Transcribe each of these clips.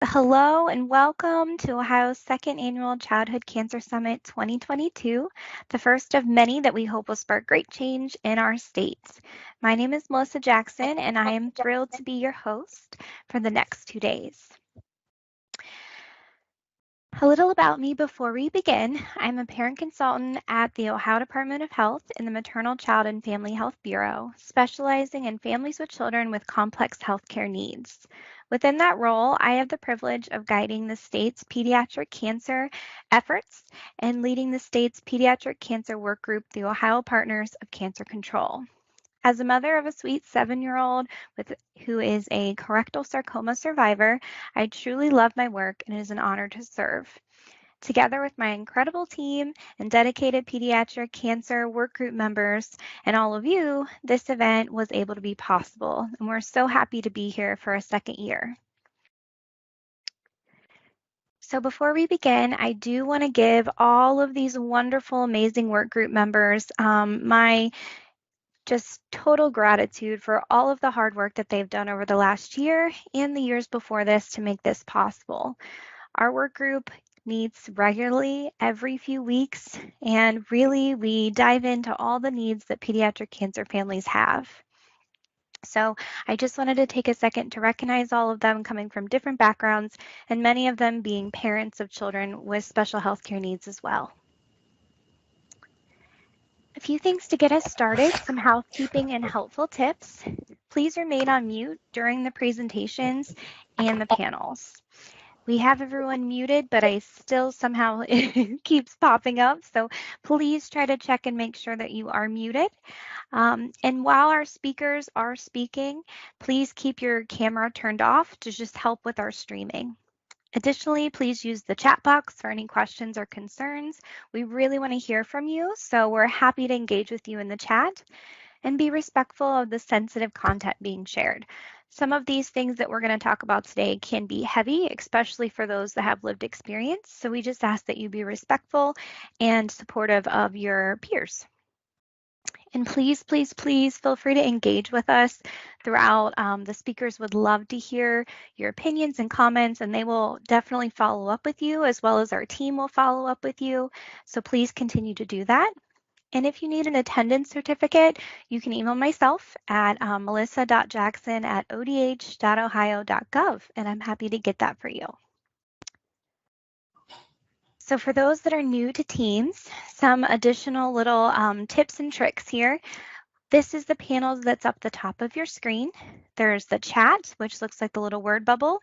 Hello and welcome to Ohio's second annual Childhood Cancer Summit 2022, the first of many that we hope will spark great change in our states. My name is Melissa Jackson and I am thrilled to be your host for the next 2 days. A little about me before we begin. I'm a parent consultant at the Ohio Department of Health in the Maternal, Child, and Family Health Bureau, specializing in families with children with complex healthcare needs. Within that role, I have the privilege of guiding the state's pediatric cancer efforts and leading the state's pediatric cancer work group, the Ohio Partners of Cancer Control. As a mother of a sweet 7-year-old who is a colorectal sarcoma survivor, I truly love my work and it is an honor to serve. Together with my incredible team and dedicated pediatric cancer work group members and all of you, this event was able to be possible, and we're so happy to be here for a second year. So before we begin, I do want to give all of these wonderful, amazing work group members my just total gratitude for all of the hard work that they've done over the last year and the years before this to make this possible. Our work group meets regularly every few weeks, and really we dive into all the needs that pediatric cancer families have. So I just wanted to take a second to recognize all of them coming from different backgrounds, and many of them being parents of children with special healthcare needs as well. A few things to get us started, some housekeeping and helpful tips. Please remain on mute during the presentations and the panels. We have everyone muted, but I still somehow it keeps popping up. So please try to check and make sure that you are muted. And while our speakers are speaking, please keep your camera turned off to just help with our streaming. Additionally, please use the chat box for any questions or concerns. We really want to hear from you, so we're happy to engage with you in the chat and be respectful of the sensitive content being shared. Some of these things that we're going to talk about today can be heavy, especially for those that have lived experience. So we just ask that you be respectful and supportive of your peers. And please, please, please feel free to engage with us throughout. The speakers would love to hear your opinions and comments, and they will definitely follow up with you, as well as our team will follow up with you. So please continue to do that. And if you need an attendance certificate, you can email myself at melissa.jackson@odh.ohio.gov, and I'm happy to get that for you. So for those that are new to Teams, some additional little tips and tricks here. This is the panel that's up the top of your screen. There's the chat, which looks like the little word bubble.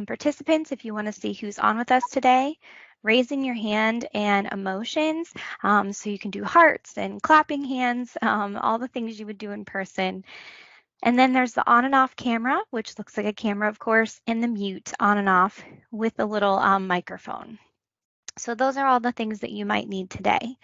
Participants, if you want to see who's on with us today, raising your hand and emotions. So you can do hearts and clapping hands, all the things you would do in person. And then there's the on and off camera, which looks like a camera, of course, and the mute on and off with the little microphone. So those are all the things that you might need today.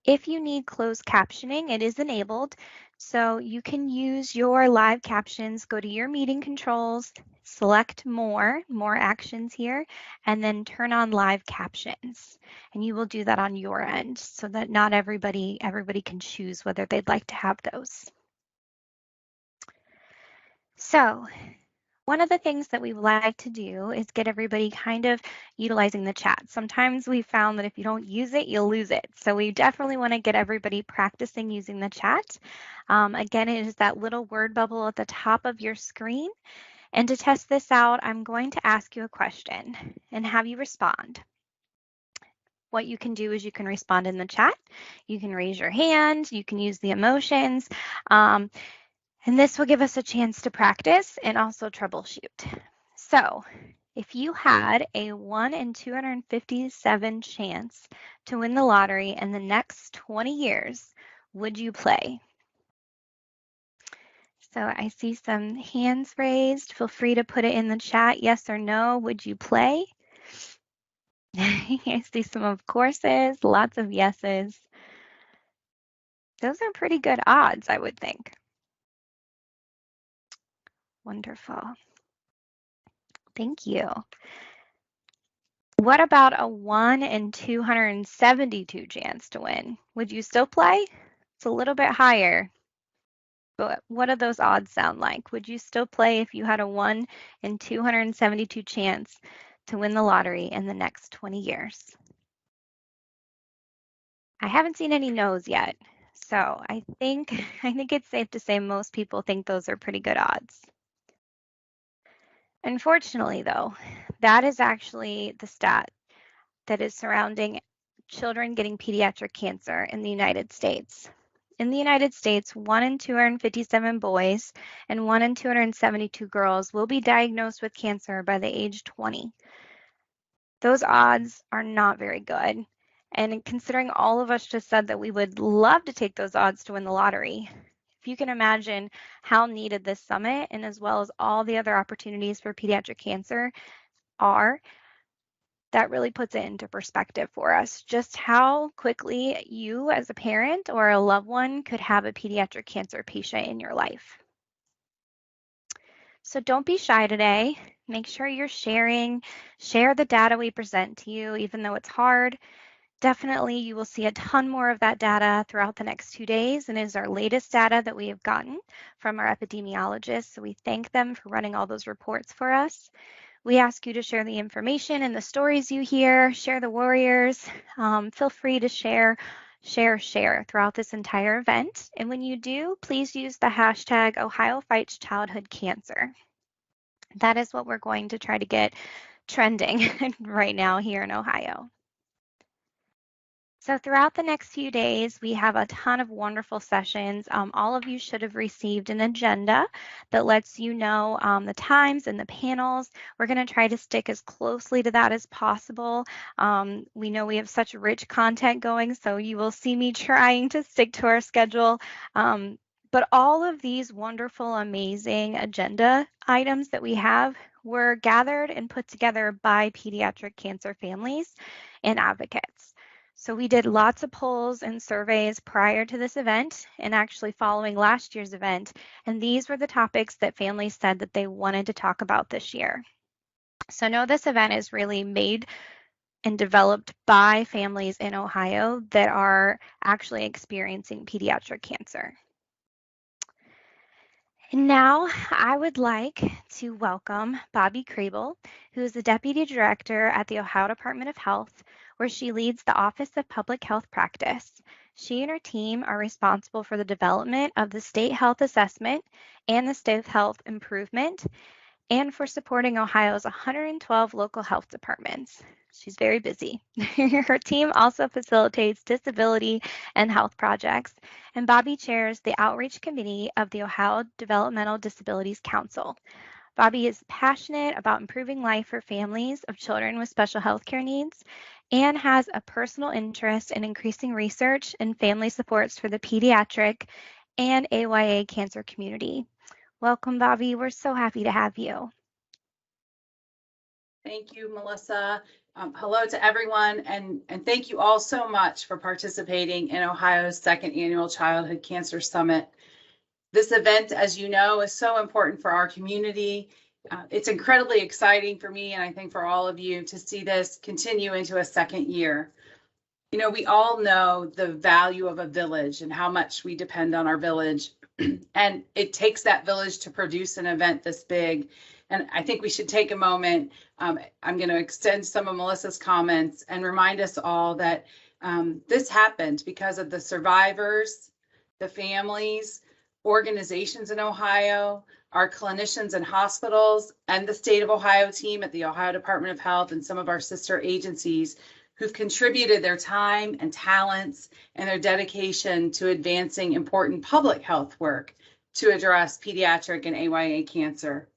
If you need closed captioning, it is enabled. So you can use your live captions, go to your meeting controls, select more actions here, and then turn on live captions. And you will do that on your end so that not everybody can choose whether they'd like to have those. So one of the things that we like to do is get everybody kind of utilizing the chat. Sometimes we found that if you don't use it, you'll lose it. So we definitely want to get everybody practicing using the chat. Again, it is that little word bubble at the top of your screen. And to test this out, I'm going to ask you a question and have you respond. What you can do is you can respond in the chat. You can raise your hand. You can use the emotions. And this will give us a chance to practice and also troubleshoot. So if you had a 1 in 257 chance to win the lottery in the next 20 years, would you play? So I see some hands raised. Feel free to put it in the chat, yes or no. Would you play? I see some of courses, lots of yeses. Those are pretty good odds, I would think. Wonderful. Thank you. What about a 1 in 272 chance to win? Would you still play? It's a little bit higher. But what do those odds sound like? Would you still play if you had a 1 in 272 chance to win the lottery in the next 20 years? I haven't seen any no's yet. So I think it's safe to say most people think those are pretty good odds. Unfortunately, though, that is actually the stat that is surrounding children getting pediatric cancer in the United States. In the United States, 1 in 257 boys and 1 in 272 girls will be diagnosed with cancer by the age 20. Those odds are not very good. And considering all of us just said that we would love to take those odds to win the lottery, if you can imagine how needed this summit and as well as all the other opportunities for pediatric cancer are, that really puts it into perspective for us, just how quickly you as a parent or a loved one could have a pediatric cancer patient in your life. So don't be shy today. Make sure you're share the data we present to you, even though it's hard. Definitely, you will see a ton more of that data throughout the next 2 days, and is our latest data that we have gotten from our epidemiologists. So we thank them for running all those reports for us. We ask you to share the information and the stories you hear, share the warriors. Feel free to share throughout this entire event. And when you do, please use the hashtag Ohio Fights Childhood Cancer. That is what we're going to try to get trending right now here in Ohio. So throughout the next few days, we have a ton of wonderful sessions. All of you should have received an agenda that lets you know the times and the panels. We're going to try to stick as closely to that as possible. We know we have such rich content going, so you will see me trying to stick to our schedule. But all of these wonderful, amazing agenda items that we have were gathered and put together by pediatric cancer families and advocates. So we did lots of polls and surveys prior to this event and actually following last year's event. And these were the topics that families said that they wanted to talk about this year. So know this event is really made and developed by families in Ohio that are actually experiencing pediatric cancer. And now I would like to welcome Bobby Krabel, who is the Deputy Director at the Ohio Department of Health, where she leads the Office of Public Health Practice. She and her team are responsible for the development of the State Health Assessment and the State Health Improvement, and for supporting Ohio's 112 local health departments. She's very busy. Her team also facilitates disability and health projects, and Bobby chairs the outreach committee of the Ohio Developmental Disabilities Council. Bobby is passionate about improving life for families of children with special health care needs and has a personal interest in increasing research and family supports for the pediatric and AYA cancer community. Welcome, Bobby. We're so happy to have you. Thank you, Melissa. Hello to everyone, and thank you all so much for participating in Ohio's second annual Childhood Cancer Summit. This event, as you know, is so important for our community. It's incredibly exciting for me, and I think for all of you, to see this continue into a second year. You know, we all know the value of a village and how much we depend on our village, and it takes that village to produce an event this big. And I think we should take a moment. I'm going to extend some of Melissa's comments and remind us all that this happened because of the survivors, the families, organizations in Ohio, our clinicians and hospitals, and the state of Ohio team at the Ohio Department of Health and some of our sister agencies who've contributed their time and talents and their dedication to advancing important public health work to address pediatric and AYA cancer.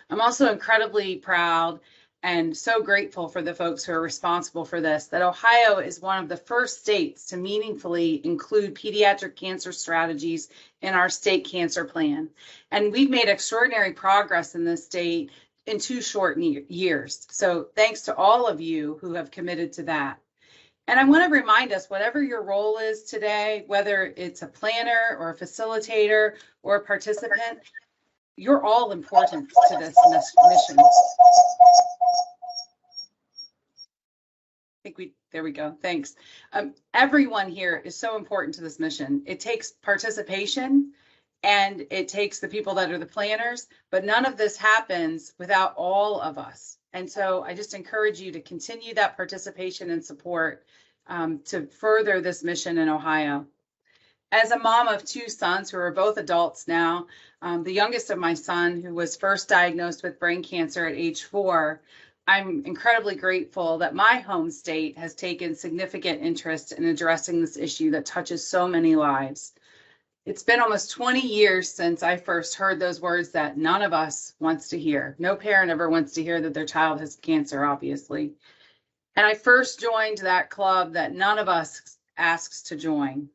I'm also incredibly proud and so grateful for the folks who are responsible for this, that Ohio is one of the first states to meaningfully include pediatric cancer strategies in our state cancer plan. And we've made extraordinary progress in this state in 2 short years. So thanks to all of you who have committed to that. And I want to remind us, whatever your role is today, whether it's a planner or a facilitator or a participant, you're all important to this mission. There we go. Thanks. Everyone here is so important to this mission. It takes participation, and it takes the people that are the planners, but none of this happens without all of us. And so I just encourage you to continue that participation and support to further this mission in Ohio. As a mom of two sons who are both adults now, the youngest of my son, who was first diagnosed with brain cancer at age 4, I'm incredibly grateful that my home state has taken significant interest in addressing this issue that touches so many lives. It's been almost 20 years since I first heard those words that none of us wants to hear. No parent ever wants to hear that their child has cancer, obviously. And I first joined that club that none of us asks to join.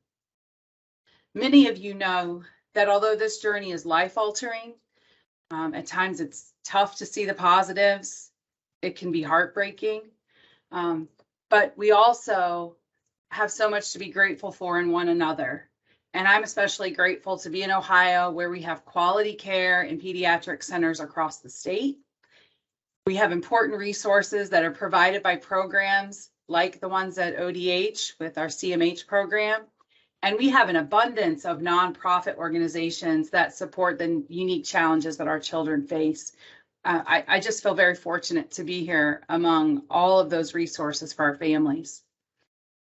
Many of you know that although this journey is life-altering, at times it's tough to see the positives. It can be heartbreaking, but we also have so much to be grateful for in one another. And I'm especially grateful to be in Ohio, where we have quality care in pediatric centers across the state. We have important resources that are provided by programs like the ones at ODH with our CMH program. And we have an abundance of nonprofit organizations that support the unique challenges that our children face. I just feel very fortunate to be here among all of those resources for our families.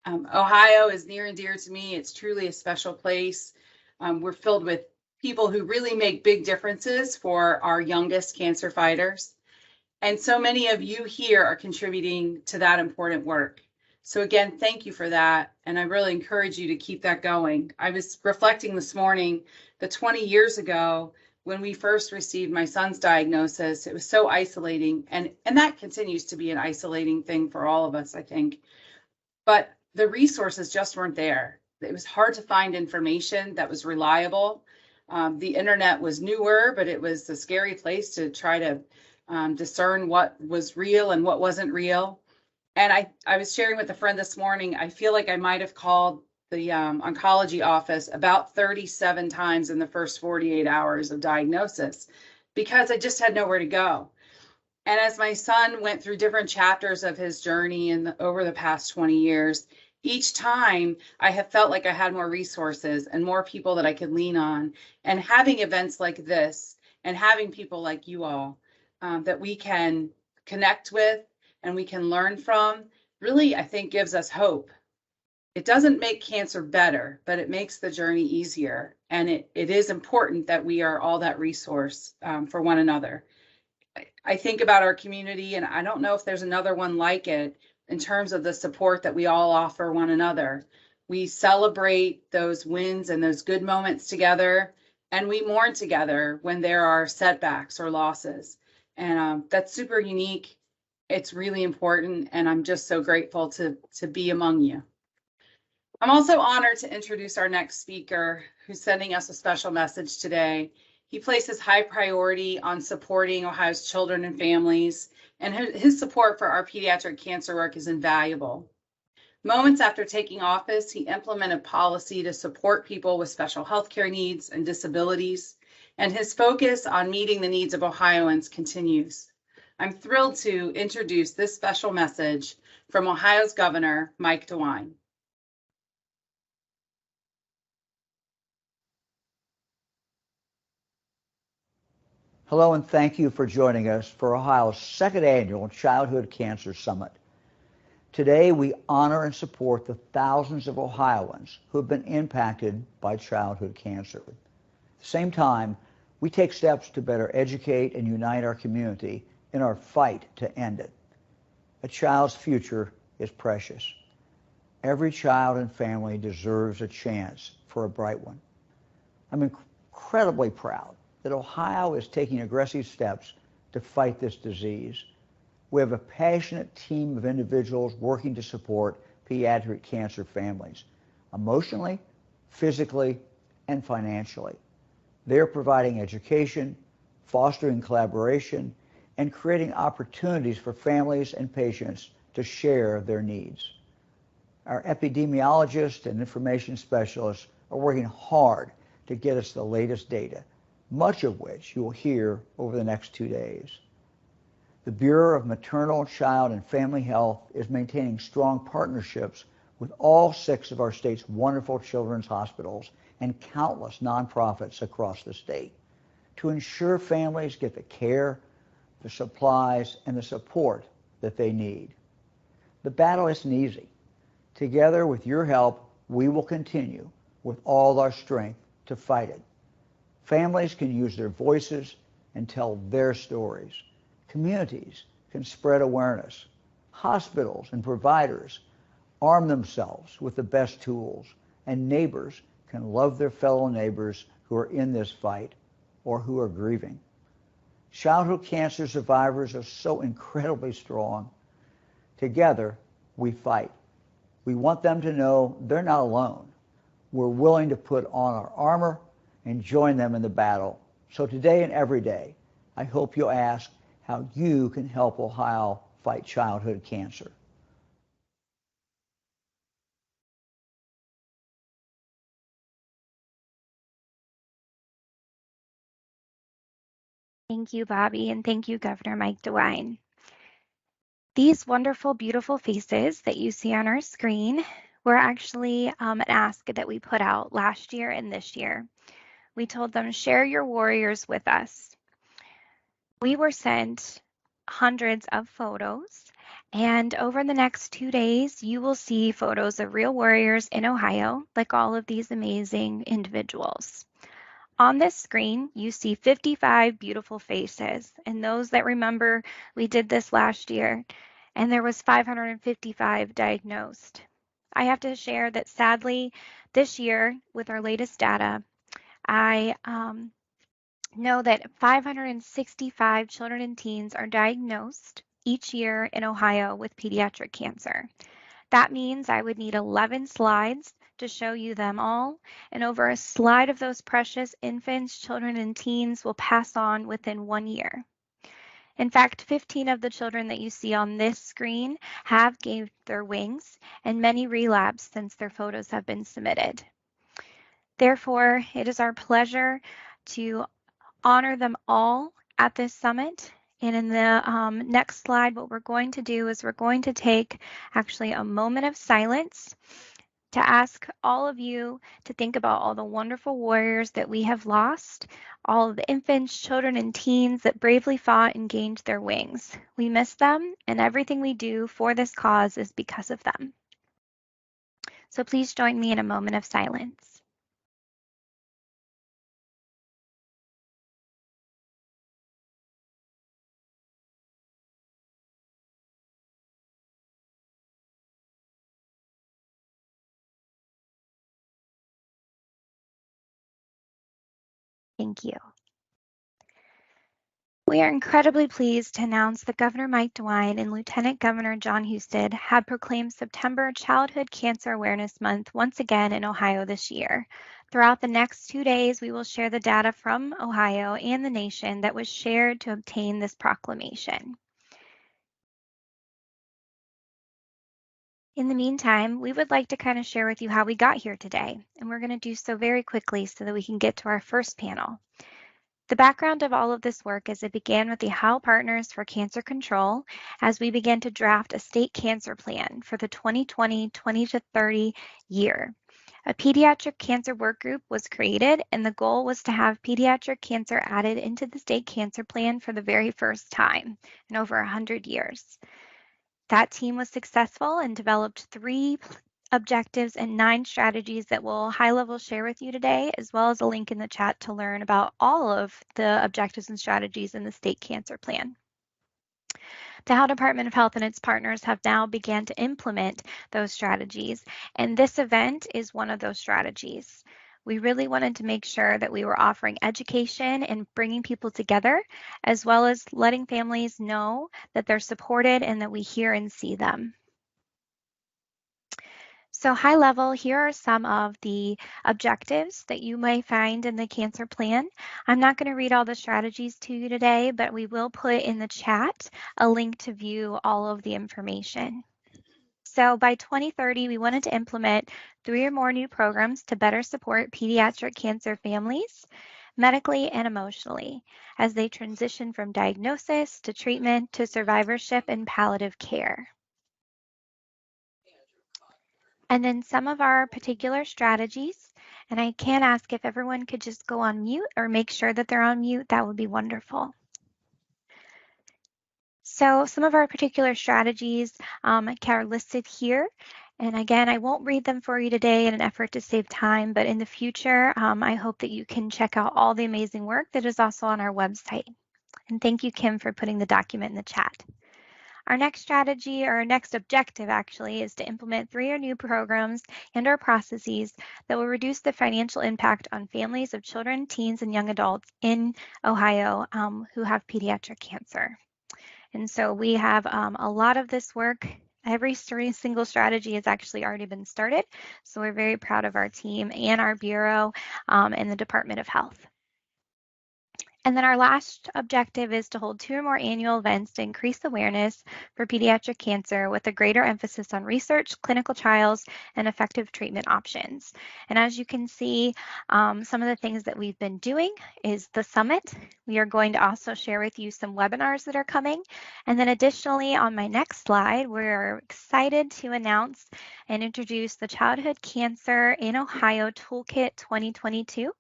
Ohio is near and dear to me. It's truly a special place. We're filled with people who really make big differences for our youngest cancer fighters. And so many of you here are contributing to that important work. So again, thank you for that. And I really encourage you to keep that going. I was reflecting this morning that 20 years ago, when we first received my son's diagnosis, it was so isolating. And that continues to be an isolating thing for all of us, I think. But the resources just weren't there. It was hard to find information that was reliable. The internet was newer, but it was a scary place to try to discern what was real and what wasn't real. And I was sharing with a friend this morning, I feel like I might have called the oncology office about 37 times in the first 48 hours of diagnosis because I just had nowhere to go. And as my son went through different chapters of his journey over the past 20 years, each time I have felt like I had more resources and more people that I could lean on. And having events like this and having people like you all that we can connect with and we can learn from, really, I think gives us hope. It doesn't make cancer better, but it makes the journey easier. And it is important that we are all that resource for one another. I think about our community, and I don't know if there's another one like it in terms of the support that we all offer one another. We celebrate those wins and those good moments together, and we mourn together when there are setbacks or losses. And that's super unique. It's really important, and I'm just so grateful to be among you. I'm also honored to introduce our next speaker, who's sending us a special message today. He places high priority on supporting Ohio's children and families, and his support for our pediatric cancer work is invaluable. Moments after taking office, he implemented policy to support people with special healthcare needs and disabilities, and his focus on meeting the needs of Ohioans continues. I'm thrilled to introduce this special message from Ohio's Governor, Mike DeWine. Hello, and thank you for joining us for Ohio's second annual Childhood Cancer Summit. Today, we honor and support the thousands of Ohioans who have been impacted by childhood cancer. At the same time, we take steps to better educate and unite our community in our fight to end it. A child's future is precious. Every child and family deserves a chance for a bright one. I'm incredibly proud that Ohio is taking aggressive steps to fight this disease. We have a passionate team of individuals working to support pediatric cancer families, emotionally, physically, and financially. They're providing education, fostering collaboration, and creating opportunities for families and patients to share their needs. Our epidemiologists and information specialists are working hard to get us the latest data, much of which you will hear over the next 2 days. The Bureau of Maternal, Child, and Family Health is maintaining strong partnerships with all 6 of our state's wonderful children's hospitals and countless nonprofits across the state to ensure families get the care, the supplies, and the support that they need. The battle isn't easy. Together with your help, we will continue with all our strength to fight it. Families can use their voices and tell their stories. Communities can spread awareness. Hospitals and providers arm themselves with the best tools, and neighbors can love their fellow neighbors who are in this fight or who are grieving. Childhood cancer survivors are so incredibly strong. Together, we fight. We want them to know they're not alone. We're willing to put on our armor and join them in the battle. So today and every day, I hope you'll ask how you can help Ohio fight childhood cancer. Thank you, Bobby, and thank you, Governor Mike DeWine. These wonderful, beautiful faces that you see on our screen were actually an ask that we put out last year and this year. We told them, share your warriors with us. We were sent hundreds of photos, and over the next 2 days, you will see photos of real warriors in Ohio, like all of these amazing individuals. On this screen, you see 55 beautiful faces, and those that remember, we did this last year, and there was 555 diagnosed. I have to share that sadly, this year, with our latest data, I know that 565 children and teens are diagnosed each year in Ohio with pediatric cancer. That means I would need 11 slides to show you them all, and over a slide of those precious infants, children, and teens will pass on within 1 year. In fact, 15 of the children that you see on this screen have gained their wings, and many relapsed since their photos have been submitted. Therefore, it is our pleasure to honor them all at this summit. And in the next slide, what we're going to do is we're going to take actually a moment of silence to ask all of you to think about all the wonderful warriors that we have lost, all of the infants, children, and teens that bravely fought and gained their wings. We miss them, and everything we do for this cause is because of them. So please join me in a moment of silence. Thank you. We are incredibly pleased to announce that Governor Mike DeWine and Lieutenant Governor Jon Husted have proclaimed September Childhood Cancer Awareness Month once again in Ohio this year. Throughout the next 2 days, we will share the data from Ohio and the nation that was shared to obtain this proclamation. In the meantime, we would like to kind of share with you how we got here today, and we're going to do so very quickly so that we can get to our first panel. The background of all of this work is it began with the Ohio Partners for Cancer Control as we began to draft a state cancer plan for the 2020-20 to 30 year. A pediatric cancer work group was created, and the goal was to have pediatric cancer added into the state cancer plan for the very first time in over 100 years. That team was successful and developed 3 objectives and 9 strategies that we'll high-level share with you today, as well as a link in the chat to learn about all of the objectives and strategies in the state cancer plan. The Ohio Department of Health and its partners have now began to implement those strategies, and this event is one of those strategies. We really wanted to make sure that we were offering education and bringing people together, as well as letting families know that they're supported and that we hear and see them. So high level, here are some of the objectives that you may find in the cancer plan. I'm not going to read all the strategies to you today, but we will put in the chat a link to view all of the information. So by 2030, we wanted to implement 3 or more new programs to better support pediatric cancer families, medically and emotionally, as they transition from diagnosis to treatment to survivorship and palliative care. And then some of our particular strategies, And I can ask if everyone could just go on mute or make sure that they're on mute. That would be wonderful. So some of our particular strategies are listed here. And again, I won't read them for you today in an effort to save time, but in the future, I hope that you can check out all the amazing work that is also on our website. And thank you, Kim, for putting the document in the chat. Our next strategy, or our next objective actually, is to implement 3 or new programs and or processes that will reduce the financial impact on families of children, teens, and young adults in Ohio who have pediatric cancer. And so we have a lot of this work. Every single strategy has actually already been started. So we're very proud of our team and our Bureau and the Department of Health. And then our last objective is to hold 2 or more annual events to increase awareness for pediatric cancer with a greater emphasis on research, clinical trials, and effective treatment options. And as you can see, some of the things that we've been doing is the summit. We are going to also share with you some webinars that are coming. And then additionally, on my next slide, we're excited to announce and introduce the Childhood Cancer in Ohio Toolkit 2022.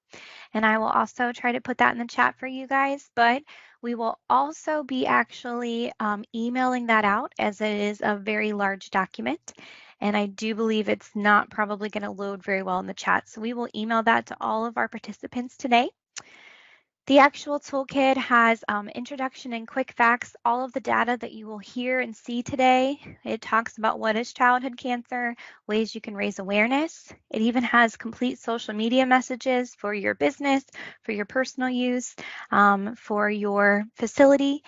And I will also try to put that in the chat for you guys, but we will also be actually emailing that out as it is a very large document. And I do believe it's not probably going to load very well in the chat. So we will email that to all of our participants today. The actual toolkit has introduction and quick facts, all of the data that you will hear and see today. It talks about what is childhood cancer, ways you can raise awareness. It even has complete social media messages for your business, for your personal use, for your facility.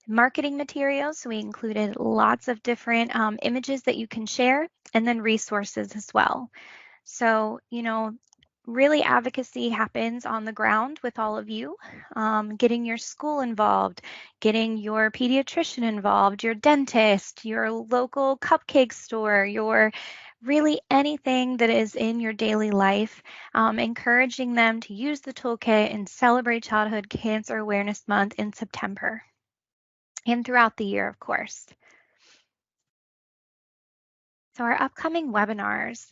Marketing materials, so we included lots of different images that you can share, and then resources as well. So, you know, really advocacy happens on the ground with all of you, getting your school involved, getting your pediatrician involved, your dentist, your local cupcake store, your really anything that is in your daily life, encouraging them to use the toolkit and celebrate Childhood Cancer Awareness Month in September and throughout the year, of course. So our upcoming webinars,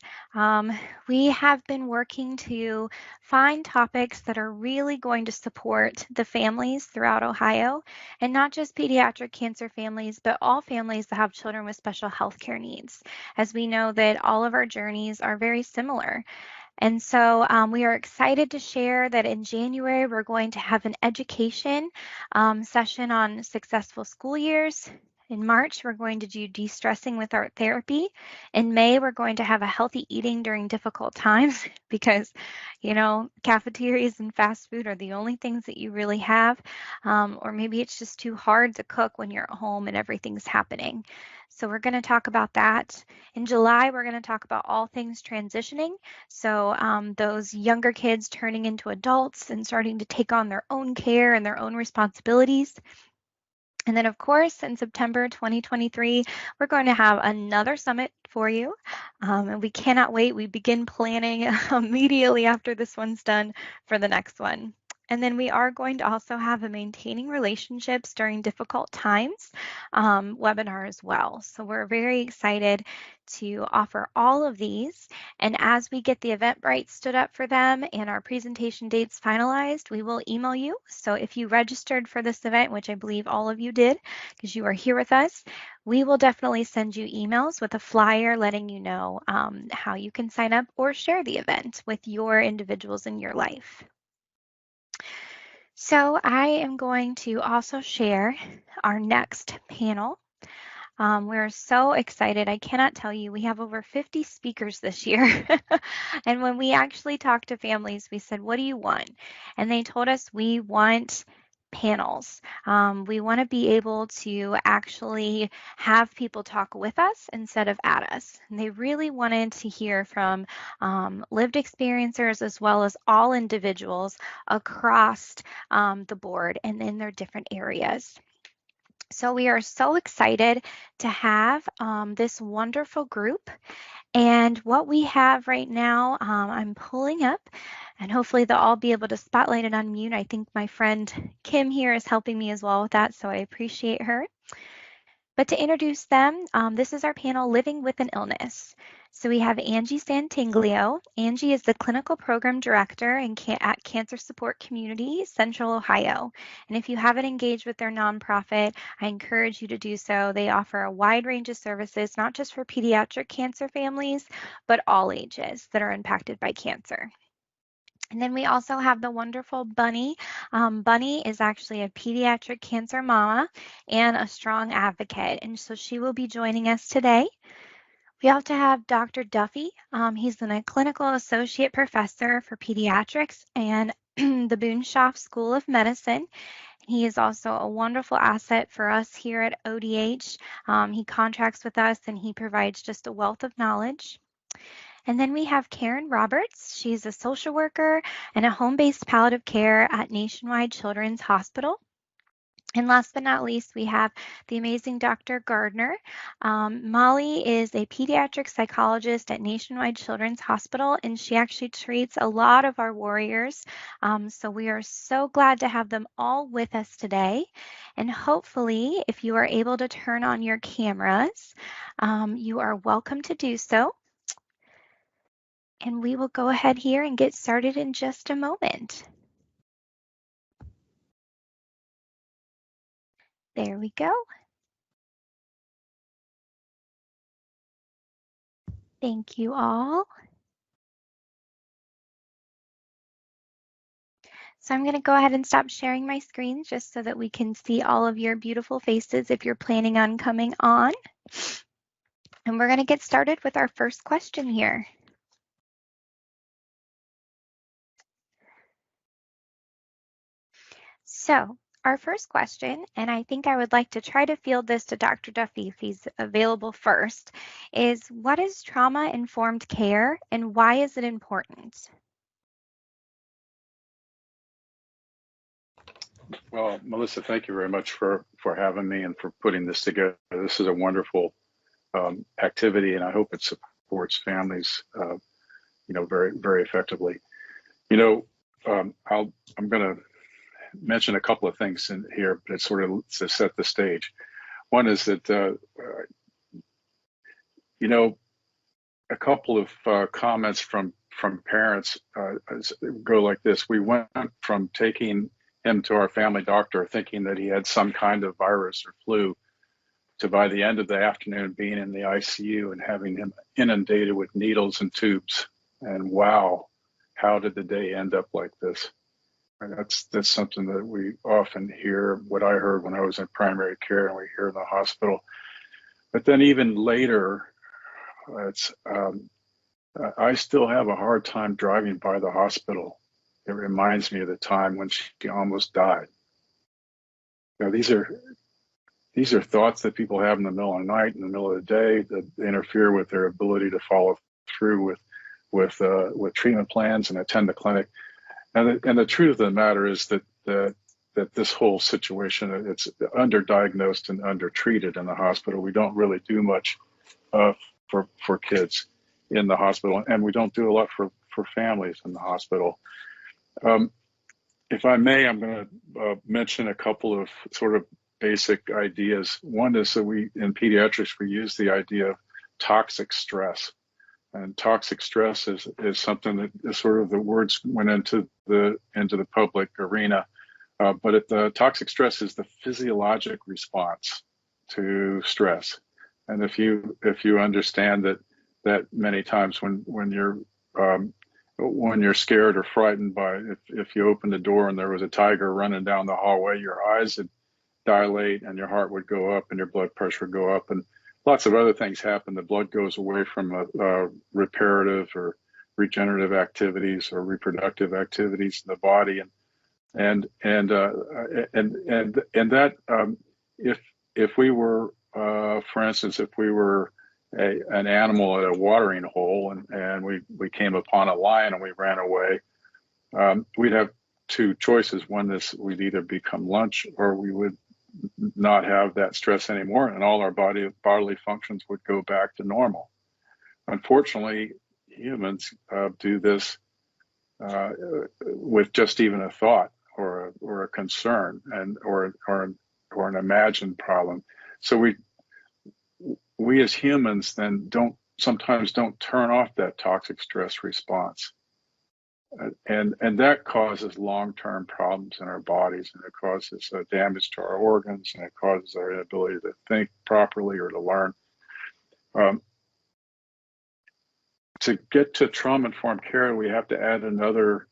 we have been working to find topics that are really going to support the families throughout Ohio, and not just pediatric cancer families, but all families that have children with special health care needs, as we know that all of our journeys are very similar. And so we are excited to share that in January, we're going to have an education session on successful school years. In March, we're going to do de-stressing with art therapy. In May, we're going to have a healthy eating during difficult times because, you know, cafeterias and fast food are the only things that you really have. Or maybe it's just too hard to cook when you're at home and everything's happening. So we're going to talk about that. In July, we're going to talk about all things transitioning. So those younger kids turning into adults and starting to take on their own care and their own responsibilities. And then, of course, in September 2023, we're going to have another summit for you. And we cannot wait. We begin planning immediately after this one's done for the next one. And then we are going to also have a Maintaining Relationships During Difficult Times webinar as well. So we're very excited to offer all of these. And as we get the Eventbrite stood up for them and our presentation dates finalized, we will email you. So if you registered for this event, which I believe all of you did because you are here with us, we will definitely send you emails with a flyer letting you know how you can sign up or share the event with your individuals in your life. So I am going to also share our next panel. We're so excited. I cannot tell you, we have over 50 speakers this year. And when we actually talked to families, we said, what do you want? And they told us we want panels. We want to be able to actually have people talk with us instead of at us. And they really wanted to hear from lived experiencers as well as all individuals across the board and in their different areas. So we are so excited to have this wonderful group. And what we have right now, I'm pulling up, and hopefully they'll all be able to spotlight and unmute. I think my friend Kim here is helping me as well with that, so I appreciate her. But to introduce them, this is our panel, Living with an Illness. So we have Angie Santinglio. Angie is the Clinical Program Director at Cancer Support Community, Central Ohio. And if you haven't engaged with their nonprofit, I encourage you to do so. They offer a wide range of services, not just for pediatric cancer families, but all ages that are impacted by cancer. And then we also have the wonderful Bunny. Bunny is actually a pediatric cancer mama and a strong advocate. And so she will be joining us today. We also have Dr. Duffy. He's a clinical associate professor for pediatrics and the Boonshoff School of Medicine. He is also a wonderful asset for us here at ODH. He contracts with us and he provides just a wealth of knowledge. And then we have Karen Roberts. She's a social worker and a home-based palliative care at Nationwide Children's Hospital. And last but not least, we have the amazing Dr. Gardner. Molly is a pediatric psychologist at Nationwide Children's Hospital, and she actually treats a lot of our warriors. So we are so glad to have them all with us today. And hopefully, if you are able to turn on your cameras, you are welcome to do so. And we will go ahead here and get started in just a moment. There we go. Thank you all. So I'm going to go ahead and stop sharing my screen just so that we can see all of your beautiful faces if you're planning on coming on. And we're going to get started with our first question here. So our first question, and I think I would like to try to field this to Dr. Duffy if he's available first, is what is trauma-informed care and why is it important? Well, Melissa, thank you very much for having me and for putting this together. This is a wonderful activity, and I hope it supports families, very, very effectively. I'm going to mention a couple of things in here, but it's sort of to set the stage. One is that, a couple of comments from parents go like this. We went from taking him to our family doctor thinking that he had some kind of virus or flu to by the end of the afternoon being in the ICU and having him inundated with needles and tubes. And wow, how did the day end up like this? And that's something that we often hear, what I heard when I was in primary care and we hear in the hospital. But then even later, I still have a hard time driving by the hospital. It reminds me of the time when she almost died. These are thoughts that people have in the middle of the night, in the middle of the day, that interfere with their ability to follow through with treatment plans and attend the clinic. And the truth of the matter is that this whole situation, it's underdiagnosed and undertreated in the hospital. We don't really do much for kids in the hospital, and we don't do a lot for families in the hospital. If I may, I'm going to mention a couple of sort of basic ideas. One is that in pediatrics, we use the idea of toxic stress. And toxic stress is something that is sort of the words went into the public arena. But the toxic stress is the physiologic response to stress. And if you understand that many times when you're scared or frightened by, if you open the door and there was a tiger running down the hallway, your eyes would dilate and your heart would go up and your blood pressure would go up and lots of other things happen. The blood goes away from reparative or regenerative activities or reproductive activities in the body, and that if we were, for instance, if we were an animal at a watering hole and we came upon a lion and we ran away, we'd have two choices. One is we'd either become lunch or we would not have that stress anymore and all our bodily functions would go back to normal. Unfortunately, humans do this with just even a thought or a concern or an imagined problem. So we as humans then don't sometimes don't turn off that toxic stress response. And that causes long-term problems in our bodies, and it causes damage to our organs, and it causes our inability to think properly or to learn. To get to trauma-informed care, we have to add another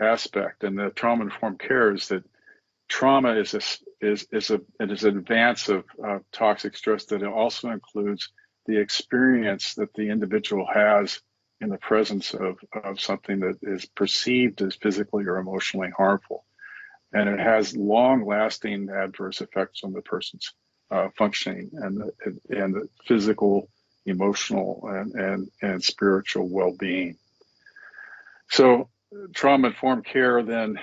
aspect, and the trauma-informed care is that trauma is an advance of toxic stress that it also includes the experience that the individual has in the presence of something that is perceived as physically or emotionally harmful. And it has long-lasting adverse effects on the person's functioning and the physical, emotional, and spiritual well-being. So trauma-informed care then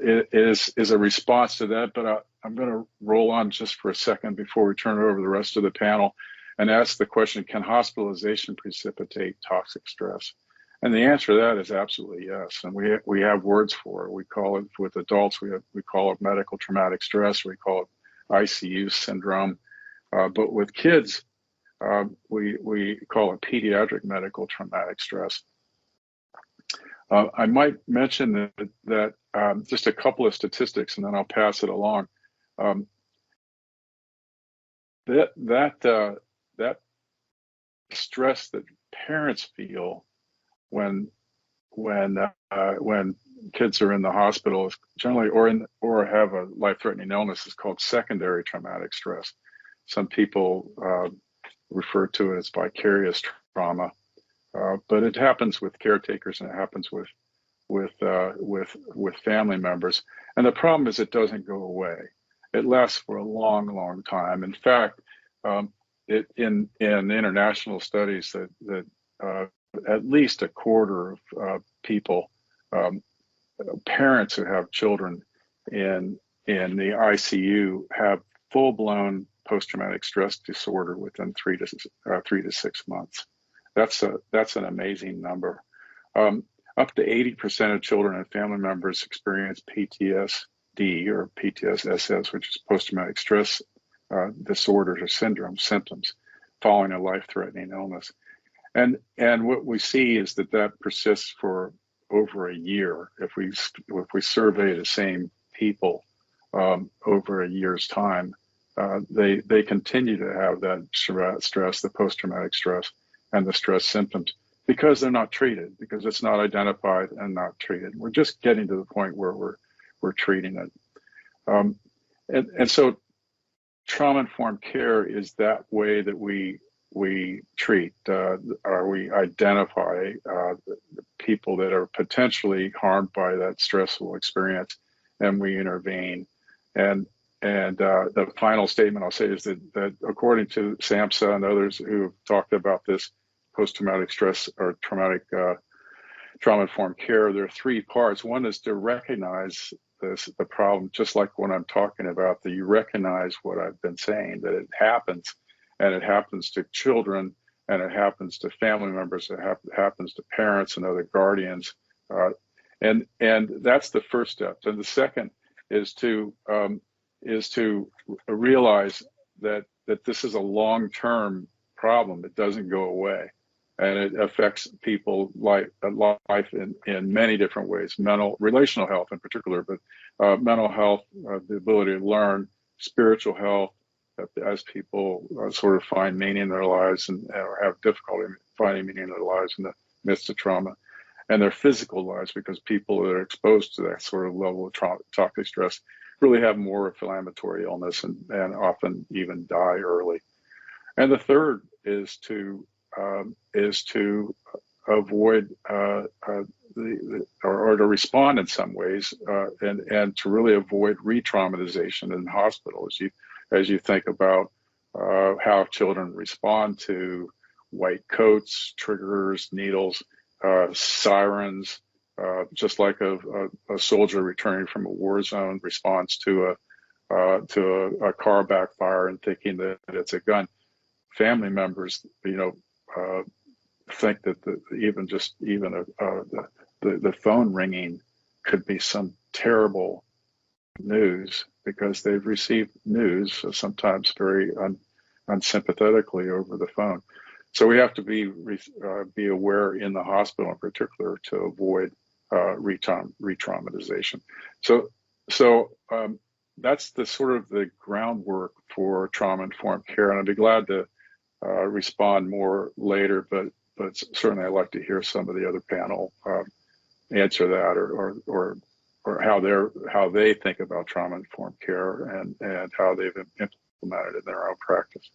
is a response to that, but I'm going to roll on just for a second before we turn it over to the rest of the panel and ask the question, can hospitalization precipitate toxic stress? And the answer to that is absolutely yes. And we have words for it. We call it, with adults, we call it medical traumatic stress. We call it ICU syndrome. But with kids, we call it pediatric medical traumatic stress. I might mention that just a couple of statistics, and then I'll pass it along. That stress that parents feel when kids are in the hospital is generally or have a life-threatening illness is called secondary traumatic stress. Some people refer to it as vicarious trauma, but it happens with caretakers and it happens with family members. And the problem is it doesn't go away. It lasts for a long, long time. In fact, in international studies that at least a quarter of people, parents who have children in the ICU, have full-blown post-traumatic stress disorder within 3 to 6 months. That's an amazing number. Up to 80% of children and family members experience PTSD or PTSS, which is post-traumatic stress disorders or symptoms following a life-threatening illness. And what we see is that persists for over a year. If we survey the same people over a year's time, they continue to have that stress, the post-traumatic stress, and the stress symptoms because they're not treated, because it's not identified and not treated. We're just getting to the point where we're treating it. And so trauma-informed care is that way that we treat or we identify the people that are potentially harmed by that stressful experience, and we intervene. And the final statement I'll say is that according to SAMHSA and others who have talked about this post-traumatic stress or trauma-informed care, there are 3 parts. One is to recognize the problem, just like when I'm talking about that you recognize what I've been saying, that it happens, and it happens to children, and it happens to family members, it happens to parents and other guardians, and that's the first step. And the second is to realize that this is a long-term problem. It doesn't go away, and it affects people's life in many different ways. Relational health in particular, but mental health, the ability to learn, spiritual health, as people sort of find meaning in their lives or have difficulty finding meaning in their lives in the midst of trauma, and their physical lives, because people that are exposed to that sort of level of toxic stress really have more inflammatory illness and often even die early. And the third is to avoid or to respond in some ways, and to really avoid re-traumatization in hospital as you think about how children respond to white coats, triggers, needles, sirens, just like a soldier returning from a war zone responds to a car backfire and thinking that it's a gun. Family members, think that the phone ringing could be some terrible news because they've received news, sometimes very unsympathetically over the phone. So we have to be aware in the hospital in particular to avoid re-traumatization. So that's the sort of the groundwork for trauma-informed care, and I'd be glad to respond more later, but certainly I'd like to hear some of the other panel answer that, or how they think about trauma-informed care and how they've implemented it in their own practice.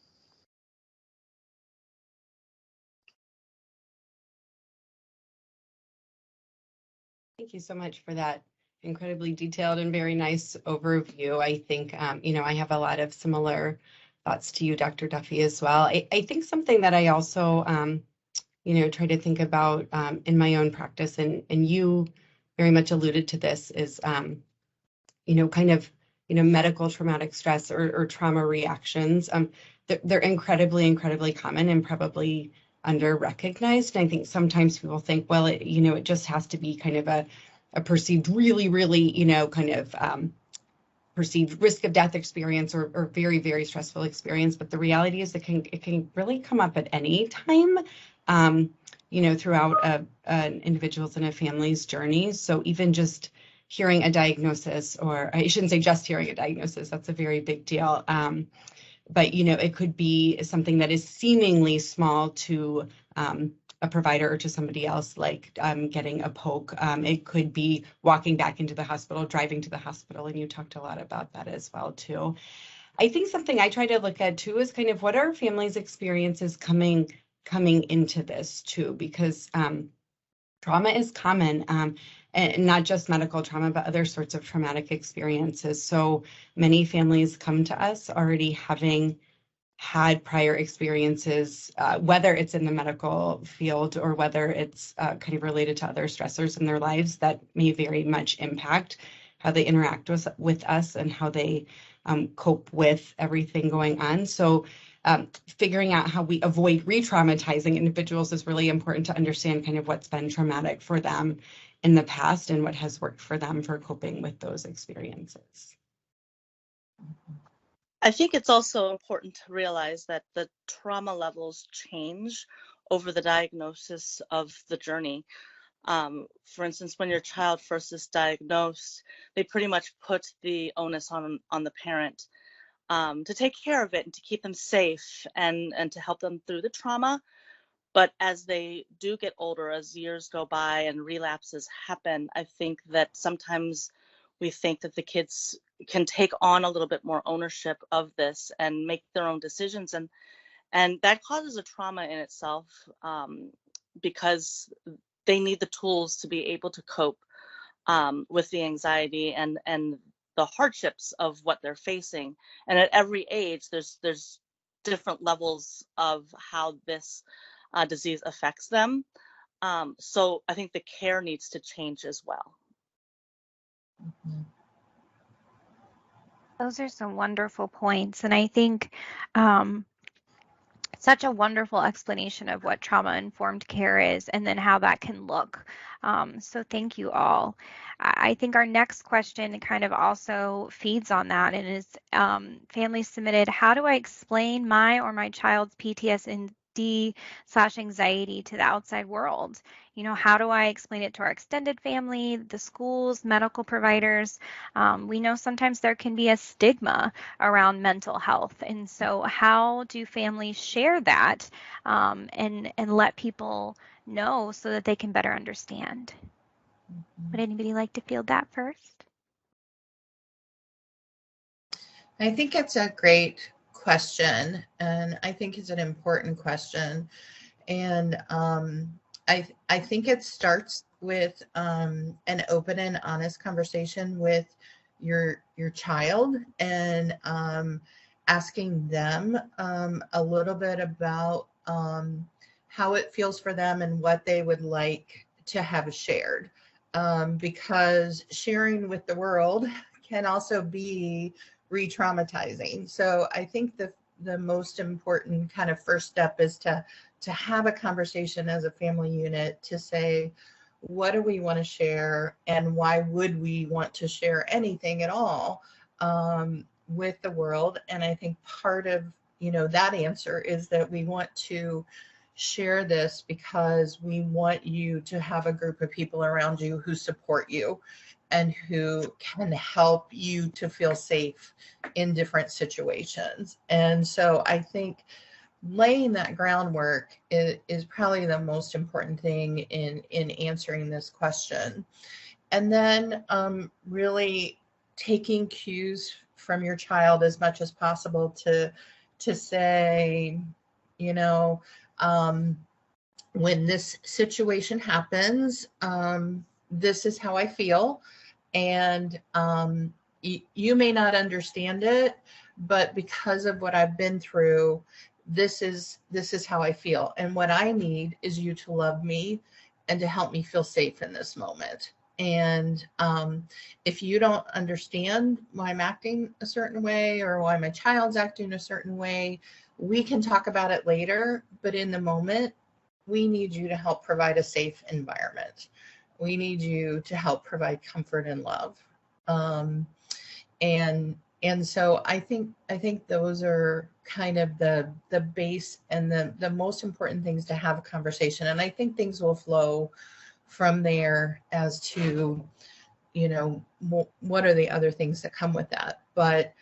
Thank you so much for that incredibly detailed and very nice overview. I think, I have a lot of similar thoughts to you, Dr. Duffy, as well. I think something that I also, try to think about in my own practice, and you very much alluded to this, is, medical traumatic stress or trauma reactions. They're incredibly, incredibly common and probably under-recognized. And I think sometimes people think, well, it just has to be kind of a perceived really, really, perceived risk of death experience or very, very stressful experience. But the reality is it can really come up at any time, throughout an individual's and a family's journey. So even just hearing a diagnosis, or I shouldn't say just hearing a diagnosis, that's a very big deal. But, it could be something that is seemingly small to a provider or to somebody else, like getting a poke. It could be walking back into the hospital, driving to the hospital, and you talked a lot about that as well, too. I think something I try to look at, too, is kind of what are families' experiences coming into this, too, because trauma is common. And not just medical trauma, but other sorts of traumatic experiences. So many families come to us already having had prior experiences, whether it's in the medical field or whether it's kind of related to other stressors in their lives that may very much impact how they interact with us and how they cope with everything going on. So figuring out how we avoid re-traumatizing individuals is really important to understand kind of what's been traumatic for them in the past and what has worked for them for coping with those experiences. I think it's also important to realize that the trauma levels change over the diagnosis of the journey. For instance, when your child first is diagnosed, they pretty much put the onus on the parent to take care of it and to keep them safe and to help them through the trauma. But as they do get older, as years go by and relapses happen, I think that sometimes we think that the kids can take on a little bit more ownership of this and make their own decisions. And that causes a trauma in itself because they need the tools to be able to cope with the anxiety and the hardships of what they're facing. And at every age, there's different levels of how this disease affects them. So I think the care needs to change as well. Those are some wonderful points. And I think such a wonderful explanation of what trauma-informed care is and then how that can look. So thank you all. I think our next question kind of also feeds on that and is family submitted, how do I explain my or my child's PTSD/anxiety to the outside world? How do I explain it to our extended family, the schools, medical providers? We know sometimes there can be a stigma around mental health. And so how do families share that and let people know so that they can better understand? Would anybody like to field that first? I think it's a great question, and I think it's an important question. And I think it starts with an open and honest conversation with your child and asking them a little bit about how it feels for them and what they would like to have shared. Because sharing with the world can also be re-traumatizing. So I think the most important kind of first step is to have a conversation as a family unit to say, what do we want to share and why would we want to share anything at all with the world? And I think part of, that answer is that we want to share this because we want you to have a group of people around you who support you and who can help you to feel safe in different situations. And so I think laying that groundwork is probably the most important thing in answering this question. And then really taking cues from your child as much as possible to say, when this situation happens, this is how I feel. And you may not understand it, but because of what I've been through, this is how I feel. And what I need is you to love me and to help me feel safe in this moment. And if you don't understand why I'm acting a certain way or why my child's acting a certain way, we can talk about it later. But in the moment, we need you to help provide a safe environment. We need you to help provide comfort and love. And so I think those are kind of the base and the most important things to have a conversation. And I think things will flow from there as to, what are the other things that come with that. But,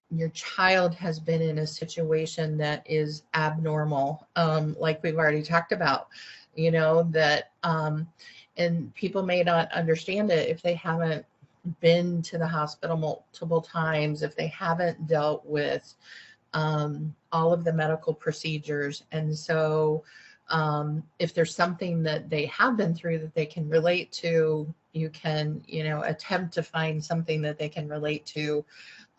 your child has been in a situation that is abnormal, like we've already talked about, that, and people may not understand it if they haven't been to the hospital multiple times, if they haven't dealt with all of the medical procedures. And so if there's something that they have been through that they can relate to, you can, attempt to find something that they can relate to.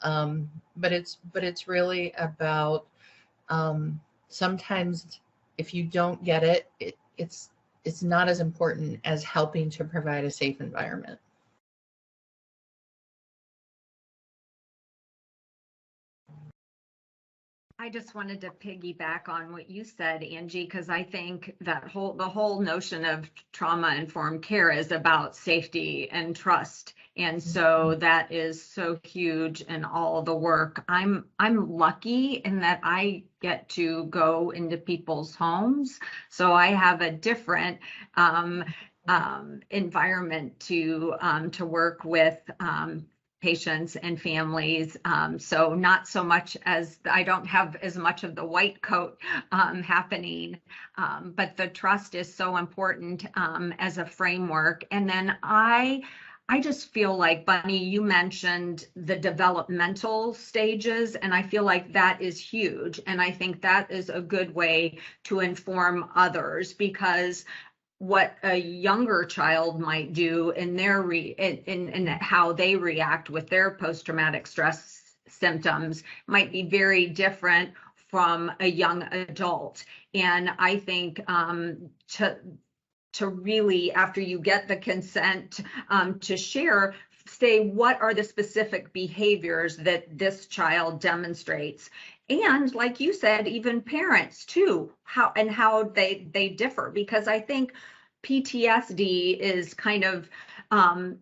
But it's really about sometimes if you don't get it, it's not as important as helping to provide a safe environment. I just wanted to piggyback on what you said, Angie, because I think that the whole notion of trauma-informed care is about safety and trust. And so that is so huge in all the work. I'm lucky in that I get to go into people's homes. So I have a different environment to work with patients and families. So not so much as I don't have as much of the white coat happening, but the trust is so important as a framework. And then I just feel like, Bunny, you mentioned the developmental stages, and I feel like that is huge. And I think that is a good way to inform others, because what a younger child might do in their in how they react with their post-traumatic stress symptoms might be very different from a young adult. And I think to really, after you get the consent to share, say what are the specific behaviors that this child demonstrates. And like you said, even parents too, how they differ, because I think PTSD is kind of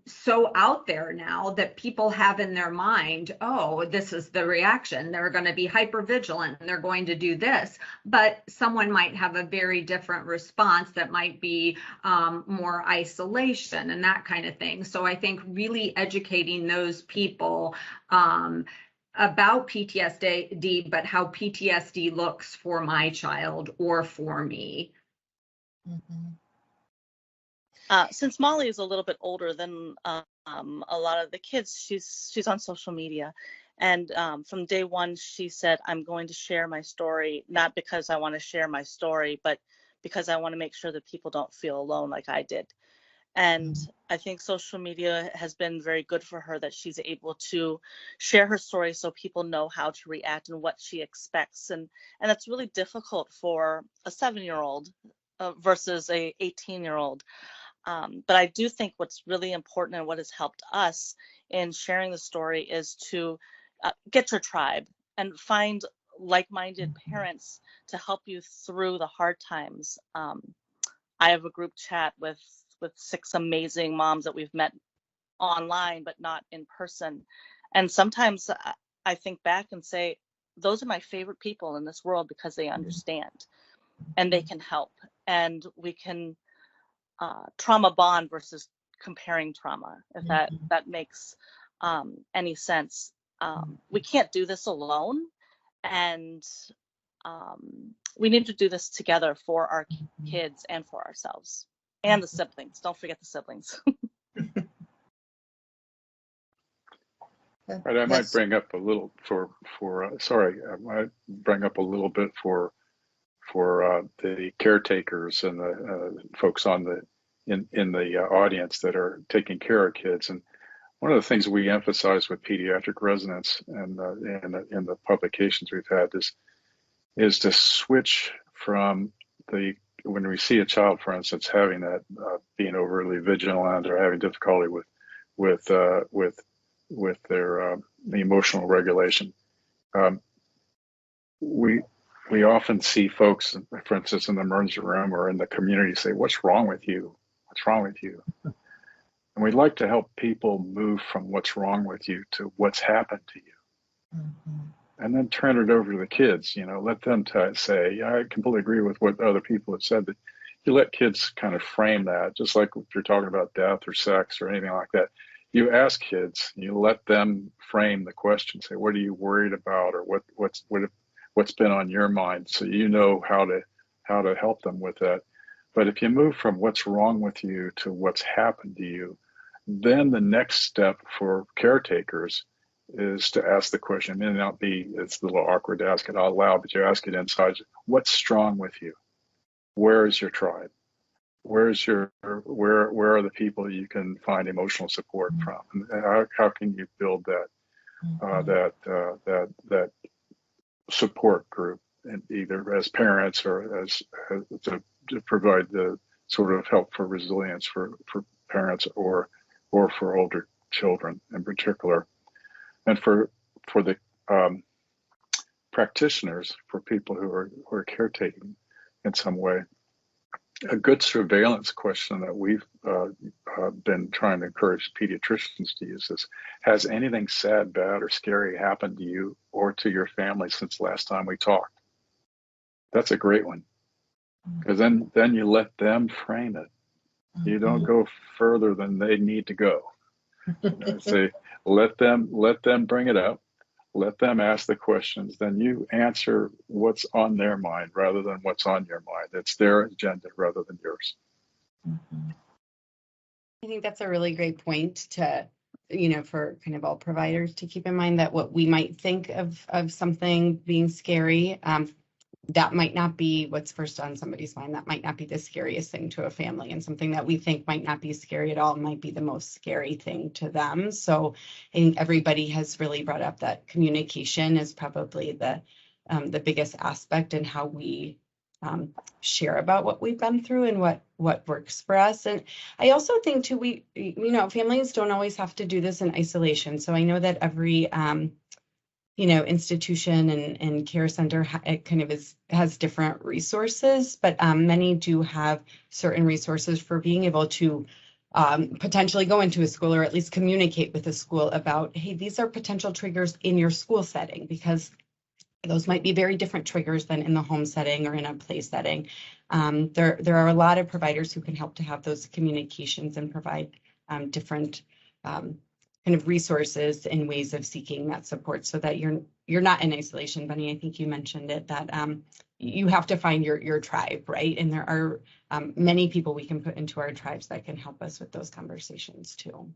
so out there now that people have in their mind, oh, this is the reaction. They're going to be hypervigilant and they're going to do this. But someone might have a very different response that might be more isolation and that kind of thing. So I think really educating those people about PTSD, but how PTSD looks for my child or for me. Mm-hmm. Since Molly is a little bit older than a lot of the kids, she's on social media. And from day one, she said, I'm going to share my story, not because I want to share my story, but because I want to make sure that people don't feel alone like I did. And I think social media has been very good for her, that she's able to share her story so people know how to react and what she expects. And that's really difficult for a 7-year-old versus a 18-year-old. But I do think what's really important and what has helped us in sharing the story is to get your tribe and find like-minded parents to help you through the hard times. I have a group chat with 6 amazing moms that we've met online, but not in person. And sometimes I think back and say, those are my favorite people in this world because they understand and they can help, and we can trauma bond versus comparing trauma, if that makes any sense. We can't do this alone, and we need to do this together for our kids and for ourselves and the siblings. Don't forget the siblings. Right, I might bring up a little I might bring up a little bit for the caretakers and the folks in the audience that are taking care of kids. And one of the things we emphasize with pediatric residents and in the publications we've had is to switch from when we see a child, for instance, having that being overly vigilant or having difficulty with their the emotional regulation. We often see folks, for instance, in the emergency room or in the community, say, "What's wrong with you? What's wrong with you?" And we'd like to help people move from "what's wrong with you" to "what's happened to you," and then turn it over to the kids. Let them say, "Yeah, I completely agree with what other people have said." But you let kids kind of frame that, just like if you're talking about death or sex or anything like that. You ask kids, you let them frame the question, say, "What are you worried about?" or what's been on your mind, so you know how to help them with that. But if you move from "what's wrong with you" to "what's happened to you," then the next step for caretakers is to ask the question. It may not be, it's a little awkward to ask it out loud, but you ask it inside. What's strong with you? Where is your tribe? Where are the people you can find emotional support from? And how can you build that support group, and either as parents or as to provide the sort of help for resilience for parents or for older children in particular, and for the practitioners, for people who are caretaking in some way. A good surveillance question that we've been trying to encourage pediatricians to use is, has anything sad, bad, or scary happened to you or to your family since last time we talked? That's a great one, because then you let them frame it. You don't go further than they need to go. Say, let them bring it up. Let them ask the questions, then you answer what's on their mind rather than what's on your mind. It's their agenda rather than yours. I think that's a really great point to, for kind of all providers to keep in mind, that what we might think of something being scary, that might not be what's first on somebody's mind. That might not be the scariest thing to a family, and something that we think might not be scary at all might be the most scary thing to them. So I think everybody has really brought up that communication is probably the biggest aspect in how we share about what we've been through and what works for us. And I also think too, families don't always have to do this in isolation. So I know that every institution and care center, it kind of has different resources, but many do have certain resources for being able to potentially go into a school, or at least communicate with a school about, hey, these are potential triggers in your school setting, because those might be very different triggers than in the home setting or in a play setting. There are a lot of providers who can help to have those communications and provide different kind of resources and ways of seeking that support, so that you're not in isolation. Bunny, I think you mentioned it, that you have to find your tribe, right? And there are many people we can put into our tribes that can help us with those conversations too.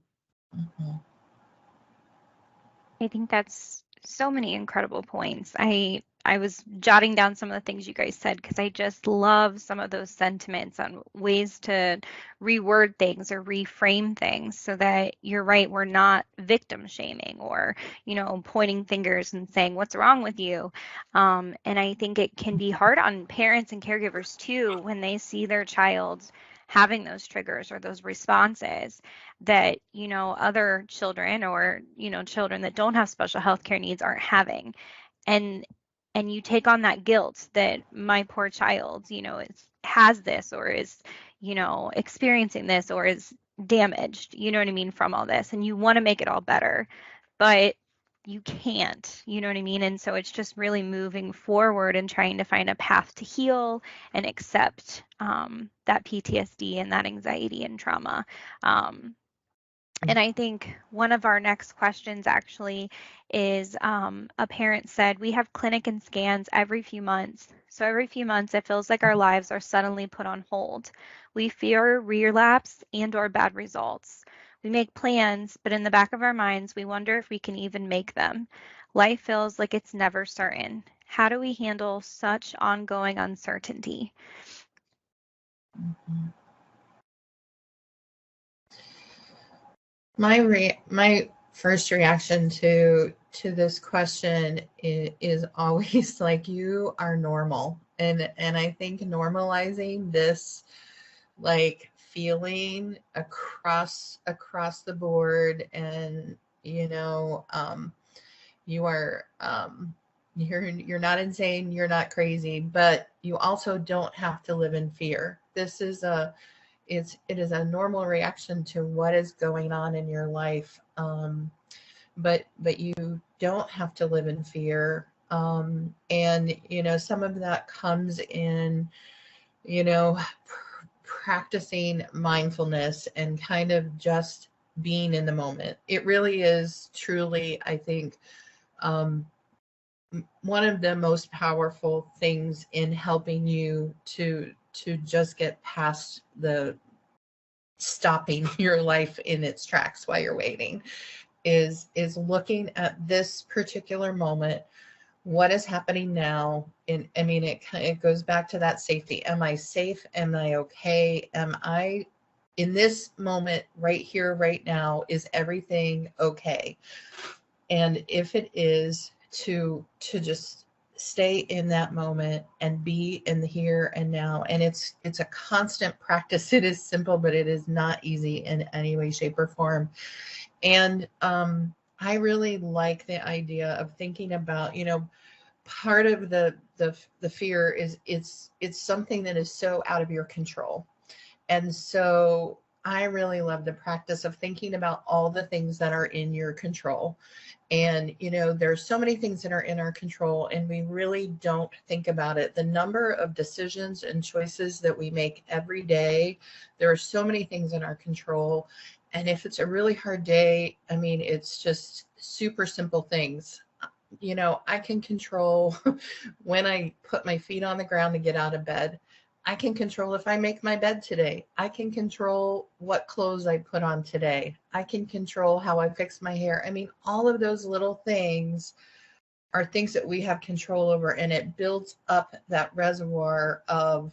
I think that's so many incredible points. I was jotting down some of the things you guys said, because I just love some of those sentiments on ways to reword things or reframe things, so that you're right, we're not victim shaming or, pointing fingers and saying, "What's wrong with you?" And I think it can be hard on parents and caregivers too, when they see their child having those triggers or those responses that, other children or, children that don't have special health care needs aren't having. And you take on that guilt that my poor child, has this, or is, experiencing this, or is damaged, from all this. And you want to make it all better. But you can't, you know what I mean? And so it's just really moving forward and trying to find a path to heal and accept that PTSD and that anxiety and trauma. And I think one of our next questions actually is a parent said, we have clinic and scans every few months. So every few months, it feels like our lives are suddenly put on hold. We fear relapse and or bad results. We make plans, but in the back of our minds, we wonder if we can even make them. Life feels like it's never certain. How do we handle such ongoing uncertainty? Mhm. My first reaction to this question is always like, you are normal, and I think normalizing this like feeling across the board, and you are you're not insane, you're not crazy, but you also don't have to live in fear. This is it is a normal reaction to what is going on in your life, but you don't have to live in fear. And some of that comes in practicing mindfulness and kind of just being in the moment. It really is truly, I think, one of the most powerful things in helping you to just get past the stopping your life in its tracks while you're waiting, is looking at this particular moment. What is happening now? And I mean, it goes back to that safety. Am I safe? Am I okay? Am I in this moment right here, right now? Is everything okay? And if it is, to just stay in that moment and be in the here and now. And it's a constant practice. It is simple, but it is not easy in any way, shape, or form. And I really like the idea of thinking about, part of the fear is it's something that is so out of your control. And so I really love the practice of thinking about all the things that are in your control. And, there's so many things that are in our control, and we really don't think about it. The number of decisions and choices that we make every day, there are so many things in our control. And if it's a really hard day, I mean, it's just super simple things. I can control when I put my feet on the ground to get out of bed. I can control if I make my bed today. I can control what clothes I put on today. I can control how I fix my hair. I mean, all of those little things are things that we have control over, and it builds up that reservoir of,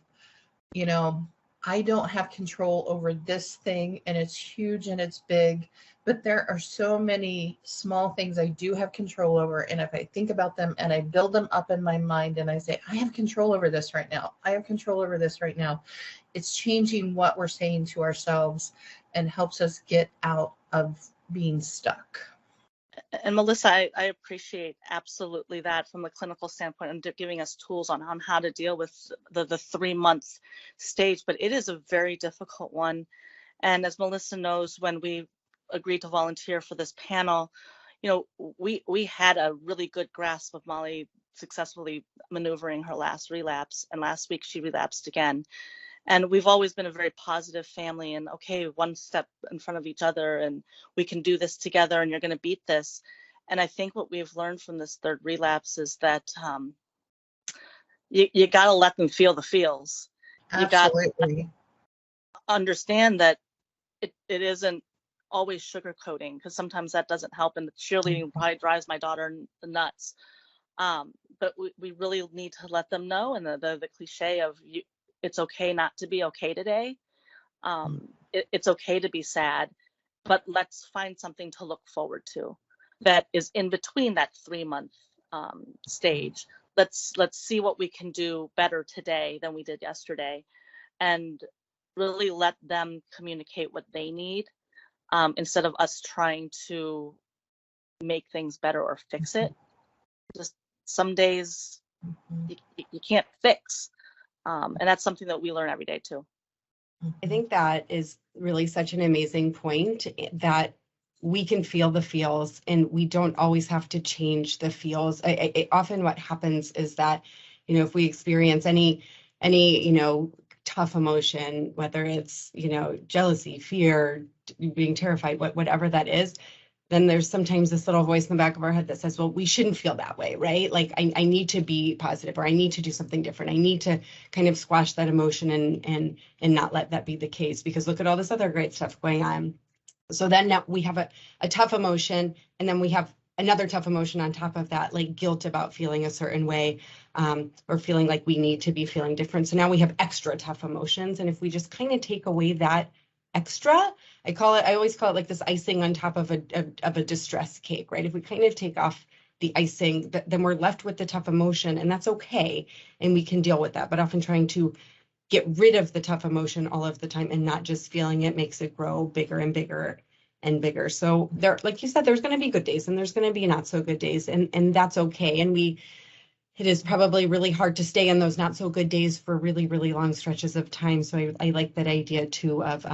I don't have control over this thing, and it's huge and it's big, but there are so many small things I do have control over. And if I think about them and I build them up in my mind and I say, I have control over this right now. I have control over this right now. It's changing what we're saying to ourselves and helps us get out of being stuck. And Melissa, I appreciate absolutely that from a clinical standpoint, and giving us tools on how to deal with the 3-month stage, but it is a very difficult one. And as Melissa knows, when we agreed to volunteer for this panel, we had a really good grasp of Molly successfully maneuvering her last relapse, and last week she relapsed again. And we've always been a very positive family, and okay, one step in front of each other, and we can do this together, and you're going to beat this. And I think what we've learned from this third relapse is that you got to let them feel the feels. Absolutely. You got to understand that it isn't always sugarcoating, because sometimes that doesn't help, and the cheerleading probably drives my daughter nuts. But we really need to let them know, and the cliche of it's okay not to be okay today. It's okay to be sad, but let's find something to look forward to that is in between that 3-month stage. Let's see what we can do better today than we did yesterday, and really let them communicate what they need, instead of us trying to make things better or fix it. Just some days you can't fix. And that's something that we learn every day too. I think that is really such an amazing point, that we can feel the feels, and we don't always have to change the feels. Often what happens is that, if we experience any, tough emotion, whether it's, jealousy, fear, being terrified, whatever that is, then there's sometimes this little voice in the back of our head that says, well, we shouldn't feel that way, right? Like I need to be positive, or I need to do something different. I need to kind of squash that emotion and not let that be the case, because look at all this other great stuff going on. So then now we have a tough emotion, and then we have another tough emotion on top of that, like guilt about feeling a certain way, or feeling like we need to be feeling different. So now we have extra tough emotions. And if we just kind of take away that extra, I always call it like this icing on top of a distress cake, right? If we kind of take off the icing, then we're left with the tough emotion, and that's okay. And we can deal with that. But often trying to get rid of the tough emotion all of the time and not just feeling it makes it grow bigger and bigger and bigger. So there, like you said, there's going to be good days and there's going to be not so good days, and that's okay. And it is probably really hard to stay in those not so good days for really, really long stretches of time. So I like that idea too of,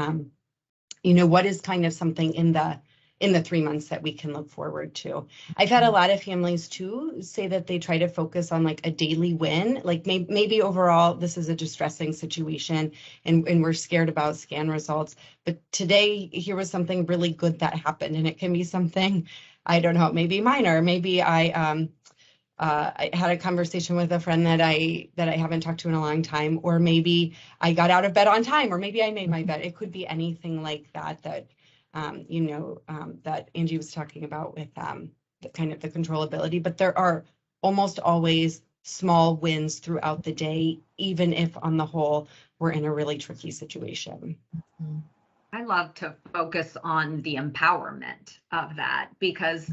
what is kind of something in the 3 months that we can look forward to. I've had a lot of families too say that they try to focus on like a daily win, like maybe overall this is a distressing situation and we're scared about scan results, but today here was something really good that happened, and it can be something, I don't know, maybe minor. Maybe I had a conversation with a friend that I haven't talked to in a long time, or maybe I got out of bed on time, or maybe I made my bed. It could be anything like that that Angie was talking about with the kind of the controllability. But there are almost always small wins throughout the day, even if on the whole we're in a really tricky situation. I love to focus on the empowerment of that, because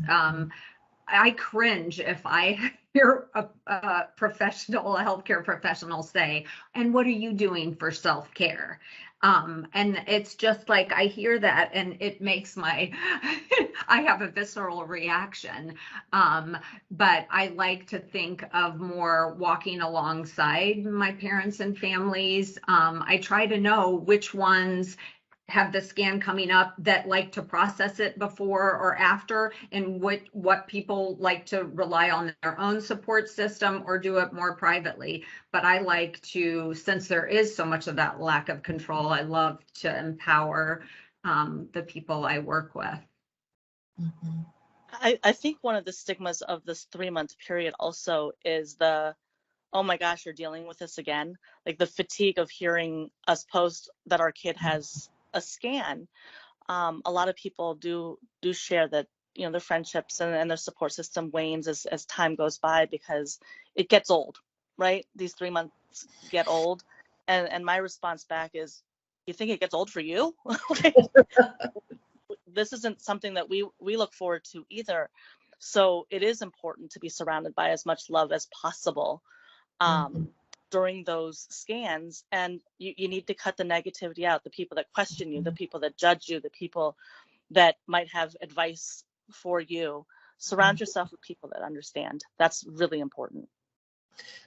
I cringe if I hear a healthcare professional say, and what are you doing for self-care? And it's just like, I hear that and it makes I have a visceral reaction. But I like to think of more walking alongside my parents and families. I try to know which ones have the scan coming up that like to process it before or after, and what people like to rely on their own support system or do it more privately. But I like to, since there is so much of that lack of control, I love to empower the people I work with. Mm-hmm. I think one of the stigmas of this 3-month period also is oh my gosh, you're dealing with this again. Like the fatigue of hearing us post that our kid has a scan. A lot of people do share that, their friendships and their support system wanes as time goes by, because it gets old, right? These 3 months get old. And my response back is, you think it gets old for you? This isn't something that we look forward to either. So it is important to be surrounded by as much love as possible during those scans. And you need to cut the negativity out, the people that question you, the people that judge you, the people that might have advice for you. Surround yourself with people that understand. That's really important.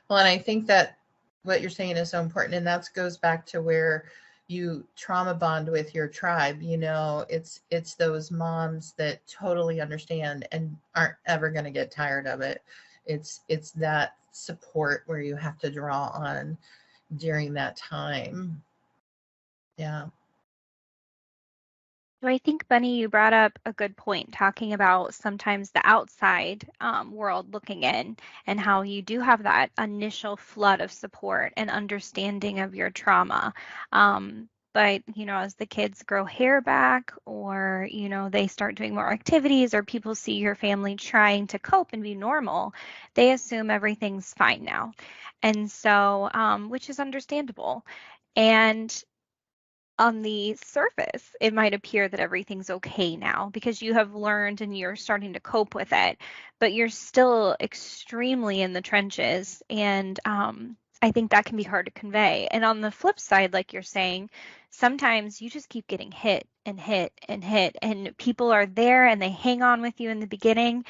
Well, and I think that what you're saying is so important, and that goes back to where you trauma bond with your tribe. It's those moms that totally understand and aren't ever going to get tired of it. It's that support where you have to draw on during that time. Yeah. So I think, Bunny, you brought up a good point, talking about sometimes the outside world looking in, and how you do have that initial flood of support and understanding of your trauma. But, as the kids grow hair back, or, they start doing more activities, or people see your family trying to cope and be normal, they assume everything's fine now. And so, which is understandable. And on the surface, it might appear that everything's okay now because you have learned and you're starting to cope with it, but you're still extremely in the trenches. And I think that can be hard to convey. And on the flip side, like you're saying, sometimes you just keep getting hit and hit and hit, and people are there and they hang on with you in the beginning.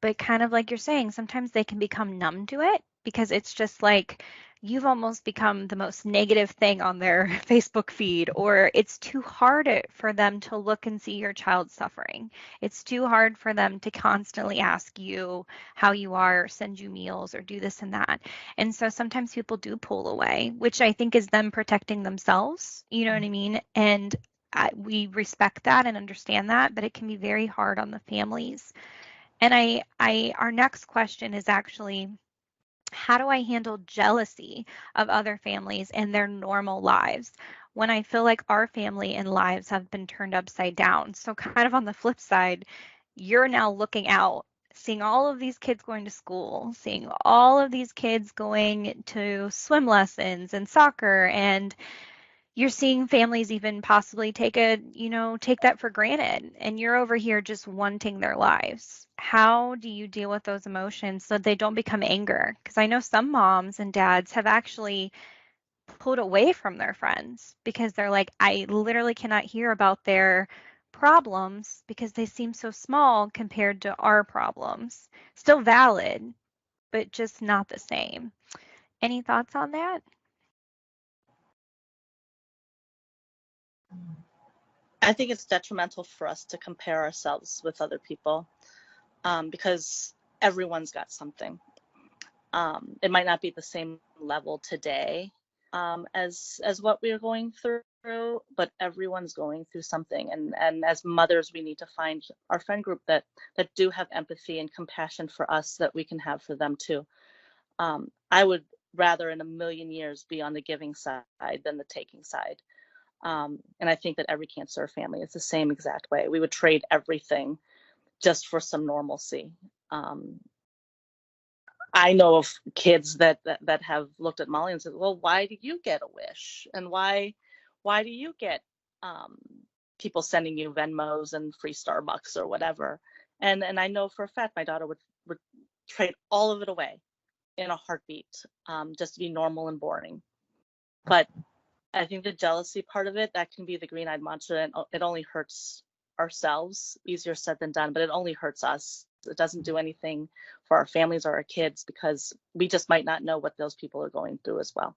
But kind of like you're saying, sometimes they can become numb to it because it's just like you've almost become the most negative thing on their Facebook feed, or it's too hard for them to look and see your child suffering. It's too hard for them to constantly ask you how you are, or send you meals, or do this and that. And so sometimes people do pull away, which I think is them protecting themselves. You know what I mean? And we respect that and understand that, but it can be very hard on the families. And our next question is actually, how do I handle jealousy of other families and their normal lives when I feel like our family and lives have been turned upside down? So, kind of on the flip side, you're now looking out, seeing all of these kids going to school, seeing all of these kids going to swim lessons and soccer, and you're seeing families even possibly take that for granted, and you're over here just wanting their lives. How do you deal with those emotions so they don't become anger? Because I know some moms and dads have actually pulled away from their friends because they're like, I literally cannot hear about their problems because they seem so small compared to our problems. Still valid, but just not the same. Any thoughts on that? I think it's detrimental for us to compare ourselves with other people, because everyone's got something. It might not be the same level today as what we're going through, but everyone's going through something. And as mothers, we need to find our friend group that do have empathy and compassion for us that we can have for them too. I would rather in a million years be on the giving side than the taking side. And I think that every cancer family is the same exact way. We would trade everything just for some normalcy. I know of kids that have looked at Molly and said, well, why do you get a wish? And why do you get people sending you Venmos and free Starbucks or whatever? And I know for a fact my daughter would trade all of it away in a heartbeat, just to be normal and boring. But I think the jealousy part of it, that can be the green-eyed mantra, and it only hurts ourselves. Easier said than done, but it only hurts us. It doesn't do anything for our families or our kids because we just might not know what those people are going through as well.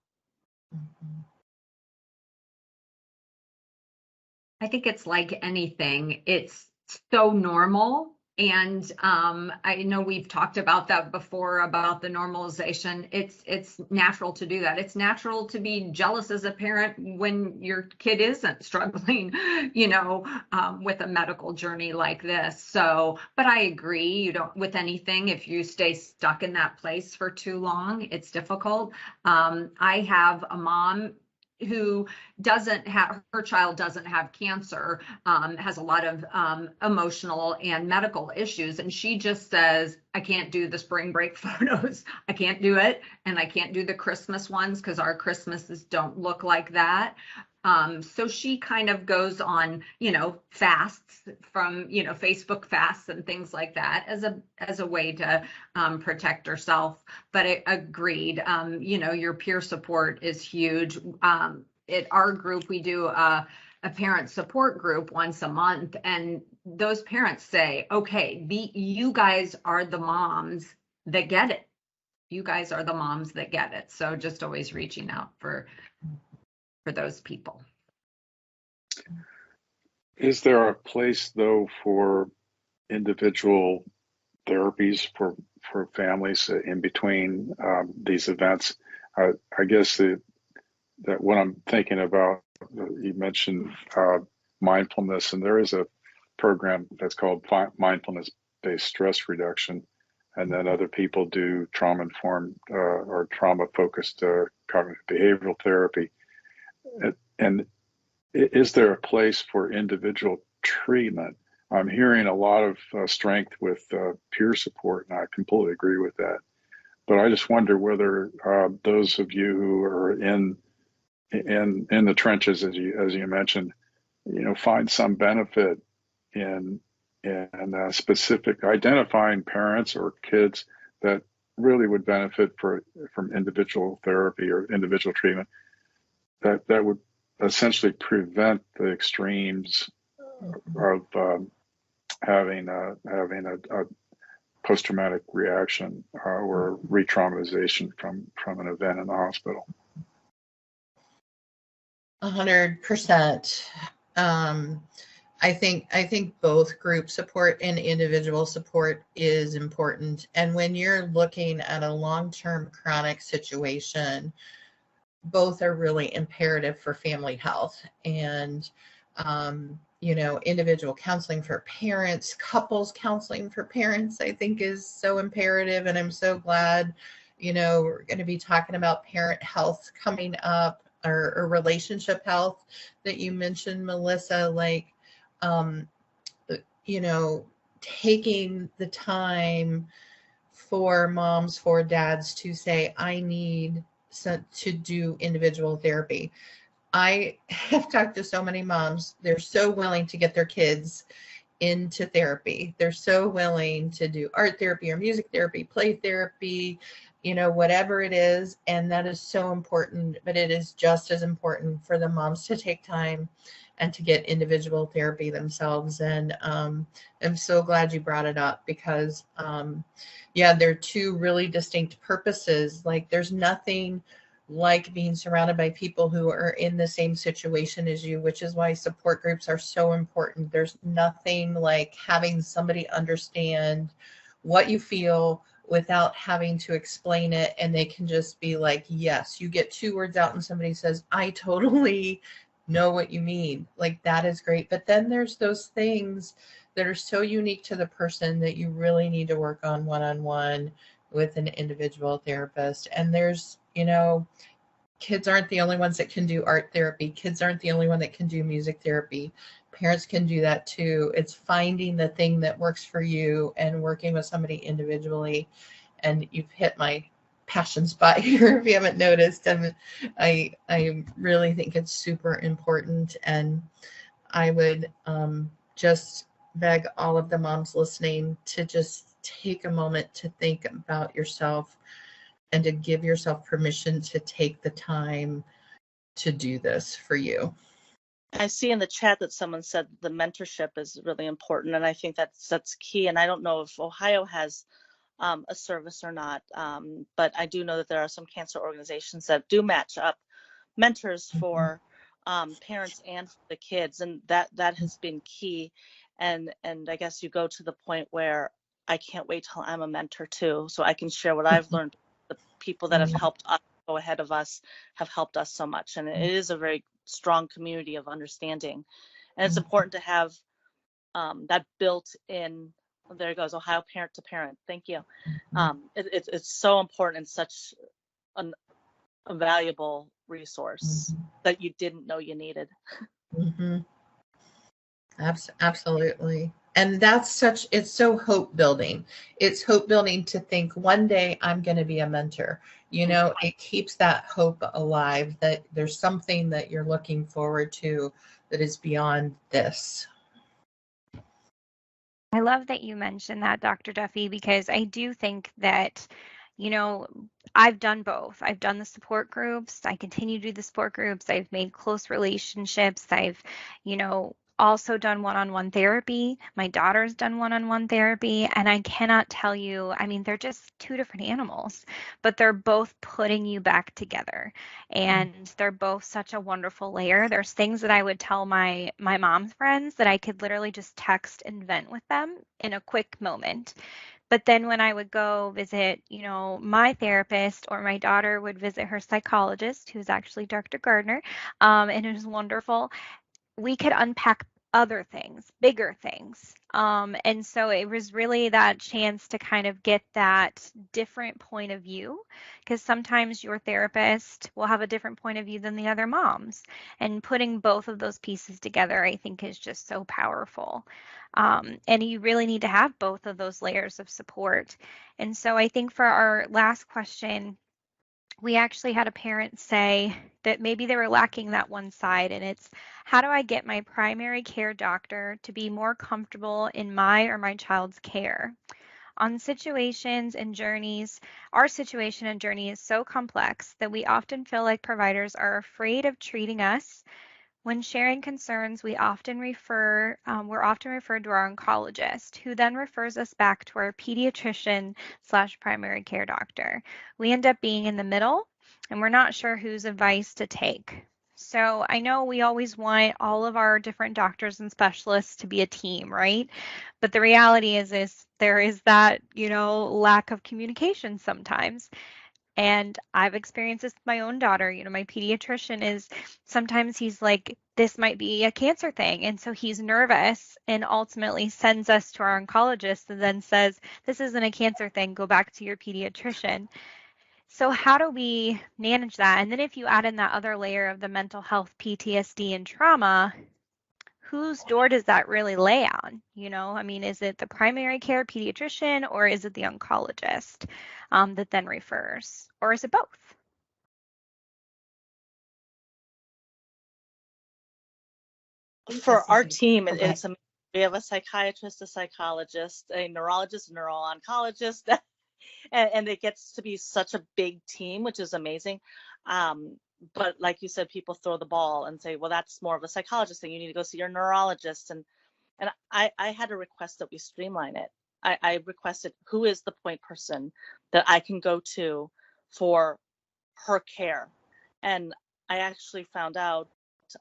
I think it's like anything. It's so normal. And I know we've talked about that before, about the normalization. It's natural to do that. It's natural to be jealous as a parent when your kid isn't struggling, with a medical journey like this. So, but I agree, with anything, if you stay stuck in that place for too long, it's difficult. I have a mom who her child doesn't have cancer, has a lot of emotional and medical issues. And she just says, I can't do the spring break photos. I can't do it. And I can't do the Christmas ones because our Christmases don't look like that. So she kind of goes on, fasts from, Facebook fasts and things like that as a way to protect herself. But I agreed, your peer support is huge. At our group, we do a parent support group once a month, and those parents say, okay, you guys are the moms that get it. You guys are the moms that get it. So just always reaching out for those people. Is there a place though for individual therapies for families in between these events? I guess that what I'm thinking about, you mentioned mindfulness, and there is a program that's called mindfulness-based stress reduction, and then other people do trauma-informed or trauma-focused cognitive behavioral therapy. And is there a place for individual treatment? I'm hearing a lot of strength with peer support, and I completely agree with that. But I just wonder whether those of you who are in the trenches, as you mentioned, find some benefit in specific identifying parents or kids that really would benefit from individual therapy or individual treatment that would essentially prevent the extremes of having a post-traumatic reaction or re-traumatization from an event in the hospital. 100%. I think both group support and individual support is important. And when you're looking at a long-term chronic situation, both are really imperative for family health. And individual counseling for parents, couples counseling for parents, I think is so imperative. And I'm so glad, we're going to be talking about parent health coming up, or relationship health that you mentioned, Melissa, like, taking the time for moms, for dads to say, I need to do individual therapy. I have talked to so many moms. They're so willing to get their kids into therapy. They're so willing to do art therapy or music therapy, play therapy, whatever it is. And that is so important, but it is just as important for the moms to take time and to get individual therapy themselves. And I'm so glad you brought it up because, they're two really distinct purposes. Like there's nothing like being surrounded by people who are in the same situation as you, which is why support groups are so important. There's nothing like having somebody understand what you feel without having to explain it. And they can just be like, yes, you get 2 words out and somebody says, I totally know what you mean. Like that is great. But then there's those things that are so unique to the person that you really need to work on one-on-one with an individual therapist. And there's, kids aren't the only ones that can do art therapy. Kids aren't the only one that can do music therapy. Parents can do that too. It's finding the thing that works for you and working with somebody individually. And you've hit my passion spot here if you haven't noticed. And I really think it's super important. And I would just beg all of the moms listening to just take a moment to think about yourself and to give yourself permission to take the time to do this for you. I see in the chat that someone said the mentorship is really important, and I think that's key. And I don't know if Ohio has a service or not, but I do know that there are some cancer organizations that do match up mentors for parents and for the kids, and that has been key. And I guess you go to the point where I can't wait till I'm a mentor too, so I can share what I've learned. The people that have helped us go ahead of us have helped us so much, and it is a very strong community of understanding. And it's important to have that built in. There it goes, Ohio Parent to Parent. Thank you. It's so important and such a valuable resource that you didn't know you needed. Mm-hmm. Absolutely. And it's so hope building. It's hope building to think one day I'm going to be a mentor. It keeps that hope alive that there's something that you're looking forward to that is beyond this. I love that you mentioned that, Dr. Duffy, because I do think that, I've done both. I've done the support groups. I continue to do the support groups. I've made close relationships. I've, also done one-on-one therapy. My daughter's done one-on-one therapy. And I cannot tell you, they're just two different animals, but they're both putting you back together. And they're both such a wonderful layer. There's things that I would tell my mom's friends that I could literally just text and vent with them in a quick moment. But then when I would go visit, my therapist, or my daughter would visit her psychologist, who's actually Dr. Gardner, and it was wonderful, we could unpack other things, bigger things. And so it was really that chance to kind of get that different point of view, because sometimes your therapist will have a different point of view than the other moms. And putting both of those pieces together, I think, is just so powerful. And you really need to have both of those layers of support. And so I think for our last question, we actually had a parent say that maybe they were lacking that one side, and it's, how do I get my primary care doctor to be more comfortable in my or my child's care? On situations and journeys, our situation and journey is so complex that we often feel like providers are afraid of treating us When sharing concerns, we're often referred to our oncologist, who then refers us back to our pediatrician/primary care doctor. We end up being in the middle, and we're not sure whose advice to take. So I know we always want all of our different doctors and specialists to be a team, right? But the reality is there is that, lack of communication sometimes. And I've experienced this with my own daughter. My pediatrician is sometimes he's like, this might be a cancer thing. And so he's nervous and ultimately sends us to our oncologist and then says, this isn't a cancer thing. Go back to your pediatrician. So how do we manage that? And then if you add in that other layer of the mental health, PTSD, and trauma, whose door does that really lay on? Is it the primary care pediatrician or is it the oncologist that then refers? Or is it both? For our team, Okay. we have a psychiatrist, a psychologist, a neurologist, a neuro-oncologist, and it gets to be such a big team, which is amazing. But like you said, people throw the ball and say, well, that's more of a psychologist thing. You need to go see your neurologist. And I had a request that we streamline it. I requested, who is the point person that I can go to for her care? And I actually found out,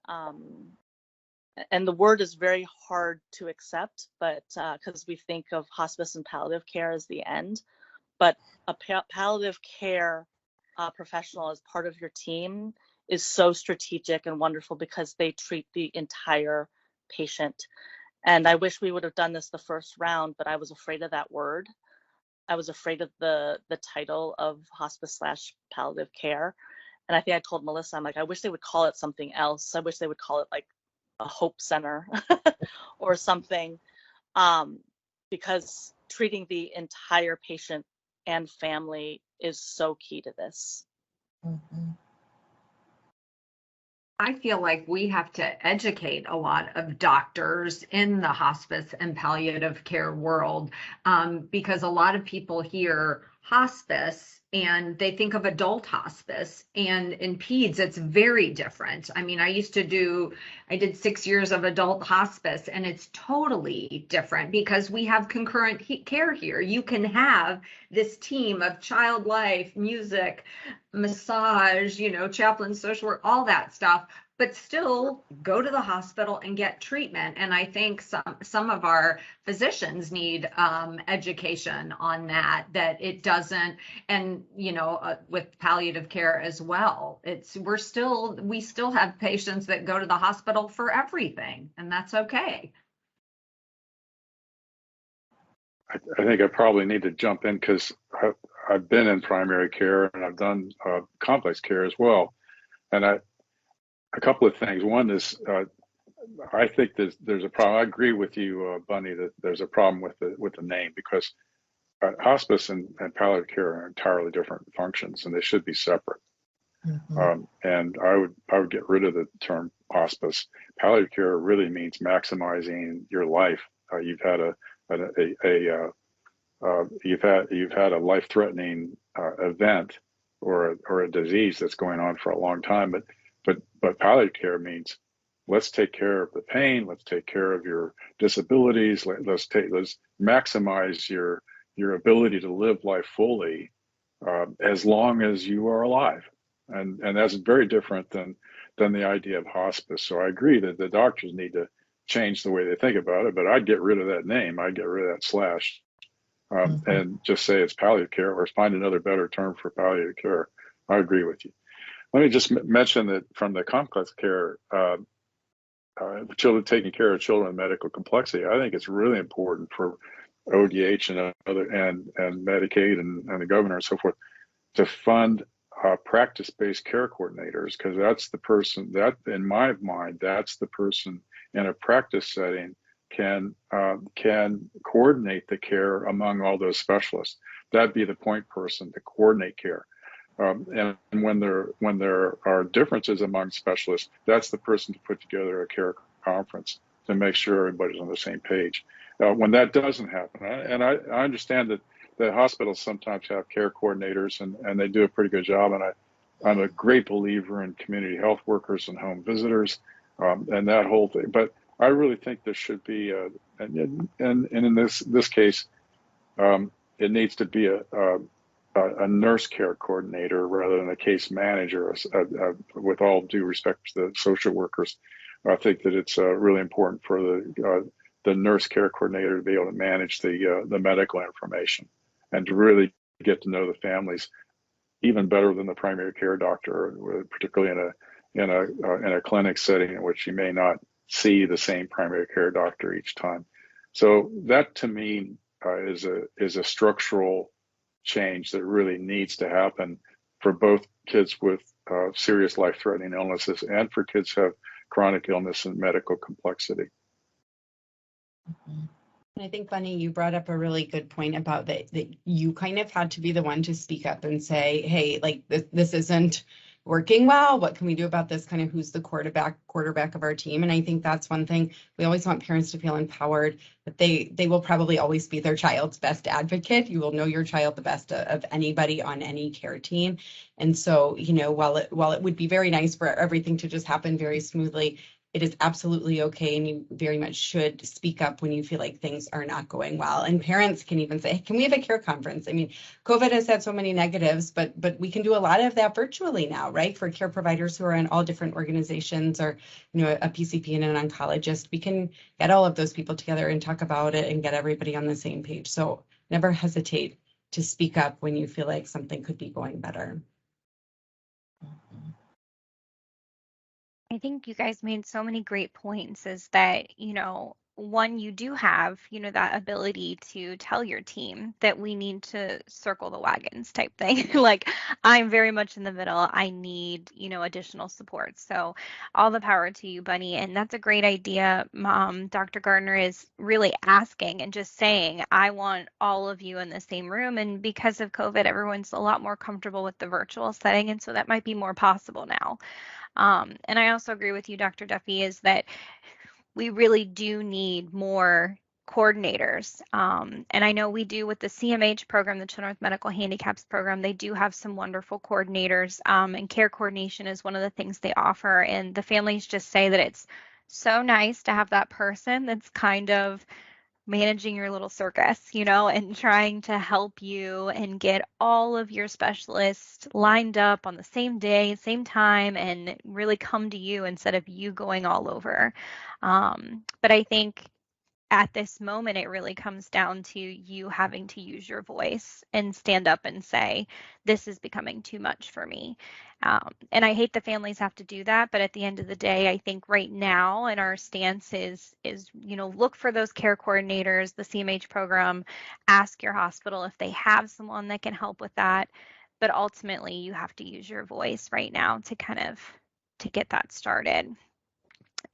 and the word is very hard to accept, but because we think of hospice and palliative care as the end, but a palliative care professional as part of your team is so strategic and wonderful because they treat the entire patient. And I wish we would have done this the first round, but I was afraid of that word. I was afraid of the title of hospice/palliative care. And I think I told Melissa, I'm like, I wish they would call it something else. I wish they would call it like a Hope Center or something, because treating the entire patient and family is so key to this. Mm-hmm. I feel like we have to educate a lot of doctors in the hospice and palliative care world, because a lot of people hear hospice and they think of adult hospice, and in peds it's very different. I did 6 years of adult hospice, and it's totally different because we have concurrent care here. You can have this team of child life, music, massage, chaplain, social work, all that stuff, but still go to the hospital and get treatment. And I think some of our physicians need education on that it doesn't, and with palliative care as well, we still have patients that go to the hospital for everything, and that's okay. I think I probably need to jump in because I've been in primary care and I've done complex care as well. And a couple of things. One is I think there's a problem. I agree with you, Bunny, that there's a problem with the name, because hospice and palliative care are entirely different functions, and they should be separate. Mm-hmm. And I would get rid of the term hospice. Palliative care really means maximizing your life. You've had a life-threatening event or a disease that's going on for a long time, but palliative care means let's take care of the pain, let's take care of your disabilities, let's maximize your ability to live life fully as long as you are alive, and that's very different than the idea of hospice. So I agree that the doctors need to change the way they think about it, but I'd get rid of that name. I'd get rid of that slash, and just say it's palliative care, or find another better term for palliative care. I agree with you. Let me just mention that from the complex care, children, taking care of children with medical complexity, I think it's really important for ODH and Medicaid and the governor and so forth to fund practice-based care coordinators, because that's the person that, in my mind, that's the person in a practice setting can coordinate the care among all those specialists. That'd be the point person to coordinate care. And when there are differences among specialists, that's the person to put together a care conference to make sure everybody's on the same page. When that doesn't happen, and I understand that hospitals sometimes have care coordinators, and they do a pretty good job, and I'm a great believer in community health workers and home visitors. and that whole thing. But I really think there should be and in this case, it needs to be a nurse care coordinator rather than a case manager. With all due respect to the social workers, I think that it's really important for the nurse care coordinator to be able to manage the medical information and to really get to know the families even better than the primary care doctor, particularly in a clinic setting in which you may not see the same primary care doctor each time. So that to me is a structural change that really needs to happen for both kids with serious life-threatening illnesses and for kids who have chronic illness and medical complexity. I think, Bunny, you brought up a really good point about that you kind of had to be the one to speak up and say, hey, like this isn't working well. What can we do about this? Kind of who's the quarterback of our team? And I think that's one thing. We always want parents to feel empowered, but they will probably always be their child's best advocate. You will know your child the best of anybody on any care team. And so, while it would be very nice for everything to just happen very smoothly, it is absolutely okay, and you very much should speak up when you feel like things are not going well. And parents can even say, hey, can we have a care conference? I mean, COVID has had so many negatives, but we can do a lot of that virtually now, right? For care providers who are in all different organizations, or a PCP and an oncologist, we can get all of those people together and talk about it and get everybody on the same page. So never hesitate to speak up when you feel like something could be going better. I think you guys made so many great points, is that, one, you do have, that ability to tell your team that we need to circle the wagons type thing. Like, I'm very much in the middle. I need, additional support. So all the power to you, Bunny. And that's a great idea. Dr. Gardner is really asking and just saying, I want all of you in the same room. And because of COVID, everyone's a lot more comfortable with the virtual setting. And so that might be more possible now. And I also agree with you, Dr. Duffy, is that we really do need more coordinators. And I know we do with the CMH program, the Children with Medical Handicaps program, they do have some wonderful coordinators, and care coordination is one of the things they offer. And the families just say that it's so nice to have that person that's kind of managing your little circus, and trying to help you and get all of your specialists lined up on the same day, same time, and really come to you instead of you going all over. But I think at this moment, it really comes down to you having to use your voice and stand up and say, this is becoming too much for me. And I hate the families have to do that, but at the end of the day, I think right now, and our stance is look for those care coordinators, the CMH program, ask your hospital if they have someone that can help with that. But ultimately, you have to use your voice right now to get that started.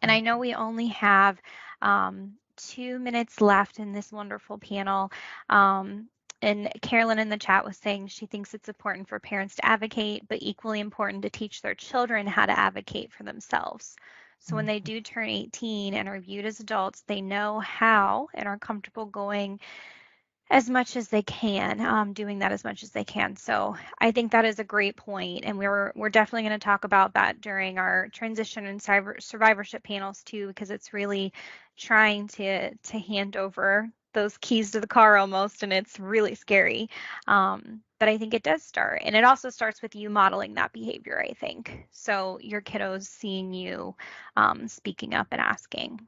And I know we only have 2 minutes left in this wonderful panel. And Carolyn in the chat was saying she thinks it's important for parents to advocate, but equally important to teach their children how to advocate for themselves. So when they do turn 18 and are viewed as adults, they know how and are comfortable going as much as they can, doing that as much as they can. So I think that is a great point, and we're definitely going to talk about that during our transition and survivorship panels too, because it's really trying to hand over those keys to the car almost, and it's really scary. But I think it does start, and it also starts with you modeling that behavior, I think. So your kiddos seeing you speaking up and asking.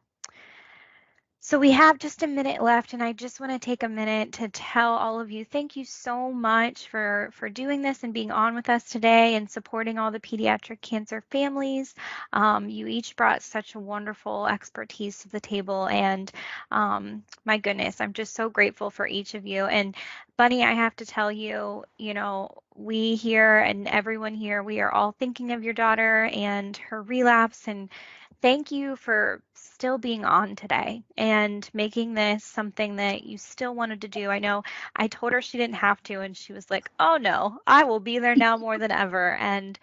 So we have just a minute left, and I just want to take a minute to tell all of you, thank you so much for doing this and being on with us today and supporting all the pediatric cancer families. You each brought such a wonderful expertise to the table, and my goodness, I'm just so grateful for each of you. And Bunny, I have to tell you, we here and everyone here, we are all thinking of your daughter and her relapse, and thank you for still being on today and making this something that you still wanted to do. I know I told her she didn't have to, and she was like, oh no, I will be there now more than ever. And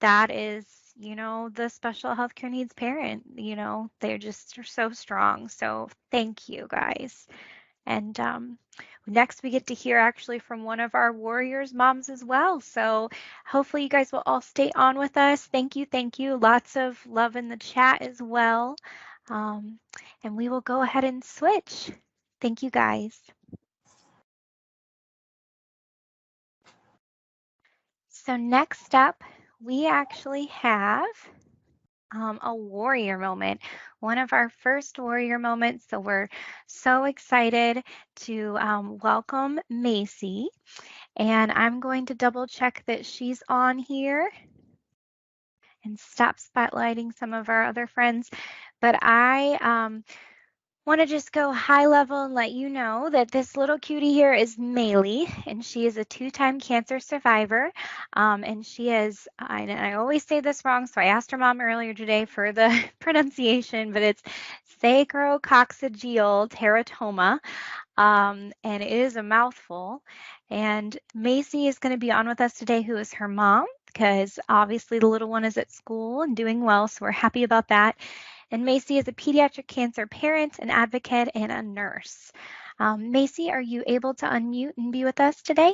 that is, the special healthcare needs parent, they're so strong. So thank you guys. And next we get to hear actually from one of our Warriors moms as well. So hopefully you guys will all stay on with us. Thank you. Thank you. Lots of love in the chat as well. And we will go ahead and switch. Thank you guys. So next up, we actually have a warrior moment, one of our first warrior moments. So we're so excited to welcome Macy. And I'm going to double check that she's on here and stop spotlighting some of our other friends. But I want to just go high level and let you know that this little cutie here is Maylee, and she is a 2-time cancer survivor. And she is, and I always say this wrong, so I asked her mom earlier today for the pronunciation, but it's sacrococcygeal teratoma. And it is a mouthful. And Macy is going to be on with us today, who is her mom, because obviously the little one is at school and doing well, so we're happy about that. And Macy is a pediatric cancer parent, an advocate, and a nurse. Macy, are you able to unmute and be with us today?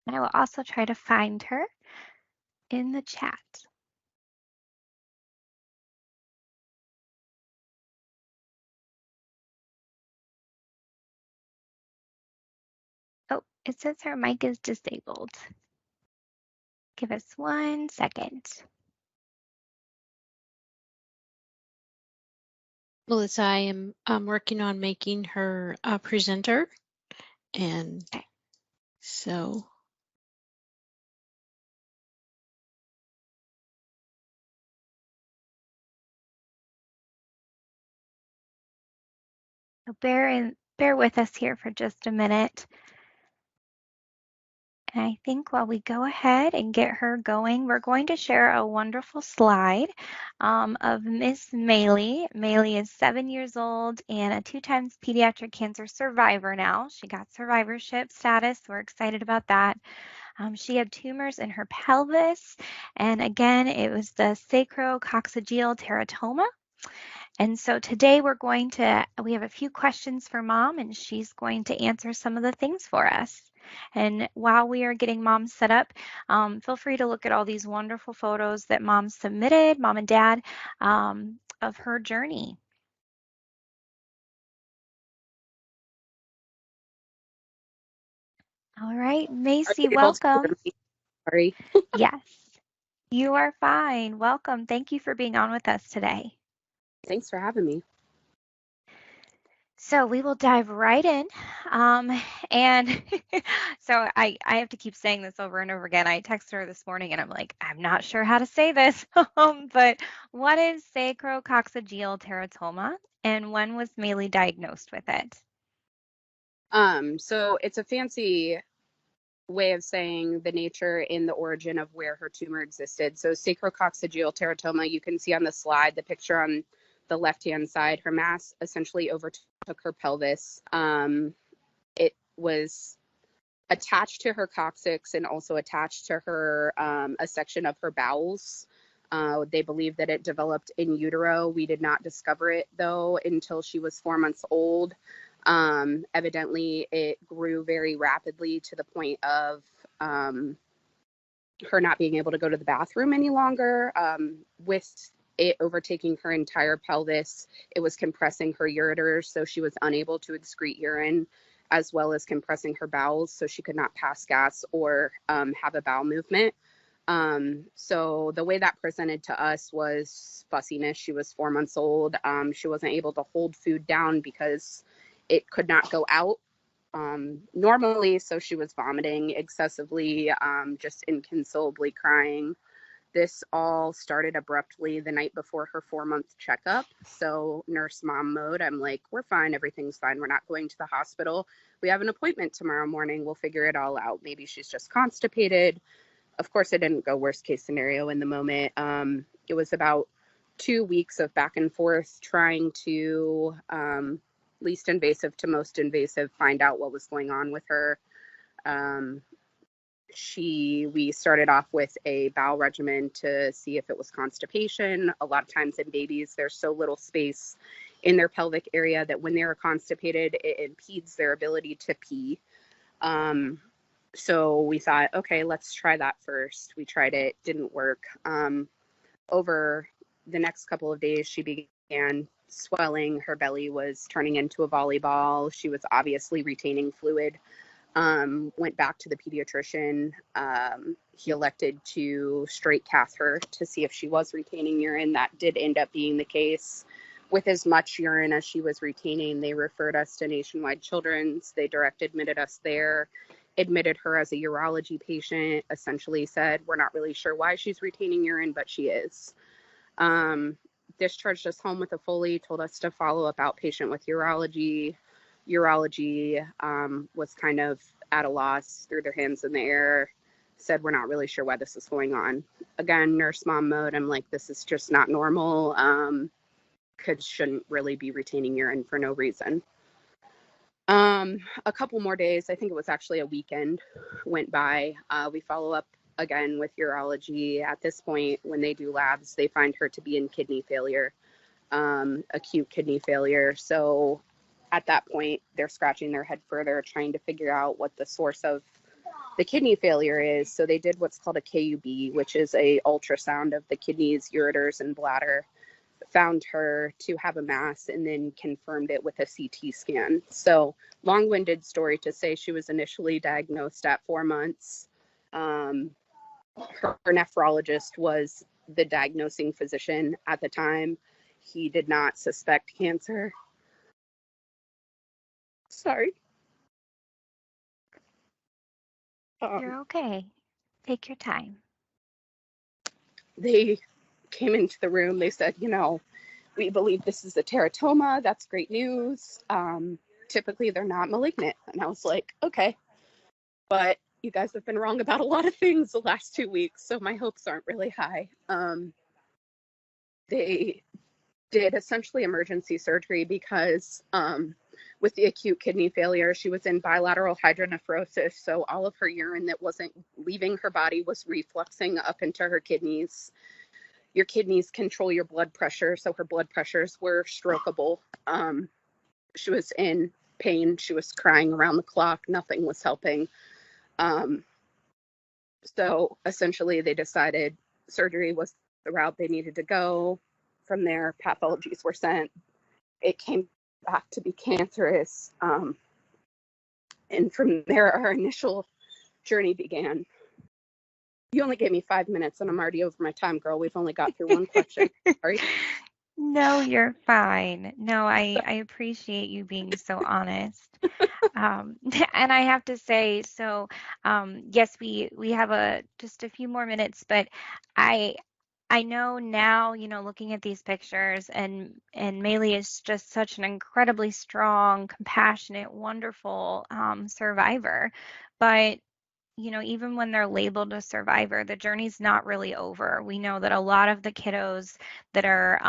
And I will also try to find her in the chat. Oh, it says her mic is disabled. Give us 1 second. Melissa, I am working on making her a presenter, and Okay. so bear with us here for just a minute. And I think while we go ahead and get her going, we're going to share a wonderful slide of Miss Maylee. Maylee is 7 years old and a 2-time pediatric cancer survivor now. She got survivorship status. We're excited about that. She had tumors in her pelvis. And again, it was the sacrococcygeal teratoma. And so today we have a few questions for Mom, and she's going to answer some of the things for us. And while we are getting Mom set up, feel free to look at all these wonderful photos that Mom submitted, Mom and Dad, of her journey. All right, Macy, welcome. Sorry. Yes, you are fine. Welcome. Thank you for being on with us today. Thanks for having me. So we will dive right in. And so I have to keep saying this over and over again. I texted her this morning and I'm like, I'm not sure how to say this. But what is sacrococcygeal teratoma and when was Maylee diagnosed with it? So it's a fancy way of saying the nature and the origin of where her tumor existed. So sacrococcygeal teratoma, you can see on the slide, the picture on the left-hand side, her mass essentially overtook her pelvis. It was attached to her coccyx and also attached to her, a section of her bowels. They believe that it developed in utero. We did not discover it though until she was 4 months old. Evidently it grew very rapidly to the point of her not being able to go to the bathroom any longer. With it overtaking her entire pelvis, it was compressing her ureters, so she was unable to excrete urine, as well as compressing her bowels, so she could not pass gas or have a bowel movement. So the way that presented to us was fussiness. She was 4 months old. She wasn't able to hold food down because it could not go out normally, so she was vomiting excessively, just inconsolably crying. This all started abruptly the night before her 4-month checkup. So nurse mom mode, I'm like, we're fine. Everything's fine. We're not going to the hospital. We have an appointment tomorrow morning. We'll figure it all out. Maybe she's just constipated. Of course, it didn't go worst case scenario in the moment. It was about 2 weeks of back and forth trying to least invasive to most invasive find out what was going on with her. we started off with a bowel regimen to see if it was constipation. A lot of times in babies, there's so little space in their pelvic area that when they're constipated, it impedes their ability to pee. So we thought, okay, let's try that first. We tried it, didn't work. Over the next couple of days, she began swelling. Her belly was turning into a volleyball. She was obviously retaining fluid. Went back to the pediatrician. He elected to straight cath her to see if she was retaining urine. That did end up being the case. With as much urine as she was retaining, they referred us to Nationwide Children's. They direct admitted us there, admitted her as a urology patient, essentially said, we're not really sure why she's retaining urine, but she is. Discharged us home with a Foley, told us to follow up outpatient with urology. Urology was kind of at a loss, threw their hands in the air, said, we're not really sure why this is going on. Again, nurse mom mode. I'm like, this is just not normal. Kids shouldn't really be retaining urine for no reason. A couple more days, I think it was actually a weekend, went by. We follow up again with urology. At this point, when they do labs, they find her to be in kidney failure, acute kidney failure. So at that point, they're scratching their head further, trying to figure out what the source of the kidney failure is. So they did what's called a KUB, which is a ultrasound of the kidneys, ureters, and bladder. Found her to have a mass and then confirmed it with a CT scan. So long-winded story to say, she was initially diagnosed at 4 months. Her nephrologist was the diagnosing physician at the time. He did not suspect cancer. Sorry. You're okay. Take your time. They came into the room. They said, we believe this is a teratoma. That's great news. Typically, they're not malignant. And I was like, okay. But you guys have been wrong about a lot of things the last 2 weeks, so my hopes aren't really high. They did essentially emergency surgery because with the acute kidney failure, she was in bilateral hydronephrosis, so all of her urine that wasn't leaving her body was refluxing up into her kidneys. Your kidneys control your blood pressure, so her blood pressures were strokeable. She was in pain. She was crying around the clock. Nothing was helping. So essentially, they decided surgery was the route they needed to go. From there, pathologies were sent. It came back to be cancerous. And from there, our initial journey began. You only gave me 5 minutes and I'm already over my time, girl. We've only got through one question. Sorry. No, you're fine. No, I appreciate you being so honest. And I have to say, so yes, we have just a few more minutes, but I know now, looking at these pictures, and Maylee is just such an incredibly strong, compassionate, wonderful survivor. But even when they're labeled a survivor, the journey's not really over. We know that a lot of the kiddos that are,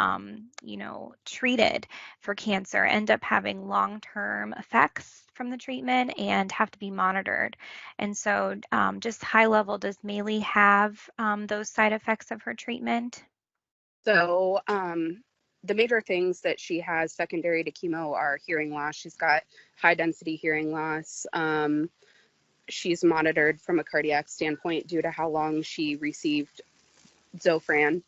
treated for cancer end up having long-term effects from the treatment and have to be monitored. And so just high level, does Maylee have those side effects of her treatment? So the major things that she has secondary to chemo are hearing loss. She's got high density hearing loss. She's monitored from a cardiac standpoint due to how long she received Zofran.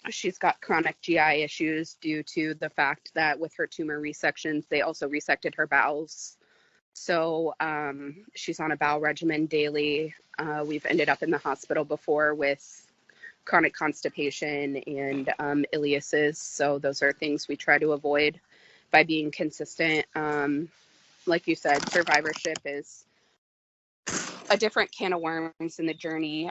She's got chronic GI issues due to the fact that with her tumor resections, they also resected her bowels. So she's on a bowel regimen daily. We've ended up in the hospital before with chronic constipation and ileuses. So those are things we try to avoid by being consistent. Like you said, survivorship is a different can of worms in the journey.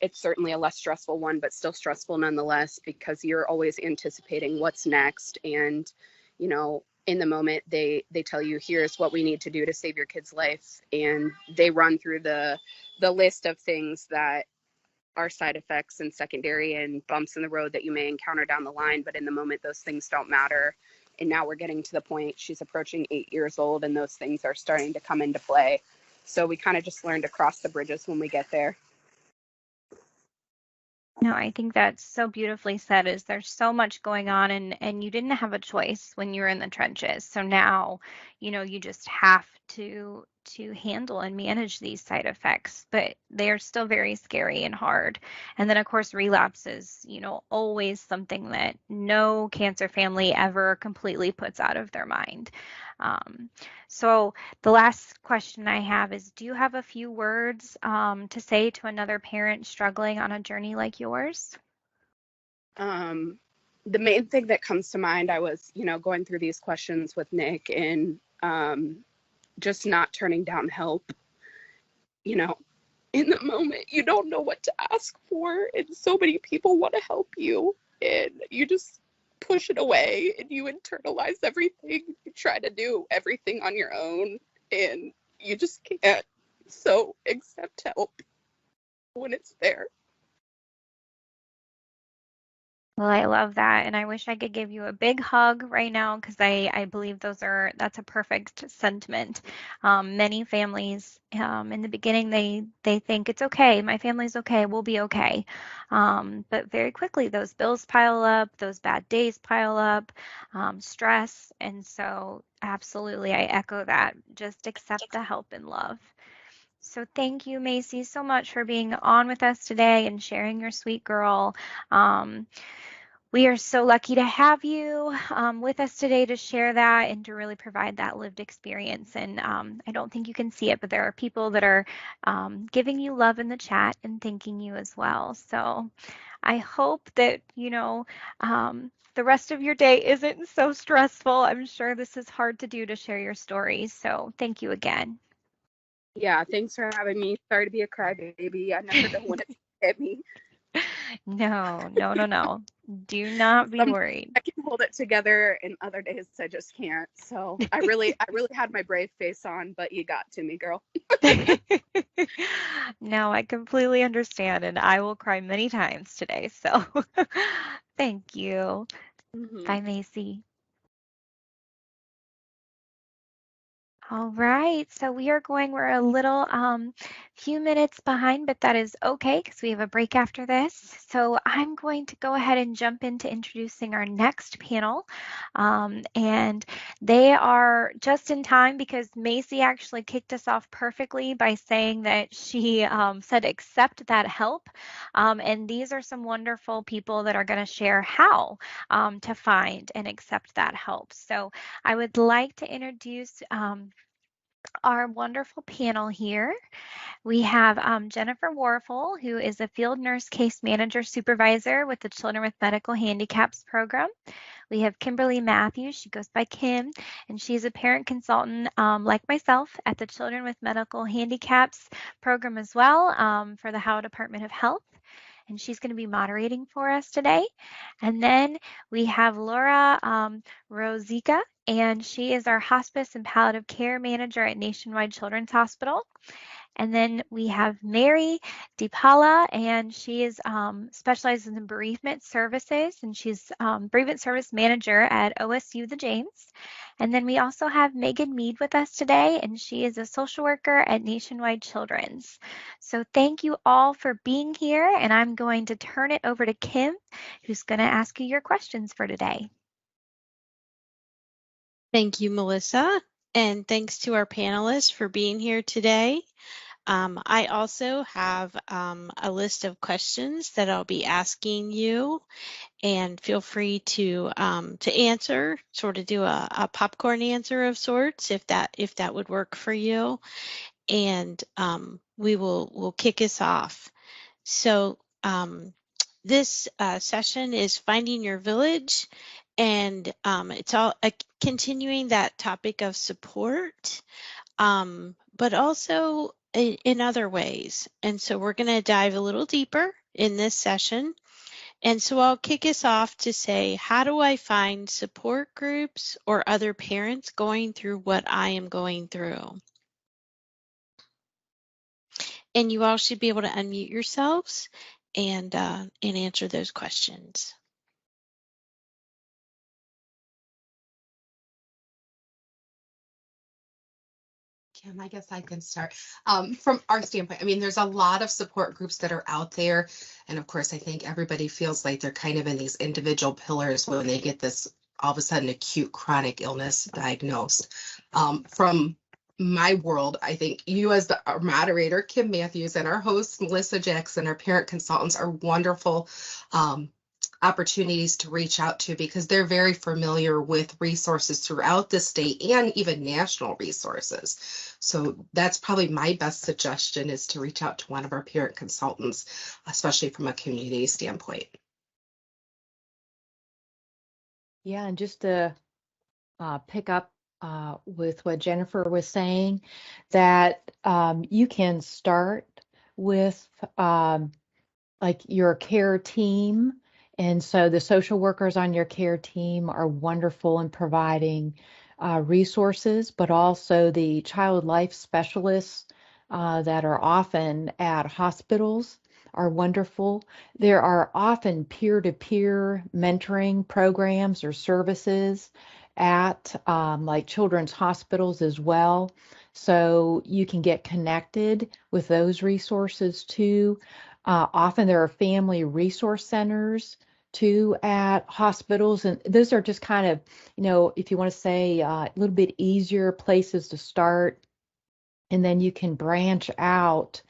It's certainly a less stressful one, but still stressful nonetheless, because you're always anticipating what's next. And, in the moment, they tell you, here's what we need to do to save your kid's life. And they run through the list of things that are side effects and secondary and bumps in the road that you may encounter down the line. But in the moment, those things don't matter. And now we're getting to the point, she's approaching 8 years old, and those things are starting to come into play. So we kind of just learned to cross the bridges when we get there. No, I think that's so beautifully said, is there's so much going on and you didn't have a choice when you were in the trenches. So now, you just have to handle and manage these side effects, but they're still very scary and hard. And then of course relapse is, always something that no cancer family ever completely puts out of their mind. So the last question I have is, do you have a few words to say to another parent struggling on a journey like yours? The main thing that comes to mind, I was, going through these questions with Nick and just not turning down help. In the moment, you don't know what to ask for, and so many people want to help you, and you just push it away and you internalize everything. You try to do everything on your own and you just can't. So accept help when it's there. Well, I love that. And I wish I could give you a big hug right now because I believe that's a perfect sentiment. Many families in the beginning, they think it's okay. My family's okay. We'll be okay. But very quickly, those bills pile up, those bad days pile up, stress. And so absolutely, I echo that. Just accept the help and love. So thank you, Macy, so much for being on with us today and sharing your sweet girl. We are so lucky to have you with us today to share that and to really provide that lived experience. And I don't think you can see it, but there are people that are giving you love in the chat and thanking you as well. So I hope that, the rest of your day isn't so stressful. I'm sure this is hard to do, to share your stories. So thank you again. Yeah, thanks for having me. Sorry to be a crybaby. I never know when it's hit me. No. Do not be worried. I can hold it together, and other days I just can't. So I really had my brave face on, but you got to me, girl. No, I completely understand, and I will cry many times today. So thank you. Mm-hmm. Bye, Macy. All right, so we're a little few minutes behind, but that is okay because we have a break after this. So I'm going to go ahead and jump into introducing our next panel. And they are just in time because Macy actually kicked us off perfectly by saying that she said accept that help. And these are some wonderful people that are going to share how to find and accept that help. So I would like to introduce our wonderful panel here. We have Jennifer Warfel, who is a field nurse case manager supervisor with the Children with Medical Handicaps program. We have Kimberly Matthews, she goes by Kim, and she's a parent consultant like myself at the Children with Medical Handicaps program as well for the Howe Department of Health. And she's going to be moderating for us today. And then we have Laura Rosica, and she is our hospice and palliative care manager at Nationwide Children's Hospital. And then we have Mary DiPaula, and she is specializes in bereavement services, and she's bereavement service manager at OSU The James. And then we also have Megan Mead with us today, and she is a social worker at Nationwide Children's. So thank you all for being here, and I'm going to turn it over to Kim, who's going to ask you your questions for today. Thank you, Melissa, and thanks to our panelists for being here today. I also have a list of questions that I'll be asking you, and feel free to answer, sort of do a popcorn answer of sorts, if that would work for you. And we'll kick us off. So this session is Finding Your Village, and it's all continuing that topic of support, but also in other ways. And so we're going to dive a little deeper in this session. And so I'll kick us off to say, how do I find support groups or other parents going through what I am going through? And you all should be able to unmute yourselves and answer those questions. Kim, I guess I can start. From our standpoint, I mean, there's a lot of support groups that are out there. And of course, I think everybody feels like they're kind of in these individual pillars when they get this all of a sudden acute chronic illness diagnosed. From my world, I think you as our moderator, Kim Matthews, and our host, Melissa Jackson, our parent consultants are wonderful opportunities to reach out to because they're very familiar with resources throughout the state and even national resources. So that's probably my best suggestion, is to reach out to one of our parent consultants, especially from a community standpoint. Yeah, and just to pick up with what Jennifer was saying, that you can start with like your care team. And so the social workers on your care team are wonderful in providing resources, but also the child life specialists that are often at hospitals are wonderful. There are often peer-to-peer mentoring programs or services at like children's hospitals as well. So you can get connected with those resources too. Often there are family resource centers too at hospitals, and those are just kind of, if you want to say a little bit easier places to start, and then you can branch out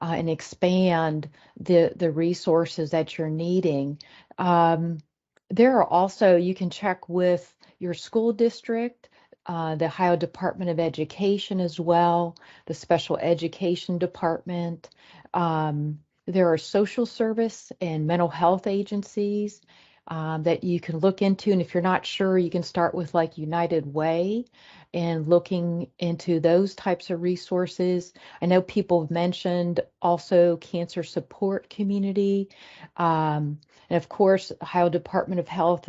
and expand the resources that you're needing. There are also, you can check with your school district, the Ohio Department of Education as well, the Special Education Department. There are social service and mental health agencies that you can look into. And if you're not sure, you can start with like United Way and looking into those types of resources. I know people have mentioned also Cancer Support Community. And of course, Ohio Department of Health,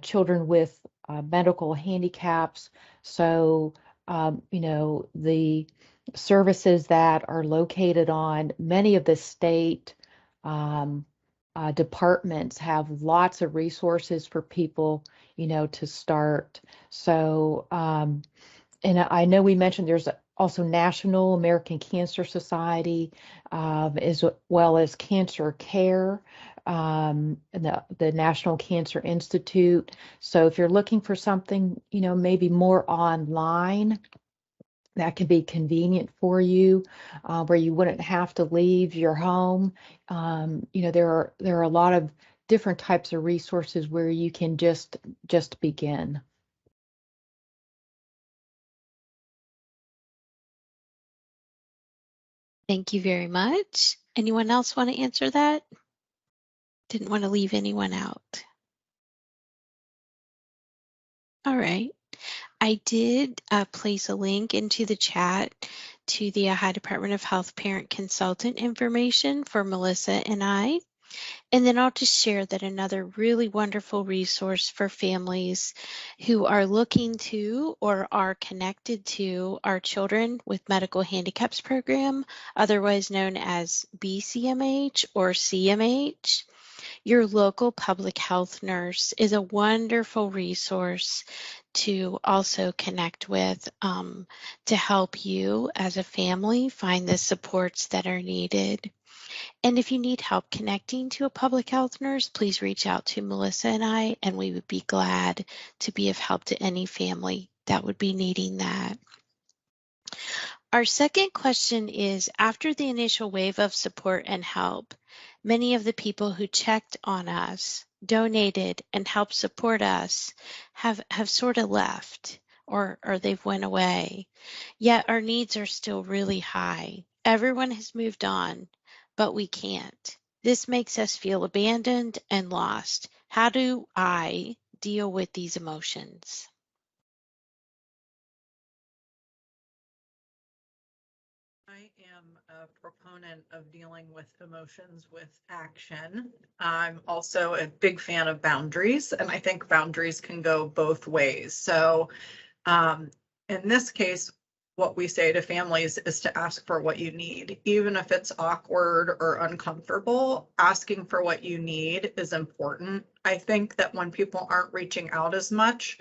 children with medical handicaps. So, the services that are located on many of the state departments have lots of resources for people, to start. So, and I know we mentioned there's also National American Cancer Society, as well as Cancer Care, and the National Cancer Institute. So if you're looking for something, maybe more online, that can be convenient for you, where you wouldn't have to leave your home. There are a lot of different types of resources where you can just begin. Thank you very much. Anyone else want to answer that? Didn't want to leave anyone out. All right. I did place a link into the chat to the Ohio Department of Health parent consultant information for Melissa and I. And then I'll just share that another really wonderful resource for families who are looking to or are connected to our Children with Medical Handicaps program, otherwise known as BCMH or CMH. Your local public health nurse is a wonderful resource to also connect with, to help you as a family find the supports that are needed. And if you need help connecting to a public health nurse, please reach out to Melissa and I, and we would be glad to be of help to any family that would be needing that. Our second question is, after the initial wave of support and help, many of the people who checked on us, donated, and helped support us have sort of left, or they've went away. Yet our needs are still really high. Everyone has moved on, but we can't. This makes us feel abandoned and lost. How do I deal with these emotions? I am a proponent of dealing with emotions with action. I'm also a big fan of boundaries, and I think boundaries can go both ways. So in this case, what we say to families is to ask for what you need. Even if it's awkward or uncomfortable, asking for what you need is important. I think that when people aren't reaching out as much,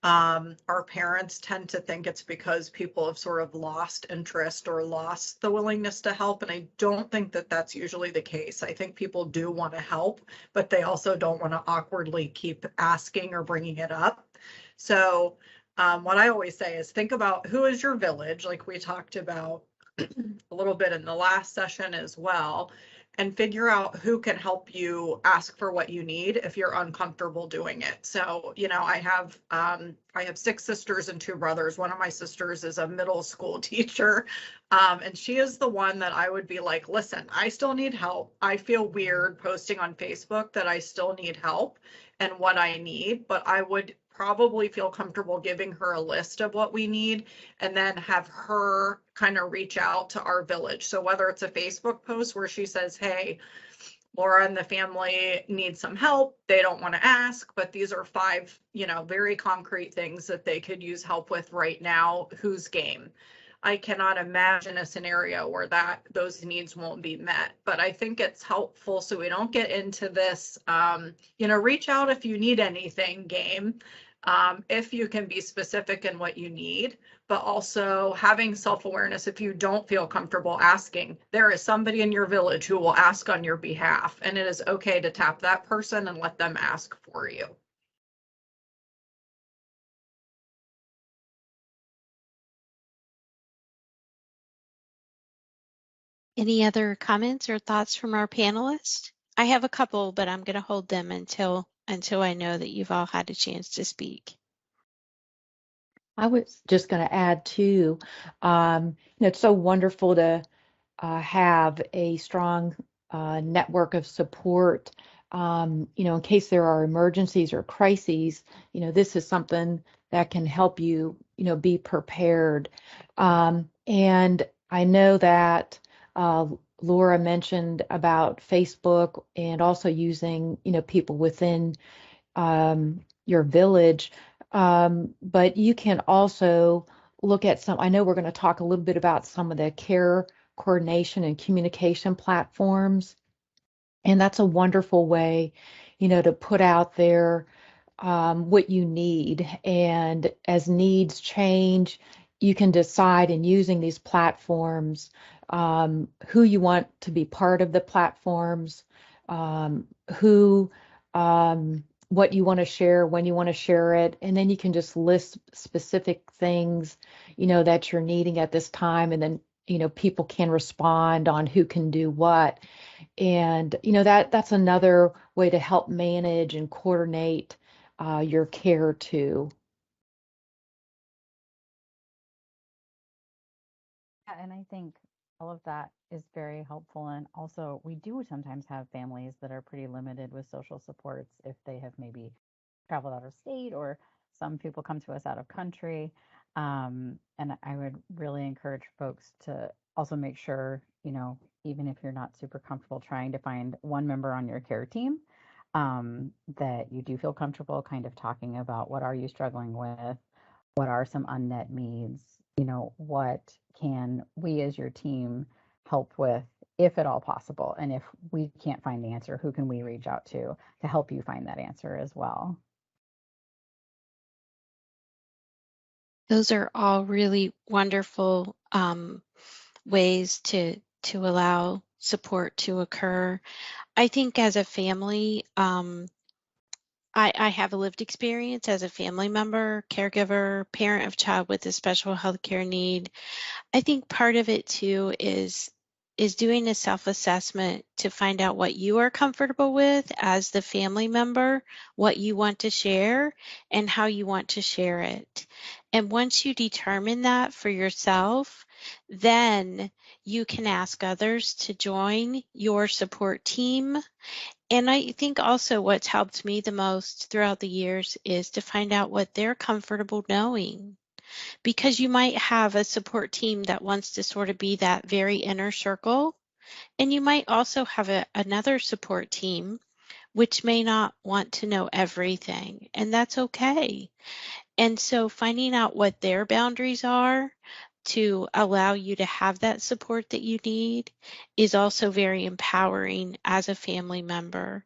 Our parents tend to think it's because people have sort of lost interest or lost the willingness to help. And I don't think that that's usually the case. I think people do want to help, but they also don't want to awkwardly keep asking or bringing it up. So what I always say is think about who is your village, like we talked about a little bit in the last session as well, and figure out who can help you ask for what you need if you're uncomfortable doing it. So, I have 6 sisters and 2 brothers. One of my sisters is a middle school teacher, and she is the one that I would be like, listen, I still need help. I feel weird posting on Facebook that I still need help and what I need, but I would probably feel comfortable giving her a list of what we need and then have her kind of reach out to our village. So whether it's a Facebook post where she says, hey, Laura and the family need some help. They don't want to ask, but these are 5, very concrete things that they could use help with right now. Who's game? I cannot imagine a scenario where those needs won't be met, but I think it's helpful so we don't get into this, reach out if you need anything game. If you can be specific in what you need, but also having self-awareness. If you don't feel comfortable asking, there is somebody in your village who will ask on your behalf, and it is okay to tap that person and let them ask for you. Any other comments or thoughts from our panelists? I have a couple, but I'm going to hold them until I know that you've all had a chance to speak. I was just going to add too, it's so wonderful to have a strong network of support, in case there are emergencies or crises. This is something that can help you, be prepared. And I know that Laura mentioned about Facebook and also using, people within your village. But you can also look at I know we're going to talk a little bit about some of the care coordination and communication platforms. And that's a wonderful way, to put out there what you need. And as needs change, you can decide in using these platforms who you want to be part of the platforms, what you want to share, when you want to share it, and then you can just list specific things, that you're needing at this time, and then, people can respond on who can do what. And, that's another way to help manage and coordinate your care too. Yeah, and I think all of that is very helpful. And also, we do sometimes have families that are pretty limited with social supports if they have maybe traveled out of state, or some people come to us out of country. And I would really encourage folks to also make sure, even if you're not super comfortable trying to find one member on your care team, that you do feel comfortable kind of talking about what are you struggling with, what are some unmet needs, what can we as your team help with, if at all possible, and if we can't find the answer, who can we reach out to help you find that answer as well. Those are all really wonderful ways to allow support to occur. I think as a family, I have a lived experience as a family member, caregiver, parent of child with a special healthcare need. I think part of it too is doing a self-assessment to find out what you are comfortable with as the family member, what you want to share, and how you want to share it. And once you determine that for yourself, then you can ask others to join your support team. And I think also what's helped me the most throughout the years is to find out what they're comfortable knowing. Because you might have a support team that wants to sort of be that very inner circle, and you might also have another support team which may not want to know everything, and that's okay. And so finding out what their boundaries are to allow you to have that support that you need is also very empowering as a family member.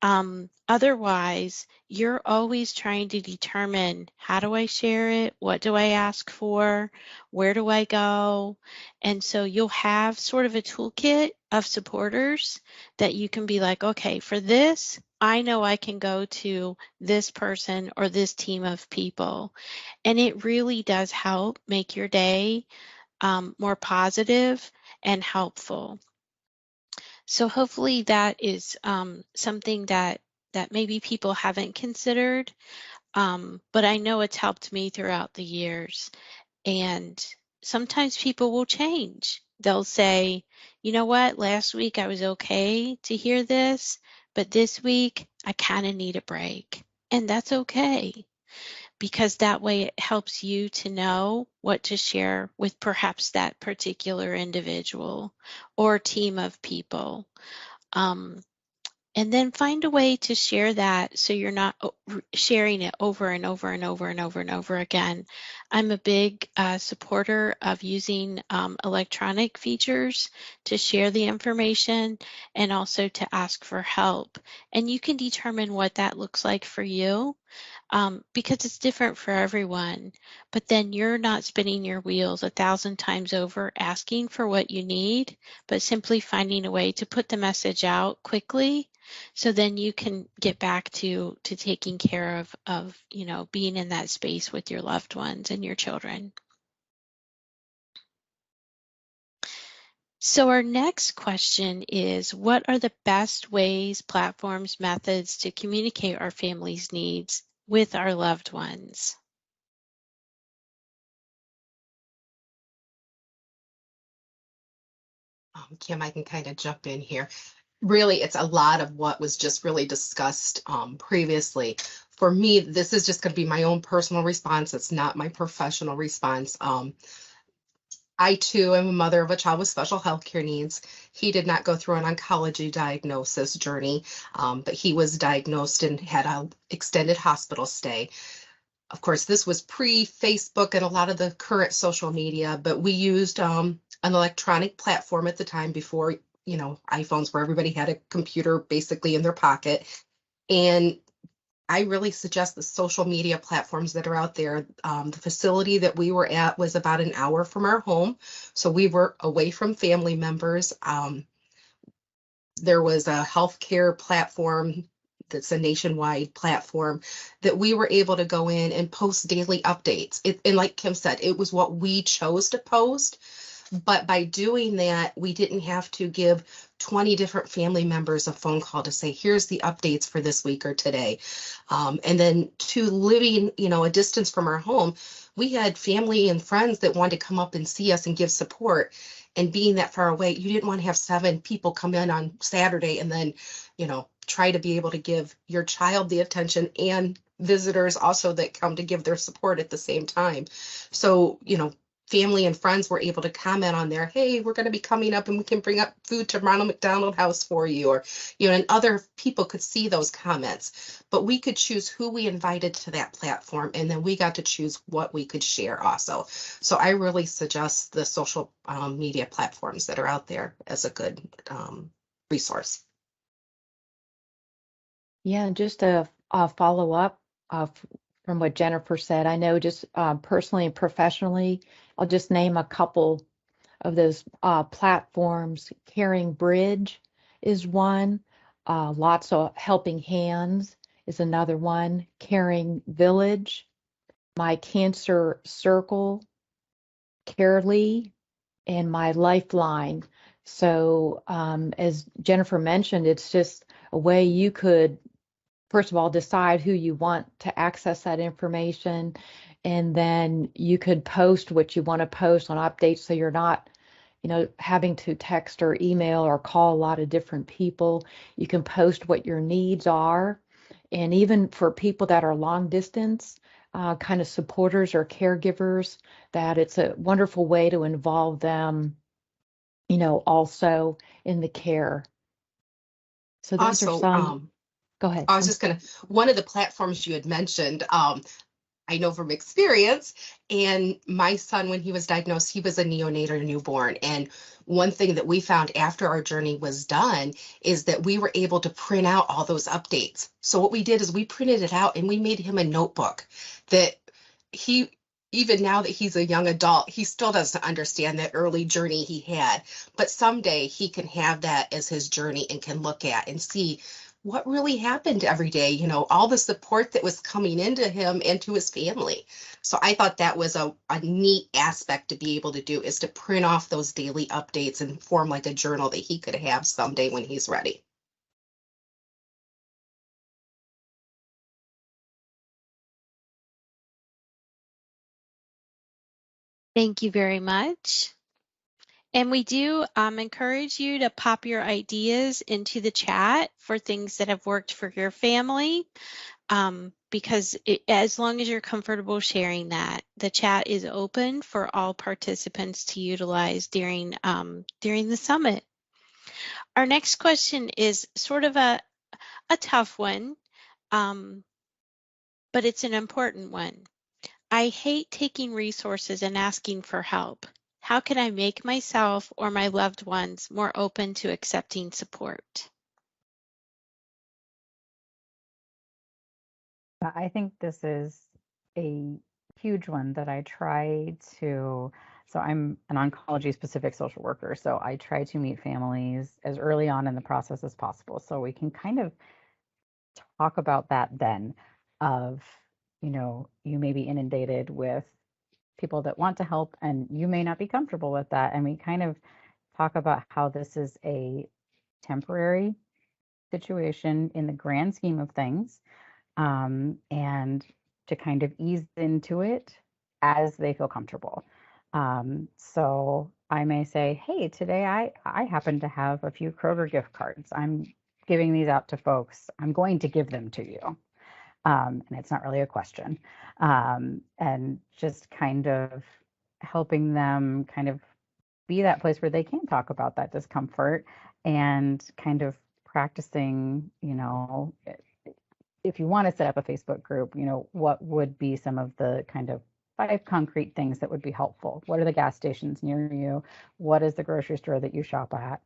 Otherwise, you're always trying to determine, how do I share it? What do I ask for? Where do I go? And so you'll have sort of a toolkit of supporters that you can be like, okay, for this, I know I can go to this person or this team of people. And it really does help make your day more positive and helpful. So hopefully that is something that maybe people haven't considered, but I know it's helped me throughout the years. And sometimes people will change. They'll say, you know what, last week I was okay to hear this, but this week I kind of need a break. And that's okay, because that way it helps you to know what to share with perhaps that particular individual or team of people. And then find a way to share that so you're not sharing it over and over and over and over and over again. I'm a big supporter of using electronic features to share the information and also to ask for help. And you can determine what that looks like for you, because it's different for everyone. But then you're not spinning your wheels 1,000 times over asking for what you need, but simply finding a way to put the message out quickly, so then you can get back to taking care of being in that space with your loved ones and your children. So our next question is, what are the best ways, platforms, methods to communicate our family's needs with our loved ones? Kim, I can kind of jump in here. Really, it's a lot of what was just really discussed previously. For me, this is just going to be my own personal response. It's not my professional response. I too am a mother of a child with special health care needs. He did not go through an oncology diagnosis journey, but he was diagnosed and had an extended hospital stay. Of course, this was pre-Facebook and a lot of the current social media, but we used an electronic platform at the time before, iPhones, where everybody had a computer basically in their pocket. And I really suggest the social media platforms that are out there. The facility that we were at was about an hour from our home, so we were away from family members. There was a healthcare platform that's a nationwide platform that we were able to go in and post daily updates. And like Kim said, it was what we chose to post. But by doing that, we didn't have to give 20 different family members a phone call to say, here's the updates for this week or today. And then to living, a distance from our home, we had family and friends that wanted to come up and see us and give support. And being that far away, you didn't want to have 7 people come in on Saturday and then, try to be able to give your child the attention and visitors also that come to give their support at the same time. So, family and friends were able to comment on there, hey, we're going to be coming up and we can bring up food to Ronald McDonald House for you, or, and other people could see those comments. But we could choose who we invited to that platform, and then we got to choose what we could share also. So I really suggest the social media platforms that are out there as a good resource. Yeah, and just a follow up from what Jennifer said. I know just personally and professionally, I'll just name a couple of those platforms. Caring Bridge is one. Lots of Helping Hands is another one. Caring Village, My Cancer Circle, Carely, and My Lifeline. So as Jennifer mentioned, it's just a way you could, first of all, decide who you want to access that information, and then you could post what you want to post on updates, so you're not, having to text or email or call a lot of different people. You can post what your needs are, and even for people that are long distance kind of supporters or caregivers, that it's a wonderful way to involve them, also in the care. So those Also, are some. Go ahead. I was just one of the platforms you had mentioned, I know from experience. And my son, when he was diagnosed, he was a neonate or newborn. And one thing that we found after our journey was done is that we were able to print out all those updates. So what we did is we printed it out and we made him a notebook that he, even now that he's a young adult, he still doesn't understand that early journey he had. But someday he can have that as his journey and can look at and see what really happened every day, you know, all the support that was coming into him and to his family. So I thought that was a neat aspect to be able to do, is to print off those daily updates and form like a journal that he could have someday when he's ready. Thank you very much. And we do encourage you to pop your ideas into the chat for things that have worked for your family, because as long as you're comfortable sharing that, the chat is open for all participants to utilize during the summit. Our next question is sort of a tough one, but it's an important one. I hate taking resources and asking for help. How can I make myself or my loved ones more open to accepting support? I think this is a huge one that I try to, so I'm an oncology specific social worker, so I try to meet families as early on in the process as possible so we can kind of talk about that then of, you know, you may be inundated with people that want to help and you may not be comfortable with that. And we kind of talk about how this is a temporary situation in the grand scheme of things, and to kind of ease into it as they feel comfortable. So I may say, hey, today I happen to have a few Kroger gift cards. I'm giving these out to folks. I'm going to give them to you. And it's not really a question. And just kind of helping them kind of be that place where they can talk about that discomfort and kind of practicing, you know, if you want to set up a Facebook group, you know, what would be some of the kind of 5 concrete things that would be helpful? What are the gas stations near you? What is the grocery store that you shop at?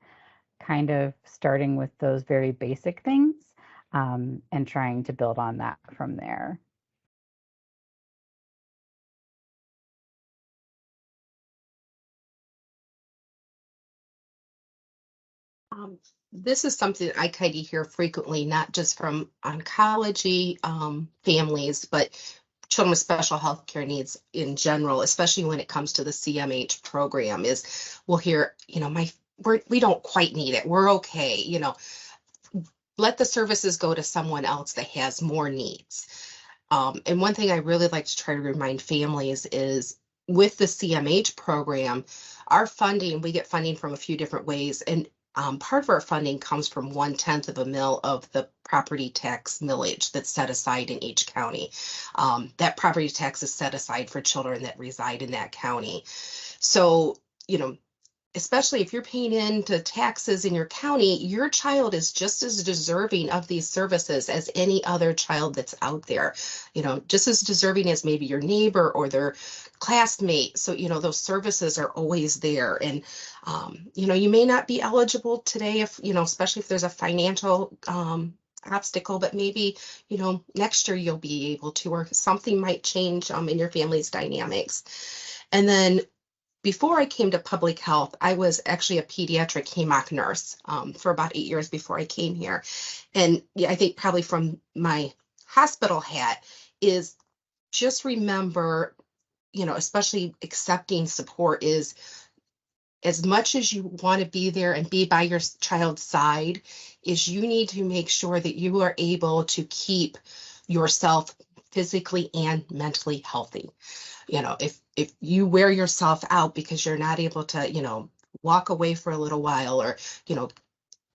Kind of starting with those very basic things, and trying to build on that from there. This is something that I kind of hear frequently, not just from oncology families, but children with special health care needs in general, especially when it comes to the CMH program, is we'll hear, you know, we don't quite need it. We're okay. You know, let the services go to someone else that has more needs. And one thing I really like to try to remind families is with the CMH program, our funding, we get funding from a few different ways. And part of our funding comes from 1/10 of a mil of the property tax millage that's set aside in each county. That property tax is set aside for children that reside in that county. So, you know, especially if you're paying into taxes in your county, your child is just as deserving of these services as any other child that's out there, you know, just as deserving as maybe your neighbor or their classmate. So, you know, those services are always there. And, you know, you may not be eligible today if, you know, especially if there's a financial obstacle, but maybe, you know, next year you'll be able to, or something might change in your family's dynamics. And then before I came to public health, I was actually a pediatric hemoc nurse for about 8 years before I came here. And yeah, I think probably from my hospital hat is just remember, you know, especially accepting support is as much as you want to be there and be by your child's side, is you need to make sure that you are able to keep yourself physically and mentally healthy. You know, if you wear yourself out because you're not able to, you know, walk away for a little while or, you know,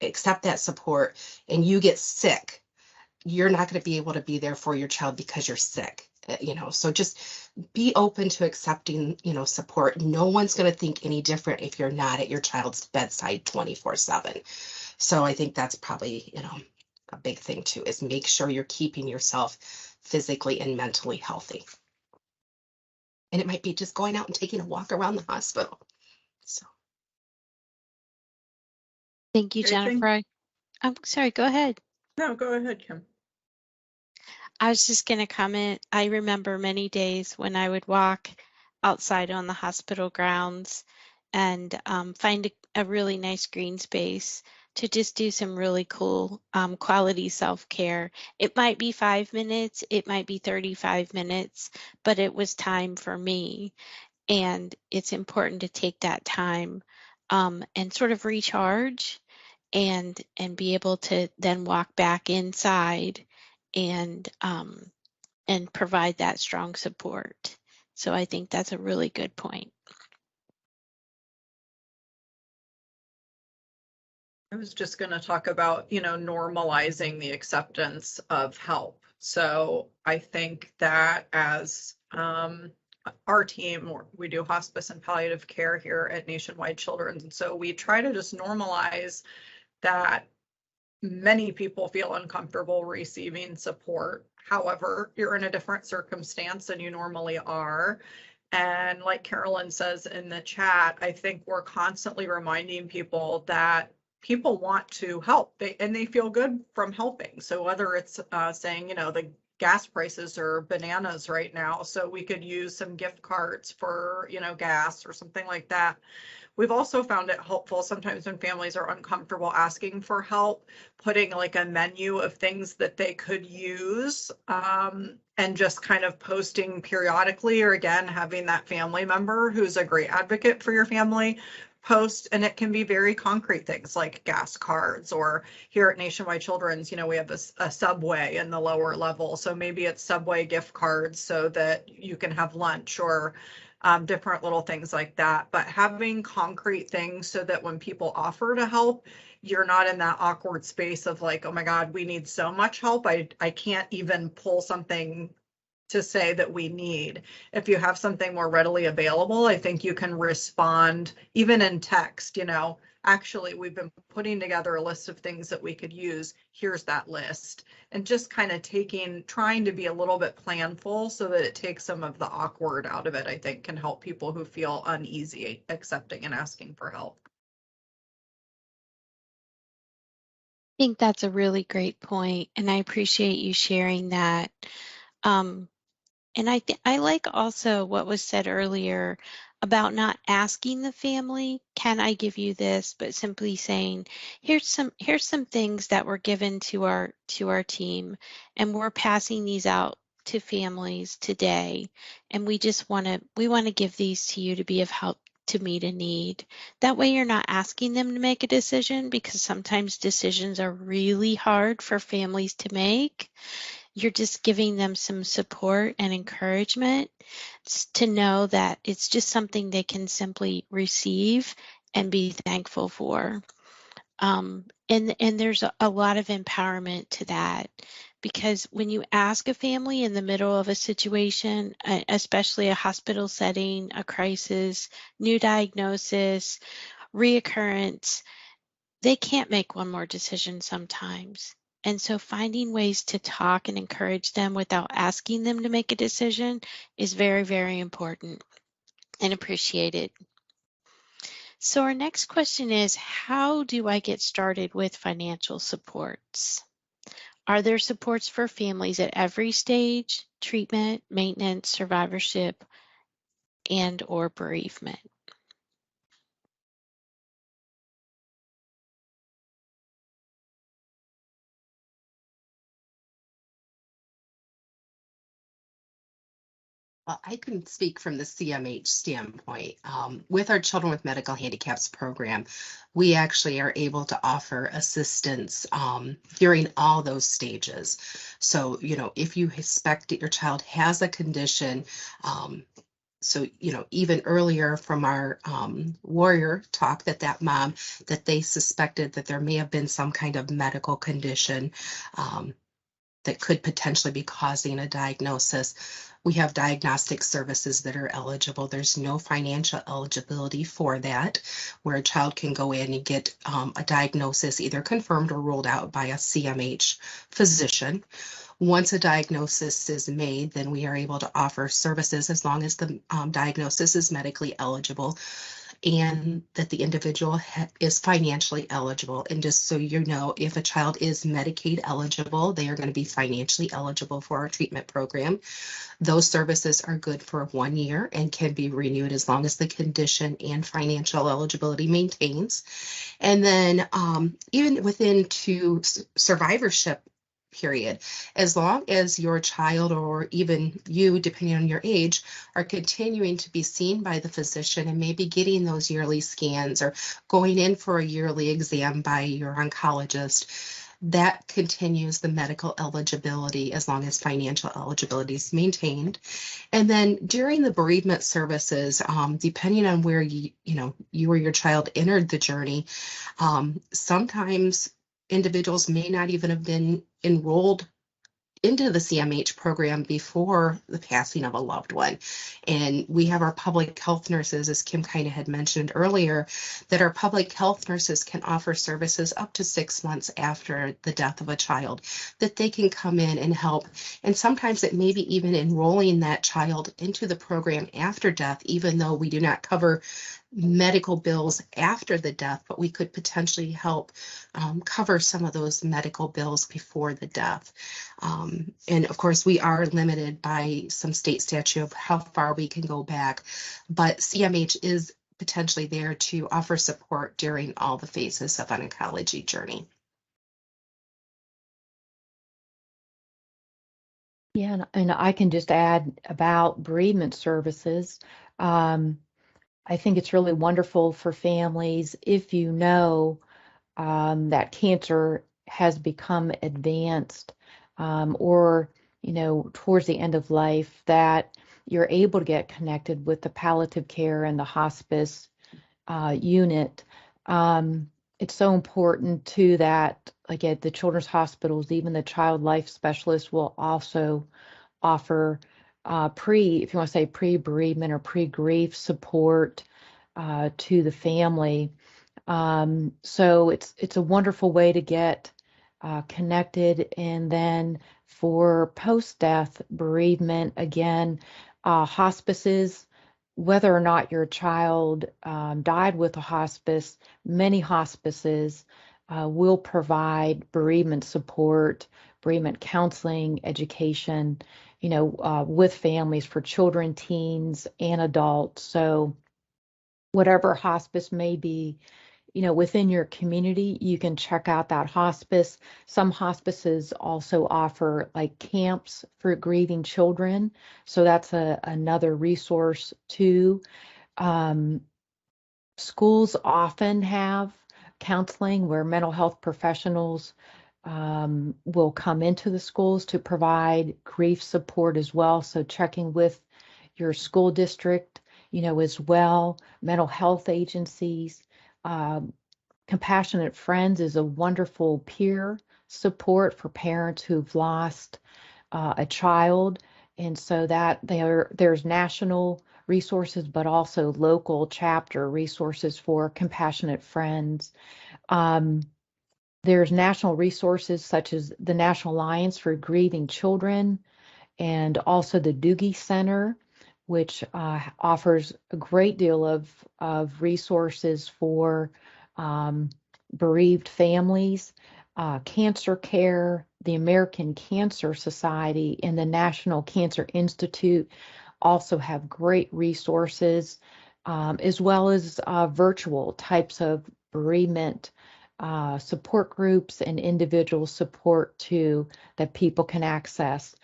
accept that support and you get sick, you're not going to be able to be there for your child because you're sick, you know. So just be open to accepting, you know, support. No one's going to think any different if you're not at your child's bedside 24/7. So I think that's probably, you know, a big thing too, is make sure you're keeping yourself physically and mentally healthy. And it might be just going out and taking a walk around the hospital. So. Thank you, Jennifer. I'm sorry, go ahead. No, go ahead, Kim. I was just going to comment. I remember many days when I would walk outside on the hospital grounds and find a really nice green space to just do some really cool quality self-care. It might be 5 minutes, it might be 35 minutes, but it was time for me. And it's important to take that time and sort of recharge and be able to then walk back inside and provide that strong support. So I think that's a really good point. I was just going to talk about, normalizing the acceptance of help. So I think that as our team, we do hospice and palliative care here at Nationwide Children's. And so we try to just normalize that many people feel uncomfortable receiving support. However, you're in a different circumstance than you normally are. And like Carolyn says in the chat, I think we're constantly reminding people that people want to help and they feel good from helping. So whether it's saying, the gas prices are bananas right now, so we could use some gift cards for, gas or something like that. We've also found it helpful sometimes when families are uncomfortable asking for help, putting like a menu of things that they could use and just kind of posting periodically, or again, having that family member who's a great advocate for your family post. And it can be very concrete things like gas cards, or here at Nationwide Children's, we have a Subway in the lower level. So maybe it's Subway gift cards so that you can have lunch, or different little things like that. But having concrete things so that when people offer to help, you're not in that awkward space of like, oh my God, we need so much help. I can't even pull something to say that we need. If you have something more readily available, I think you can respond even in text, actually, we've been putting together a list of things that we could use. Here's that list. And just kind of trying to be a little bit planful so that it takes some of the awkward out of it, I think can help people who feel uneasy accepting and asking for help. I think that's a really great point, and I appreciate you sharing that. And I like also what was said earlier about not asking the family, can I give you this, but simply saying, here's some things that were given to our team, and we're passing these out to families today, and we want to give these to you to be of help to meet a need. That way you're not asking them to make a decision, because sometimes decisions are really hard for families to make. You're just giving them some support and encouragement to know that it's just something they can simply receive and be thankful for. And there's a lot of empowerment to that, because when you ask a family in the middle of a situation, especially a hospital setting, a crisis, new diagnosis, reoccurrence, they can't make one more decision sometimes. And so finding ways to talk and encourage them without asking them to make a decision is very, very important and appreciated. So our next question is, how do I get started with financial supports? Are there supports for families at every stage, treatment, maintenance, survivorship, and or bereavement? Well, I can speak from the CMH standpoint. With our Children with Medical Handicaps program, we actually are able to offer assistance during all those stages. So, if you suspect that your child has a condition, so, even earlier from our warrior talk that mom, that they suspected that there may have been some kind of medical condition that could potentially be causing a diagnosis. We have diagnostic services that are eligible. There's no financial eligibility for that, where a child can go in and get a diagnosis either confirmed or ruled out by a CMH physician. Once a diagnosis is made, then we are able to offer services as long as the diagnosis is medically eligible and that the individual is financially eligible. And just so you know, if a child is Medicaid eligible, they are going to be financially eligible for our treatment program. Those services are good for 1 year and can be renewed as long as the condition and financial eligibility maintains. And then even within survivorship period, as long as your child or even you, depending on your age, are continuing to be seen by the physician and maybe getting those yearly scans or going in for a yearly exam by your oncologist, that continues the medical eligibility as long as financial eligibility is maintained. And then during the bereavement services, depending on where you or your child entered the journey, sometimes individuals may not even have been enrolled into the CMH program before the passing of a loved one. And we have our public health nurses, as Kim kind of had mentioned earlier, that our public health nurses can offer services up to 6 months after the death of a child, that they can come in and help. And sometimes it may be even enrolling that child into the program after death, even though we do not cover medical bills after the death, but we could potentially help cover some of those medical bills before the death. And of course, we are limited by some state statute of how far we can go back, but CMH is potentially there to offer support during all the phases of an oncology journey. Yeah, and I can just add about bereavement services. I think it's really wonderful for families if you know that cancer has become advanced or, towards the end of life, that you're able to get connected with the palliative care and the hospice unit. It's so important too that, like at the children's hospitals, even the child life specialist will also offer if you want to say pre-bereavement or pre-grief support to the family. So it's a wonderful way to get connected. And then for post-death bereavement, again, hospices, whether or not your child died with a hospice, many hospices will provide bereavement support, bereavement counseling, education, with families for children, teens, and adults. So whatever hospice may be, within your community, you can check out that hospice. Some hospices also offer like camps for grieving children. So that's another resource too. Schools often have counseling where mental health professionals will come into the schools to provide grief support as well. So checking with your school district, as well, mental health agencies. Compassionate Friends is a wonderful peer support for parents who've lost a child. And so that there's national resources, but also local chapter resources for Compassionate Friends. There's national resources such as the National Alliance for Grieving Children and also the Doogie Center, which offers a great deal of resources for bereaved families. Cancer Care, the American Cancer Society, and the National Cancer Institute also have great resources, as well as virtual types of bereavement support groups and individual support too that people can access.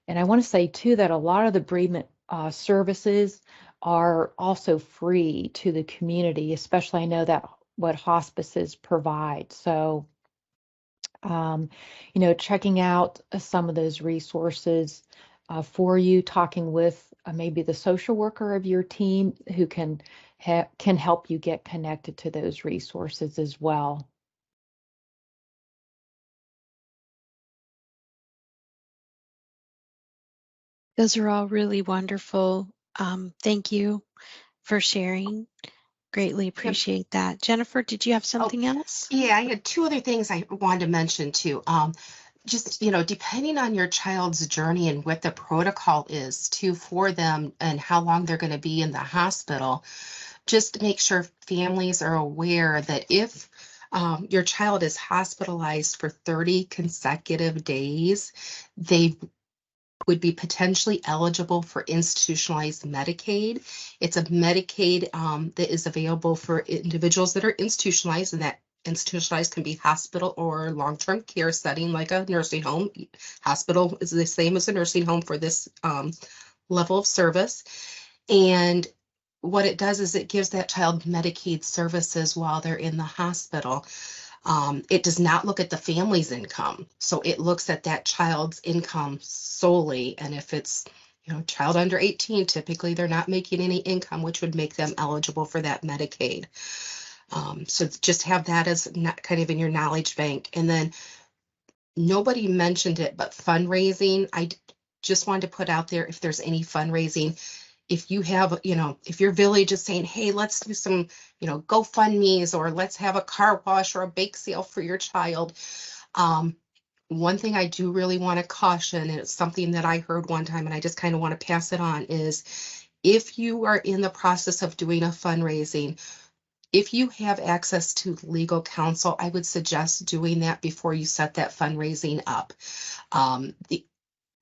And I want to say too that a lot of the bereavement services are also free to the community, especially I know that what hospices provide. So, checking out some of those resources for you, talking with maybe the social worker of your team who can help you get connected to those resources as well. Those are all really wonderful. Thank you for sharing. Greatly appreciate that. Jennifer, did you have something else? Yeah, I had 2 other things I wanted to mention too. just, depending on your child's journey and what the protocol is too for them and how long they're going to be in the hospital, just make sure families are aware that if your child is hospitalized for 30 consecutive days, they would be potentially eligible for institutionalized Medicaid. It's a Medicaid that is available for individuals that are institutionalized, and that institutionalized can be hospital or long-term care setting like a nursing home. Hospital is the same as a nursing home for this level of service. And what it does is it gives that child Medicaid services while they're in the hospital. It does not look at the family's income. So it looks at that child's income solely. And if it's, child under 18, typically they're not making any income, which would make them eligible for that Medicaid. So just have that as kind of in your knowledge bank. And then nobody mentioned it, but fundraising, I just wanted to put out there, if there's any fundraising, if you have, if your village is saying, hey, let's do some, GoFundMes, or let's have a car wash or a bake sale for your child. One thing I do really want to caution, and it's something that I heard one time and I just kind of want to pass it on, is if you are in the process of doing a fundraising, if you have access to legal counsel, I would suggest doing that before you set that fundraising up.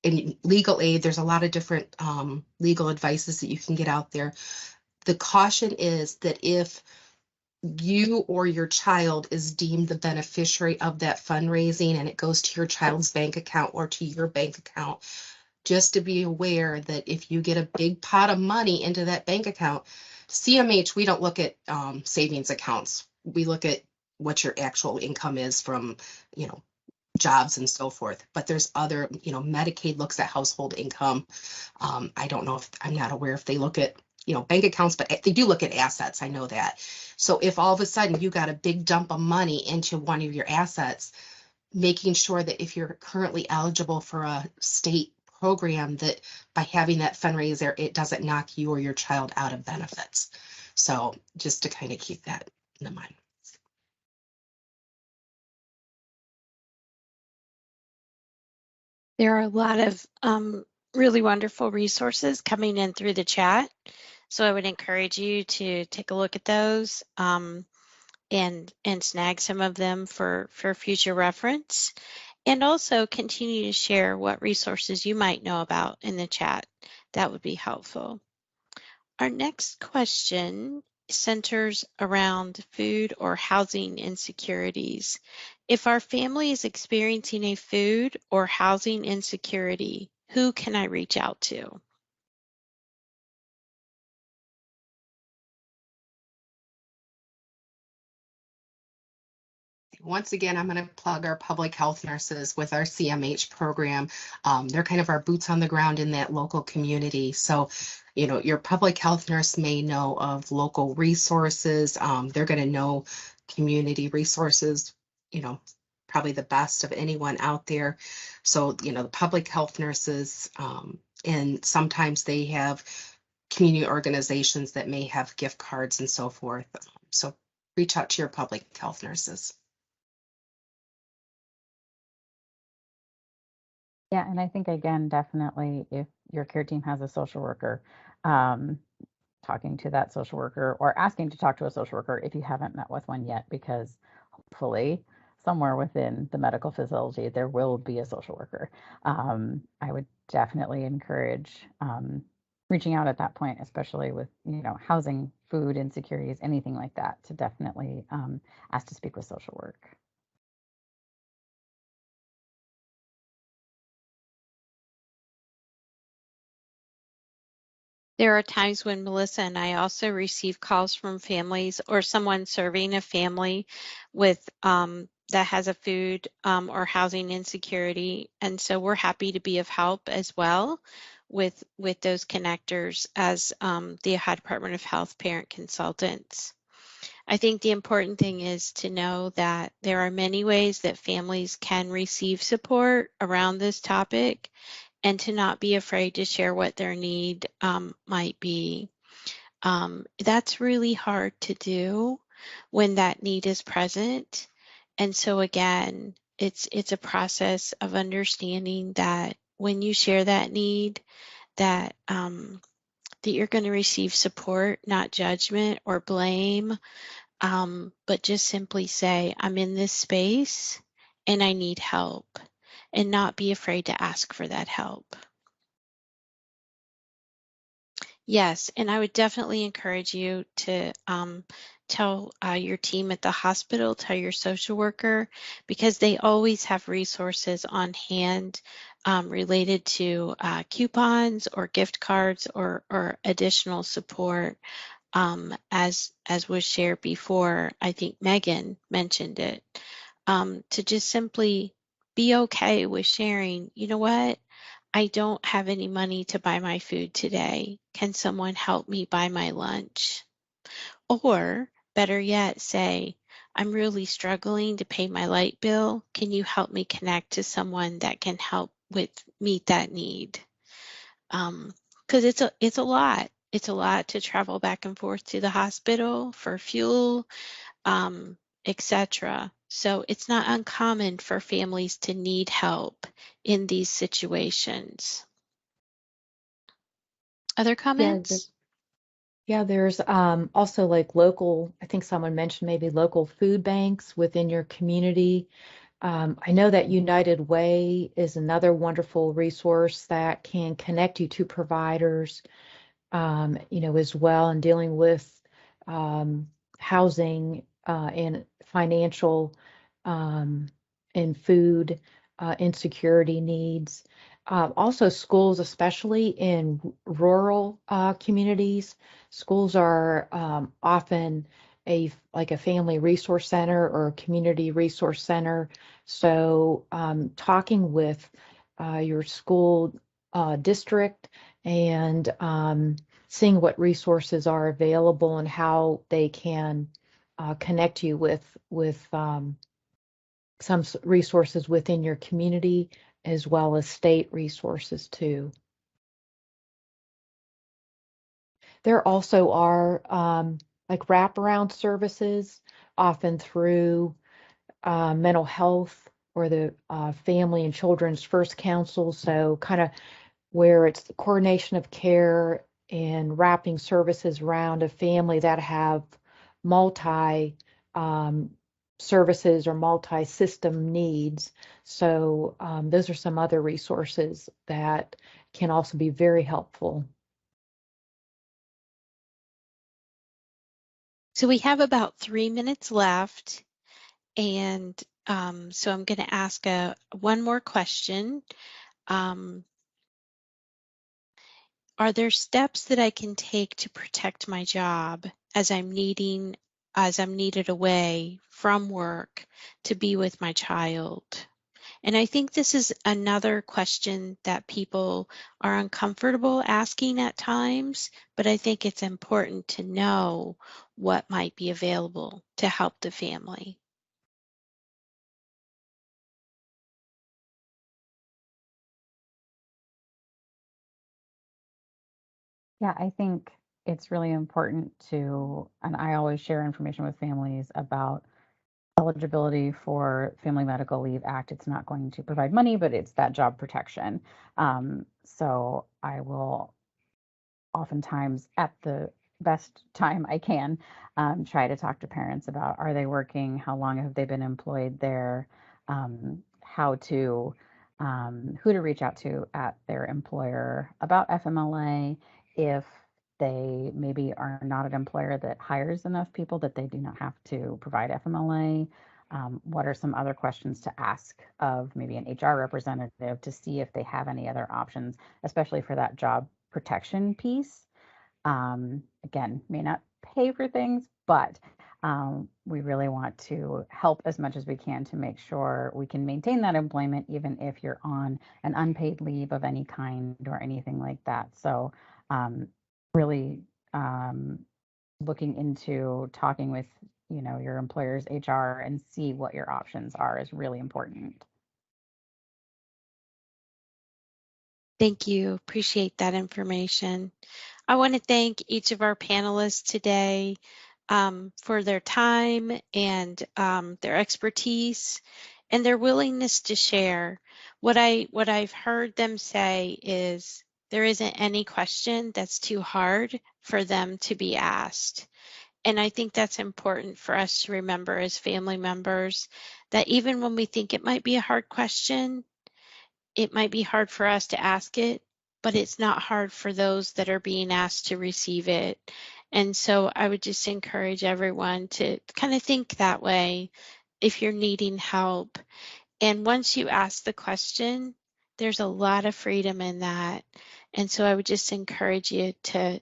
In legal aid, there's a lot of different legal advices that you can get out there. The caution is that if you or your child is deemed the beneficiary of that fundraising and it goes to your child's bank account or to your bank account, just to be aware that if you get a big pot of money into that bank account, CMH, we don't look at savings accounts. We look at what your actual income is from, jobs and so forth. But there's other, Medicaid looks at household income. I don't know if, I'm not aware if they look at, bank accounts, but they do look at assets. I know that. So if all of a sudden you got a big dump of money into one of your assets, making sure that if you're currently eligible for a state program, that by having that fundraiser, it doesn't knock you or your child out of benefits. So just to kind of keep that in mind. There are a lot of really wonderful resources coming in through the chat. So I would encourage you to take a look at those and snag some of them for future reference. And also continue to share what resources you might know about in the chat. That would be helpful. Our next question centers around food or housing insecurities. If our family is experiencing a food or housing insecurity, who can I reach out to? Once again, I'm going to plug our public health nurses with our CMH program. They're kind of our boots on the ground in that local community. So, your public health nurse may know of local resources. They're going to know community resources, probably the best of anyone out there. So, the public health nurses, and sometimes they have community organizations that may have gift cards and so forth. So reach out to your public health nurses. Yeah, and I think, again, definitely if your care team has a social worker, talking to that social worker or asking to talk to a social worker if you haven't met with one yet, because hopefully somewhere within the medical facility there will be a social worker. I would definitely encourage reaching out at that point, especially with housing, food insecurities, anything like that, to definitely ask to speak with social work. There are times when Melissa and I also receive calls from families or someone serving a family with that has a food or housing insecurity, and so we're happy to be of help as well with those connectors as the Ohio Department of Health parent consultants. I think the important thing is to know that there are many ways that families can receive support around this topic, and to not be afraid to share what their need might be. That's really hard to do when that need is present. And so again, it's a process of understanding that when you share that need, that that you're going to receive support, not judgment or blame, but just simply say, I'm in this space and I need help, and not be afraid to ask for that help. Yes, and I would definitely encourage you to tell your team at the hospital, tell your social worker, because they always have resources on hand related to coupons or gift cards or additional support. As was shared before, I think Megan mentioned it, to just simply be okay with sharing, you know what? I don't have any money to buy my food today. Can someone help me buy my lunch? Or better yet, say, I'm really struggling to pay my light bill. Can you help me connect to someone that can help with meet that need? Because it's a lot. It's a lot to travel back and forth to the hospital for fuel, etc. So it's not uncommon for families to need help in these situations. Other comments? Yeah, there's also like local, I think someone mentioned maybe local food banks within your community. I know that United Way is another wonderful resource that can connect you to providers, as well, in dealing with housing and financial and food insecurity needs. Also, schools, especially in rural communities, schools are often like a family resource center or a community resource center. So, talking with your school district and seeing what resources are available and how they can connect you with some resources within your community as well as state resources too. There also are like wraparound services, often through mental health or the Family and Children's First Council. So kind of where it's the coordination of care and wrapping services around a family that have multi services or multi-system needs. So those are some other resources that can also be very helpful. So we have about 3 minutes left, and so I'm going to ask one more question. Are there steps that I can take to protect my job as I'm needed away from work to be with my child? And I think this is another question that people are uncomfortable asking at times, but I think it's important to know what might be available to help the family. Yeah, I think it's really important and I always share information with families about eligibility for Family Medical Leave Act. It's not going to provide money, but it's that job protection. So I will oftentimes, at the best time I can, try to talk to parents about, are they working? How long have they been employed there? How to, who to reach out to at their employer about FMLA if they maybe are not an employer that hires enough people that they do not have to provide FMLA. What are some other questions to ask of maybe an HR representative to see if they have any other options, especially for that job protection piece. Again, may not pay for things, but we really want to help as much as we can to make sure we can maintain that employment, even if you're on an unpaid leave of any kind or anything like that. So really looking into talking with your employer's HR and see what your options are is really important. Thank you. Appreciate that information. I want to thank each of our panelists today for their time and their expertise. and their willingness to share. What I've heard them say is there isn't any question that's too hard for them to be asked. And I think that's important for us to remember as family members, that even when we think it might be a hard question, it might be hard for us to ask it, but it's not hard for those that are being asked to receive it. And so I would just encourage everyone to kind of think that way if you're needing help. And once you ask the question, there's a lot of freedom in that. And so I would just encourage you to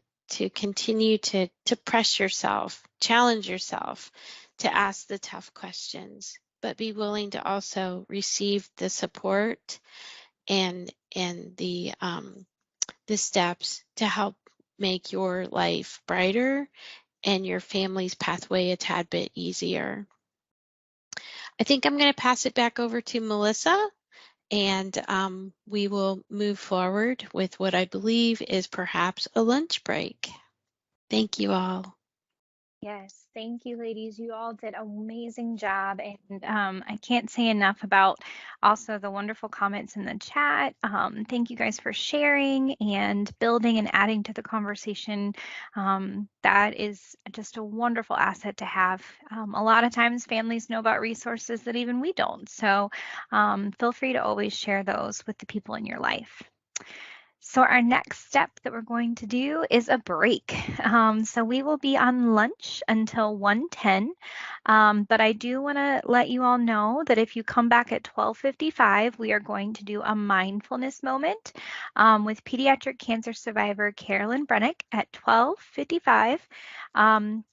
continue to press yourself, challenge yourself to ask the tough questions, but be willing to also receive the support and the steps to help make your life brighter and your family's pathway a tad bit easier. I think I'm going to pass it back over to Melissa, and we will move forward with what I believe is perhaps a lunch break. Thank you all. Yes, thank you, ladies. You all did an amazing job. And I can't say enough about also the wonderful comments in the chat. Thank you guys for sharing and building and adding to the conversation. That is just a wonderful asset to have. A lot of times families know about resources that even we don't. So feel free to always share those with the people in your life. So our next step that we're going to do is a break. So we will be on lunch until 1:10, but I do want to let you all know that if you come back at 12:55, we are going to do a mindfulness moment with pediatric cancer survivor Carolyn Brennick at 12:55. And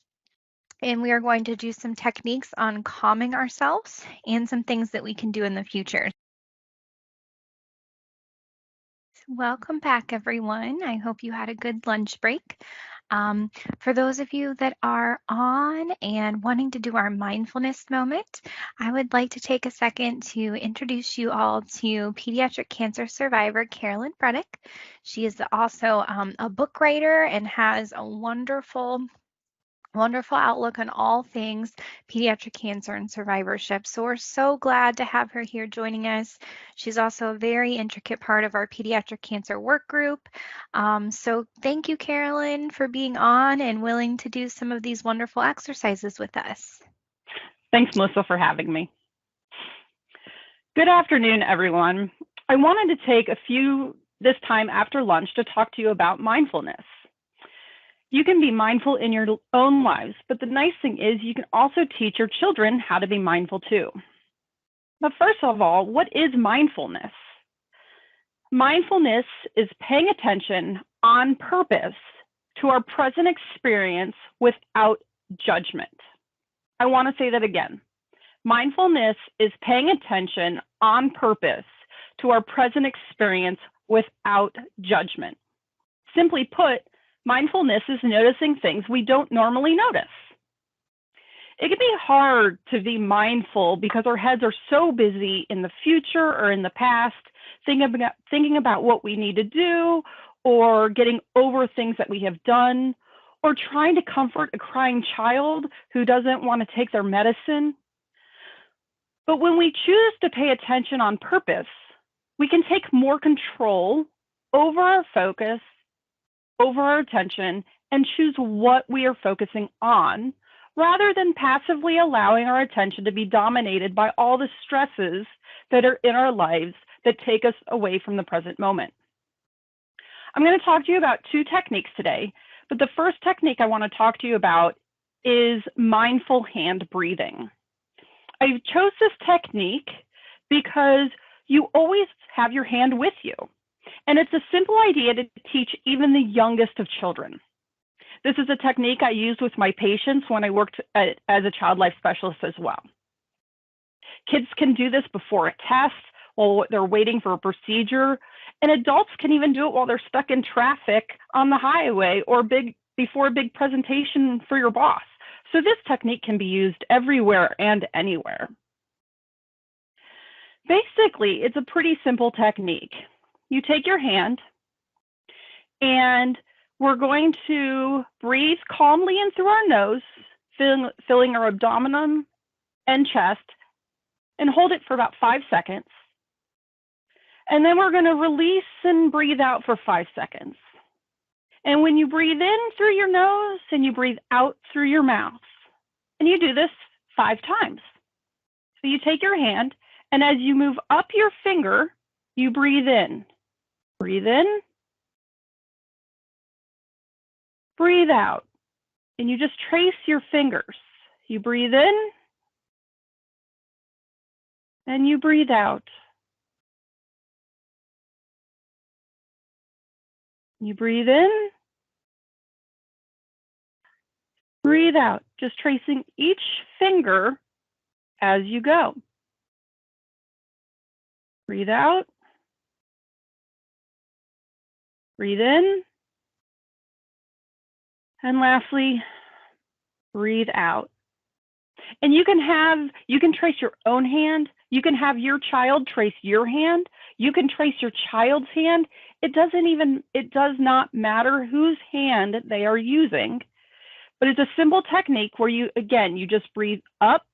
we are going to do some techniques on calming ourselves and some things that we can do in the future. Welcome back, everyone. I hope you had a good lunch break. For those of you that are on and wanting to do our mindfulness moment, I would like to take a second to introduce you all to pediatric cancer survivor Carolyn Brennick. She is also a book writer and has a wonderful outlook on all things pediatric cancer and survivorship. So we're so glad to have her here joining us. She's also a very intricate part of our pediatric cancer work group. So thank you, Carolyn, for being on and willing to do some of these wonderful exercises with us. Thanks, Melissa, for having me. Good afternoon, everyone. I wanted to take this time after lunch to talk to you about mindfulness. You can be mindful in your own lives, but the nice thing is you can also teach your children how to be mindful too. But first of all, what is mindfulness? Mindfulness is paying attention on purpose to our present experience without judgment. I want to say that again. Mindfulness is paying attention on purpose to our present experience without judgment. Simply put, mindfulness is noticing things we don't normally notice. It can be hard to be mindful because our heads are so busy in the future or in the past, thinking about what we need to do, or getting over things that we have done, or trying to comfort a crying child who doesn't want to take their medicine. But when we choose to pay attention on purpose, we can take more control over our focus, over our attention, and choose what we are focusing on, rather than passively allowing our attention to be dominated by all the stresses that are in our lives that take us away from the present moment. I'm going to talk to you about two techniques today, but the first technique I want to talk to you about is mindful hand breathing. I chose this technique because you always have your hand with you. And it's a simple idea to teach even the youngest of children. This is a technique I used with my patients when I worked as a child life specialist as well. Kids can do this before a test, while they're waiting for a procedure, and adults can even do it while they're stuck in traffic on the highway or before a big presentation for your boss. So this technique can be used everywhere and anywhere. Basically, it's a pretty simple technique. You take your hand and we're going to breathe calmly in through our nose, filling our abdomen and chest, and hold it for about 5 seconds. And then we're going to release and breathe out for 5 seconds. And when you breathe in through your nose and you breathe out through your mouth, and you do this 5 times. So you take your hand, and as you move up your finger, you breathe in. Breathe in. Breathe out. And you just trace your fingers. You breathe in, and you breathe out. You breathe in, breathe out, just tracing each finger as you go. Breathe out, breathe in, and lastly, breathe out. And you can trace your own hand. You can have your child trace your hand. You can trace your child's hand. It does not matter whose hand they are using, but it's a simple technique where you just breathe up,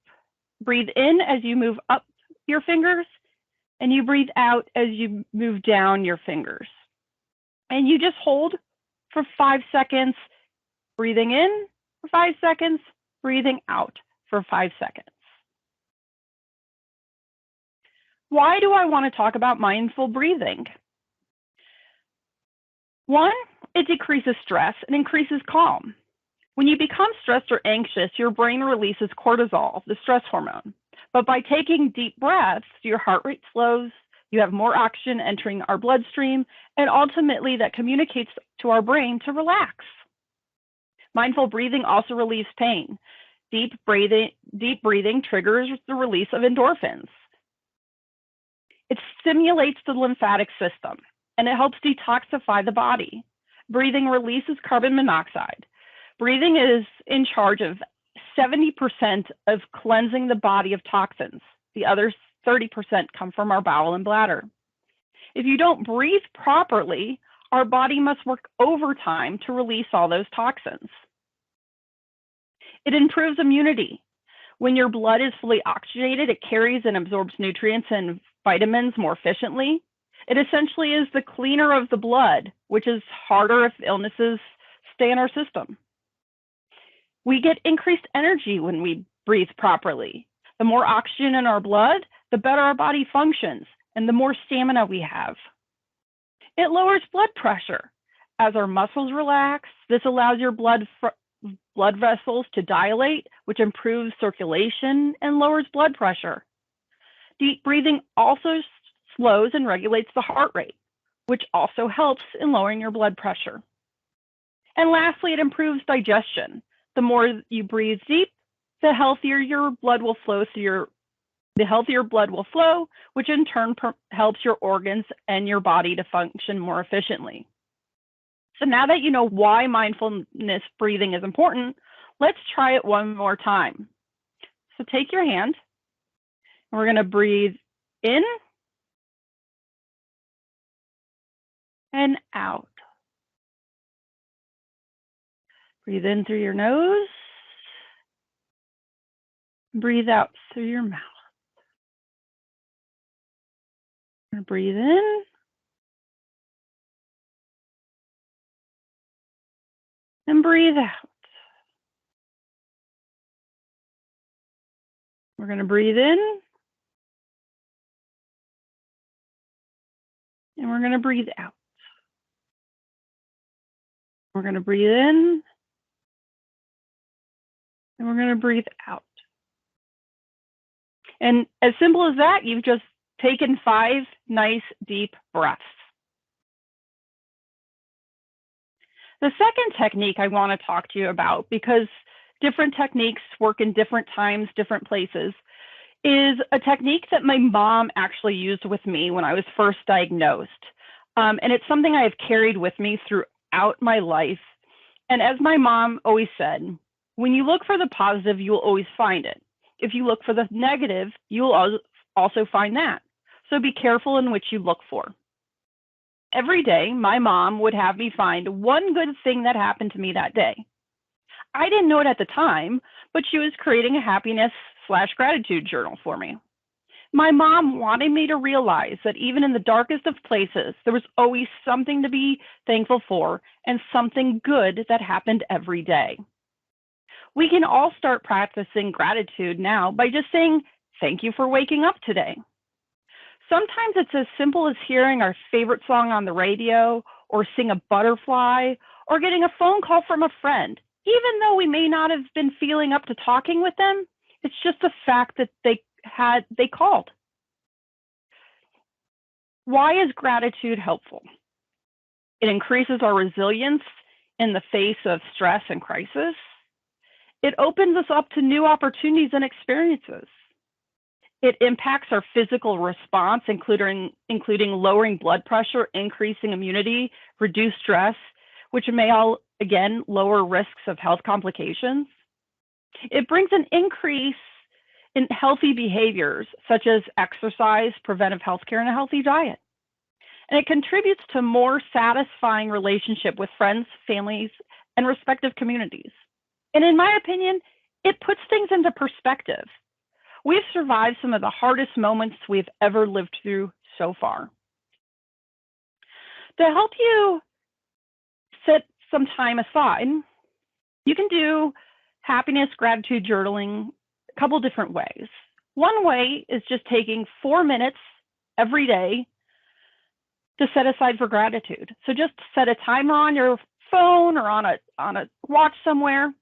breathe in as you move up your fingers, and you breathe out as you move down your fingers. And you just hold for 5 seconds, breathing in for 5 seconds, breathing out for 5 seconds. Why do I want to talk about mindful breathing? 1, it decreases stress and increases calm. When you become stressed or anxious, your brain releases cortisol, the stress hormone. But by taking deep breaths, your heart rate slows, you have more oxygen entering our bloodstream, and ultimately that communicates to our brain to relax. Mindful breathing also relieves pain. Deep breathing triggers the release of endorphins. It stimulates the lymphatic system, and it helps detoxify the body. Breathing releases carbon monoxide. Breathing is in charge of 70% of cleansing the body of toxins. The other 30% come from our bowel and bladder. If you don't breathe properly, our body must work overtime to release all those toxins. It improves immunity. When your blood is fully oxygenated, it carries and absorbs nutrients and vitamins more efficiently. It essentially is the cleaner of the blood, which is harder if illnesses stay in our system. We get increased energy when we breathe properly. The more oxygen in our blood, the better our body functions and the more stamina we have. It lowers blood pressure. As our muscles relax, this allows your blood vessels to dilate, which improves circulation and lowers blood pressure. Deep breathing also slows and regulates the heart rate, which also helps in lowering your blood pressure. And lastly, it improves digestion. The more you breathe deep, the healthier your blood will flow which in turn helps your organs and your body to function more efficiently. So now that you know why mindfulness breathing is important, let's try it one more time. So take your hand, and we're going to breathe in and out. Breathe in through your nose. Breathe out through your mouth. Breathe in. And breathe out. We're going to breathe in. And we're going to breathe out. We're going to breathe in. And we're going to breathe out. And as simple as that, you've just taken 5 nice deep breaths. The second technique I want to talk to you about, because different techniques work in different times, different places, is a technique that my mom actually used with me when I was first diagnosed. And it's something I have carried with me throughout my life. And as my mom always said, when you look for the positive, you will always find it. If you look for the negative, you will also find that. So be careful in which you look for. Every day, my mom would have me find one good thing that happened to me that day. I didn't know it at the time, but she was creating a happiness/gratitude journal for me. My mom wanted me to realize that even in the darkest of places, there was always something to be thankful for and something good that happened every day. We can all start practicing gratitude now by just saying, thank you for waking up today. Sometimes it's as simple as hearing our favorite song on the radio, or seeing a butterfly, or getting a phone call from a friend. Even though we may not have been feeling up to talking with them, it's just the fact that they called. Why is gratitude helpful? It increases our resilience in the face of stress and crisis. It opens us up to new opportunities and experiences. It impacts our physical response, including lowering blood pressure, increasing immunity, reduce stress, which may all, again, lower risks of health complications. It brings an increase in healthy behaviors, such as exercise, preventive healthcare, and a healthy diet. And it contributes to more satisfying relationship with friends, families, and respective communities. And in my opinion, it puts things into perspective. We've survived some of the hardest moments we've ever lived through so far. To help you set some time aside, you can do happiness gratitude journaling a couple different ways. One way is just taking 4 minutes every day to set aside for gratitude. So just set a timer on your phone or on a watch somewhere.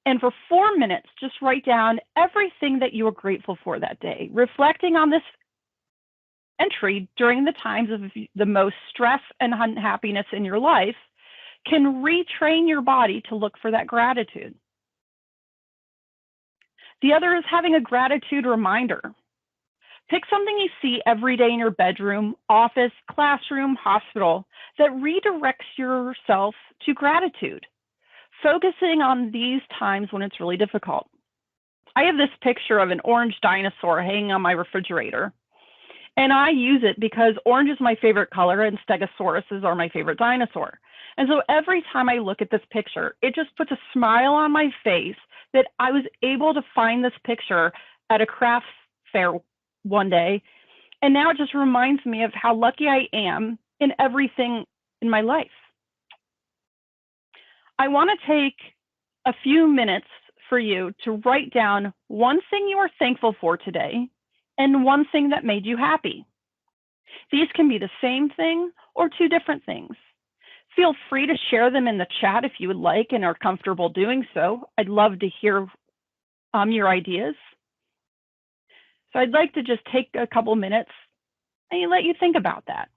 And for 4 minutes, just write down everything that you are grateful for that day. Reflecting on this entry during the times of the most stress and unhappiness in your life can retrain your body to look for that gratitude. The other is having a gratitude reminder. Pick something you see every day in your bedroom, office, classroom, hospital that redirects yourself to gratitude, focusing on these times when it's really difficult. I have this picture of an orange dinosaur hanging on my refrigerator, and I use it because orange is my favorite color and stegosauruses are my favorite dinosaur. And so every time I look at this picture, it just puts a smile on my face that I was able to find this picture at a craft fair one day. And now it just reminds me of how lucky I am in everything in my life. I want to take a few minutes for you to write down one thing you are thankful for today and one thing that made you happy. These can be the same thing or two different things. Feel free to share them in the chat if you would like and are comfortable doing so. I'd love to hear your ideas. So I'd like to just take a couple minutes and let you think about that.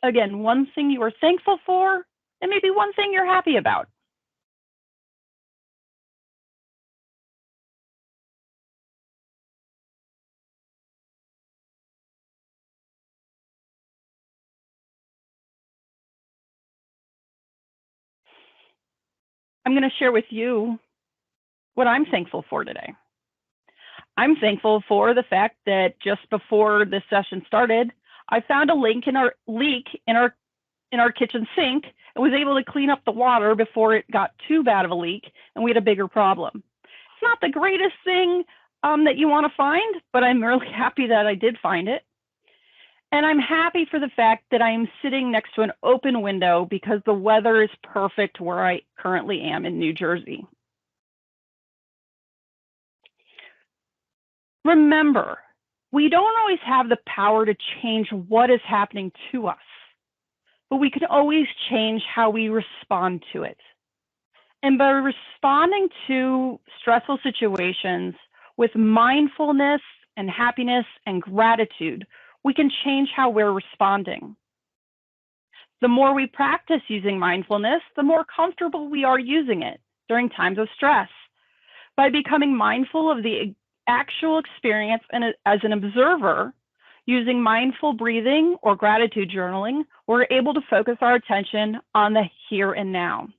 Again, one thing you are thankful for and maybe one thing you're happy about. I'm going to share with you what I'm thankful for today. I'm thankful for the fact that just before this session started, I found a leak in our kitchen sink and was able to clean up the water before it got too bad of a leak and we had a bigger problem. It's not the greatest thing that you want to find, but I'm really happy that I did find it. And I'm happy for the fact that I'm sitting next to an open window because the weather is perfect where I currently am in New Jersey. Remember, we don't always have the power to change what is happening to us, but we can always change how we respond to it. And by responding to stressful situations with mindfulness and happiness and gratitude, we can change how we're responding. The more we practice using mindfulness, the more comfortable we are using it during times of stress. By becoming mindful of the actual experience and as an observer, using mindful breathing or gratitude journaling, we're able to focus our attention on the here and now.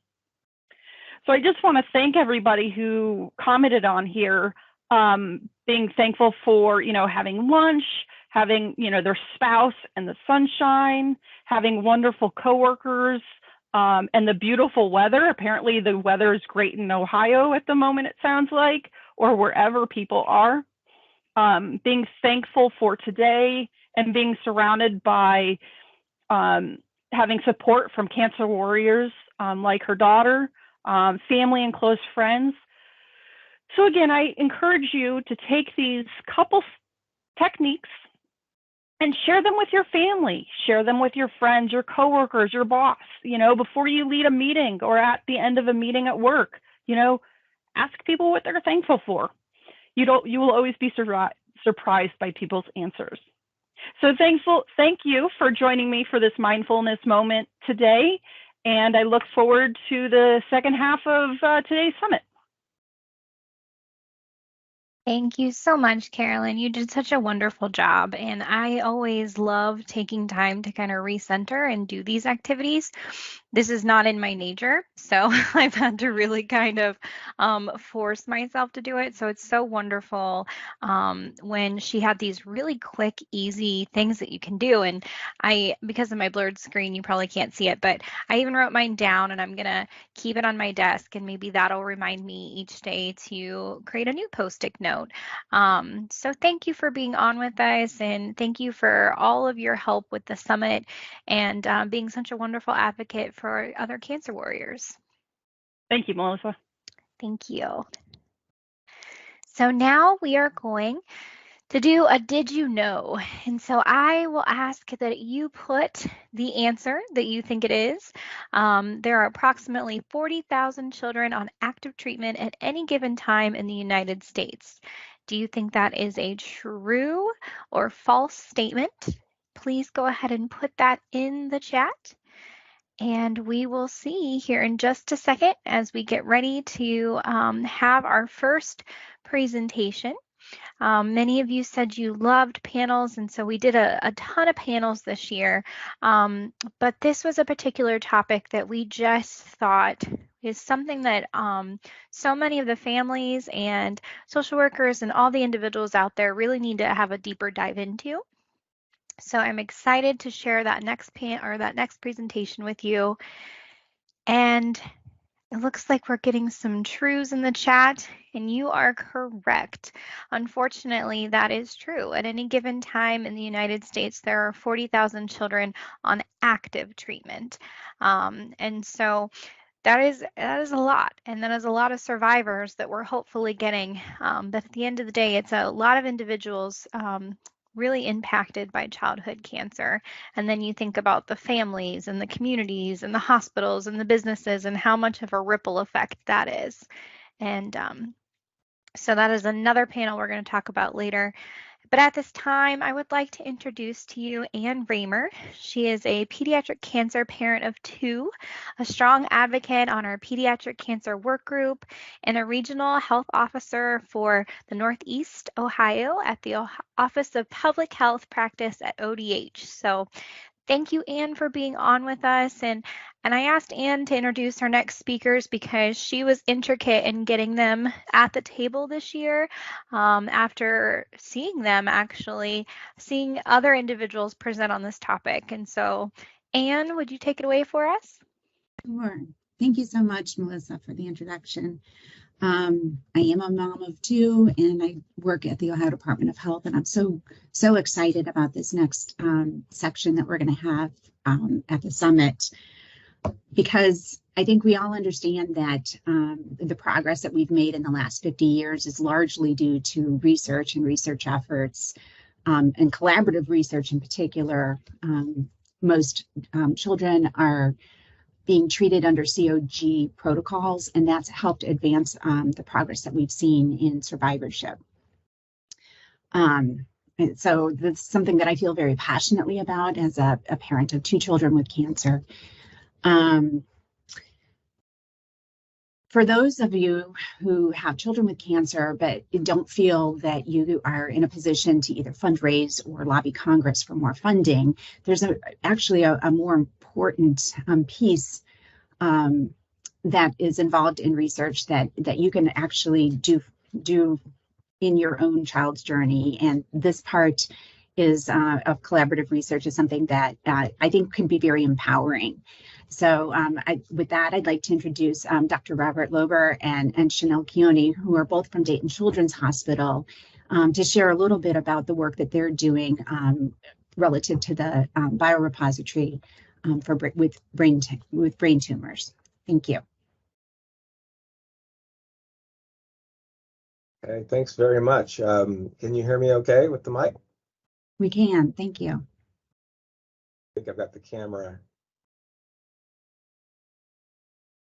So I just want to thank everybody who commented on here, being thankful for, having lunch, having, their spouse and the sunshine, having wonderful coworkers, and the beautiful weather. Apparently the weather is great in Ohio at the moment, it sounds like, or wherever people are. being thankful for today and being surrounded by having support from cancer warriors like her daughter, family and close friends. So again, I encourage you to take these couple techniques and share them with your family, share them with your friends, your coworkers, your boss, before you lead a meeting or at the end of a meeting at work, ask people what they're thankful for. You will always be surprised by people's answers. So thank you for joining me for this mindfulness moment today. And I look forward to the second half of today's summit. Thank you so much, Carolyn. You did such a wonderful job. And I always love taking time to kind of recenter and do these activities. This is not in my nature, so I've had to really kind of force myself to do it. So it's so wonderful when she had these really quick, easy things that you can do. And because of my blurred screen, you probably can't see it, but I even wrote mine down, and I'm going to keep it on my desk, and maybe that'll remind me each day to create a new Post-it note. So thank you for being on with us, and thank you for all of your help with the summit and being such a wonderful advocate for other cancer warriors. Thank you, Melissa. Thank you. So now we are going to do a did you know? And so I will ask that you put the answer that you think it is. There are approximately 40,000 children on active treatment at any given time in the United States. Do you think that is a true or false statement? Please go ahead and put that in the chat. And we will see here in just a second as we get ready to have our first presentation. Many of you said you loved panels, and so we did a ton of panels this year. But this was a particular topic that we just thought is something that so many of the families and social workers and all the individuals out there really need to have a deeper dive into. So I'm excited to share that next presentation with you. And it looks like we're getting some trues in the chat, and you are correct. Unfortunately, that is true. At any given time in the United States, there are 40,000 children on active treatment. And so that is a lot, and that is a lot of survivors that we're hopefully getting. But at the end of the day, it's a lot of individuals really impacted by childhood cancer. And then you think about the families and the communities and the hospitals and the businesses and how much of a ripple effect that is. And so that is another panel we're going to talk about later. But at this time, I would like to introduce to you Ann Raymer. She is a pediatric cancer parent of 2, a strong advocate on our pediatric cancer work group, and a regional health officer for the Northeast Ohio at the Office of Public Health Practice at ODH. So thank you, Ann, for being on with us. And I asked Ann to introduce our next speakers because she was intricate in getting them at the table this year after seeing other individuals present on this topic. And so, Ann, would you take it away for us? Sure. Thank you so much, Melissa, for the introduction. I am a mom of 2, and I work at the Ohio Department of Health, and I'm so excited about this next section that we're going to have at the summit, because I think we all understand that the progress that we've made in the last 50 years is largely due to research and research efforts and collaborative research in particular. Most children are being treated under COG protocols, and that's helped advance the progress that we've seen in survivorship. And so that's something that I feel very passionately about as a parent of 2 children with cancer. For those of you who have children with cancer but don't feel that you are in a position to either fundraise or lobby Congress for more funding, there's actually a more important piece that is involved in research that you can actually do in your own child's journey. And this part is of collaborative research is something that I think can be very empowering. So with that, I'd like to introduce Dr. Robert Lober and Chanel Keone, who are both from Dayton Children's Hospital. to share a little bit about the work that they're doing relative to the biorepository with brain tumors. Thank you. Okay, thanks very much. Can you hear me okay with the mic? We can. Thank you. I think I've got the camera.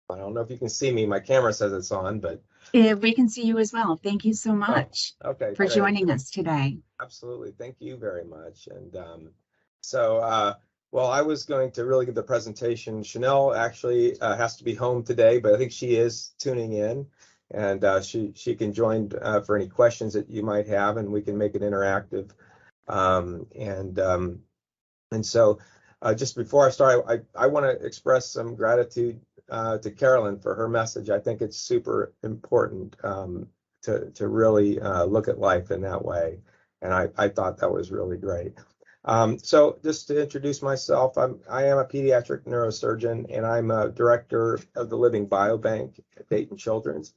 I don't know if you can see me. My camera says it's on, but We can see you as well. Thank you so much okay, for great. joining us today. Absolutely. Thank you very much. And well, I was going to really give the presentation. Chanel actually has to be home today, but I think she is tuning in, and she can join for any questions that you might have, and we can make it interactive. And so just before I start, I want to express some gratitude to Carolyn for her message. I think it's super important to really look at life in that way. And I thought that was really great. So just to introduce myself, I am a pediatric neurosurgeon, and I'm a director of the Living Biobank at Dayton Children's.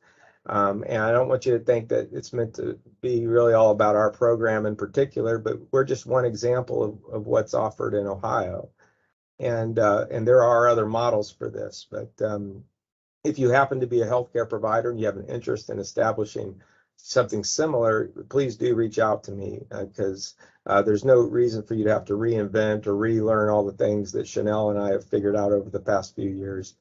And I don't want you to think that it's meant to be really all about our program in particular, but we're just one example of what's offered in Ohio. And there are other models for this. But if you happen to be a healthcare provider and you have an interest in establishing something similar, please do reach out to me, because there's no reason for you to have to reinvent or relearn all the things that Chanel and I have figured out over the past few years.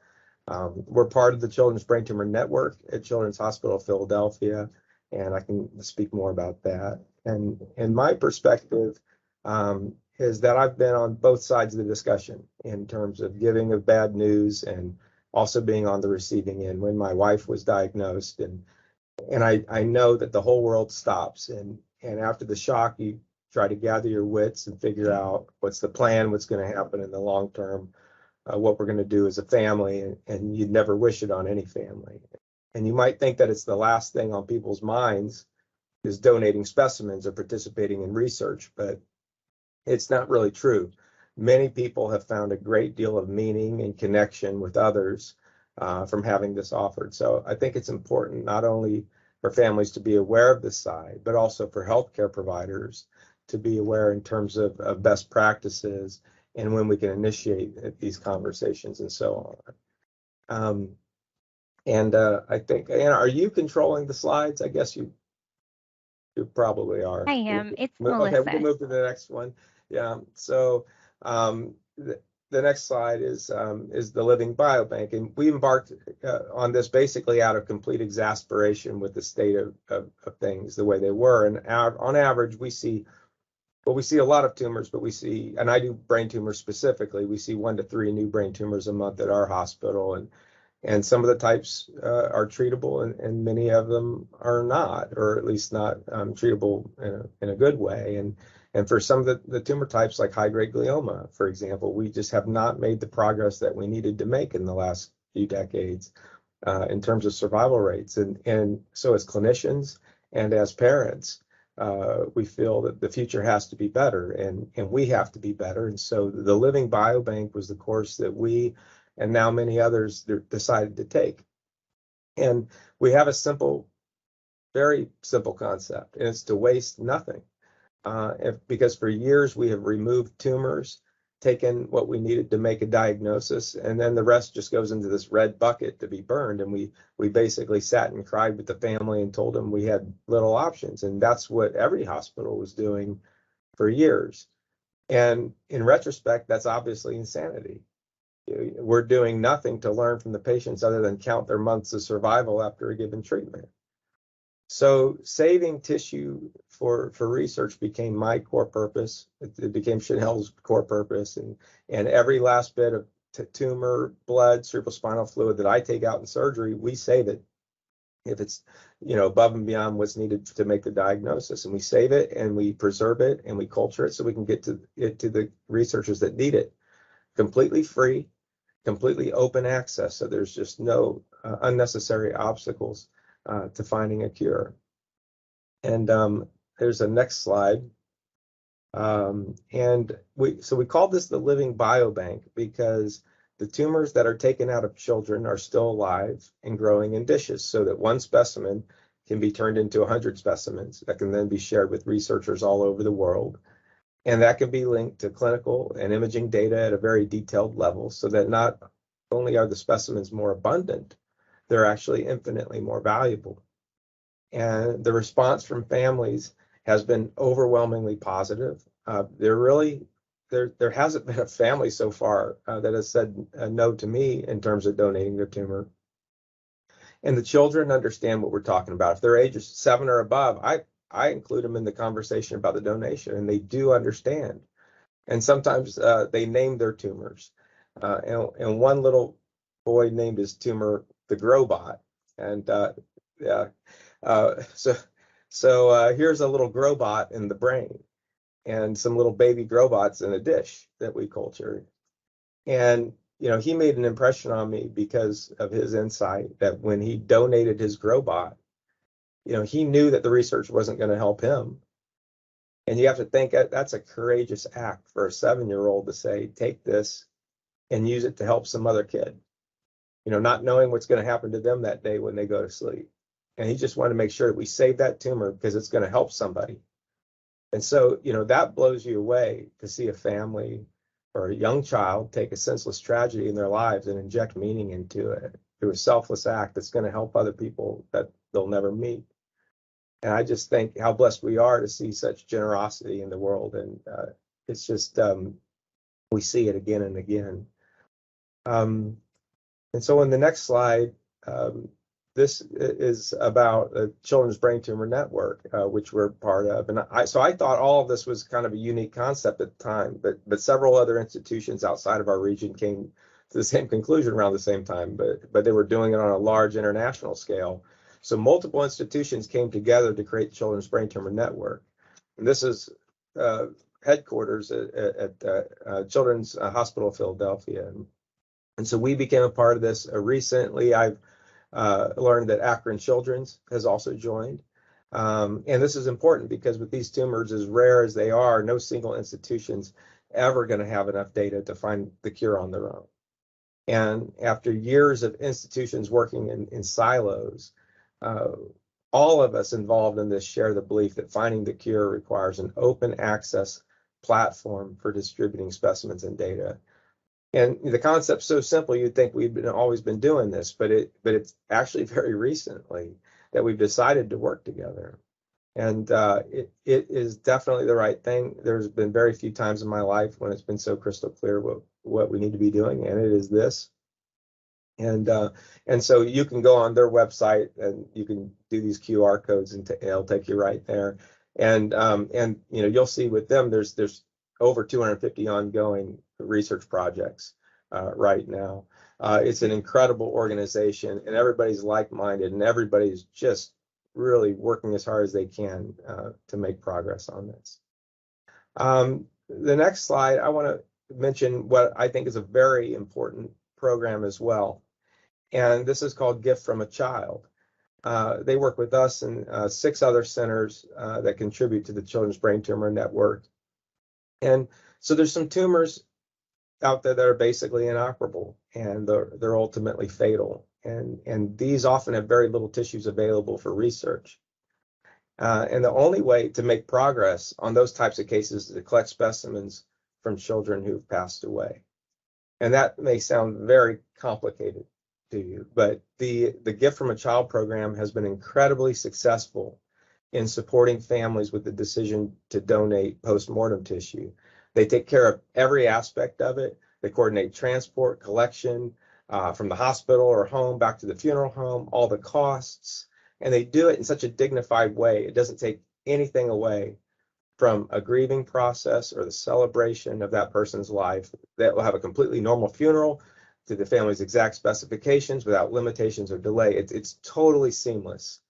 We're part of the Children's Brain Tumor Network at Children's Hospital of Philadelphia, and I can speak more about that. And my perspective is that I've been on both sides of the discussion in terms of giving of bad news and also being on the receiving end when my wife was diagnosed. And I know that the whole world stops. And after the shock, you try to gather your wits and figure out what's the plan, what's going to happen in the long term, what we're going to do as a family. And you'd never wish it on any family. And you might think that it's the last thing on people's minds is donating specimens or participating in research, but it's not really true. Many people have found a great deal of meaning and connection with others from having this offered. So I think it's important not only for families to be aware of this side, but also for healthcare providers to be aware in terms of best practices and when we can initiate these conversations and so on. I think, Anna, are you controlling the slides? I guess you probably are. I am. It's Okay, Melissa. we can move to the next one. Yeah. So the next slide is the Living Biobank, and we embarked on this basically out of complete exasperation with the state of things the way they were. And on average, we see a lot of tumors, but we see, and I do brain tumors specifically, we see 1 to 3 new brain tumors a month at our hospital, and some of the types are treatable, and many of them are not, or at least not treatable in a good way. And for some of the tumor types, like high-grade glioma, for example, we just have not made the progress that we needed to make in the last few decades in terms of survival rates. And so as clinicians and as parents, we feel that the future has to be better, and we have to be better. And so the Living Biobank was the course that we and now many others decided to take. And we have a very simple concept, and it's to waste nothing. Because for years we have removed tumors, taken what we needed to make a diagnosis, and then the rest just goes into this red bucket to be burned. And we basically sat and cried with the family and told them we had little options. And that's what every hospital was doing for years. And in retrospect, that's obviously insanity. We're doing nothing to learn from the patients other than count their months of survival after a given treatment. So saving tissue for research became my core purpose. It became Chanel's core purpose, and every last bit of tumor, blood, cerebrospinal fluid that I take out in surgery, we save it if it's above and beyond what's needed to make the diagnosis, and we save it and we preserve it and we culture it so we can get to the researchers that need it, completely free, completely open access. So there's just no unnecessary obstacles to finding a cure. And there's a next slide. And we called this the Living Biobank because the tumors that are taken out of children are still alive and growing in dishes, so that one specimen can be turned into 100 specimens that can then be shared with researchers all over the world. And that can be linked to clinical and imaging data at a very detailed level, so that not only are the specimens more abundant, they're actually infinitely more valuable. And the response from families has been overwhelmingly positive. There hasn't been a family so far that has said no to me in terms of donating their tumor. And the children understand what we're talking about. If they're ages 7 or above, I include them in the conversation about the donation, and they do understand. And sometimes they name their tumors. And one little boy named his tumor the Grobot. And so here's a little Grobot in the brain, and some little baby Grobots in a dish that we cultured. And he made an impression on me because of his insight that when he donated his Grobot, he knew that the research wasn't going to help him. And you have to think that's a courageous act for a 7-year-old to say, take this and use it to help some other kid, not knowing what's going to happen to them that day when they go to sleep. And he just wanted to make sure that we save that tumor because it's going to help somebody. And so, that blows you away to see a family or a young child take a senseless tragedy in their lives and inject meaning into it through a selfless act that's going to help other people that they'll never meet. And I just think how blessed we are to see such generosity in the world. And it's just, we see it again and again. And so in the next slide, this is about the Children's Brain Tumor Network, which we're part of. And I thought all of this was kind of a unique concept at the time, but several other institutions outside of our region came to the same conclusion around the same time, but they were doing it on a large international scale. So multiple institutions came together to create the Children's Brain Tumor Network. And this is headquarters at Children's Hospital of Philadelphia. And so we became a part of this. Recently, I've learned that Akron Children's has also joined. And this is important because with these tumors, as rare as they are, no single institution's ever going to have enough data to find the cure on their own. And after years of institutions working in silos, all of us involved in this share the belief that finding the cure requires an open access platform for distributing specimens and data. And the concept's so simple, you'd think we've always been doing this, but it's actually very recently that we've decided to work together. And it is definitely the right thing. There's been very few times in my life when it's been so crystal clear what we need to be doing, and it is this. And so you can go on their website and you can do these QR codes and it'll take you right there. And you'll see with them there's over 250 ongoing research projects right now. It's an incredible organization, and everybody's like-minded, and everybody's just really working as hard as they can to make progress on this. The next slide, I want to mention what I think is a very important program as well. And this is called Gift from a Child. They work with us and 6 other centers that contribute to the Children's Brain Tumor Network. And so there's some tumors out there that are basically inoperable, and they're ultimately fatal. And these often have very little tissues available for research. And the only way to make progress on those types of cases is to collect specimens from children who've passed away. And that may sound very complicated to you, but the Gift from a Child program has been incredibly successful in supporting families with the decision to donate post-mortem tissue. They take care of every aspect of it. They coordinate transport, collection from the hospital or home back to the funeral home, all the costs, and they do it in such a dignified way. It doesn't take anything away from a grieving process or the celebration of that person's life. That will have a completely normal funeral to the family's exact specifications without limitations or delay. It's totally seamless.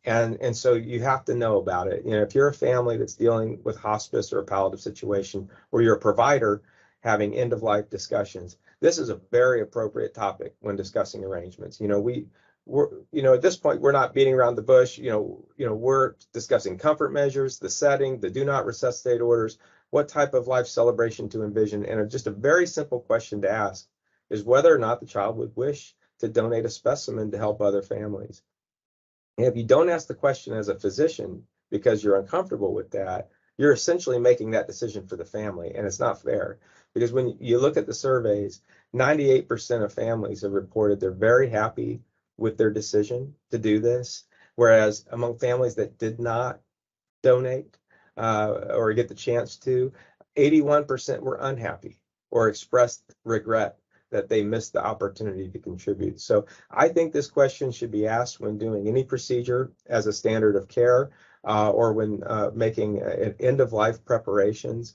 And so you have to know about it. If you're a family that's dealing with hospice or a palliative situation, or you're a provider having end-of-life discussions, this is a very appropriate topic when discussing arrangements. We're at this point, we're not beating around the bush. We're discussing comfort measures, the setting, the do not resuscitate orders, what type of life celebration to envision. And just a very simple question to ask is whether or not the child would wish to donate a specimen to help other families. And if you don't ask the question as a physician because you're uncomfortable with that, you're essentially making that decision for the family, and it's not fair. Because when you look at the surveys, 98% of families have reported they're very happy with their decision to do this, whereas among families that did not donate or get the chance to, 81% were unhappy or expressed regret that they missed the opportunity to contribute. So I think this question should be asked when doing any procedure as a standard of care or when making end-of-life preparations.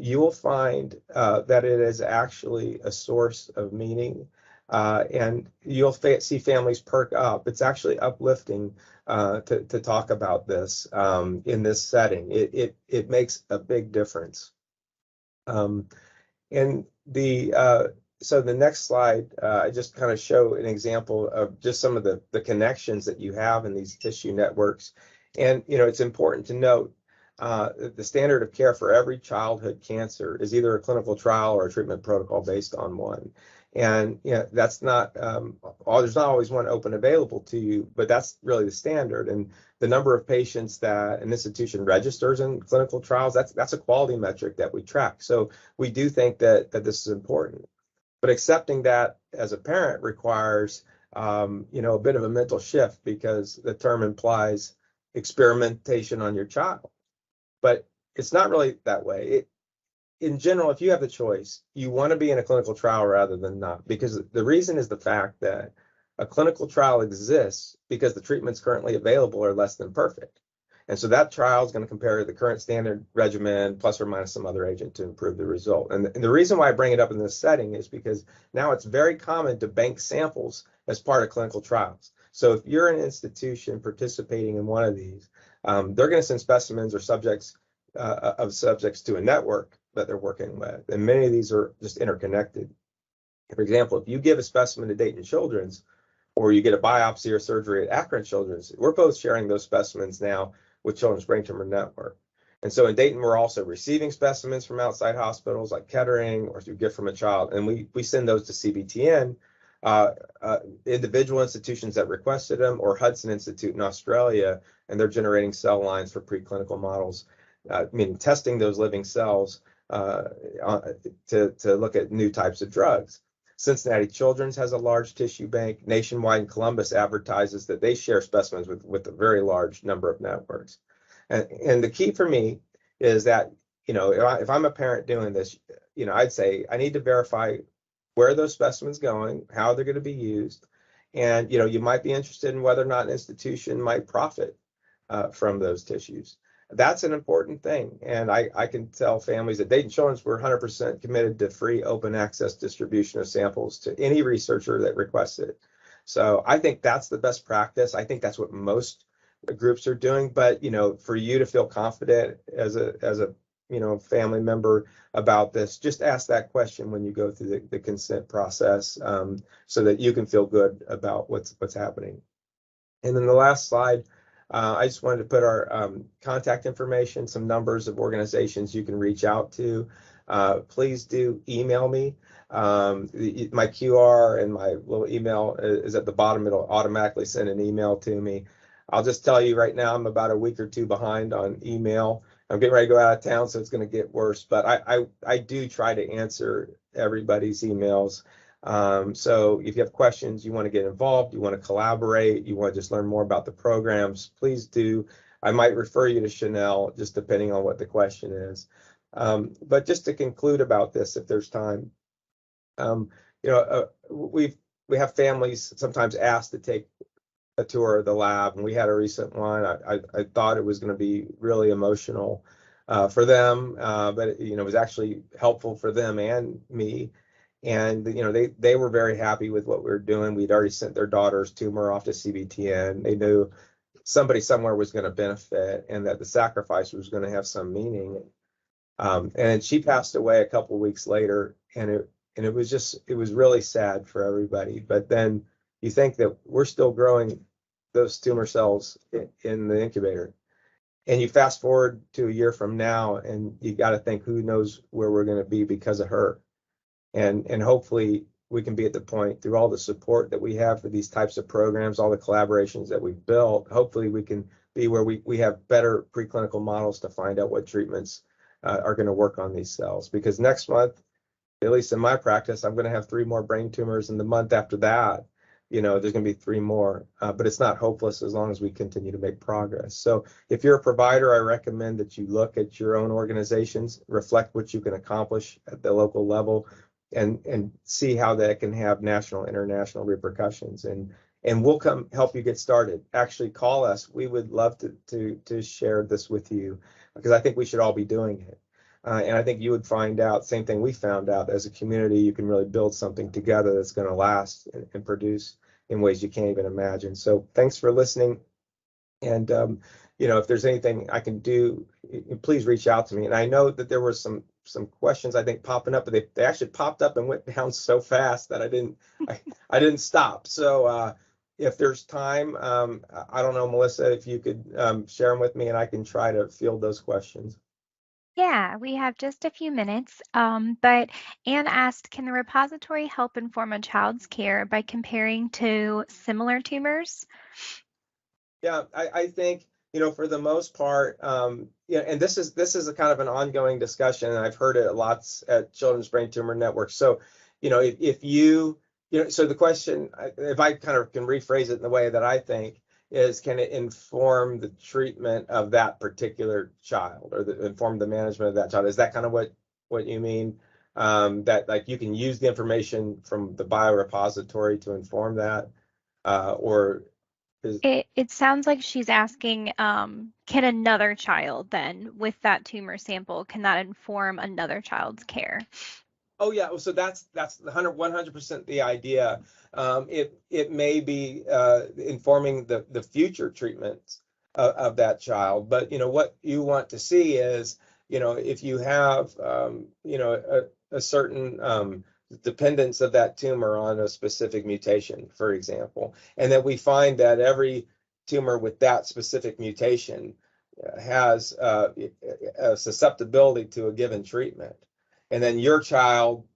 You will find that it is actually a source of meaning, and you'll see families perk up. It's actually uplifting to talk about this in this setting. It makes a big difference. So the next slide, I just kind of show an example of just some of the connections that you have in these tissue networks. And, it's important to note the standard of care for every childhood cancer is either a clinical trial or a treatment protocol based on one. And, that's not, there's not always one open available to you, but that's really the standard. And the number of patients that an institution registers in clinical trials, that's a quality metric that we track. So we do think that this is important. But accepting that as a parent requires, a bit of a mental shift, because the term implies experimentation on your child. But it's not really that way. In general, if you have the choice, you want to be in a clinical trial rather than not, because the reason is the fact that a clinical trial exists because the treatments currently available are less than perfect. And so that trial is going to compare the current standard regimen plus or minus some other agent to improve the result. And the reason why I bring it up in this setting is because now it's very common to bank samples as part of clinical trials. So if you're an institution participating in one of these, they're going to send specimens or subjects to a network that they're working with. And many of these are just interconnected. For example, if you give a specimen to Dayton Children's, or you get a biopsy or surgery at Akron Children's, we're both sharing those specimens now with Children's Brain Tumor Network. And so in Dayton, we're also receiving specimens from outside hospitals like Kettering, or through Gift from a Child, and we send those to CBTN, individual institutions that requested them, or Hudson Institute in Australia, and they're generating cell lines for preclinical models, meaning testing those living cells to look at new types of drugs. Cincinnati Children's has a large tissue bank. Nationwide and Columbus advertises that they share specimens with a very large number of networks. And the key for me is that, if I'm a parent doing this, I'd say I need to verify where those specimens going, how they're going to be used. And, you might be interested in whether or not an institution might profit from those tissues. That's an important thing. And I can tell families at Dayton Children's, we're 100% committed to free open access distribution of samples to any researcher that requests it. So I think that's the best practice. I think that's what most groups are doing. But, for you to feel confident as a family member about this, just ask that question when you go through the consent process, so that you can feel good about what's happening. And then the last slide, I just wanted to put our contact information, some numbers of organizations you can reach out to. Please do email me. My QR and my little email is at the bottom. It'll automatically send an email to me. I'll just tell you right now, I'm about a week or two behind on email. I'm getting ready to go out of town, so it's going to get worse. But I do try to answer everybody's emails. So if you have questions, you want to get involved, you want to collaborate, you want to just learn more about the programs, please do. I might refer you to Chanel, just depending on what the question is. But just to conclude about this, if there's time, we have families sometimes asked to take a tour of the lab, and we had a recent one. I thought it was going to be really emotional for them, but it was actually helpful for them and me. And they were very happy with what we were doing. We'd already sent their daughter's tumor off to CBTN. They knew somebody somewhere was going to benefit, and that the sacrifice was going to have some meaning. And she passed away a couple of weeks later, and it was really sad for everybody. But then you think that we're still growing those tumor cells in the incubator, and you fast forward to a year from now, and you got to think, who knows where we're going to be because of her. And hopefully we can be at the point through all the support that we have for these types of programs, all the collaborations that we've built, hopefully we can be where we have better preclinical models to find out what treatments are going to work on these cells. Because next month, at least in my practice, I'm going to have 3 more brain tumors, and the month after that, there's going to be 3 more. But it's not hopeless as long as we continue to make progress. So if you're a provider, I recommend that you look at your own organizations, reflect what you can accomplish at the local level, and see how that can have national, international repercussions. And we'll come help you get started. Actually, call us. We would love to share this with you, because I think we should all be doing it. And I think you would find out, same thing we found out, as a community, you can really build something together that's going to last and produce in ways you can't even imagine. So thanks for listening. And, if there's anything I can do, please reach out to me. And I know that there were some questions, I think, popping up, but they actually popped up and went down so fast that I didn't stop. So if there's time, I don't know, Melissa, if you could share them with me, and I can try to field those questions. Yeah, we have just a few minutes, but Anne asked, can the repository help inform a child's care by comparing to similar tumors? Yeah, I think, for the most part, and this is a kind of an ongoing discussion, and I've heard it lots at Children's Brain Tumor Network. So, if you, so the question, if I kind of can rephrase it in the way that I think, is can it inform the treatment of that particular child, or inform the management of that child? Is that kind of what you mean? That like you can use the information from the biorepository to inform that, or is... It sounds like she's asking, can another child then, with that tumor sample, can that inform another child's care? Oh yeah, so that's 100% the idea. It may be informing the future treatments of that child, but what you want to see is if you have a certain dependence of that tumor on a specific mutation, for example, and that we find that every tumor with that specific mutation has a susceptibility to a given treatment. And then your child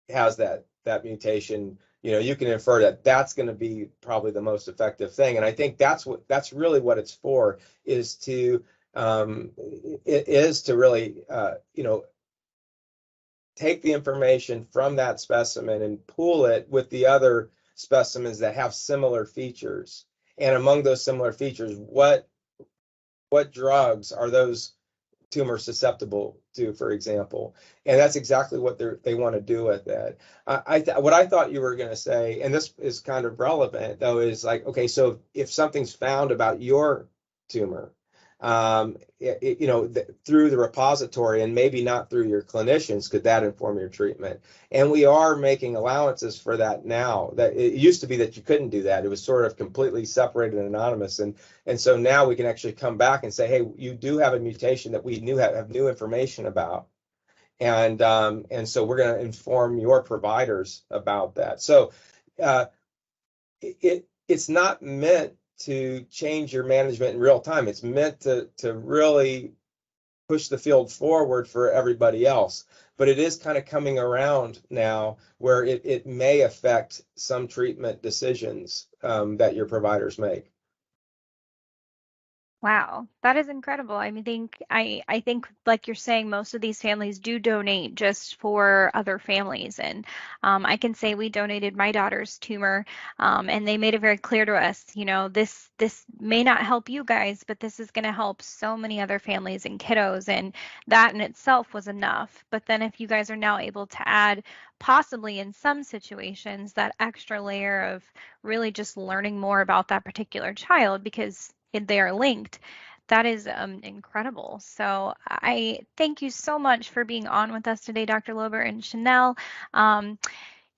has that mutation, you can infer that that's going to be probably the most effective thing. And I think that's really what it's for, is to really take the information from that specimen and pool it with the other specimens that have similar features. And among those similar features, what drugs are those tumors susceptible to, for example? And that's exactly what they want to do with that. What I thought you were going to say, and this is kind of relevant though, is like, okay, so if something's found about your tumor, through the repository and maybe not through your clinicians, could that inform your treatment? And we are making allowances for that now. That it used to be that you couldn't do that. It was sort of completely separated and anonymous. And so now we can actually come back and say, hey, you do have a mutation that we have new information about. And so we're going to inform your providers about that. So it's not meant to change your management in real time. It's meant to really push the field forward for everybody else. But it is kind of coming around now where it may affect some treatment decisions that your providers make. Wow, that is incredible. I think like you're saying, most of these families do donate just for other families. And I can say we donated my daughter's tumor, and they made it very clear to us, this may not help you guys, but this is going to help so many other families and kiddos. And that in itself was enough. But then if you guys are now able to add, possibly in some situations, that extra layer of really just learning more about that particular child, because they are linked, that is incredible. So I thank you so much for being on with us today, Dr. Lober and Chanel.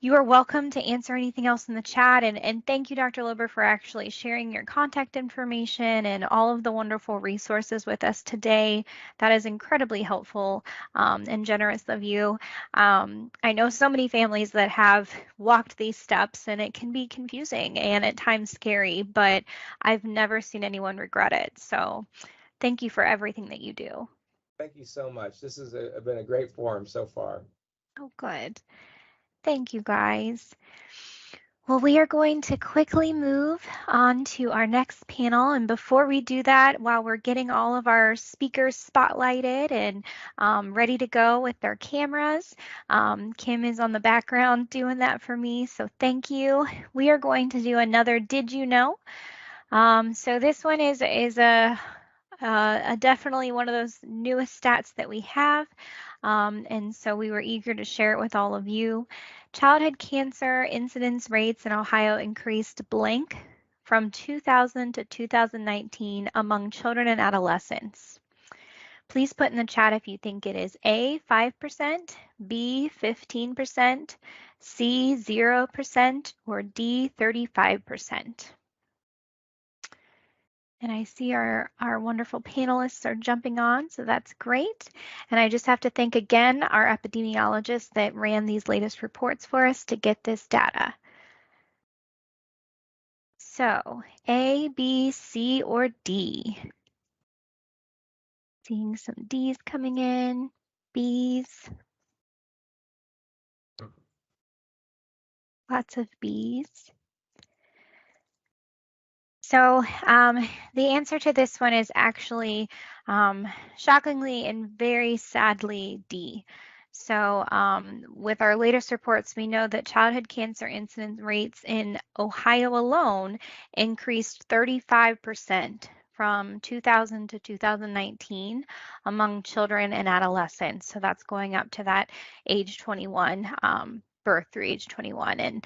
You are welcome to answer anything else in the chat. And thank you, Dr. Lober, for actually sharing your contact information and all of the wonderful resources with us today. That is incredibly helpful and generous of you. I know so many families that have walked these steps, and it can be confusing and at times scary, but I've never seen anyone regret it. So thank you for everything that you do. Thank you so much. This has been a great forum so far. Oh, good. Thank you, guys. Well, we are going to quickly move on to our next panel. And before we do that, while we're getting all of our speakers spotlighted and ready to go with their cameras, Kim is on the background doing that for me. So thank you. We are going to do another Did You Know? So this one is a definitely one of those newest stats that we have. And so we were eager to share it with all of you. Childhood cancer incidence rates in Ohio increased blank from 2000 to 2019 among children and adolescents. Please put in the chat if you think it is A, 5%, B, 15%, C, 0%, or D, 35%. And I see our wonderful panelists are jumping on, so that's great. And I just have to thank again our epidemiologists that ran these latest reports for us to get this data. So A, B, C, or D? Seeing some D's coming in, B's. Lots of B's. So the answer to this one is actually shockingly and very sadly D. So with our latest reports, we know that childhood cancer incidence rates in Ohio alone increased 35% from 2000 to 2019 among children and adolescents. So that's going up to that age 21, birth through age 21. And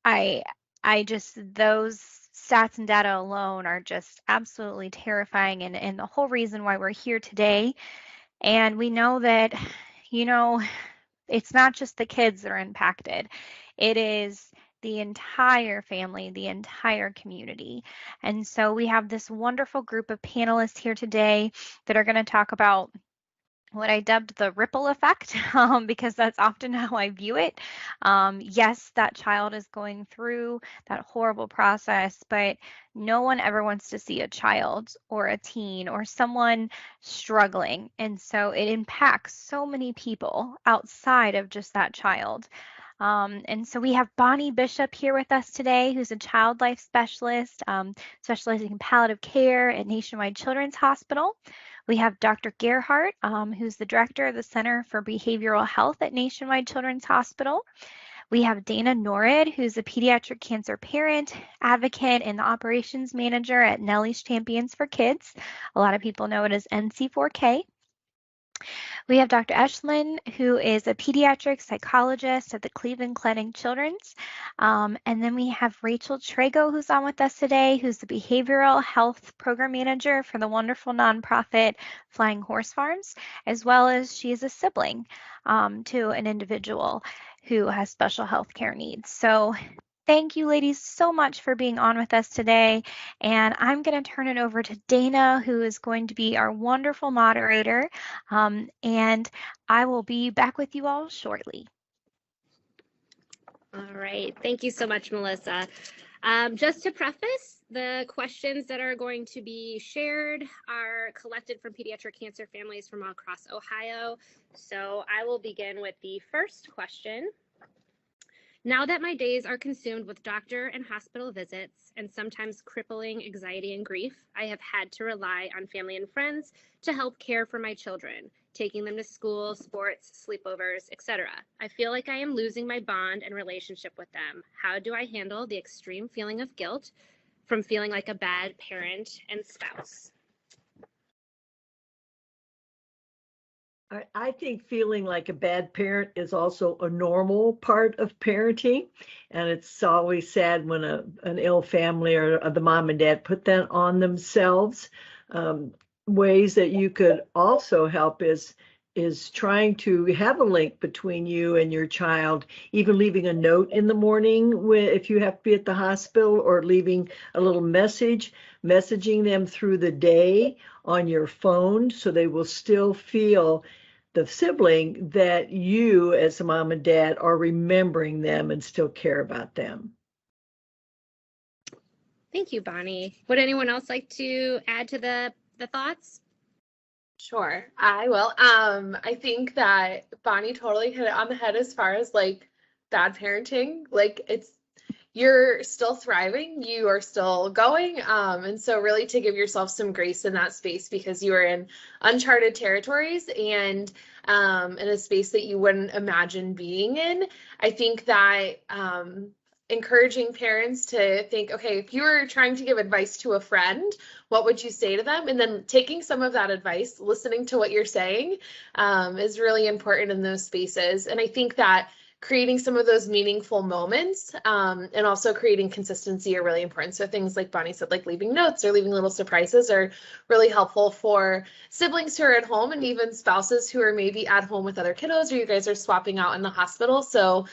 I just, those stats and data alone are just absolutely terrifying and the whole reason why we're here today. And we know that, you know, it's not just the kids that are impacted. It is the entire family, the entire community. And so we have this wonderful group of panelists here today that are going to talk about what I dubbed the ripple effect, because that's often how I view it. Yes, that child is going through that horrible process, but no one ever wants to see a child or a teen or someone struggling. And so it impacts so many people outside of just that child. And so we have Bonnie Bishop here with us today, who's a child life specialist, specializing in palliative care at Nationwide Children's Hospital. We have Dr. Gerhardt, who's the director of the Center for Behavioral Health at Nationwide Children's Hospital. We have Dana Norrid, who's a pediatric cancer parent, advocate, and the operations manager at Nellie's Champions for Kids. A lot of people know it as NC4K. We have Dr. Eshlin, who is a pediatric psychologist at the Cleveland Clinic Children's. And then we have Rachel Trago, who's on with us today, who's the behavioral health program manager for the wonderful nonprofit Flying Horse Farms, as well as she is a sibling to an individual who has special health care needs. So thank you, ladies, so much for being on with us today. And I'm going to turn it over to Dana, who is going to be our wonderful moderator. And I will be back with you all shortly. All right. Thank you so much, Melissa. Just to preface, the questions that are going to be shared are collected from pediatric cancer families from all across Ohio. So I will begin with the first question. Now that my days are consumed with doctor and hospital visits and sometimes crippling anxiety and grief, I have had to rely on family and friends to help care for my children, taking them to school, sports, sleepovers, etc. I feel like I am losing my bond and relationship with them. How do I handle the extreme feeling of guilt from feeling like a bad parent and spouse? I think feeling like a bad parent is also a normal part of parenting. And it's always sad when an ill family or the mom and dad put that on themselves. Ways that you could also help is trying to have a link between you and your child, even leaving a note in the morning if you have to be at the hospital, or leaving a little messaging them through the day on your phone, so they will still feel, the sibling, that you as a mom and dad are remembering them and still care about them. Thank you, Bonnie. Would anyone else like to add to the thoughts? Sure, I will. I think that Bonnie totally hit it on the head as far as like bad parenting. Like you're still thriving, you are still going. And so really to give yourself some grace in that space because you are in uncharted territories and in a space that you wouldn't imagine being in. I think that encouraging parents to think, okay, if you were trying to give advice to a friend, what would you say to them? And then taking some of that advice, listening to what you're saying, is really important in those spaces. And I think that creating some of those meaningful moments and also creating consistency are really important. So things like Bonnie said, like leaving notes or leaving little surprises are really helpful for siblings who are at home and even spouses who are maybe at home with other kiddos or you guys are swapping out in the hospital. So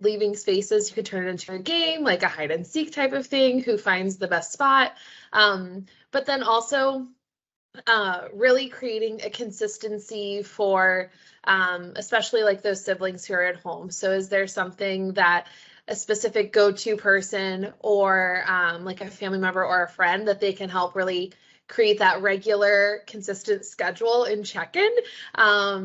leaving spaces, you could turn it into a game, like a hide and seek type of thing, who finds the best spot. But then also really creating a consistency for especially like those siblings who are at home. So is there something that a specific go-to person or like a family member or a friend that they can help really create that regular, consistent schedule and check-in?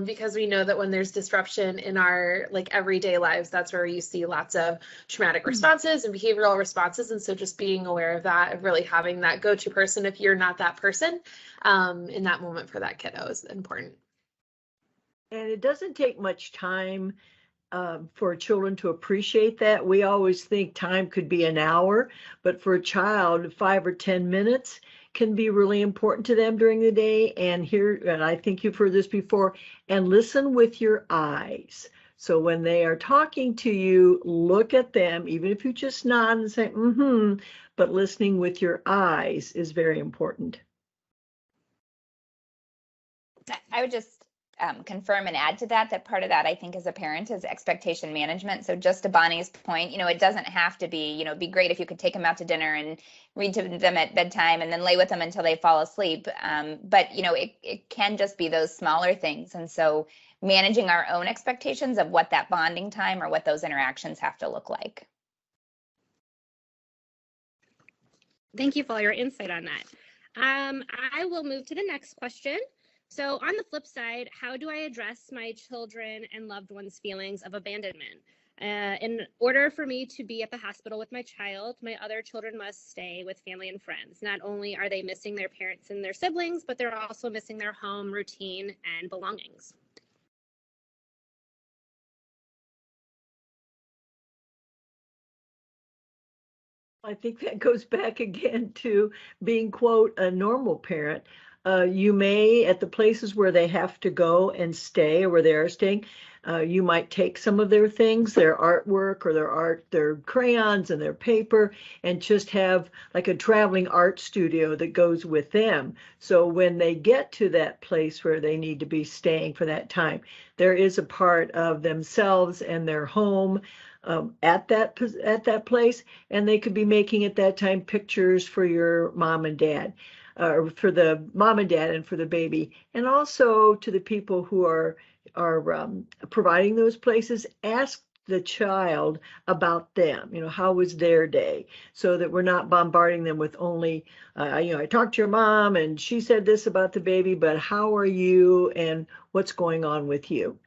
Because we know that when there's disruption in our like everyday lives, that's where you see lots of traumatic responses and behavioral responses. And so just being aware of that, of really having that go-to person if you're not that person in that moment for that kiddo is important. And it doesn't take much time for children to appreciate that. We always think time could be an hour, but for a child, 5 or 10 minutes can be really important to them during the day. And I think you've heard this before, and listen with your eyes. So when they are talking to you, look at them, even if you just nod and say, but listening with your eyes is very important. I would just confirm and add to that part of that, I think, as a parent is expectation management. So just to Bonnie's point, it doesn't have to be, it'd be great if you could take them out to dinner and read to them at bedtime and then lay with them until they fall asleep. But, it can just be those smaller things. And so managing our own expectations of what that bonding time or what those interactions have to look like. Thank you for all your insight on that. I will move to the next question. So on the flip side, how do I address my children and loved ones' feelings of abandonment? In order for me to be at the hospital with my child, my other children must stay with family and friends. Not only are they missing their parents and their siblings, but they're also missing their home, routine, and belongings. I think that goes back again to being, quote, a normal parent. You may, at the places where they have to go and stay or where they are staying, you might take some of their things, their artwork or their crayons and their paper, and just have like a traveling art studio that goes with them. So when they get to that place where they need to be staying for that time, there is a part of themselves and their home at that place, and they could be making at that time pictures for your mom and dad. For the mom and dad and for the baby, and also to the people who are providing those places, ask the child about them. How was their day, so that we're not bombarding them with only, I talked to your mom and she said this about the baby, but how are you and what's going on with you?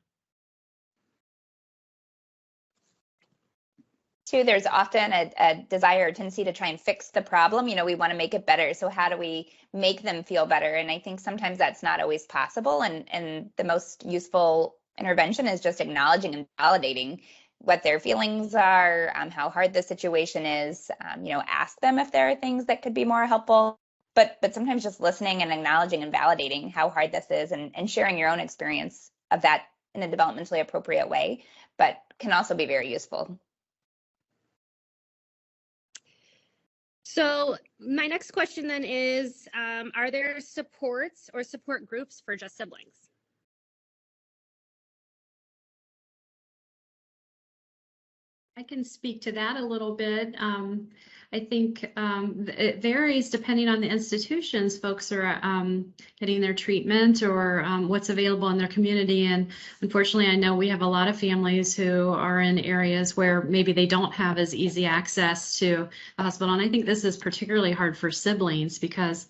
Too, there's often a desire or tendency to try and fix the problem. We want to make it better. So how do we make them feel better? And I think sometimes that's not always possible. And the most useful intervention is just acknowledging and validating what their feelings are, how hard the situation is. Ask them if there are things that could be more helpful. But sometimes just listening and acknowledging and validating how hard this is and sharing your own experience of that in a developmentally appropriate way, but can also be very useful. So my next question then is, are there supports or support groups for just siblings? I can speak to that a little bit. I think it varies depending on the institutions folks are getting their treatment or what's available in their community. And unfortunately, I know we have a lot of families who are in areas where maybe they don't have as easy access to the hospital. And I think this is particularly hard for siblings because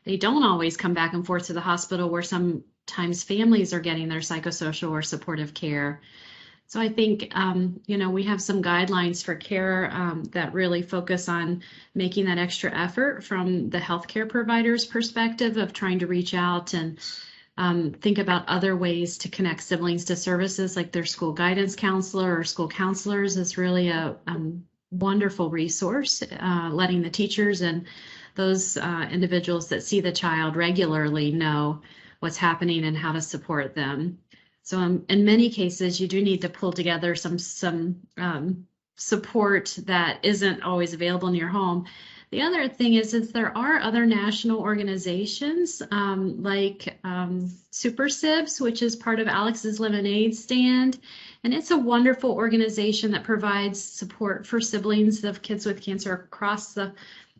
they don't always come back and forth to the hospital, where sometimes families are getting their psychosocial or supportive care. So I think, we have some guidelines for care that really focus on making that extra effort from the healthcare provider's perspective of trying to reach out and think about other ways to connect siblings to services like their school guidance counselor or school counselors is really a wonderful resource, letting the teachers and those individuals that see the child regularly know what's happening and how to support them. So in many cases, you do need to pull together some support that isn't always available in your home. The other thing is there are other national organizations like Super Sibs, which is part of Alex's Lemonade Stand. And it's a wonderful organization that provides support for siblings of kids with cancer across the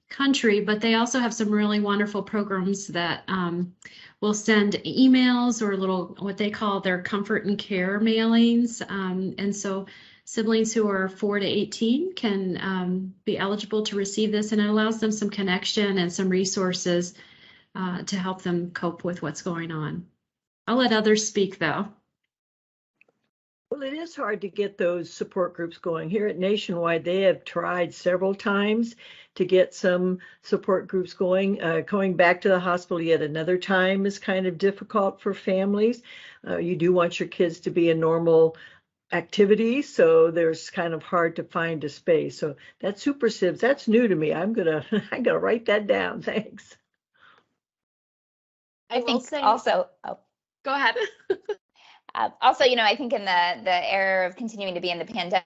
country, but they also have some really wonderful programs that will send emails or little, what they call their comfort and care mailings. And so siblings who are 4 to 18 can be eligible to receive this, and it allows them some connection and some resources to help them cope with what's going on. I'll let others speak though. Well, it is hard to get those support groups going. Here at Nationwide, they have tried several times to get some support groups going. Going back to the hospital yet another time is kind of difficult for families. You do want your kids to be in normal activity, so there's kind of hard to find a space. So that Super Sibs, that's new to me. I'm gonna write that down. Thanks. I think also, Go ahead. also, I think in the era of continuing to be in the pandemic,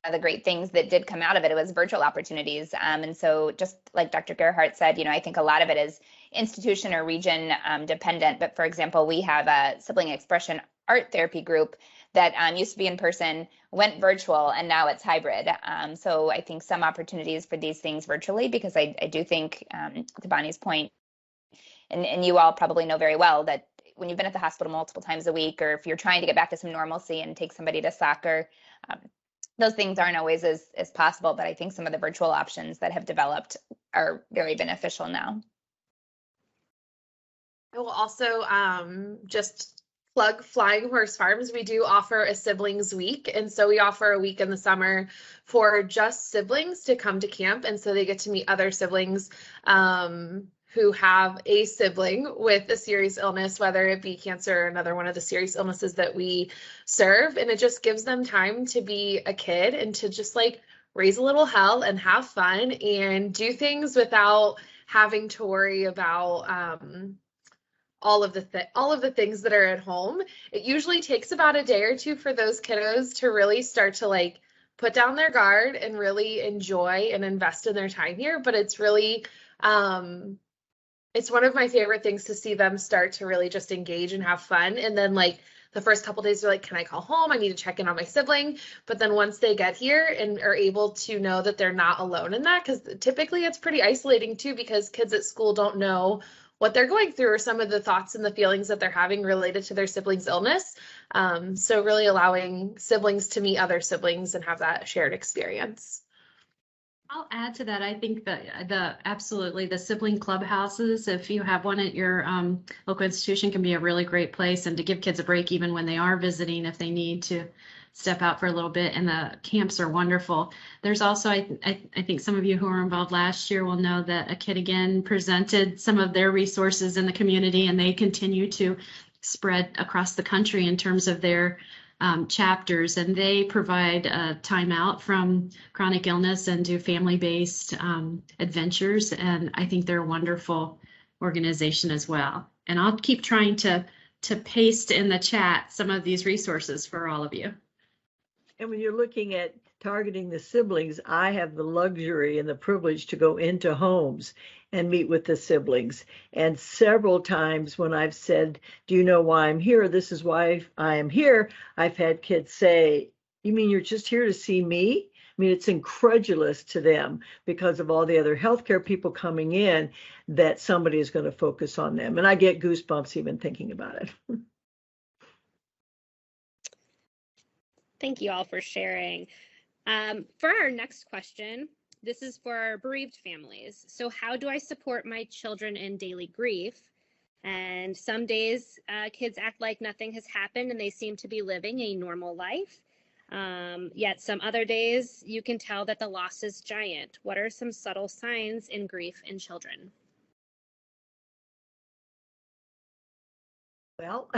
one of the great things that did come out of it was virtual opportunities. And so just like Dr. Gerhardt said, I think a lot of it is institution or region dependent. But for example, we have a sibling expression art therapy group that used to be in person, went virtual, and now it's hybrid. So I think some opportunities for these things virtually, because I do think, to Bonnie's point, and you all probably know very well that when you've been at the hospital multiple times a week, or if you're trying to get back to some normalcy and take somebody to soccer, those things aren't always as possible. But I think some of the virtual options that have developed are very beneficial now. I will also just plug Flying Horse Farms. We do offer a siblings week. And so we offer a week in the summer for just siblings to come to camp. And so they get to meet other siblings who have a sibling with a serious illness, whether it be cancer or another one of the serious illnesses that we serve. And it just gives them time to be a kid and to just like raise a little hell and have fun and do things without having to worry about all of the things that are at home. It usually takes about a day or two for those kiddos to really start to like put down their guard and really enjoy and invest in their time here. But it's really it's one of my favorite things to see them start to really just engage and have fun. And then like the first couple days they're like, can I call home? I need to check in on my sibling. But then once they get here and are able to know that they're not alone in that, because typically it's pretty isolating too, because kids at school don't know what they're going through or some of the thoughts and the feelings that they're having related to their sibling's illness. So really allowing siblings to meet other siblings and have that shared experience. I'll add to that. I think that absolutely the sibling clubhouses, if you have one at your local institution, can be a really great place, and to give kids a break even when they are visiting if they need to step out for a little bit. And the camps are wonderful. There's also, I think some of you who were involved last year will know that A Kid Again presented some of their resources in the community, and they continue to spread across the country in terms of their chapters, and they provide time out from chronic illness and do family-based adventures. And I think they're a wonderful organization as well. And I'll keep trying to paste in the chat some of these resources for all of you. And when you're looking at targeting the siblings, I have the luxury and the privilege to go into homes and meet with the siblings. And several times when I've said, do you know why I'm here? This is why I am here. I've had kids say, you mean you're just here to see me? I mean, it's incredulous to them because of all the other healthcare people coming in that somebody is going to focus on them. And I get goosebumps even thinking about it. Thank you all for sharing. For our next question, This is for bereaved families. So how do I support my children in daily grief? And some days kids act like nothing has happened and they seem to be living a normal life. Yet some other days you can tell that the loss is giant. What are some subtle signs in grief in children? Well,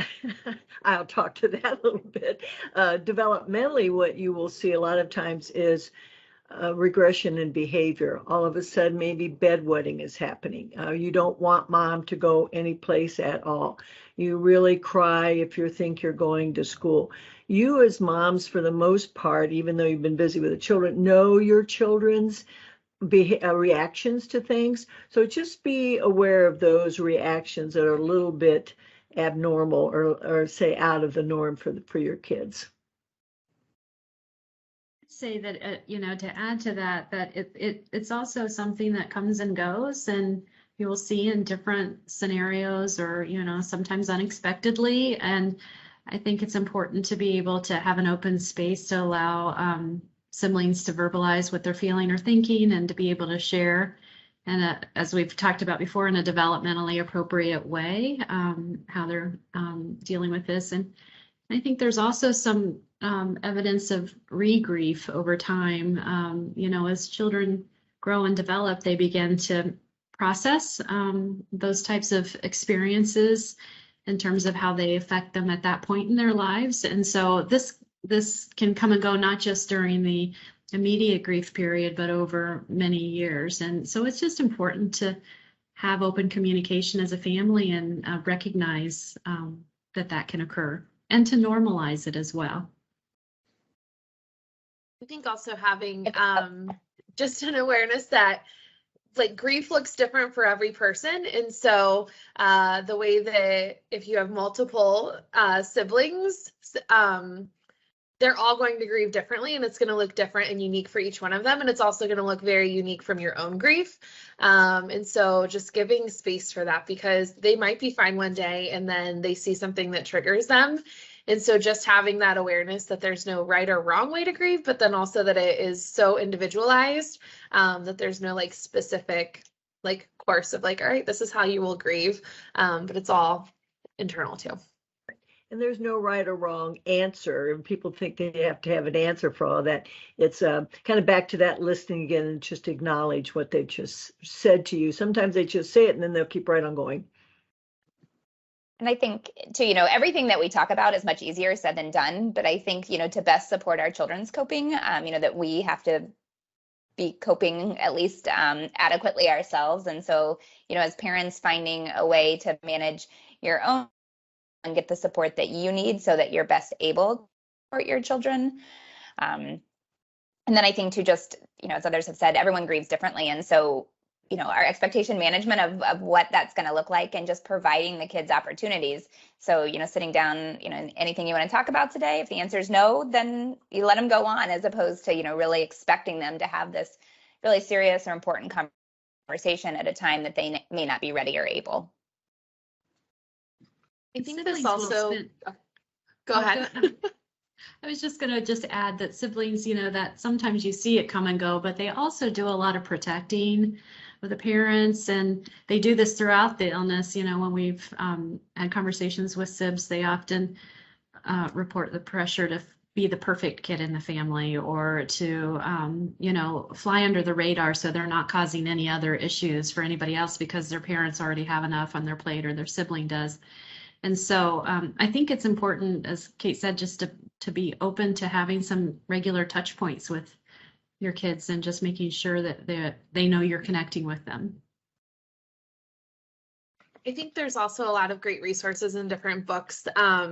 I'll talk to that a little bit. Developmentally, what you will see a lot of times is regression in behavior. All of a sudden, maybe bedwetting is happening. You don't want mom to go any place at all. You really cry if you think you're going to school. You as moms, for the most part, even though you've been busy with the children, know your children's reactions to things. So just be aware of those reactions that are a little bit abnormal or say out of the norm for your kids. Say that to add to that it's also something that comes and goes, and you will see in different scenarios, or sometimes unexpectedly. And I think it's important to be able to have an open space to allow siblings to verbalize what they're feeling or thinking, and to be able to share, and as we've talked about before, in a developmentally appropriate way, how they're dealing with this. And I think there's also some evidence of regrief over time. As children grow and develop, they begin to process those types of experiences in terms of how they affect them at that point in their lives. And so this can come and go, not just during the immediate grief period, but over many years. And so it's just important to have open communication as a family, and recognize that can occur, and to normalize it as well. I think also having just an awareness that like grief looks different for every person. And so the way that if you have multiple siblings, they're all going to grieve differently, and it's going to look different and unique for each one of them. And it's also going to look very unique from your own grief. And so just giving space for that, because they might be fine one day and then they see something that triggers them. And so just having that awareness that there's no right or wrong way to grieve, but then also that it is so individualized, that there's no like specific like course of like, all right, this is how you will grieve. But it's all internal too. And there's no right or wrong answer. And people think they have to have an answer for all that. It's kind of back to that listening again, and just acknowledge what they just said to you. Sometimes they just say it and then they'll keep right on going. And I think too, everything that we talk about is much easier said than done. But I think, to best support our children's coping, that we have to be coping at least adequately ourselves. And so, as parents, finding a way to manage your own and get the support that you need so that you're best able to support your children. And then I think too, just, as others have said, everyone grieves differently. And so, our expectation management of what that's going to look like, and just providing the kids opportunities. So, sitting down, anything you want to talk about today, if the answer is no, then you let them go on, as opposed to, really expecting them to have this really serious or important conversation at a time that they may not be ready or able. I think this also, go ahead. I was just going to add that siblings, that sometimes you see it come and go, but they also do a lot of protecting with the parents, and they do this throughout the illness. When we've had conversations with sibs, they often report the pressure to be the perfect kid in the family, or to, fly under the radar so they're not causing any other issues for anybody else because their parents already have enough on their plate, or their sibling does. And so I think it's important, as Kate said, just to be open to having some regular touch points with your kids, and just making sure that they know you're connecting with them. I think there's also a lot of great resources in different books. I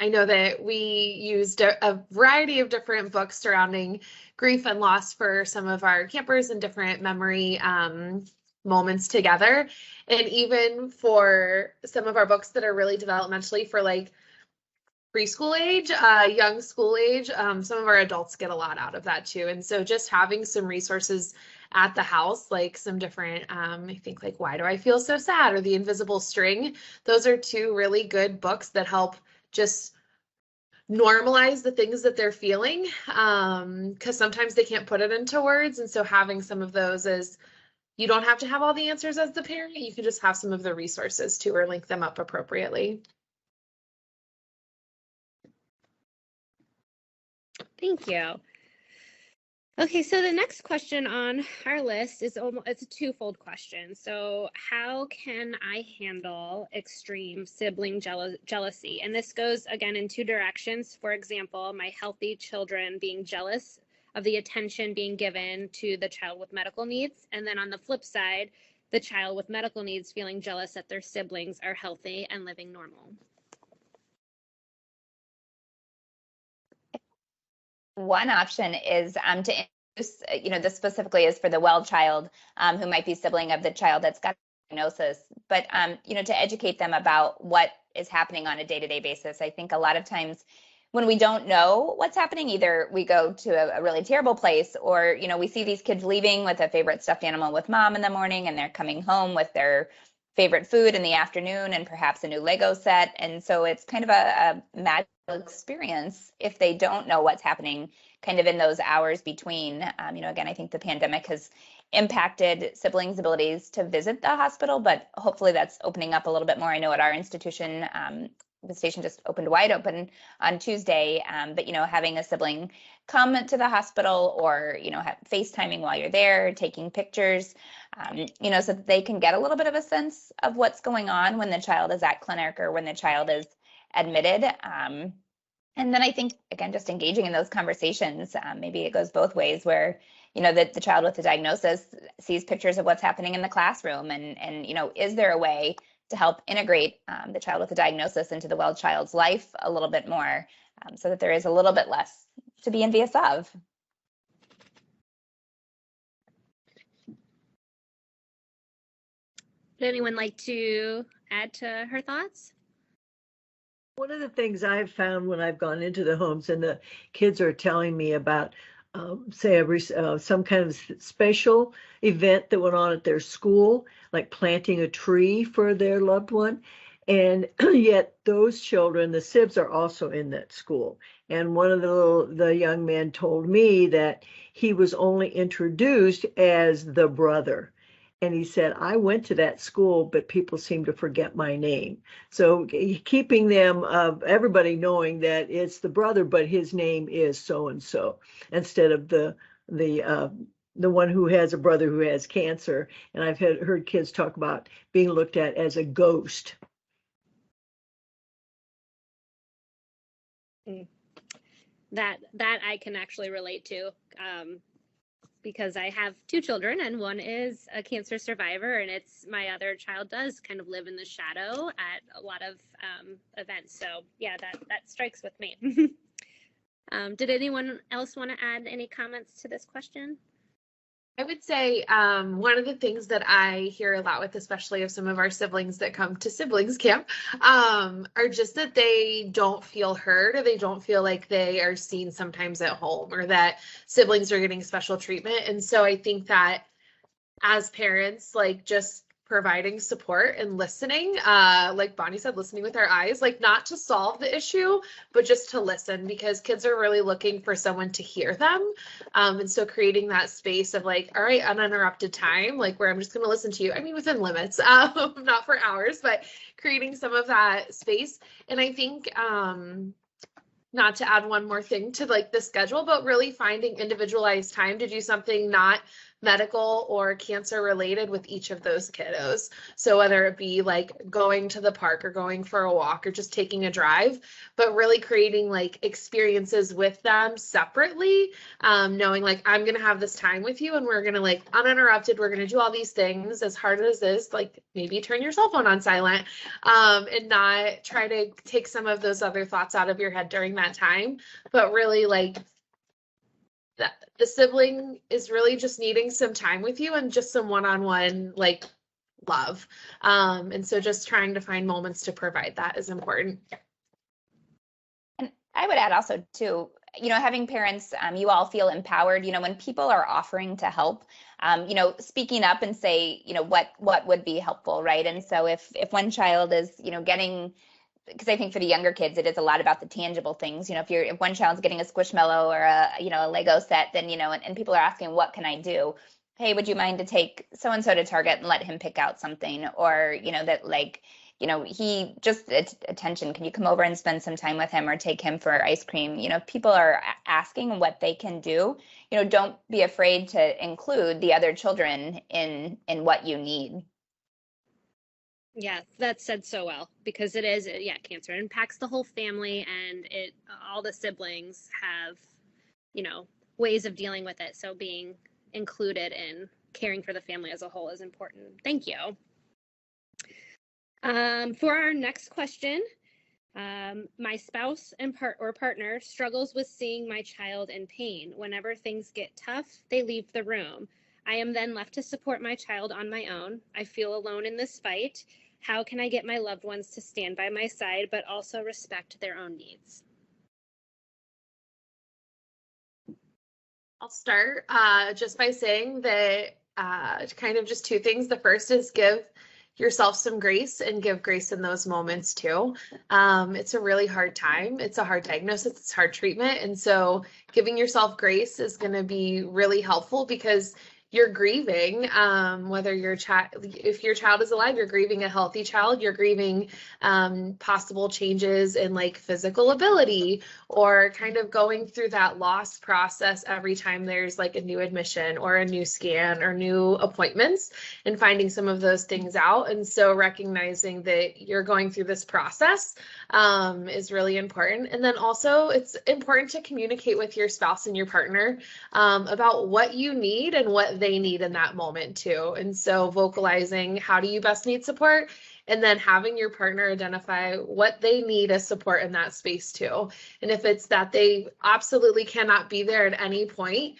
know that we used a variety of different books surrounding grief and loss for some of our campers, and different memory moments together. And even for some of our books that are really developmentally for like preschool age, young school age, some of our adults get a lot out of that too. And so just having some resources at the house, like some different, I think like Why Do I Feel So Sad, or The Invisible String. Those are two really good books that help just normalize the things that they're feeling, because sometimes they can't put it into words. And so having some of those is, you don't have to have all the answers as the parent. You can just have some of the resources to, or link them up appropriately. Thank you. Okay, so the next question on our list is it's a twofold question. So how can I handle extreme sibling jealousy? And this goes again in two directions. For example, my healthy children being jealous of the attention being given to the child with medical needs. And then on the flip side, the child with medical needs feeling jealous that their siblings are healthy and living normal. One option is to introduce, this specifically is for the well child who might be sibling of the child that's got a diagnosis, but, to educate them about what is happening on a day-to-day basis. I think a lot of times when we don't know what's happening, either we go to a really terrible place or, we see these kids leaving with a favorite stuffed animal with mom in the morning and they're coming home with their favorite food in the afternoon and perhaps a new Lego set. And so it's kind of a magical experience if they don't know what's happening kind of in those hours between. Again, I think the pandemic has impacted siblings' abilities to visit the hospital, but hopefully that's opening up a little bit more. I know at our institution, the station just opened wide open on Tuesday, but having a sibling come to the hospital or FaceTiming while you're there, taking pictures, so that they can get a little bit of a sense of what's going on when the child is at clinic or when the child is admitted. And then I think, again, just engaging in those conversations, maybe it goes both ways where, the child with the diagnosis sees pictures of what's happening in the classroom and is there a way to help integrate the child with the diagnosis into the well child's life a little bit more so that there is a little bit less to be envious of. Would anyone like to add to her thoughts? One of the things I've found when I've gone into the homes and the kids are telling me about, some kind of special event that went on at their school, like planting a tree for their loved one. And yet those children, the sibs, are also in that school. And one of the young men told me that he was only introduced as the brother. And he said, I went to that school, but people seem to forget my name. So keeping them, everybody knowing that it's the brother, but his name is so-and-so, instead of the one who has a brother who has cancer. And I've heard kids talk about being looked at as a ghost. That I can actually relate to. Because I have two children and one is a cancer survivor and my other child does kind of live in the shadow at a lot of events. So yeah, that strikes with me. Did anyone else want to add any comments to this question? I would say one of the things that I hear a lot with, especially of some of our siblings that come to siblings camp, are just that they don't feel heard or they don't feel like they are seen sometimes at home or that siblings are getting special treatment. And so I think that as parents, like just providing support and listening, like Bonnie said, listening with our eyes, like not to solve the issue, but just to listen, because kids are really looking for someone to hear them. And so creating that space of like, all right, uninterrupted time, like where I'm just going to listen to you. I mean, within limits, not for hours, but creating some of that space. And I think, not to add one more thing to like the schedule, but really finding individualized time to do something not medical or cancer related with each of those kiddos. So whether it be like going to the park or going for a walk or just taking a drive, but really creating like experiences with them separately, knowing like I'm going to have this time with you and we're going to like uninterrupted, we're going to do all these things as hard as this, like maybe turn your cell phone on silent, and not try to take some of those other thoughts out of your head during that time, but really like that the sibling is really just needing some time with you and just some one-on-one like love. And so just trying to find moments to provide that is important. And I would add also too, having parents, you all feel empowered, when people are offering to help, speaking up and say, what would be helpful, right? And so if one child is, getting because I think for the younger kids, it is a lot about the tangible things. You know, if one child's getting a Squishmallow or a Lego set, then, and people are asking, what can I do? Hey, would you mind to take so-and-so to Target and let him pick out something? Or, he just attention. Can you come over and spend some time with him or take him for ice cream? People are asking what they can do. Don't be afraid to include the other children in what you need. Yeah, that's said so well, because it is, cancer impacts the whole family, and all the siblings have, ways of dealing with it. So being included in caring for the family as a whole is important. Thank you. For our next question, my spouse and partner struggles with seeing my child in pain. Whenever things get tough, they leave the room. I am then left to support my child on my own. I feel alone in this fight. How can I get my loved ones to stand by my side, but also respect their own needs? I'll start just by saying that kind of just two things. The first is give yourself some grace, and give grace in those moments too. It's a really hard time. It's a hard diagnosis. It's hard treatment. And so giving yourself grace is going to be really helpful, because you're grieving, if your child is alive, you're grieving a healthy child, you're grieving possible changes in like physical ability, or kind of going through that loss process every time there's like a new admission or a new scan or new appointments, and finding some of those things out. And so recognizing that you're going through this process is really important. And then also it's important to communicate with your spouse and your partner about what you need and what they need in that moment too. And so vocalizing how do you best need support, and then having your partner identify what they need as support in that space too. And if it's that they absolutely cannot be there at any point,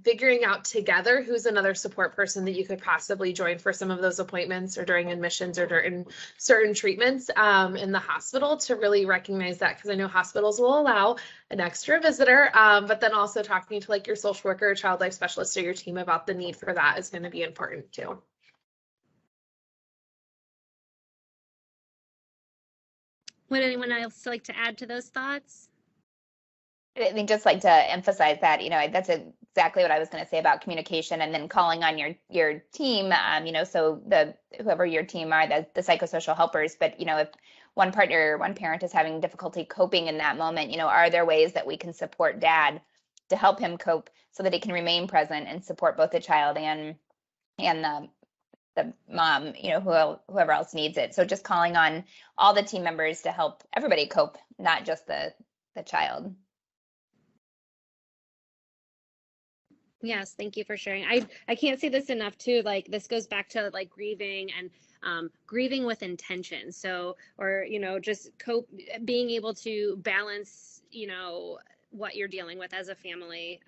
figuring out together who's another support person that you could possibly join for some of those appointments or during admissions or during certain treatments in the hospital, to really recognize that, because I know hospitals will allow an extra visitor, but then also talking to like your social worker or child life specialist or your team about the need for that is going to be important too. Would anyone else like to add to those thoughts? I think just like to emphasize that, that's exactly what I was going to say about communication, and then calling on your team, so whoever your team are, the psychosocial helpers. But, if one parent is having difficulty coping in that moment, are there ways that we can support dad to help him cope so that he can remain present and support both the child and the mom, whoever else needs it. So just calling on all the team members to help everybody cope, not just the child. Yes, thank you for sharing. I can't say this enough too. Like, this goes back to like grieving and grieving with intention. So, or, just being able to balance, what you're dealing with as a family,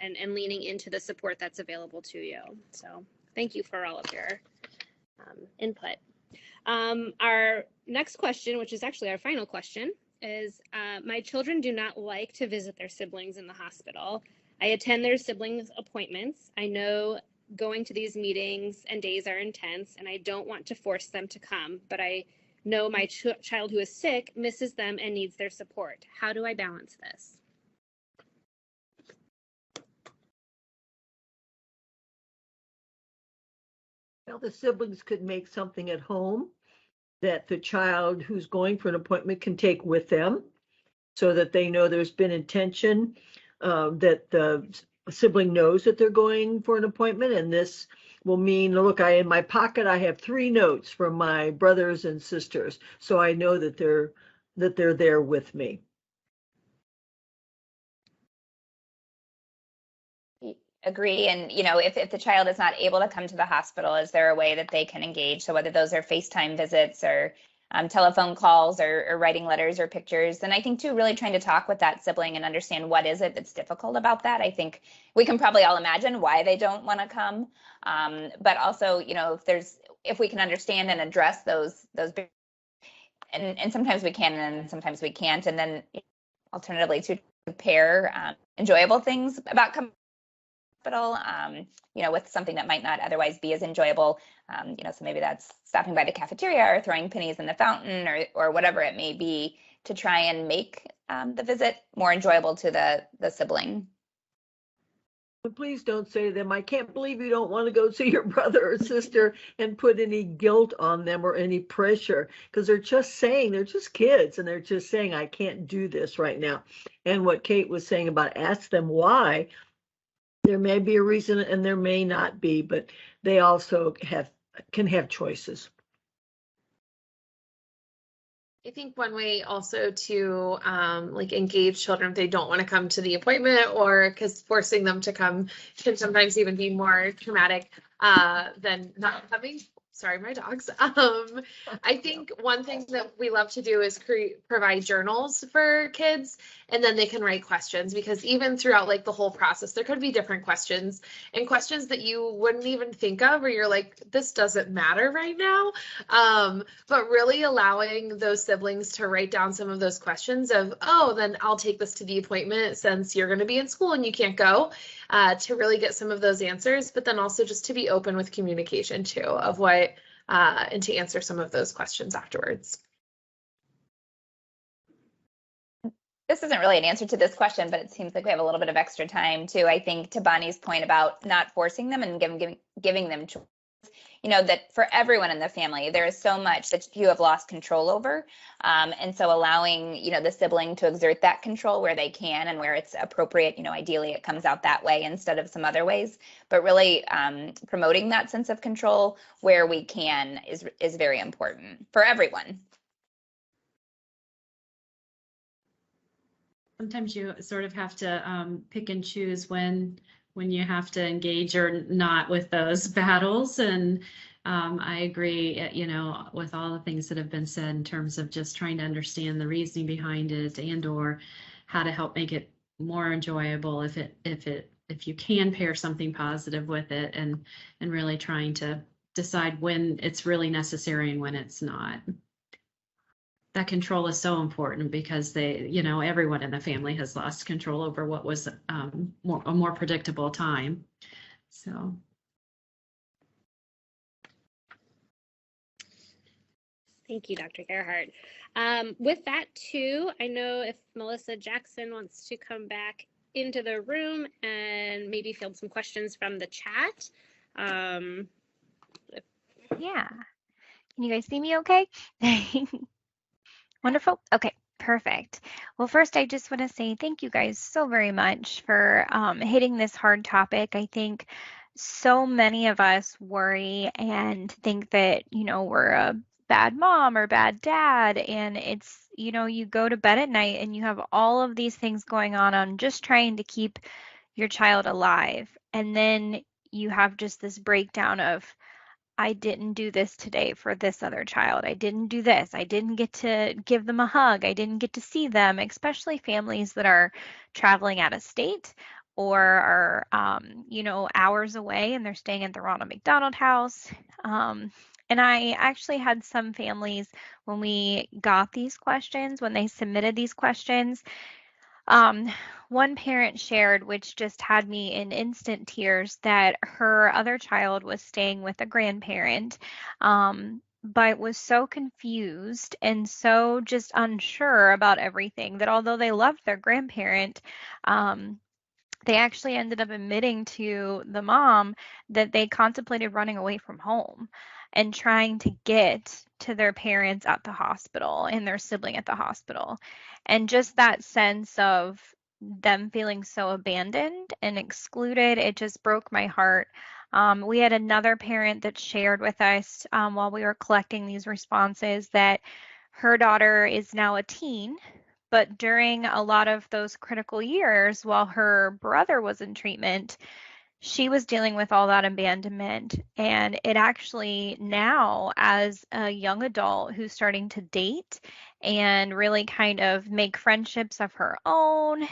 and leaning into the support that's available to you. So thank you for all of your input. Our next question, which is actually our final question, is my children do not like to visit their siblings in the hospital. I attend their siblings' appointments. I know going to these meetings and days are intense, and I don't want to force them to come, but I know my child who is sick misses them and needs their support. How do I balance this? Well, the siblings could make something at home that the child who's going for an appointment can take with them, so that they know there's been intention, that the sibling knows that they're going for an appointment. And this will mean, look, in my pocket, I have 3 notes from my brothers and sisters, so I know that they're there with me. Agree. And, if the child is not able to come to the hospital, is there a way that they can engage? So whether those are FaceTime visits or telephone calls or writing letters or pictures. And I think too, really trying to talk with that sibling and understand what is it that's difficult about that. I think we can probably all imagine why they don't want to come. But also, if we can understand and address those, and sometimes we can and sometimes we can't. And then alternatively to pair enjoyable things about coming hospital, with something that might not otherwise be as enjoyable. So maybe that's stopping by the cafeteria or throwing pennies in the fountain or whatever it may be to try and make the visit more enjoyable to the sibling. Please don't say to them, I can't believe you don't want to go see your brother or sister, and put any guilt on them or any pressure, because they're just kids, and they're just saying, I can't do this right now. And what Kate was saying about ask them why, there may be a reason and there may not be, but they also can have choices. I think one way also to engage children if they don't want to come to the appointment, or because forcing them to come can sometimes even be more traumatic than not coming. Sorry, my dogs. I think one thing that we love to do is provide journals for kids, and then they can write questions, because even throughout the whole process, there could be different questions and questions that you wouldn't even think of, or you're like, this doesn't matter right now. But really allowing those siblings to write down some of those questions of, oh, then I'll take this to the appointment since you're going to be in school and you can't go, to really get some of those answers, but then also just to be open with communication too of what, and to answer some of those questions afterwards. This isn't really an answer to this question, but it seems like we have a little bit of extra time too. I think to Bonnie's point about not forcing them and giving them choice, that for everyone in the family, there is so much that you have lost control over. And so allowing, the sibling to exert that control where they can and where it's appropriate, ideally it comes out that way instead of some other ways, but really promoting that sense of control where we can is very important for everyone. Sometimes you sort of have to pick and choose when you have to engage or not with those battles. And I agree, with all the things that have been said in terms of just trying to understand the reasoning behind it and/or how to help make it more enjoyable if you can pair something positive with it, and really trying to decide when it's really necessary and when it's not. That control is so important because everyone in the family has lost control over what was a more predictable time. So. Thank you, Dr. Gerhardt. With that too, I know if Melissa Jackson wants to come back into the room and maybe field some questions from the chat. Yeah. Can you guys see me okay? Wonderful. Okay, perfect. Well, first, I just want to say thank you guys so very much for hitting this hard topic. I think so many of us worry and think that, we're a bad mom or bad dad. And it's, you go to bed at night and you have all of these things going on just trying to keep your child alive. And then you have just this breakdown of, I didn't do this today for this other child. I didn't do this. I didn't get to give them a hug. I didn't get to see them, especially families that are traveling out of state or are, hours away and they're staying at the Ronald McDonald House. And I actually had some families when we got these questions, when they submitted these questions, one parent shared, which just had me in instant tears, that her other child was staying with a grandparent, but was so confused and so just unsure about everything that although they loved their grandparent, they actually ended up admitting to the mom that they contemplated running away from home and trying to get to their parents at the hospital and their sibling at the hospital. And just that sense of them feeling so abandoned and excluded, it just broke my heart. We had another parent that shared with us while we were collecting these responses that her daughter is now a teen, but during a lot of those critical years while her brother was in treatment, she was dealing with all that abandonment. And it actually now, as a young adult who's starting to date and really kind of make friendships of her own,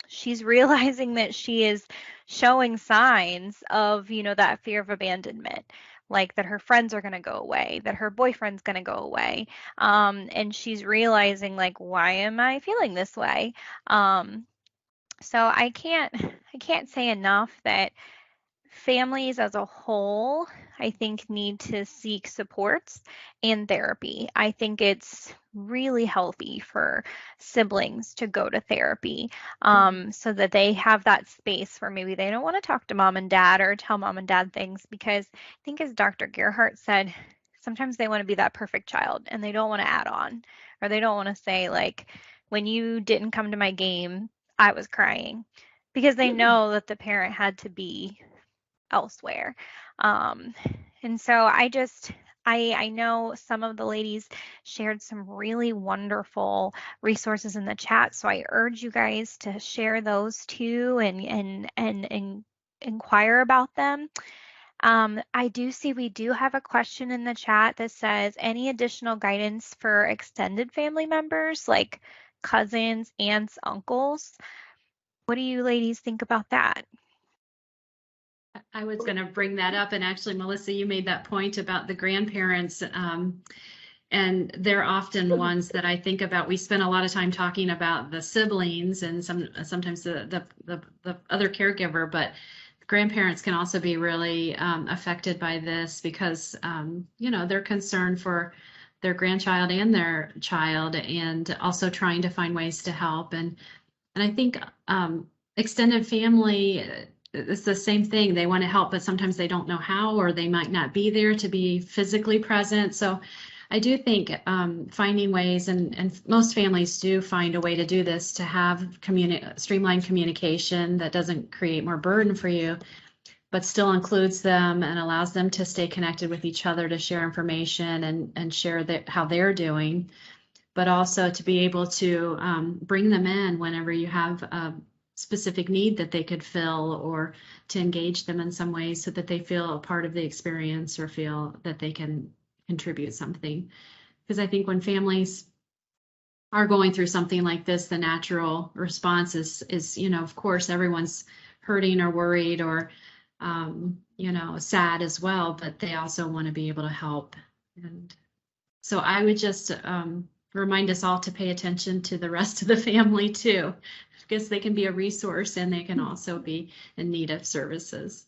she's realizing that she is showing signs of, that fear of abandonment, like that her friends are going to go away, that her boyfriend's going to go away. And she's realizing, like, why am I feeling this way? So I can't can't say enough that families as a whole, I think, need to seek supports and therapy. I think it's really healthy for siblings to go to therapy so that they have that space where maybe they don't want to talk to mom and dad or tell mom and dad things, because I think, as Dr. Gerhardt said, sometimes they want to be that perfect child and they don't want to add on, or they don't want to say, like, when you didn't come to my game, I was crying, because they know that the parent had to be elsewhere. And so I know some of the ladies shared some really wonderful resources in the chat. So I urge you guys to share those too and inquire about them. I do see we do have a question in the chat that says, any additional guidance for extended family members like cousins, aunts, uncles? What do you ladies think about that? I was going to bring that up, and actually, Melissa, you made that point about the grandparents, and they're often ones that I think about. We spend a lot of time talking about the siblings and sometimes the other caregiver, but grandparents can also be really affected by this because they're concerned for their grandchild and their child, and also trying to find ways to help. And I think extended family, it's the same thing. They want to help, but sometimes they don't know how, or they might not be there to be physically present. So I do think finding ways, and most families do find a way to do this, to have streamlined communication that doesn't create more burden for you, but still includes them and allows them to stay connected with each other, to share information and share how they're doing, but also to be able to bring them in whenever you have a specific need that they could fill, or to engage them in some ways so that they feel a part of the experience or feel that they can contribute something. Because I think when families are going through something like this, the natural response is of course, everyone's hurting or worried or sad as well, but they also want to be able to help. And so I would just remind us all to pay attention to the rest of the family too, because they can be a resource and they can also be in need of services.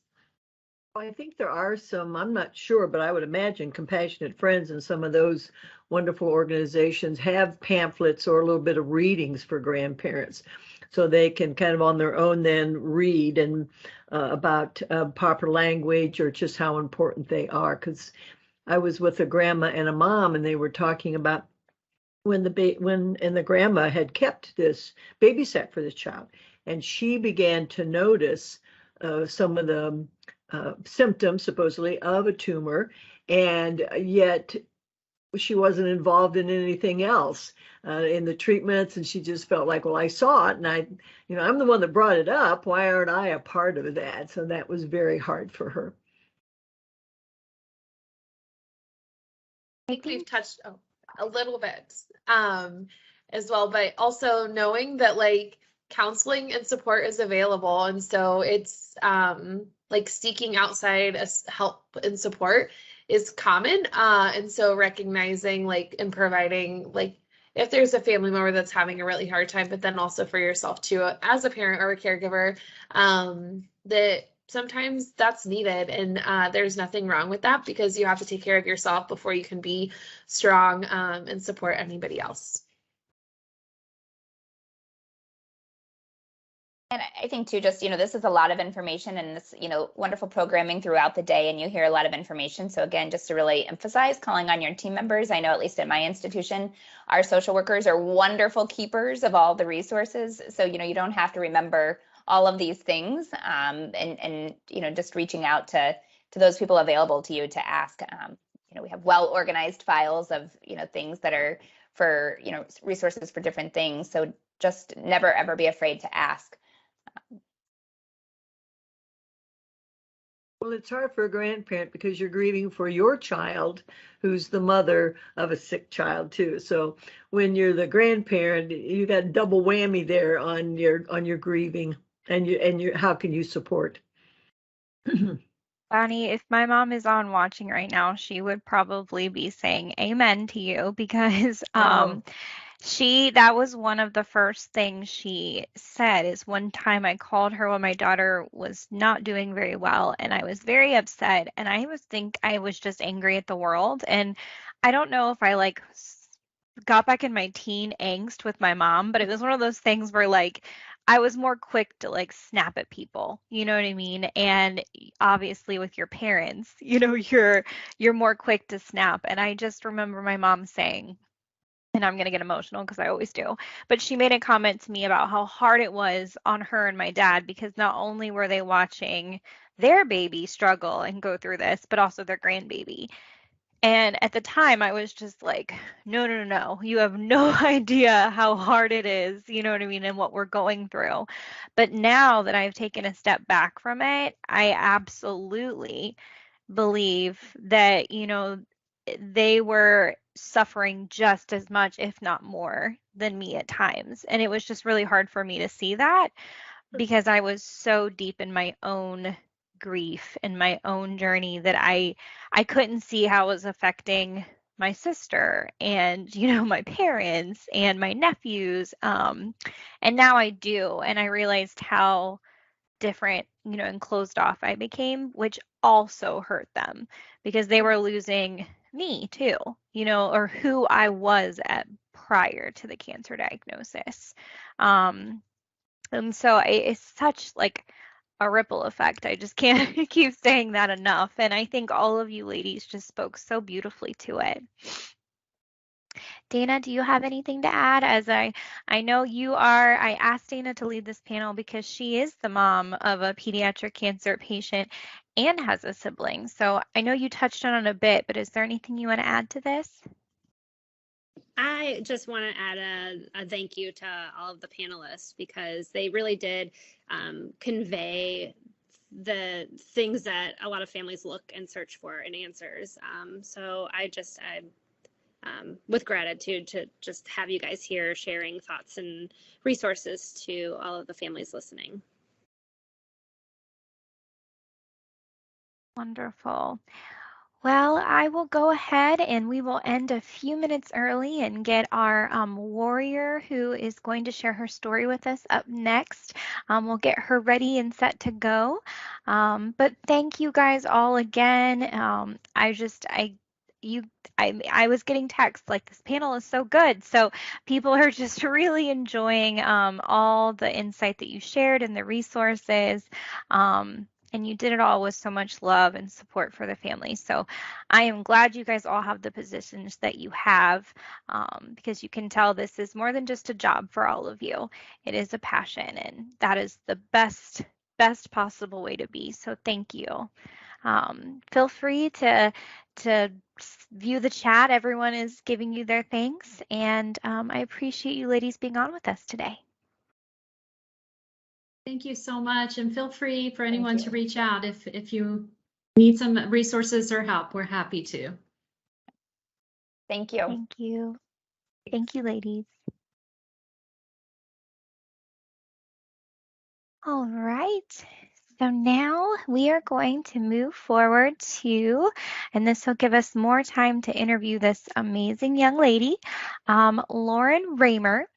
I think there are some, I'm not sure, but I would imagine Compassionate Friends and some of those wonderful organizations have pamphlets or a little bit of readings for grandparents, so they can kind of on their own then read and about proper language or just how important they are. Because I was with a grandma and a mom, and they were talking about when the grandma had kept this babysat for this child, and she began to notice some of the symptoms supposedly of a tumor, and yet she wasn't involved in anything else in the treatments, and she just felt like, well, I saw it, and I'm the one that brought it up. Why aren't I a part of that? So that was very hard for her. I think we've touched a little bit as well, but also knowing that like counseling and support is available, and so it's like seeking outside help and support is common, and so recognizing like and providing, like, if there's a family member that's having a really hard time, but then also for yourself too as a parent or a caregiver, that sometimes that's needed, and there's nothing wrong with that, because you have to take care of yourself before you can be strong and support anybody else. And I think too, just, this is a lot of information, and this, wonderful programming throughout the day, and you hear a lot of information. So again, just to really emphasize, calling on your team members. I know, at least at my institution, our social workers are wonderful keepers of all the resources. So, you don't have to remember all of these things, and just reaching out to those people available to you to ask. We have well-organized files of, things that are for, resources for different things. So just never, ever be afraid to ask. Well, it's hard for a grandparent because you're grieving for your child who's the mother of a sick child too. So when you're the grandparent, you got double whammy there on your grieving, and how can you support? Bonnie, if my mom is on watching right now, she would probably be saying amen to you, because That was one of the first things she said. Is one time I called her when my daughter was not doing very well, and I was very upset, and I was just angry at the world. And I don't know if I like got back in my teen angst with my mom, but it was one of those things where like I was more quick to like snap at people, you know what I mean? And obviously with your parents, you're more quick to snap. And I just remember my mom saying, and I'm going to get emotional because I always do, but she made a comment to me about how hard it was on her and my dad because not only were they watching their baby struggle and go through this, but also their grandbaby. And at the time, I was just like, no, no, no, no. You have no idea how hard it is, you know what I mean, and what we're going through. But now that I've taken a step back from it, I absolutely believe that, they were suffering just as much, if not more, than me at times. And it was just really hard for me to see that because I was so deep in my own grief and my own journey that I couldn't see how it was affecting my sister and my parents and my nephews, and now I do, and I realized how different and closed off I became, which also hurt them because they were losing me too, or who I was at prior to the cancer diagnosis. And so it's such like a ripple effect. I just can't keep saying that enough. And I think all of you ladies just spoke so beautifully to it. Dana, do you have anything to add? As I know you are, I asked Dana to lead this panel because she is the mom of a pediatric cancer patient and has a sibling. So I know you touched on it a bit, but is there anything you want to add to this? I just want to add a thank you to all of the panelists because they really did convey the things that a lot of families look and search for in answers. So I'm with gratitude to just have you guys here sharing thoughts and resources to all of the families listening. Wonderful. Well, I will go ahead and we will end a few minutes early and get our warrior who is going to share her story with us up next. We'll get her ready and set to go. But thank you guys all again. I was getting texts like this panel is so good. So people are just really enjoying all the insight that you shared and the resources. And you did it all with so much love and support for the family. So I am glad you guys all have the positions that you have because you can tell this is more than just a job for all of you. It is a passion, and that is the best possible way to be. So thank you. Feel free to view the chat. Everyone is giving you their thanks, and I appreciate you ladies being on with us today. Thank you so much, and feel free for anyone to reach out if you need some resources or help. We're happy to. Thank you. Thank you. Thank you, ladies. All right. So now we are going to move forward to, and this will give us more time to interview this amazing young lady, Lauren Raymer.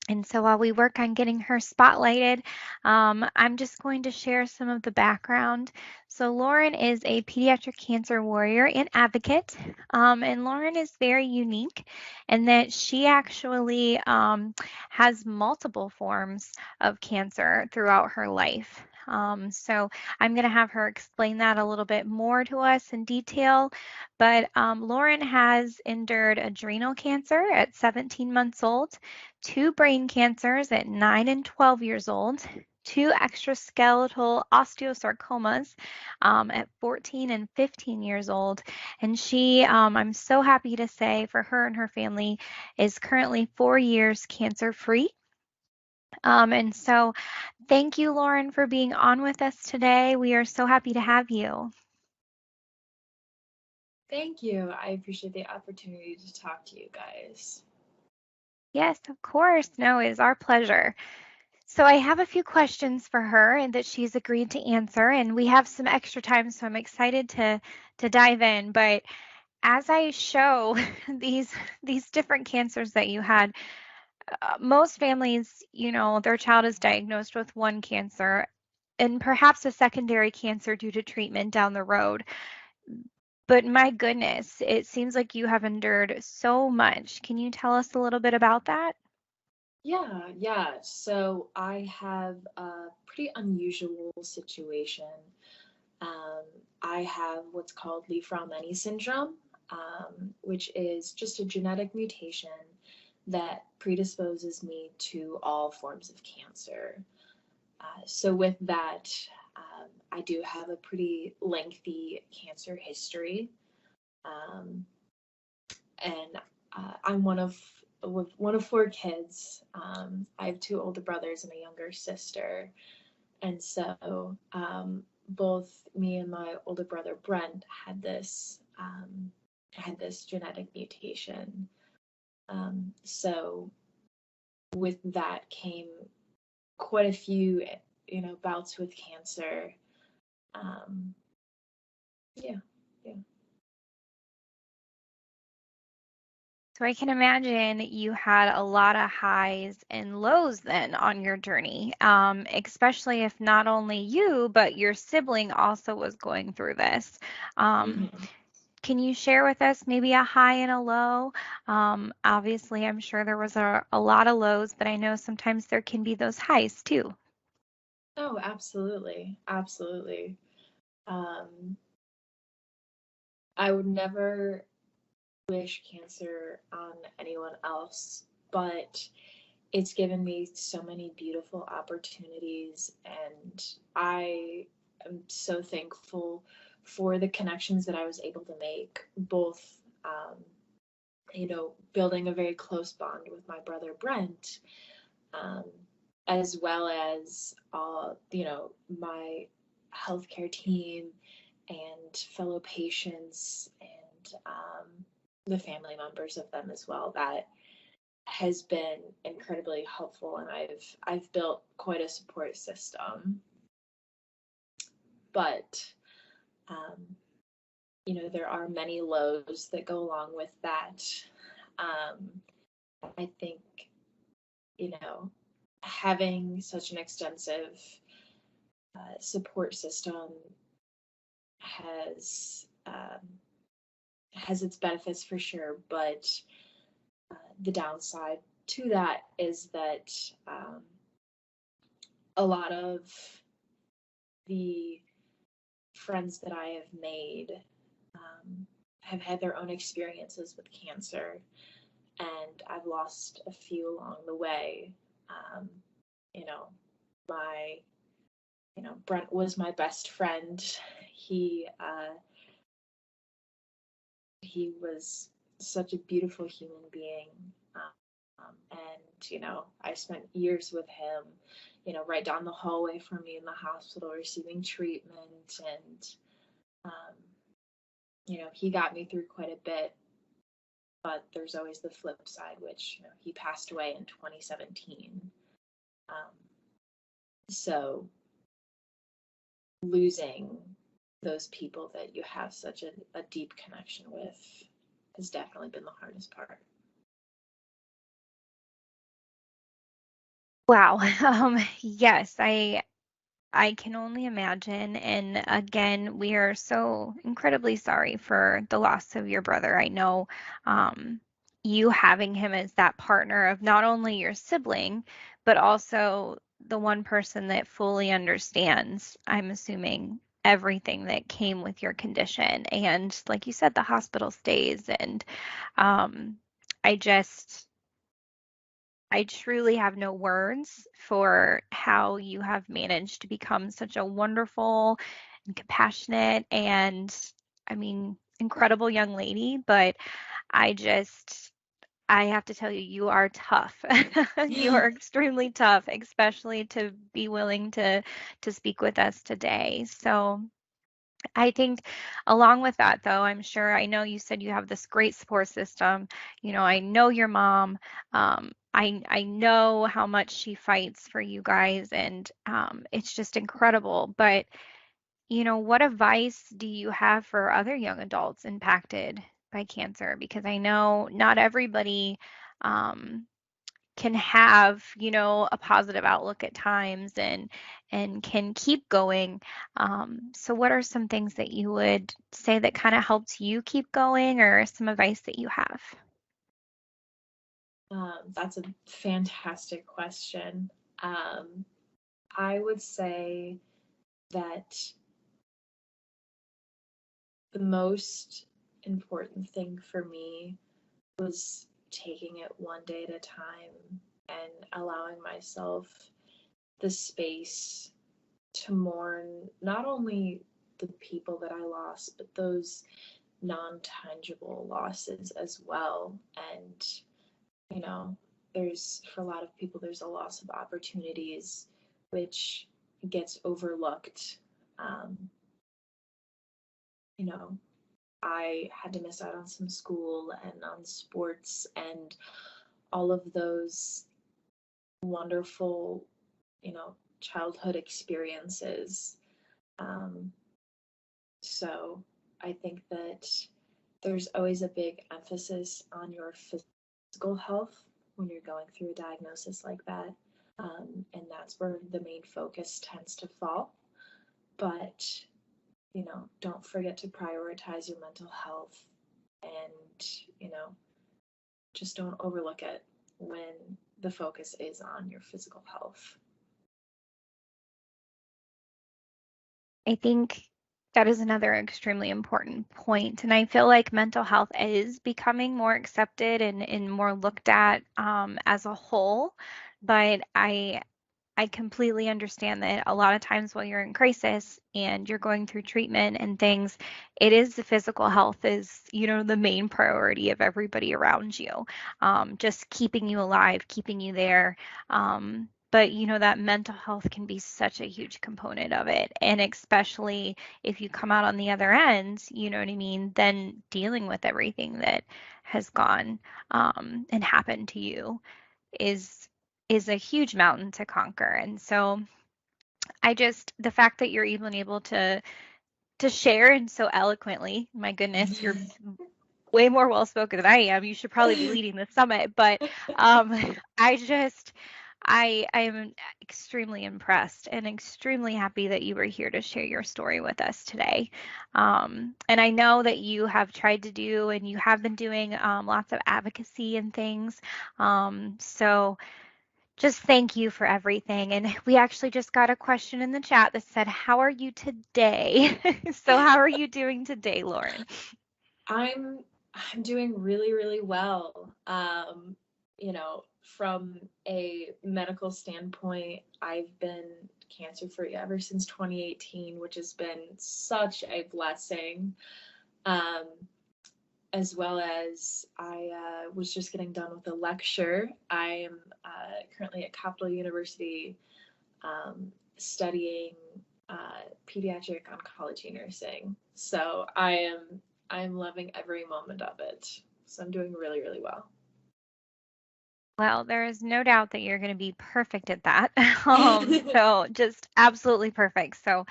And so while we work on getting her spotlighted, I'm just going to share some of the background. So Lauren is a pediatric cancer warrior and advocate. And Lauren is very unique in that she actually has multiple forms of cancer throughout her life. So I'm going to have her explain that a little bit more to us in detail. But Lauren has endured adrenal cancer at 17 months old, 2 brain cancers at 9 and 12 years old, 2 extraskeletal osteosarcomas at 14 and 15 years old. And she, I'm so happy to say for her and her family, is currently 4 years cancer-free. And so thank you, Lauren, for being on with us today. We are so happy to have you. Thank you. I appreciate the opportunity to talk to you guys. Yes, of course. No, it is our pleasure. So I have a few questions for her and that she's agreed to answer, and we have some extra time, so I'm excited to dive in. But as I show these different cancers that you had, most families, their child is diagnosed with one cancer and perhaps a secondary cancer due to treatment down the road. But my goodness, it seems like you have endured so much. Can you tell us a little bit about that? Yeah. So I have a pretty unusual situation. Um, I have what's called Li-Fraumeni syndrome, which is just a genetic mutation that predisposes me to all forms of cancer. So with that, I do have a pretty lengthy cancer history, and I'm one of four kids. I have two older brothers and a younger sister, and so both me and my older brother Brent had this genetic mutation. So with that came quite a few, bouts with cancer. Yeah. So I can imagine you had a lot of highs and lows then on your journey, especially if not only you, but your sibling also was going through this. Can you share with us maybe a high and a low? Obviously, I'm sure there was a lot of lows, but I know sometimes there can be those highs too. Oh, absolutely. Absolutely. I would never wish cancer on anyone else, but it's given me so many beautiful opportunities, and I am so thankful for the connections that I was able to make, both building a very close bond with my brother Brent, as well as my healthcare team and fellow patients and the family members of them as well. That has been incredibly helpful, and I've built quite a support system. But there are many lows that go along with that. I think having such an extensive support system has its benefits for sure, but the downside to that is that a lot of the friends that I have made have had their own experiences with cancer, and I've lost a few along the way. Brent was my best friend. He was such a beautiful human being. And I spent years with him, right down the hallway from me in the hospital receiving treatment. And, he got me through quite a bit. But there's always the flip side, which he passed away in 2017. So losing those people that you have such a deep connection with has definitely been the hardest part. Wow. Yes, I can only imagine. And again, we are so incredibly sorry for the loss of your brother. I know you having him as that partner of not only your sibling, but also the one person that fully understands, I'm assuming, everything that came with your condition. And like you said, the hospital stays. And I truly have no words for how you have managed to become such a wonderful and compassionate and, I mean, incredible young lady. But I have to tell you, you are tough. You are extremely tough, especially to be willing to speak with us today. So I think along with that, though, I know you said you have this great support system. I know your mom. I know how much she fights for you guys, and it's just incredible. But what advice do you have for other young adults impacted by cancer, because I know not everybody can have, a positive outlook at times and can keep going. So what are some things that you would say that kind of helps you keep going, or some advice that you have? That's a fantastic question. I would say that the most important thing for me was taking it one day at a time and allowing myself the space to mourn not only the people that I lost, but those non-tangible losses as well. And, for a lot of people, there's a loss of opportunities, which gets overlooked. I had to miss out on some school and on sports and all of those wonderful, childhood experiences. So I think that there's always a big emphasis on your physical health when you're going through a diagnosis like that. And that's where the main focus tends to fall. But, don't forget to prioritize your mental health and, just don't overlook it when the focus is on your physical health. I think that is another extremely important point. And I feel like mental health is becoming more accepted and more looked at as a whole. But I completely understand that a lot of times while you're in crisis and you're going through treatment and things, it is the physical health is, the main priority of everybody around you. Just keeping you alive, keeping you there. But that mental health can be such a huge component of it. And especially if you come out on the other end, you know what I mean, then dealing with everything that has gone and happened to you is a huge mountain to conquer. And so the fact that you're even able to share and so eloquently, my goodness, you're way more well spoken than I am. You should probably be leading the summit, but I am extremely impressed and extremely happy that you were here to share your story with us today. And I know that you have tried to do and you have been doing lots of advocacy and things. So just thank you for everything. And we actually just got a question in the chat that said, how are you today? So how are you doing today, Lauren? I'm doing really, really well. From a medical standpoint, I've been cancer-free ever since 2018, which has been such a blessing. As well as I was just getting done with a lecture. I am currently at Capital University studying pediatric oncology nursing. So I'm loving every moment of it. So I'm doing really, really well. Well, there is no doubt that you're going to be perfect at that. So just absolutely perfect. So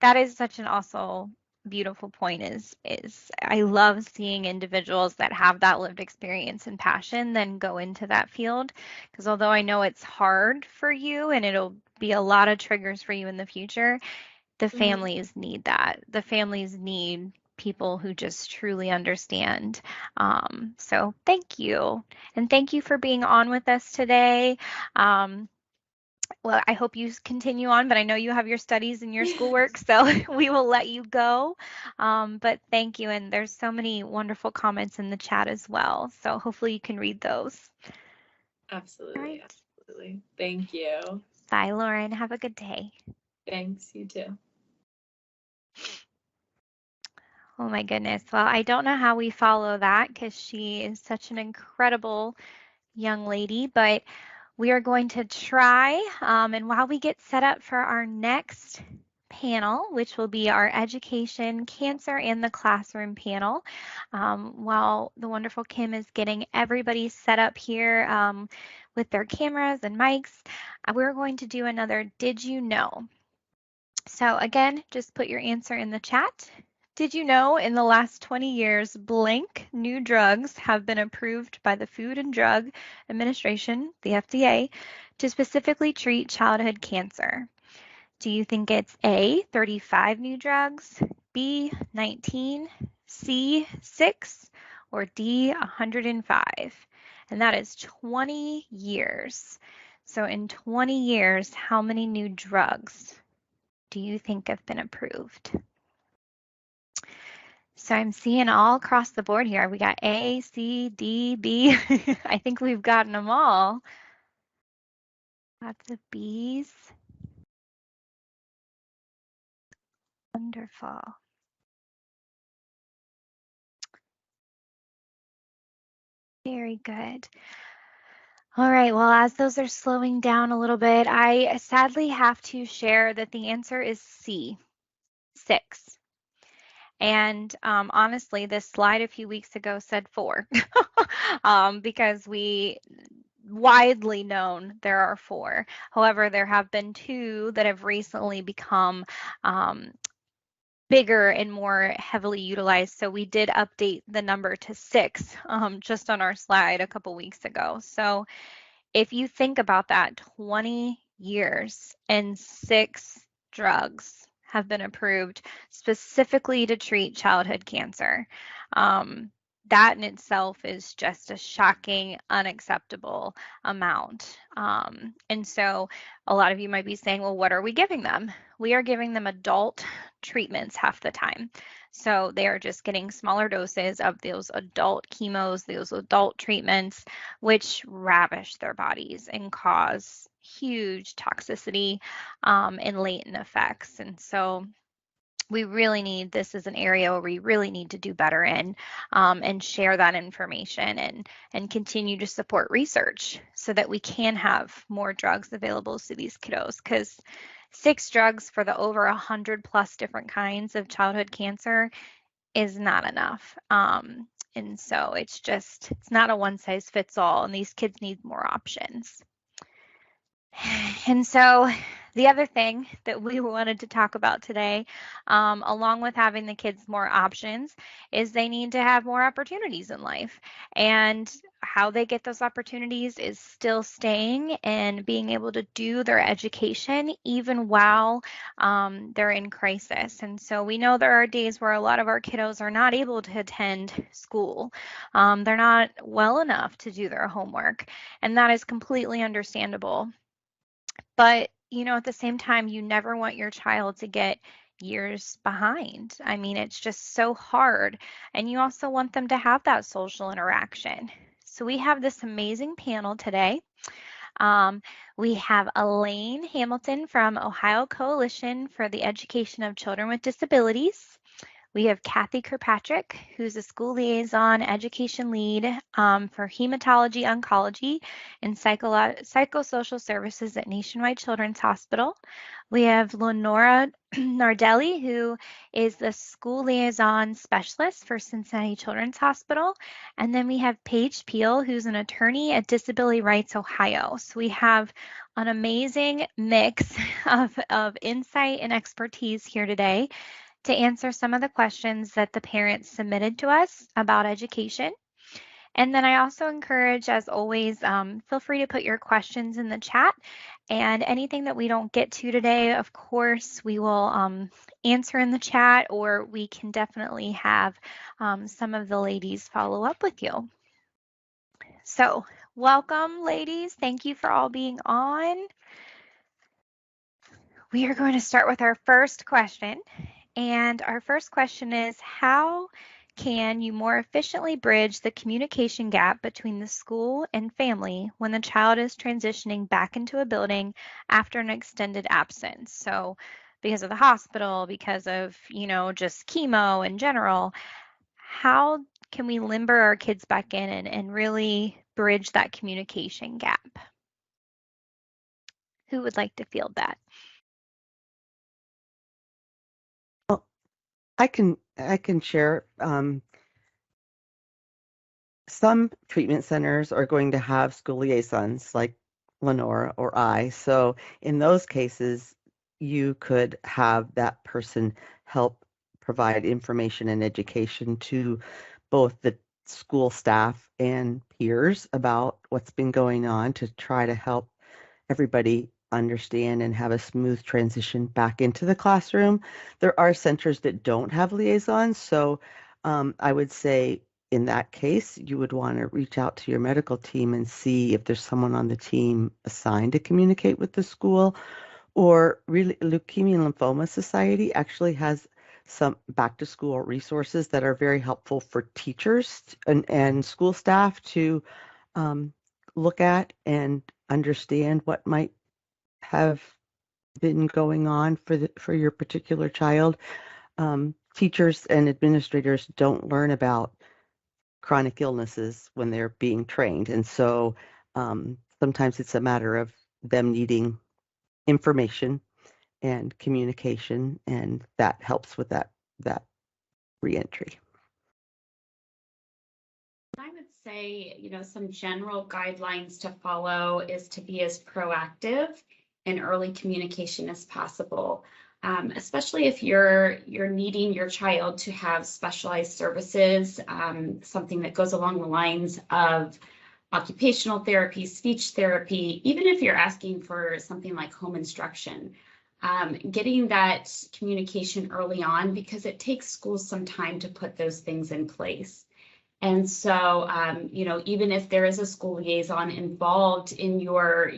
that is such an also beautiful point is I love seeing individuals that have that lived experience and passion then go into that field, because although I know it's hard for you and it'll be a lot of triggers for you in the future, the families need that. The families need people who just truly understand. So thank you. And thank you for being on with us today. Well, I hope you continue on, but I know you have your studies and your schoolwork, so we will let you go. But thank you. And there's so many wonderful comments in the chat as well. So hopefully you can read those. Absolutely. Right. Absolutely. Thank you. Bye, Lauren. Have a good day. Thanks. You too. Oh my goodness. Well, I don't know how we follow that because she is such an incredible young lady, but we are going to try. And while we get set up for our next panel, which will be our education, cancer, and the classroom panel, while the wonderful Kim is getting everybody set up here with their cameras and mics, we're going to do another Did You Know? So again, just put your answer in the chat. Did you know in the last 20 years, blank new drugs have been approved by the Food and Drug Administration, the FDA, to specifically treat childhood cancer? Do you think it's A, 35 new drugs, B, 19, C, 6, or D, 105? And that is 20 years. So in 20 years, how many new drugs do you think have been approved? So I'm seeing all across the board here. We got A, C, D, B. I think we've gotten them all. Lots of B's. Wonderful. Very good. All right, well, as those are slowing down a little bit, I sadly have to share that the answer is C, 6. And honestly, this slide a few weeks ago said 4 because we widely known there are 4. However, there have been 2 that have recently become bigger and more heavily utilized. So we did update the number to 6 just on our slide a couple weeks ago. So if you think about that, 20 years and 6 drugs have been approved specifically to treat childhood cancer. That in itself is just a shocking, unacceptable amount. And so a lot of you might be saying, well, what are we giving them? We are giving them adult treatments half the time. So they are just getting smaller doses of those adult chemos, those adult treatments, which ravish their bodies and cause huge toxicity and latent effects. And so we really need, this is an area where we really need to do better in and share that information and continue to support research so that we can have more drugs available to these kiddos, because 6 drugs for the over 100+ different kinds of childhood cancer is not enough. And so it's not a one size fits all, and these kids need more options. And so the other thing that we wanted to talk about today, along with having the kids more options, is they need to have more opportunities in life. And how they get those opportunities is still staying and being able to do their education even while they're in crisis. And so we know there are days where a lot of our kiddos are not able to attend school. They're not well enough to do their homework, and that is completely understandable. But, at the same time, you never want your child to get years behind. I mean, it's just so hard. And you also want them to have that social interaction. So we have this amazing panel today. We have Elaine Hamilton from Ohio Coalition for the Education of Children with Disabilities. We have Kathy Kirkpatrick, who's a school liaison education lead for hematology oncology and psychosocial services at Nationwide Children's Hospital. We have Lenora Nardelli, who is the school liaison specialist for Cincinnati Children's Hospital. And then we have Paige Peel, who's an attorney at Disability Rights Ohio. So we have an amazing mix of insight and expertise here today to answer some of the questions that the parents submitted to us about education. And then I also encourage, as always, feel free to put your questions in the chat, and anything that we don't get to today, of course, we will answer in the chat, or we can definitely have some of the ladies follow up with you. So welcome, ladies. Thank you for all being on. We are going to start with our first question. And our first question is, how can you more efficiently bridge the communication gap between the school and family when the child is transitioning back into a building after an extended absence? So because of the hospital, because of, just chemo in general, how can we limber our kids back in and really bridge that communication gap? Who would like to field that? I can share. Some treatment centers are going to have school liaisons like Lenora or I. So in those cases, you could have that person help provide information and education to both the school staff and peers about what's been going on to try to help everybody understand and have a smooth transition back into the classroom. There are centers that don't have liaisons, so I would say in that case, you would want to reach out to your medical team and see if there's someone on the team assigned to communicate with the school. Or really, Leukemia and Lymphoma Society actually has some back to school resources that are very helpful for teachers and school staff to look at and understand what might have been going on for your particular child. Teachers and administrators don't learn about chronic illnesses when they're being trained, and so sometimes it's a matter of them needing information and communication, and that helps with that reentry. I would say, some general guidelines to follow is to be as proactive in early communication as possible, especially if you're needing your child to have specialized services, something that goes along the lines of occupational therapy, speech therapy, even if you're asking for something like home instruction. Getting that communication early on, because it takes schools some time to put those things in place. And so, even if there is a school liaison involved in your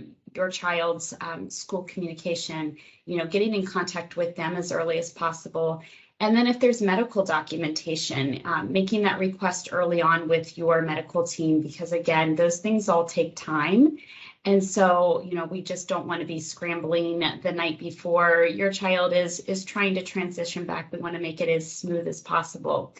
child's school communication, getting in contact with them as early as possible. And then if there's medical documentation, making that request early on with your medical team, because again, those things all take time. And so, we just don't want to be scrambling the night before your child is trying to transition back. We want to make it as smooth as possible.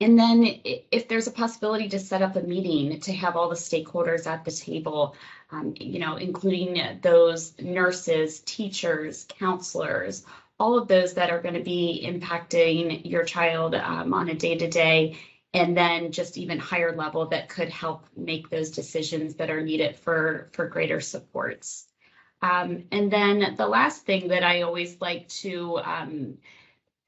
And then if there's a possibility to set up a meeting to have all the stakeholders at the table, including those nurses, teachers, counselors, all of those that are going to be impacting your child on a day-to-day, and then just even higher level that could help make those decisions that are needed for greater supports. And then the last thing that I always like to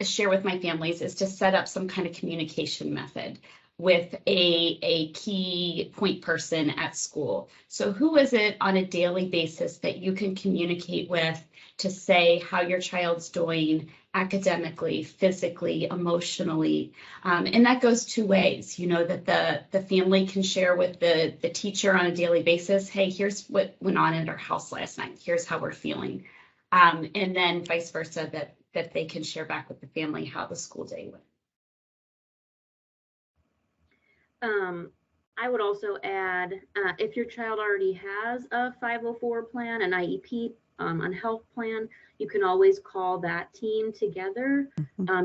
share with my families is to set up some kind of communication method with a key point person at school. So who is it on a daily basis that you can communicate with to say how your child's doing academically, physically, emotionally? And that goes two ways, that the family can share with the teacher on a daily basis, hey, here's what went on at our house last night. Here's how we're feeling. And then vice versa, that they can share back with the family how the school day went. I would also add, if your child already has a 504 plan, an IEP, on health plan, you can always call that team together,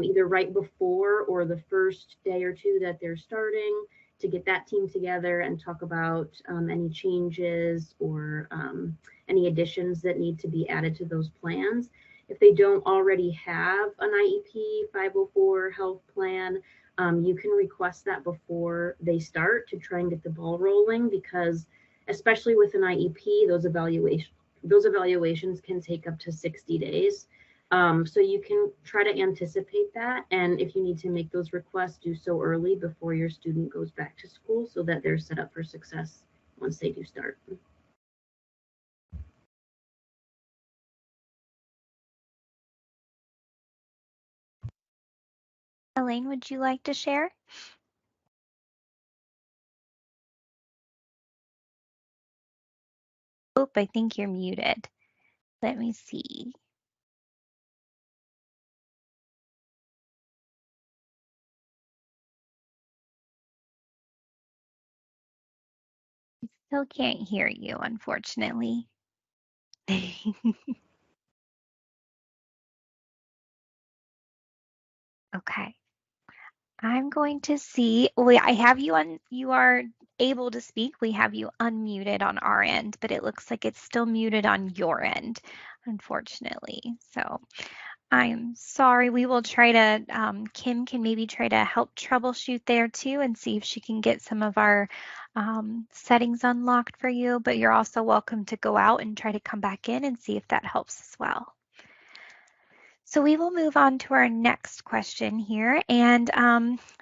either right before or the first day or two that they're starting, to get that team together and talk about any changes or any additions that need to be added to those plans. If they don't already have an IEP, 504 health plan, you can request that before they start to try and get the ball rolling, because especially with an IEP, those evaluations can take up to 60 days. So you can try to anticipate that. And if you need to make those requests, do so early before your student goes back to school so that they're set up for success once they do start. Elaine, would you like to share? Oh, I think you're muted. Let me see. I still can't hear you, unfortunately. Okay. I'm going to see. I have you on. You are able to speak. We have you unmuted on our end, but it looks like it's still muted on your end, unfortunately. So I'm sorry. We will try to, Kim can maybe try to help troubleshoot there too and see if she can get some of our settings unlocked for you, but you're also welcome to go out and try to come back in and see if that helps as well. So we will move on to our next question here. And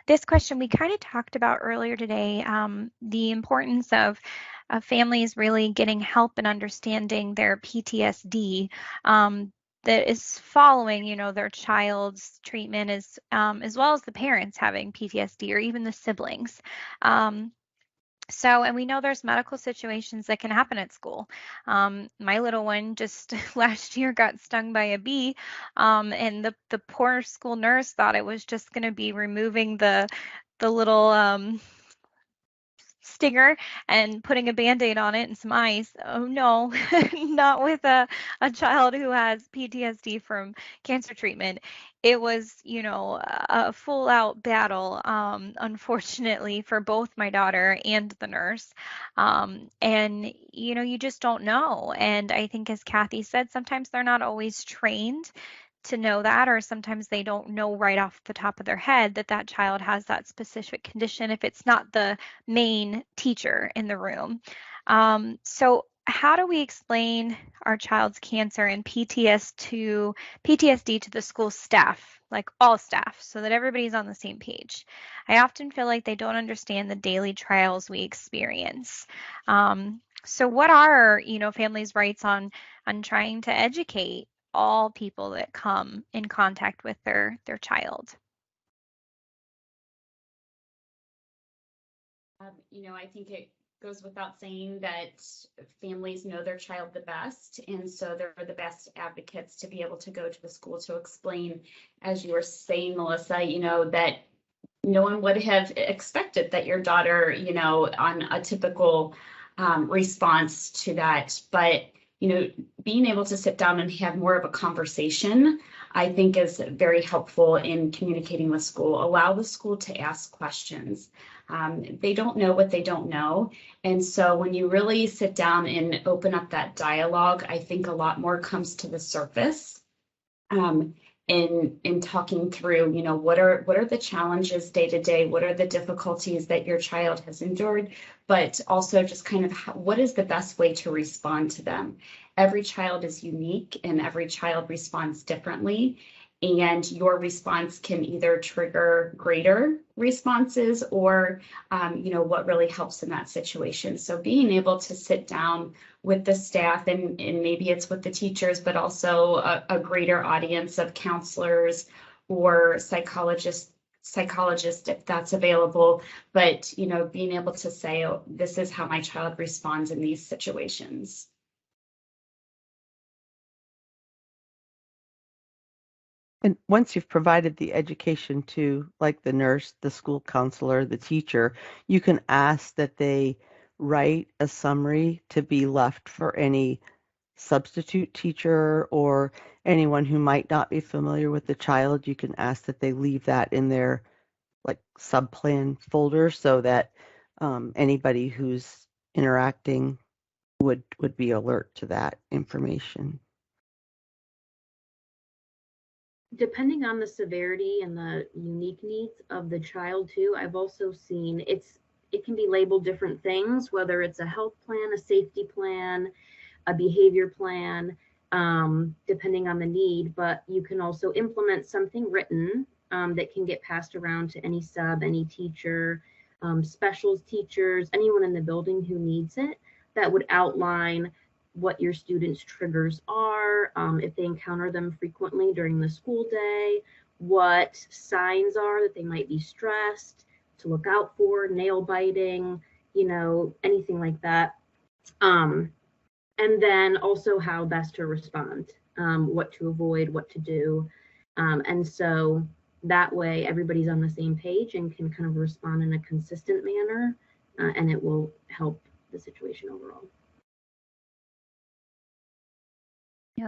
this question we kind of talked about earlier today, the importance of families really getting help and understanding their PTSD that is following, their child's treatment as well as the parents having PTSD or even the siblings. And we know there's medical situations that can happen at school. My little one just last year got stung by a bee, and the poor school nurse thought it was just going to be removing the little stinger and putting a Band-Aid on it and some ice. Oh no, not with a child who has PTSD from cancer treatment. It was, a full out battle, unfortunately, for both my daughter and the nurse. And, you just don't know. And I think, as Kathy said, sometimes they're not always trained to know that, or sometimes they don't know right off the top of their head that child has that specific condition if it's not the main teacher in the room. So how do we explain our child's cancer and PTSD to the school staff, like all staff, so that everybody's on the same page? I often feel like they don't understand the daily trials we experience. So what are, families' rights on trying to educate all people that come in contact with their child? I think it goes without saying that families know their child the best, and so they're the best advocates to be able to go to the school to explain, as you were saying, Melissa, that no one would have expected that your daughter, on a typical response to that. But being able to sit down and have more of a conversation, I think, is very helpful in communicating with school. Allow the school to ask questions. They don't know what they don't know. And so when you really sit down and open up that dialogue, I think a lot more comes to the surface. In talking through, what are the challenges day to day? What are the difficulties that your child has endured? But also just kind of what is the best way to respond to them? Every child is unique and every child responds differently. And your response can either trigger greater responses or, what really helps in that situation. So being able to sit down with the staff and maybe it's with the teachers, but also a greater audience of counselors or psychologists if that's available. But, being able to say, oh, this is how my child responds in these situations. And once you've provided the education to, like, the nurse, the school counselor, the teacher, you can ask that they write a summary to be left for any substitute teacher or anyone who might not be familiar with the child. You can ask that they leave that in their, like, subplan folder so that anybody who's interacting would be alert to that information. Depending on the severity and the unique needs of the child too, I've also seen it can be labeled different things, whether it's a health plan, a safety plan, a behavior plan, depending on the need. But you can also implement something written that can get passed around to any sub, any teacher, specials teachers, anyone in the building who needs it, that would outline what your students' triggers are, if they encounter them frequently during the school day, what signs are that they might be stressed, to look out for, nail biting, anything like that. And then also how best to respond, what to avoid, what to do. And so that way everybody's on the same page and can kind of respond in a consistent manner, and it will help the situation overall.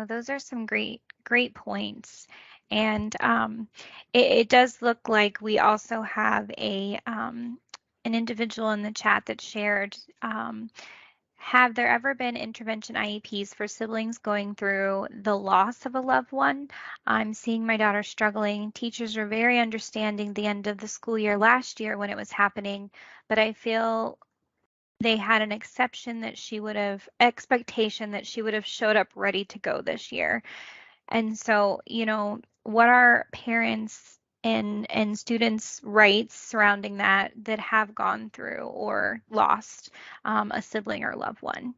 Those are some great points. And it does look like we also have an individual in the chat that shared, have there ever been intervention IEPs for siblings going through the loss of a loved one? I'm seeing my daughter struggling. Teachers were very understanding the end of the school year last year when it was happening, but I feel they had an expectation that she would have showed up ready to go this year. And so, what are parents and students' rights surrounding that have gone through or lost a sibling or loved one?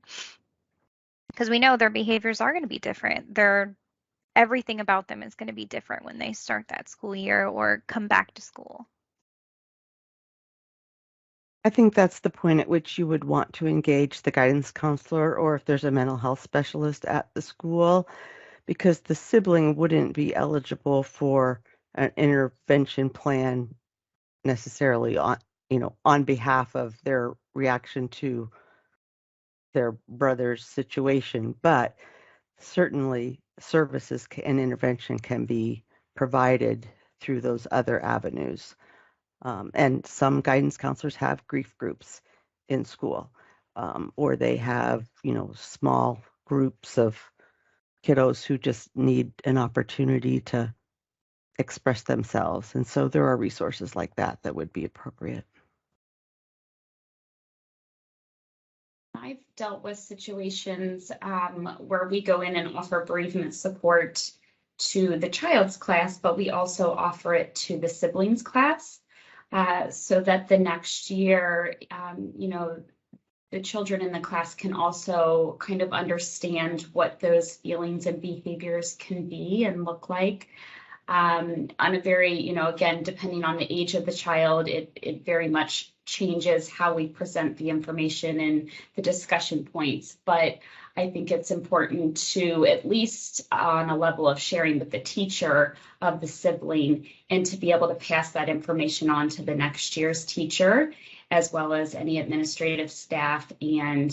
Because we know their behaviors are going to be different. Everything about them is going to be different when they start that school year or come back to school. I think that's the point at which you would want to engage the guidance counselor, or if there's a mental health specialist at the school, because the sibling wouldn't be eligible for an intervention plan necessarily on behalf of their reaction to their brother's situation, but certainly services and intervention can be provided through those other avenues. And some guidance counselors have grief groups in school, or they have, small groups of kiddos who just need an opportunity to express themselves. And so there are resources like that would be appropriate. I've dealt with situations where we go in and offer bereavement support to the child's class, but we also offer it to the siblings class, so that the next year, the children in the class can also kind of understand what those feelings and behaviors can be and look like. On a very, again, depending on the age of the child, it very much changes how we present the information and the discussion points. But I think it's important to, at least on a level of sharing with the teacher of the sibling, and to be able to pass that information on to the next year's teacher, as well as any administrative staff. And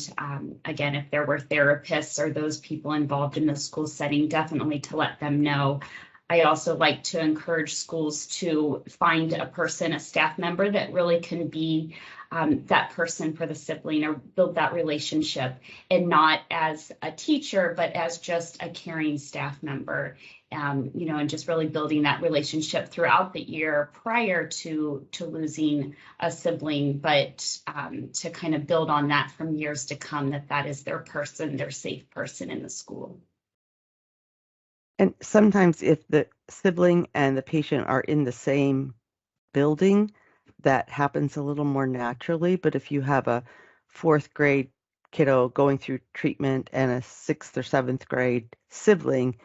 again, if there were therapists or those people involved in the school setting, definitely to let them know. I also like to encourage schools to find a person, a staff member that really can be that person for the sibling, or build that relationship, and not as a teacher, but as just a caring staff member, and just really building that relationship throughout the year prior to losing a sibling, but to kind of build on that from years to come, that is their person, their safe person in the school. And sometimes if the sibling and the patient are in the same building, that happens a little more naturally. But if you have a 4th grade kiddo going through treatment and a 6th or 7th grade sibling,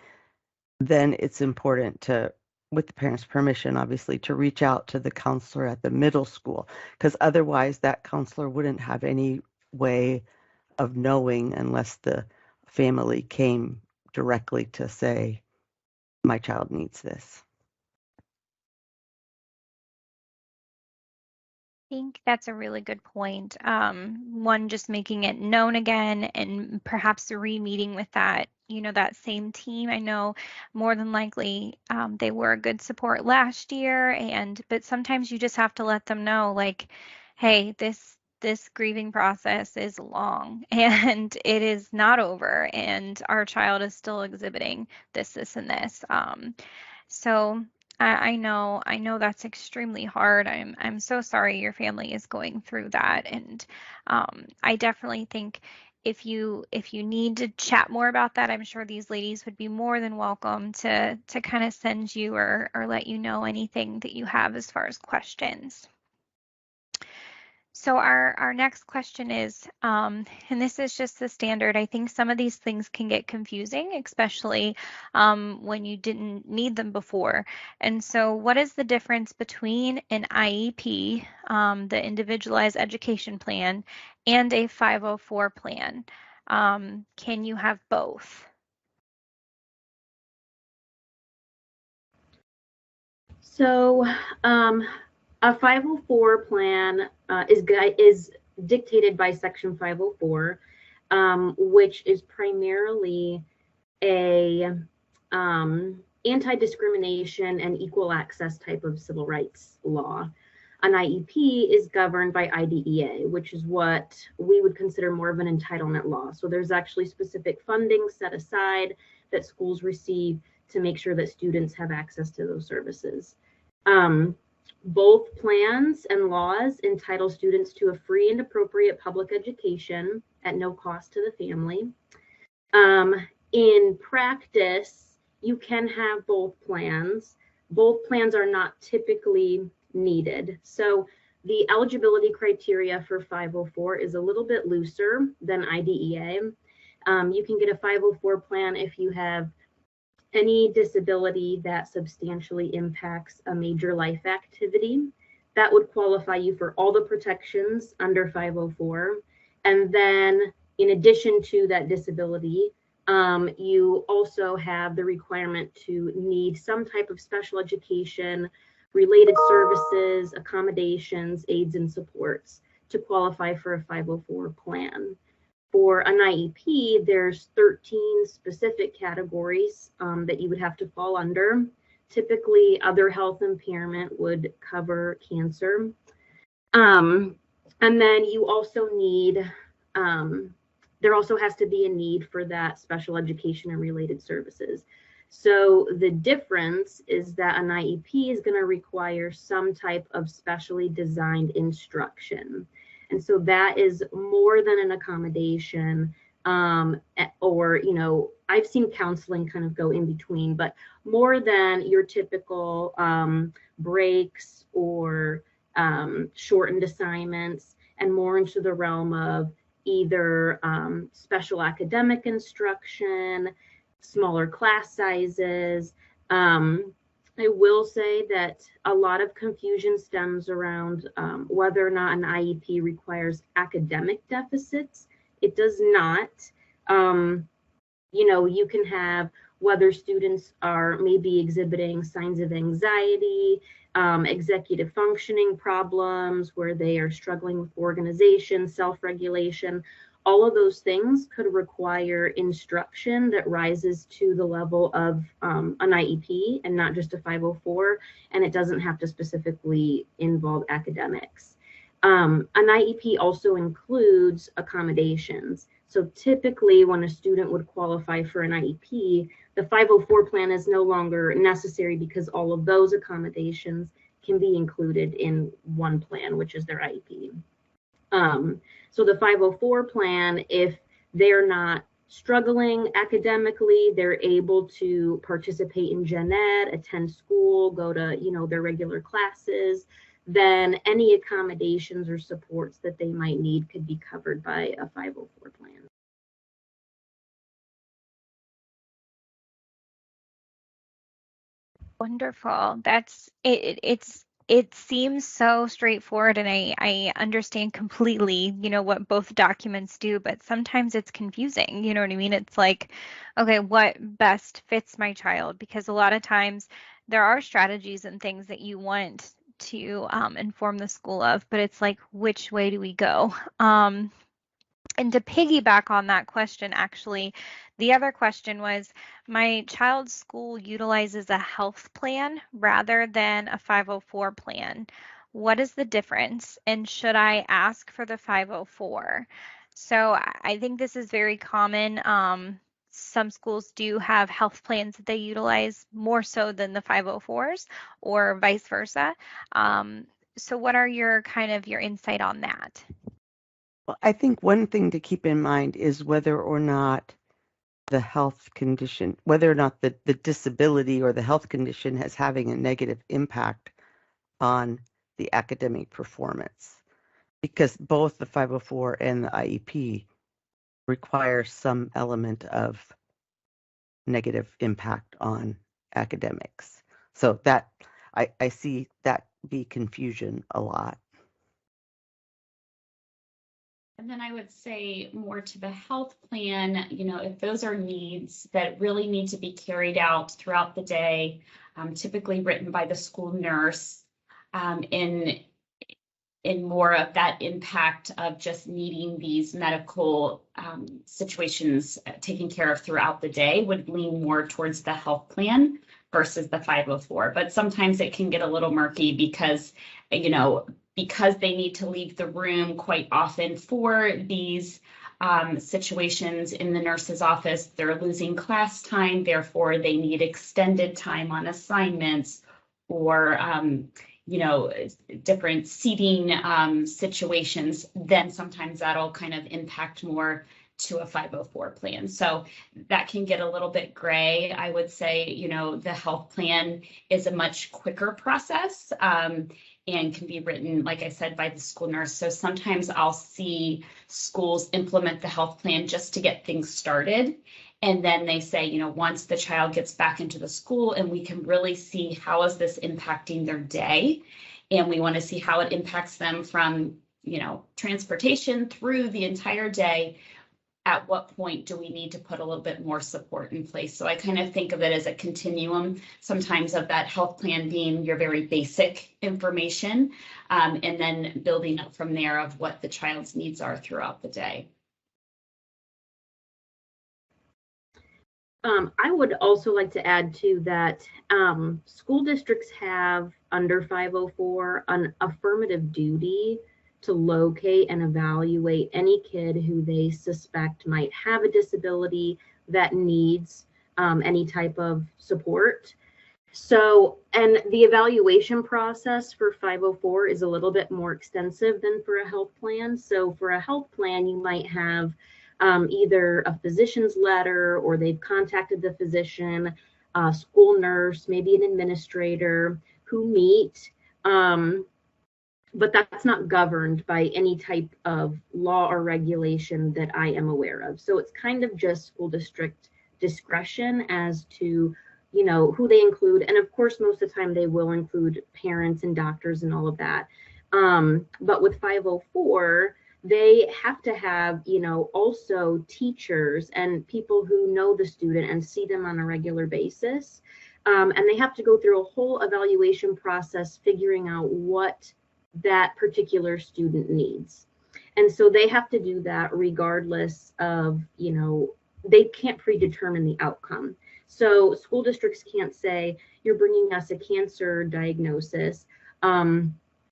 then it's important to, with the parent's permission, obviously, to reach out to the counselor at the middle school, because otherwise that counselor wouldn't have any way of knowing unless the family came directly to say, my child needs this. I think that's a really good point. One, just making it known again, and perhaps re-meeting with that, that same team. I know more than likely they were a good support last year, but sometimes you just have to let them know, like, hey, this grieving process is long and it is not over, and our child is still exhibiting this, and this. So I know that's extremely hard. I'm so sorry your family is going through that, and I definitely think if you need to chat more about that, I'm sure these ladies would be more than welcome to kind of send you or let you know anything that you have as far as questions. So our next question is, and this is just the standard. I think some of these things can get confusing, especially when you didn't need them before. And so what is the difference between an IEP, the Individualized Education Plan, and a 504 plan? Can you have both? So a 504 plan is dictated by Section 504, which is primarily a anti-discrimination and equal access type of civil rights law. An IEP is governed by IDEA, which is what we would consider more of an entitlement law. So there's actually specific funding set aside that schools receive to make sure that students have access to those services. Both plans and laws entitle students to a free and appropriate public education at no cost to the family. In practice, you can have both plans. Both plans are not typically needed. So the eligibility criteria for 504 is a little bit looser than IDEA. You can get a 504 plan if you have any disability that substantially impacts a major life activity. That would qualify you for all the protections under 504. And then in addition to that disability, you also have the requirement to need some type of special education, related services, accommodations, aids, and supports to qualify for a 504 plan. For an IEP, there's 13 specific categories that you would have to fall under. Typically, other health impairment would cover cancer. And then you also need, there also has to be a need for that special education and related services. So the difference is that an IEP is going to require some type of specially designed instruction. And so that is more than an accommodation, or, you know, I've seen counseling kind of go in between, but more than your typical breaks or shortened assignments, and more into the realm of either special academic instruction, smaller class sizes. I will say that a lot of confusion stems around whether or not an IEP requires academic deficits. It does not. You know, you can have whether students are maybe exhibiting signs of anxiety, executive functioning problems, where they are struggling with organization, self-regulation. All of those things could require instruction that rises to the level of an IEP and not just a 504, and it doesn't have to specifically involve academics. An IEP also includes accommodations. So typically when a student would qualify for an IEP, the 504 plan is no longer necessary because all of those accommodations can be included in one plan, which is their IEP. So the 504 plan, if they're not struggling academically, they're able to participate in gen ed, attend school, go to, you know, their regular classes, then any accommodations or supports that they might need could be covered by a 504 plan. Wonderful. That's it seems so straightforward, and I understand completely, you know, what both documents do, but sometimes it's confusing. You know what I mean? It's like, okay, what best fits my child? Because a lot of times there are strategies and things that you want to inform the school of, but it's like, which way do we go? And to piggyback on that question, actually, the other question was, my child's school utilizes a health plan rather than a 504 plan. What is the difference? And should I ask for the 504? So I think this is very common. Some schools do have health plans that they utilize more so than the 504s, or vice versa. So what are your insight on that? Well, I think one thing to keep in mind is whether or not the health condition, whether or not the disability or the health condition is having a negative impact on the academic performance. Because both the 504 and the IEP require some element of negative impact on academics. So that I see that be confusion a lot. And then I would say more to the health plan, you know, if those are needs that really need to be carried out throughout the day, typically written by the school nurse, in more of that impact of just needing these medical situations taken care of throughout the day, would lean more towards the health plan versus the 504. But sometimes it can get a little murky because, you know, because they need to leave the room quite often for these situations in the nurse's office. They're losing class time, therefore they need extended time on assignments, or you know, different seating situations. Then sometimes that'll kind of impact more to a 504 plan. So that can get a little bit gray. I would say, you know, the health plan is a much quicker process and can be written, like I said, by the school nurse. So sometimes I'll see schools implement the health plan just to get things started. And then they say, you know, once the child gets back into the school and we can really see how is this impacting their day, and we want to see how it impacts them from, you know, transportation through the entire day, at what point do we need to put a little bit more support in place? So I kind of think of it as a continuum, sometimes of that health plan being your very basic information, and then building up from there of what the child's needs are throughout the day. I would also like to add to that school districts have under 504 an affirmative duty to locate and evaluate any kid who they suspect might have a disability that needs any type of support. So, and the evaluation process for 504 is a little bit more extensive than for a health plan. So for a health plan, you might have either a physician's letter, or they've contacted the physician, a school nurse, maybe an administrator who meet, but that's not governed by any type of law or regulation that I am aware of. So it's kind of just school district discretion as to, you know, who they include. And of course, most of the time they will include parents and doctors and all of that. But with 504, they have to have, you know, also teachers and people who know the student and see them on a regular basis. And they have to go through a whole evaluation process, figuring out what that particular student needs. And so they have to do that regardless of, you know, they can't predetermine the outcome. So school districts can't say, you're bringing us a cancer diagnosis.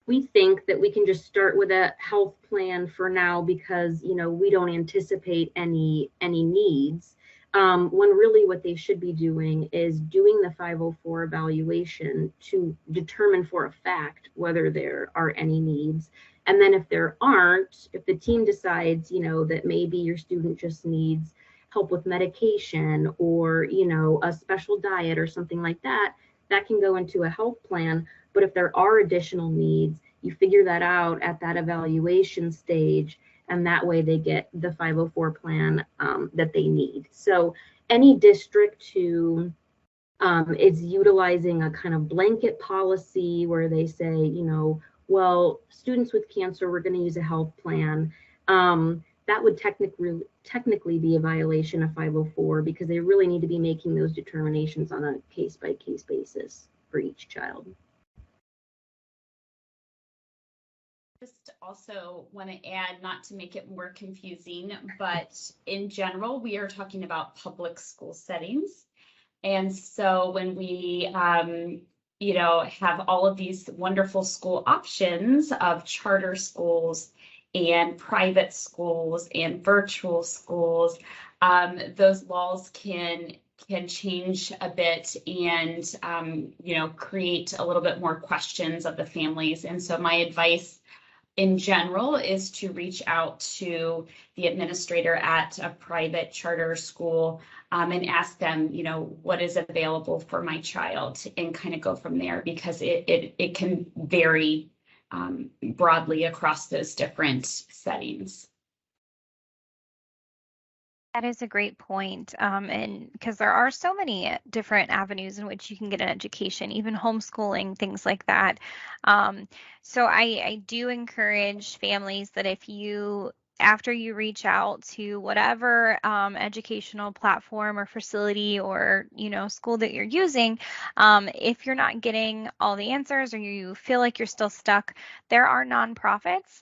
We think that we can just start with a health plan for now because, you know, we don't anticipate any needs. When really what they should be doing is doing the 504 evaluation to determine for a fact whether there are any needs. And then if there aren't, if the team decides, you know, that maybe your student just needs help with medication or, you know, a special diet or something like that, that can go into a health plan. But if there are additional needs, you figure that out at that evaluation stage, and that way they get the 504 plan that they need. So any district who is utilizing a kind of blanket policy where they say, you know, well, students with cancer, we're going to use a health plan, that would technically be a violation of 504 because they really need to be making those determinations on a case-by-case basis for each child. Just also want to add, not to make it more confusing, but in general, we are talking about public school settings. And so when we, you know, have all of these wonderful school options of charter schools and private schools and virtual schools, those laws can change a bit and, you know, create a little bit more questions of the families. And so my advice in general is to reach out to the administrator at a private charter school and ask them, you know, what is available for my child, and kind of go from there, because it can vary broadly across those different settings. That is a great point. And because there are so many different avenues in which you can get an education, even homeschooling, things like that. So I do encourage families that if you, after you reach out to whatever educational platform or facility or, you know, school that you're using, if you're not getting all the answers or you feel like you're still stuck, there are nonprofits,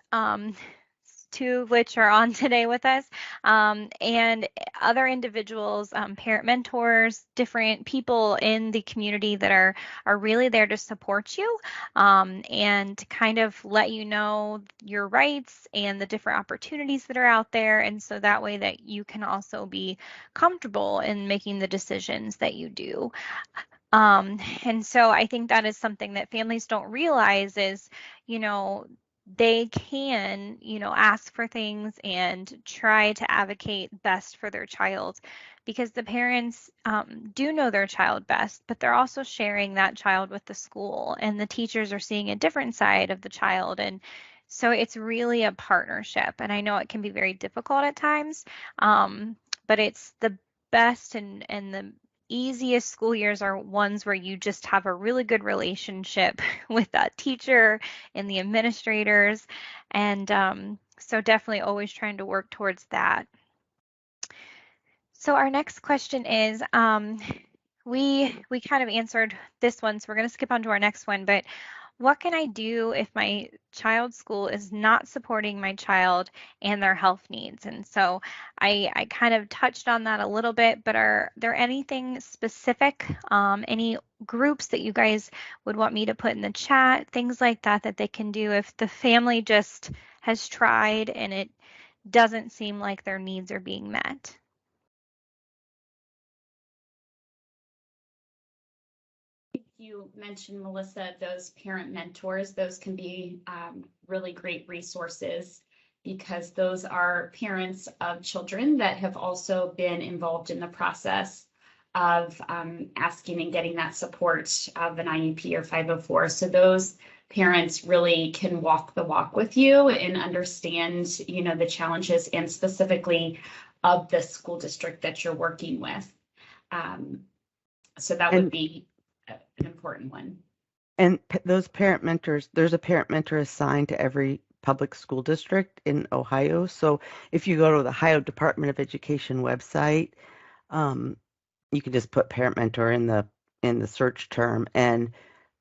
two of which are on today with us, and other individuals, parent mentors, different people in the community that are really there to support you and kind of let you know your rights and the different opportunities that are out there. And so that way that you can also be comfortable in making the decisions that you do. And so I think that is something that families don't realize is, you know, they can, ask for things and try to advocate best for their child, because the parents do know their child best, but they're also sharing that child with the school, and the teachers are seeing a different side of the child. And so it's really a partnership. And I know it can be very difficult at times, but it's the best and the easiest school years are ones where you just have a really good relationship with that teacher and the administrators. And so definitely always trying to work towards that. So our next question is, we kind of answered this one, so we're going to skip on to our next one, but what can I do if my child's school is not supporting my child and their health needs? And so I kind of touched on that a little bit, but are there anything specific, any groups that you guys would want me to put in the chat, things like that, that they can do if the family just has tried and it doesn't seem like their needs are being met? You mentioned, Melissa, those parent mentors. Those can be really great resources, because those are parents of children that have also been involved in the process of asking and getting that support of an IEP or 504. So those parents really can walk the walk with you and understand, the challenges and specifically of the school district that you're working with. So that would be an important one. And those parent mentors, there's a parent mentor assigned to every public school district in Ohio. So if you go to the Ohio Department of Education website, you can just put parent mentor in the search term, and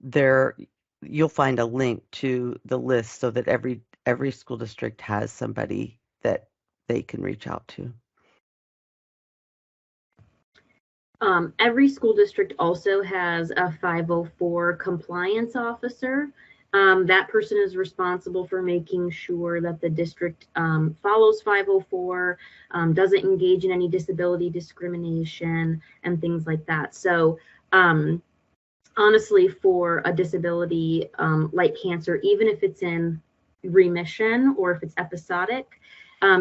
there you'll find a link to the list so that every school district has somebody that they can reach out to. Every school district also has a 504 compliance officer. That person is responsible for making sure that the district follows 504, doesn't engage in any disability discrimination and things like that. So honestly, for a disability like cancer, even if it's in remission or if it's episodic,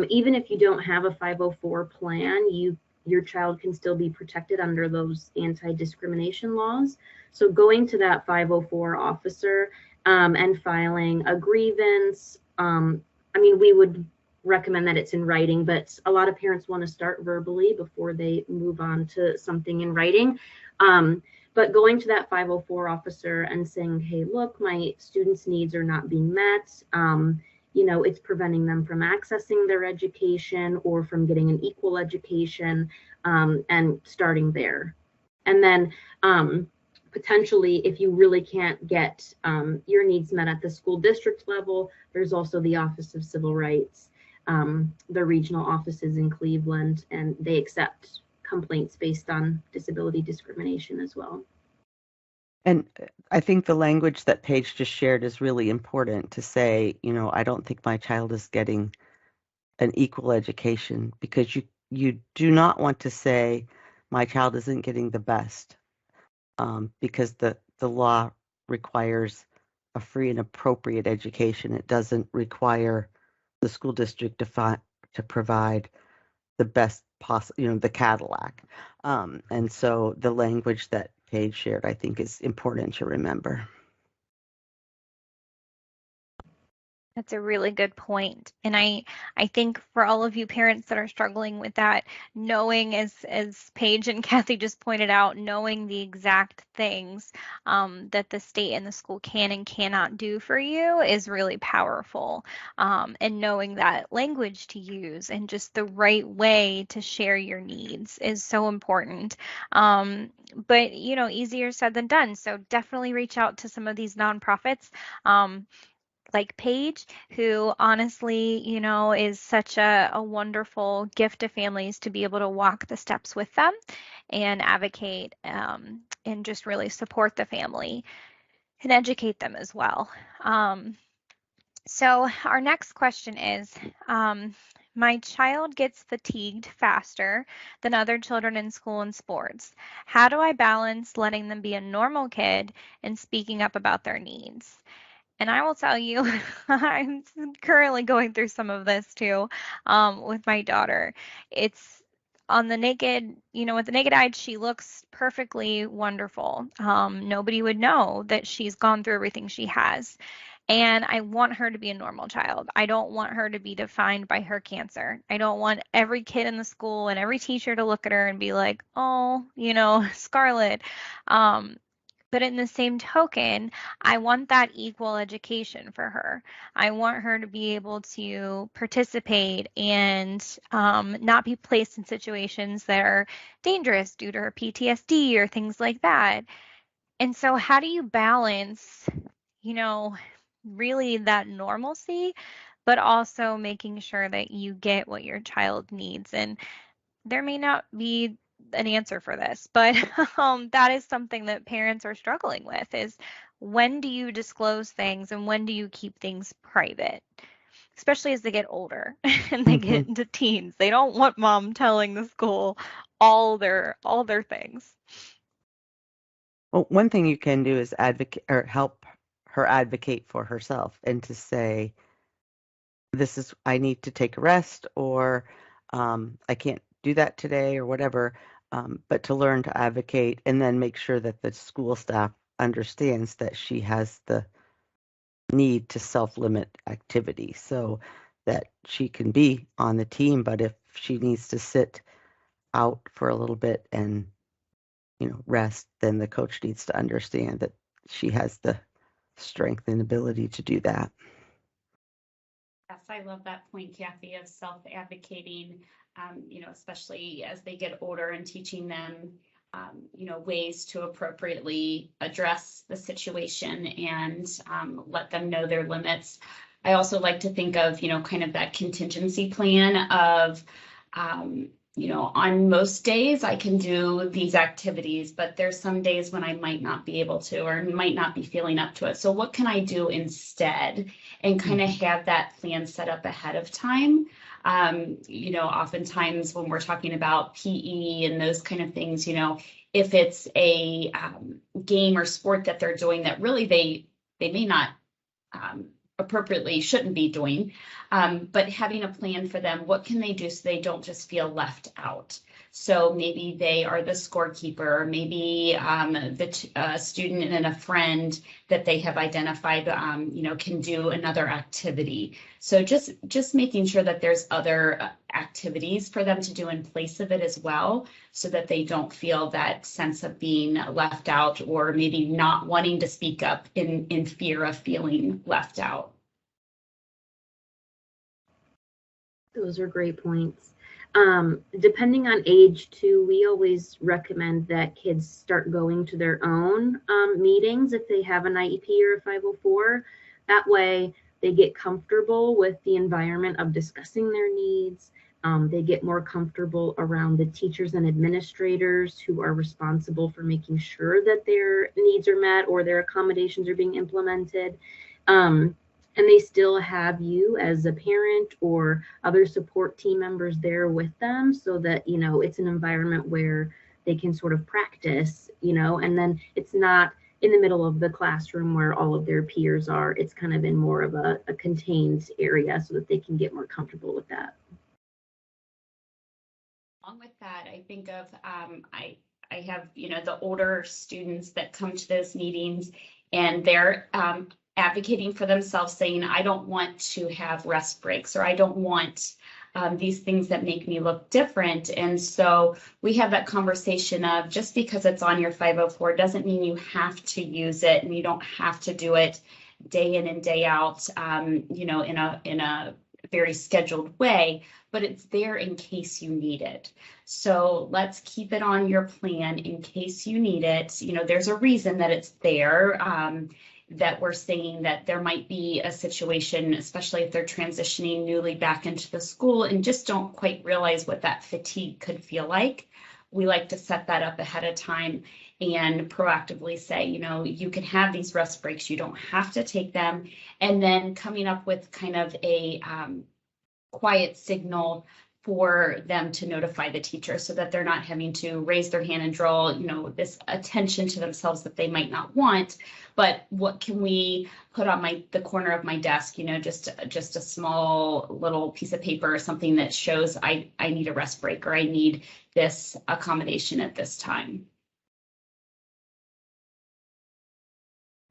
even if you don't have a 504 plan, your child can still be protected under those anti-discrimination laws. So going to that 504 officer and filing a grievance, we would recommend that it's in writing, but a lot of parents want to start verbally before they move on to something in writing. But going to that 504 officer and saying, hey, look, my students' needs are not being met. It's preventing them from accessing their education or from getting an equal education, and starting there. And then potentially, if you really can't get your needs met at the school district level, there's also the Office of Civil Rights, the regional offices in Cleveland, and they accept complaints based on disability discrimination as well. And I think the language that Paige just shared is really important to say, I don't think my child is getting an equal education, because you do not want to say my child isn't getting the best, because the law requires a free and appropriate education. It doesn't require the school district to provide the best possible, the Cadillac. And so the language that Paige shared, I think, is important to remember. That's a really good point. And I think for all of you parents that are struggling with that, knowing, as Paige and Kathy just pointed out, knowing the exact things that the state and the school can and cannot do for you is really powerful. And knowing that language to use and just the right way to share your needs is so important. But, easier said than done. So definitely reach out to some of these nonprofits. Like Paige, who honestly, is such a wonderful gift to families to be able to walk the steps with them and advocate and just really support the family and educate them as well. So our next question is, my child gets fatigued faster than other children in school and sports. How do I balance letting them be a normal kid and speaking up about their needs? And I will tell you, I'm currently going through some of this too, with my daughter. It's on the naked, with the naked eye, she looks perfectly wonderful. Nobody would know that she's gone through everything she has. And I want her to be a normal child. I don't want her to be defined by her cancer. I don't want every kid in the school and every teacher to look at her and be like, oh, Scarlett. But in the same token, I want that equal education for her. I want her to be able to participate and not be placed in situations that are dangerous due to her PTSD or things like that. And so, how do you balance, really that normalcy, but also making sure that you get what your child needs? And there may not be an answer for this, but that is something that parents are struggling with is when do you disclose things and when do you keep things private? Especially as they get older and they get into teens. They don't want mom telling the school all their things. Well, one thing you can do is advocate or help her advocate for herself and to say, I need to take a rest, or I can't do that today, or whatever. But to learn to advocate and then make sure that the school staff understands that she has the need to self-limit activity so that she can be on the team. But if she needs to sit out for a little bit and rest, then the coach needs to understand that she has the strength and ability to do that. Yes, I love that point, Kathy, of self-advocating, especially as they get older and teaching them, ways to appropriately address the situation and let them know their limits. I also like to think of, kind of that contingency plan of, on most days I can do these activities, but there's some days when I might not be able to or might not be feeling up to it. So what can I do instead? And kind of have that plan set up ahead of time. Oftentimes when we're talking about PE and those kind of things, if it's a game or sport that they're doing that really they may not appropriately shouldn't be doing, but having a plan for them, what can they do so they don't just feel left out? So maybe they are the scorekeeper, maybe the student and a friend that they have identified, can do another activity. So just making sure that there's other activities for them to do in place of it as well, so that they don't feel that sense of being left out or maybe not wanting to speak up in fear of feeling left out. Those are great points. Depending on age too, we always recommend that kids start going to their own meetings if they have an IEP or a 504. That way they get comfortable with the environment of discussing their needs. They get more comfortable around the teachers and administrators who are responsible for making sure that their needs are met or their accommodations are being implemented. And they still have you as a parent or other support team members there with them so that, it's an environment where they can sort of practice, and then it's not in the middle of the classroom where all of their peers are. It's kind of in more of a contained area so that they can get more comfortable with that. Along with that, I think of, I have, the older students that come to those meetings and they're advocating for themselves, saying, I don't want to have rest breaks, or I don't want these things that make me look different. And so we have that conversation of just because it's on your 504 doesn't mean you have to use it, and you don't have to do it day in and day out, in a very scheduled way, but it's there in case you need it. So let's keep it on your plan in case you need it. There's a reason that it's there. That we're saying that there might be a situation, especially if they're transitioning newly back into the school and just don't quite realize what that fatigue could feel like. We like to set that up ahead of time and proactively say, you can have these rest breaks, you don't have to take them. And then coming up with kind of a quiet signal for them to notify the teacher so that they're not having to raise their hand and draw, this attention to themselves that they might not want. But what can we put on the corner of my desk, just a small little piece of paper or something that shows I need a rest break, or I need this accommodation at this time.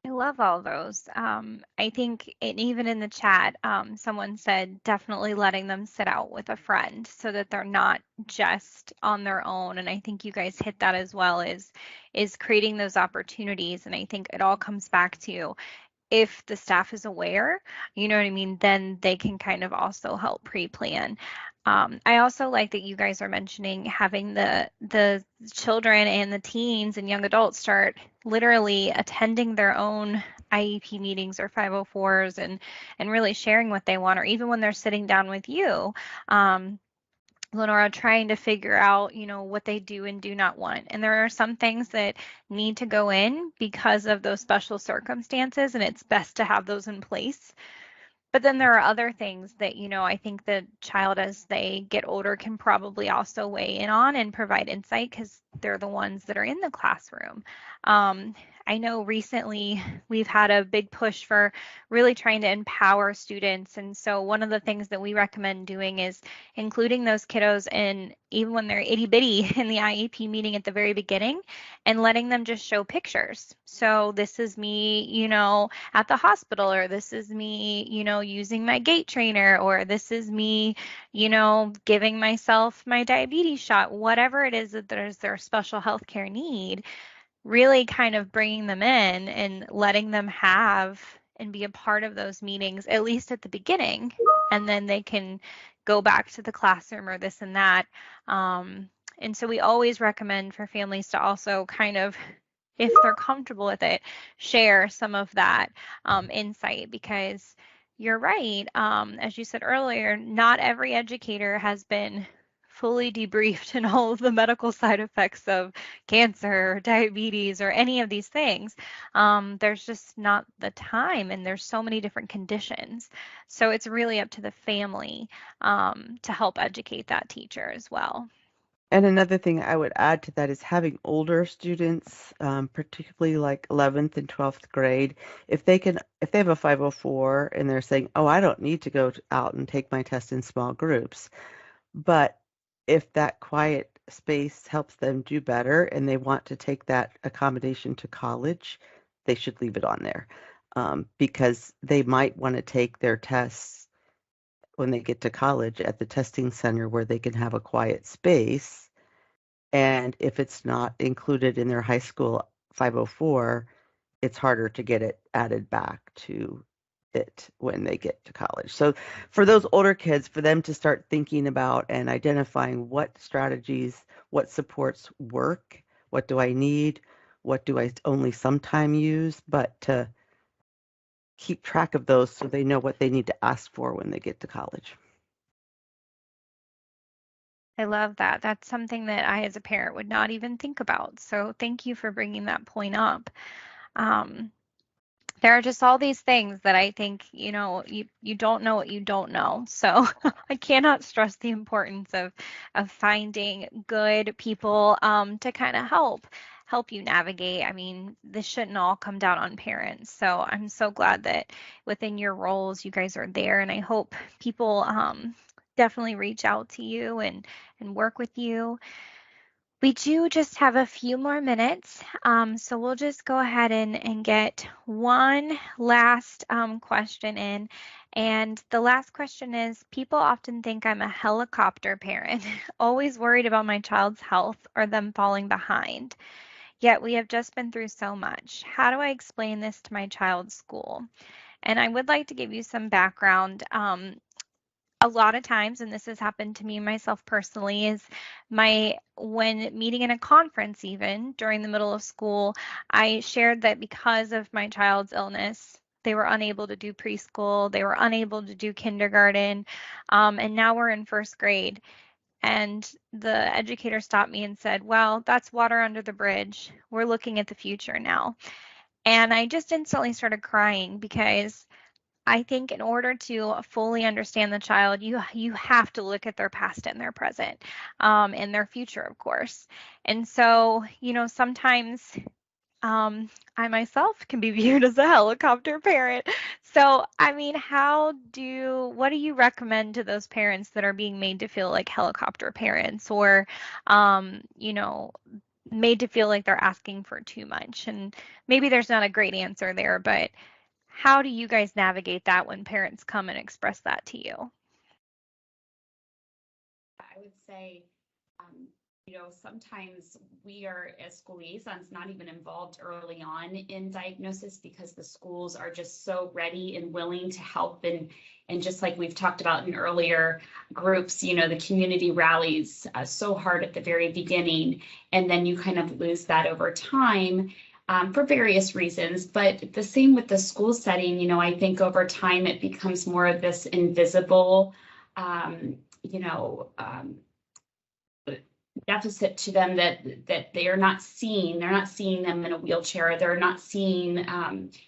I love all those. I think even in the chat, someone said definitely letting them sit out with a friend so that they're not just on their own. And I think you guys hit that as well, is creating those opportunities. And I think it all comes back to, if the staff is aware, you know what I mean, then they can kind of also help pre-plan. I also like that you guys are mentioning having the children and the teens and young adults start literally attending their own IEP meetings or 504s and really sharing what they want, or even when they're sitting down with you, Lenora, trying to figure out, what they do and do not want. And there are some things that need to go in because of those special circumstances, and it's best to have those in place. But then there are other things that, I think the child, as they get older, can probably also weigh in on and provide insight, because they're the ones that are in the classroom. I know recently we've had a big push for really trying to empower students. And so one of the things that we recommend doing is including those kiddos in, even when they're itty bitty, in the IEP meeting at the very beginning, and letting them just show pictures. So this is me, at the hospital, or this is me, using my gait trainer, or this is me, giving myself my diabetes shot, whatever it is that there's their special healthcare need. Really kind of bringing them in and letting them have and be a part of those meetings, at least at the beginning, and then they can go back to the classroom or this and that. And so we always recommend for families to also kind of, if they're comfortable with it, share some of that insight, because you're right. As you said earlier, not every educator has been fully debriefed in all of the medical side effects of cancer or diabetes or any of these things. There's just not the time, and there's so many different conditions. So it's really up to the family to help educate that teacher as well. And another thing I would add to that is having older students, particularly like 11th and 12th grade, if they have a 504 and they're saying, oh, I don't need to go out and take my test in small groups, but if that quiet space helps them do better and they want to take that accommodation to college, they should leave it on there, because they might want to take their tests when they get to college at the testing center where they can have a quiet space. And if it's not included in their high school 504, it's harder to get it added back to it when they get to college. So for those older kids, for them to start thinking about and identifying what strategies, what supports work, what do I need, what do I only sometime use, but to keep track of those so they know what they need to ask for when they get to college. I love that. That's something that I, as a parent, would not even think about. So thank you for bringing that point up. There are just all these things that I think, you don't know what you don't know. So I cannot stress the importance of finding good people to kind of help you navigate. I mean, this shouldn't all come down on parents. So I'm so glad that within your roles, you guys are there. And I hope people definitely reach out to you and work with you. We do just have a few more minutes, so we'll just go ahead and get one last question in. And the last question is, people often think I'm a helicopter parent, always worried about my child's health or them falling behind. Yet we have just been through so much. How do I explain this to my child's school? And I would like to give you some background. A lot of times, and this has happened to me myself personally, is when meeting in a conference, even during the middle of school, I shared that because of my child's illness, they were unable to do preschool, they were unable to do kindergarten, and now we're in first grade. And the educator stopped me and said, well, that's water under the bridge. We're looking at the future now. And I just instantly started crying, because I think in order to fully understand the child, you have to look at their past and their present, and their future, of course. And so, sometimes I myself can be viewed as a helicopter parent. So, I mean, what do you recommend to those parents that are being made to feel like helicopter parents, or, made to feel like they're asking for too much? And maybe there's not a great answer there, but how do you guys navigate that when parents come and express that to you? I would say, sometimes we are, as school liaisons, not even involved early on in diagnosis because the schools are just so ready and willing to help. And just like we've talked about in earlier groups, the community rallies so hard at the very beginning, and then you kind of lose that over time. For various reasons, but the same with the school setting. I think over time it becomes more of this invisible, deficit to them that they are not seeing. They're not seeing them in a wheelchair. They're not seeing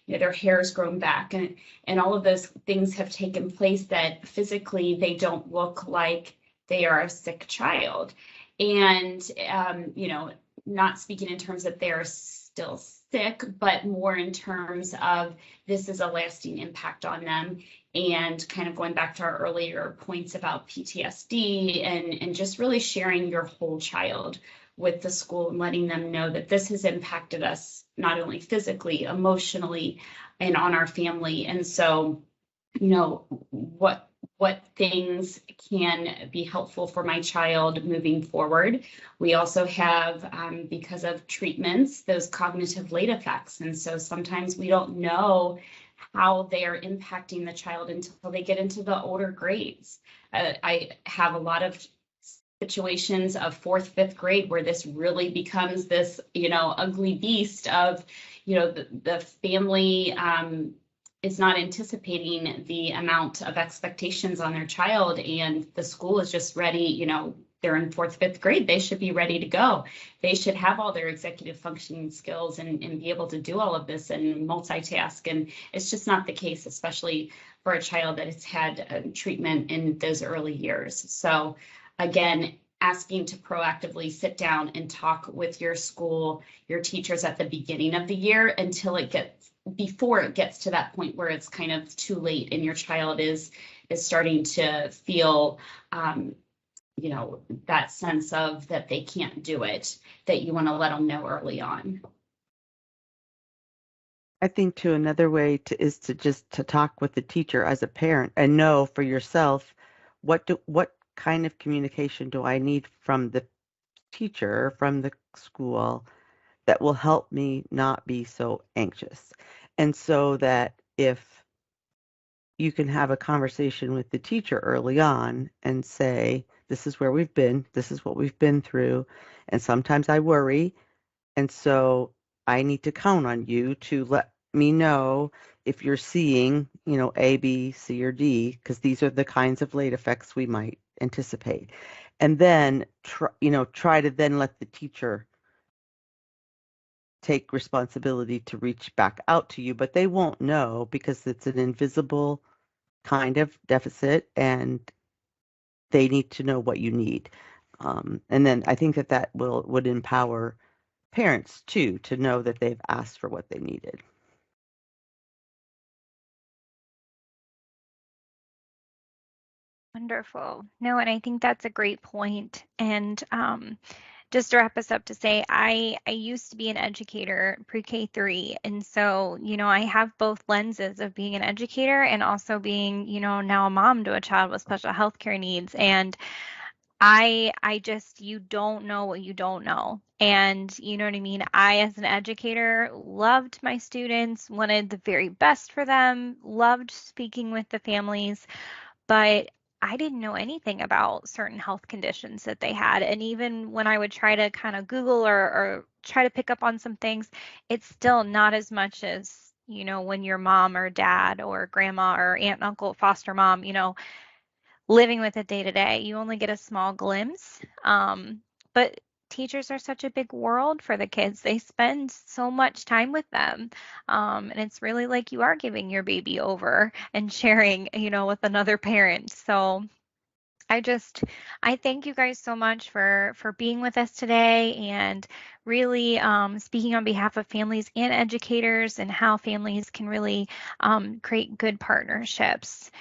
their hair's grown back, and all of those things have taken place that physically they don't look like they are a sick child. And not speaking in terms that they're still sick, but more in terms of this is a lasting impact on them. And kind of going back to our earlier points about PTSD and just really sharing your whole child with the school and letting them know that this has impacted us not only physically, emotionally, and on our family. And so, what things can be helpful for my child moving forward. We also have, because of treatments, those cognitive late effects. And so sometimes we don't know how they are impacting the child until they get into the older grades. I have a lot of situations of 4th, 5th grade where this really becomes this, ugly beast of, the family is not anticipating the amount of expectations on their child, and the school is just ready. They're in 4th, 5th grade. They should be ready to go. They should have all their executive functioning skills and be able to do all of this and multitask. And it's just not the case, especially for a child that has had treatment in those early years. So again, asking to proactively sit down and talk with your school, your teachers at the beginning of the year before it gets to that point where it's kind of too late and your child is starting to feel that sense of that they can't do it, that you want to let them know early on. I think too another way is to talk with the teacher as a parent and know for yourself what kind of communication do I need from the teacher, from the school, that will help me not be so anxious. And so that if you can have a conversation with the teacher early on and say, this is where we've been, this is what we've been through, and sometimes I worry, and so I need to count on you to let me know if you're seeing, A, B, C, or D, because these are the kinds of late effects we might anticipate. And then, try to then let the teacher take responsibility to reach back out to you, but they won't know because it's an invisible kind of deficit and they need to know what you need. And then I think that would empower parents too to know that they've asked for what they needed. Wonderful. No, and I think that's a great point. And just to wrap us up to say, I used to be an educator pre-K 3. And so, I have both lenses of being an educator and also being, now a mom to a child with special health care needs. And you don't know what you don't know. And you know what I mean? I, as an educator, loved my students, wanted the very best for them, loved speaking with the families, but I didn't know anything about certain health conditions that they had. And even when I would try to kind of Google or try to pick up on some things, it's still not as much as, when your mom or dad or grandma or aunt and uncle, foster mom, living with it day to day. You only get a small glimpse. But teachers are such a big world for the kids. They spend so much time with them. And it's really like you are giving your baby over and sharing, with another parent. So I thank you guys so much for being with us today and really speaking on behalf of families and educators and how families can really create good partnerships.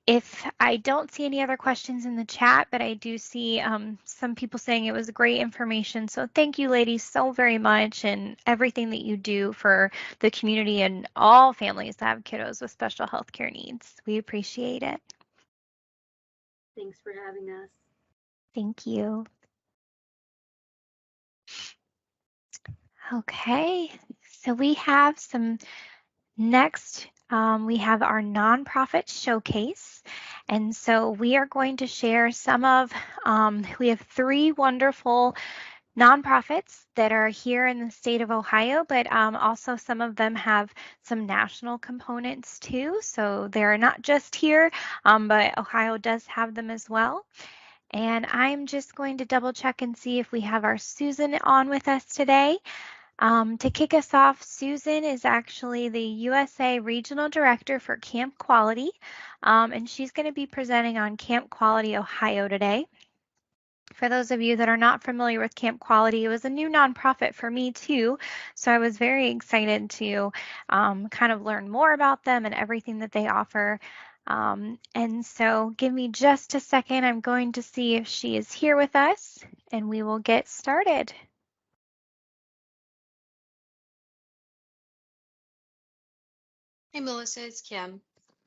If I don't see any other questions in the chat, but I do see some people saying it was great information. So thank you, ladies, so very much, and everything that you do for the community and all families that have kiddos with special health care needs. We appreciate it. Thanks for having us. Thank you. Okay, so we have some next. We have our nonprofit showcase. And so we are going to share some of, we have 3 wonderful nonprofits that are here in the state of Ohio, but also some of them have some national components too. So they're not just here, but Ohio does have them as well. And I'm just going to double check and see if we have our Susan on with us today. To kick us off, Susan is actually the USA Regional Director for Camp Quality, and she's going to be presenting on Camp Quality Ohio today. For those of you that are not familiar with Camp Quality, it was a new nonprofit for me too, so I was very excited to kind of learn more about them and everything that they offer. And so give me just a second. I'm going to see if she is here with us, and we will get started. Hey, Melissa, it's Kim.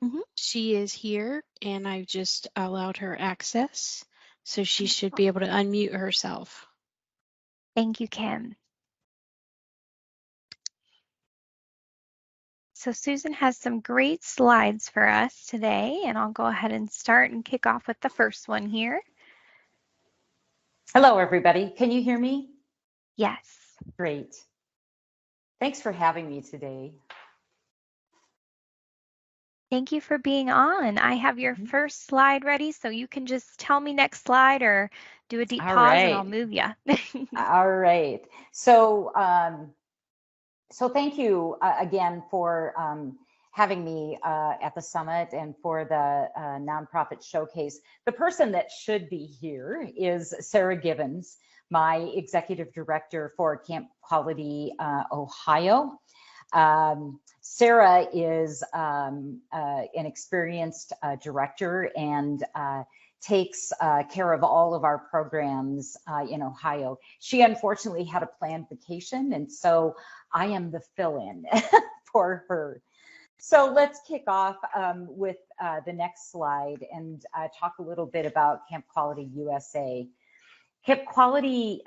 Mm-hmm. She is here, and I've just allowed her access, so she should be able to unmute herself. Thank you, Kim. So Susan has some great slides for us today, and I'll go ahead and start and kick off with the first one here. Hello, everybody. Can you hear me? Yes. Great. Thanks for having me today. Thank you for being on. I have your first slide ready, so you can just tell me next slide or do a deep pause and I'll move you. All right. So, so thank you again for having me at the summit and for the nonprofit showcase. The person that should be here is Sarah Gibbons, my executive director for Camp Quality Ohio. Sarah is an experienced director and takes care of all of our programs in Ohio. She unfortunately had a planned vacation, and so I am the fill-in for her. So let's kick off with the next slide and talk a little bit about Camp Quality USA. Camp Quality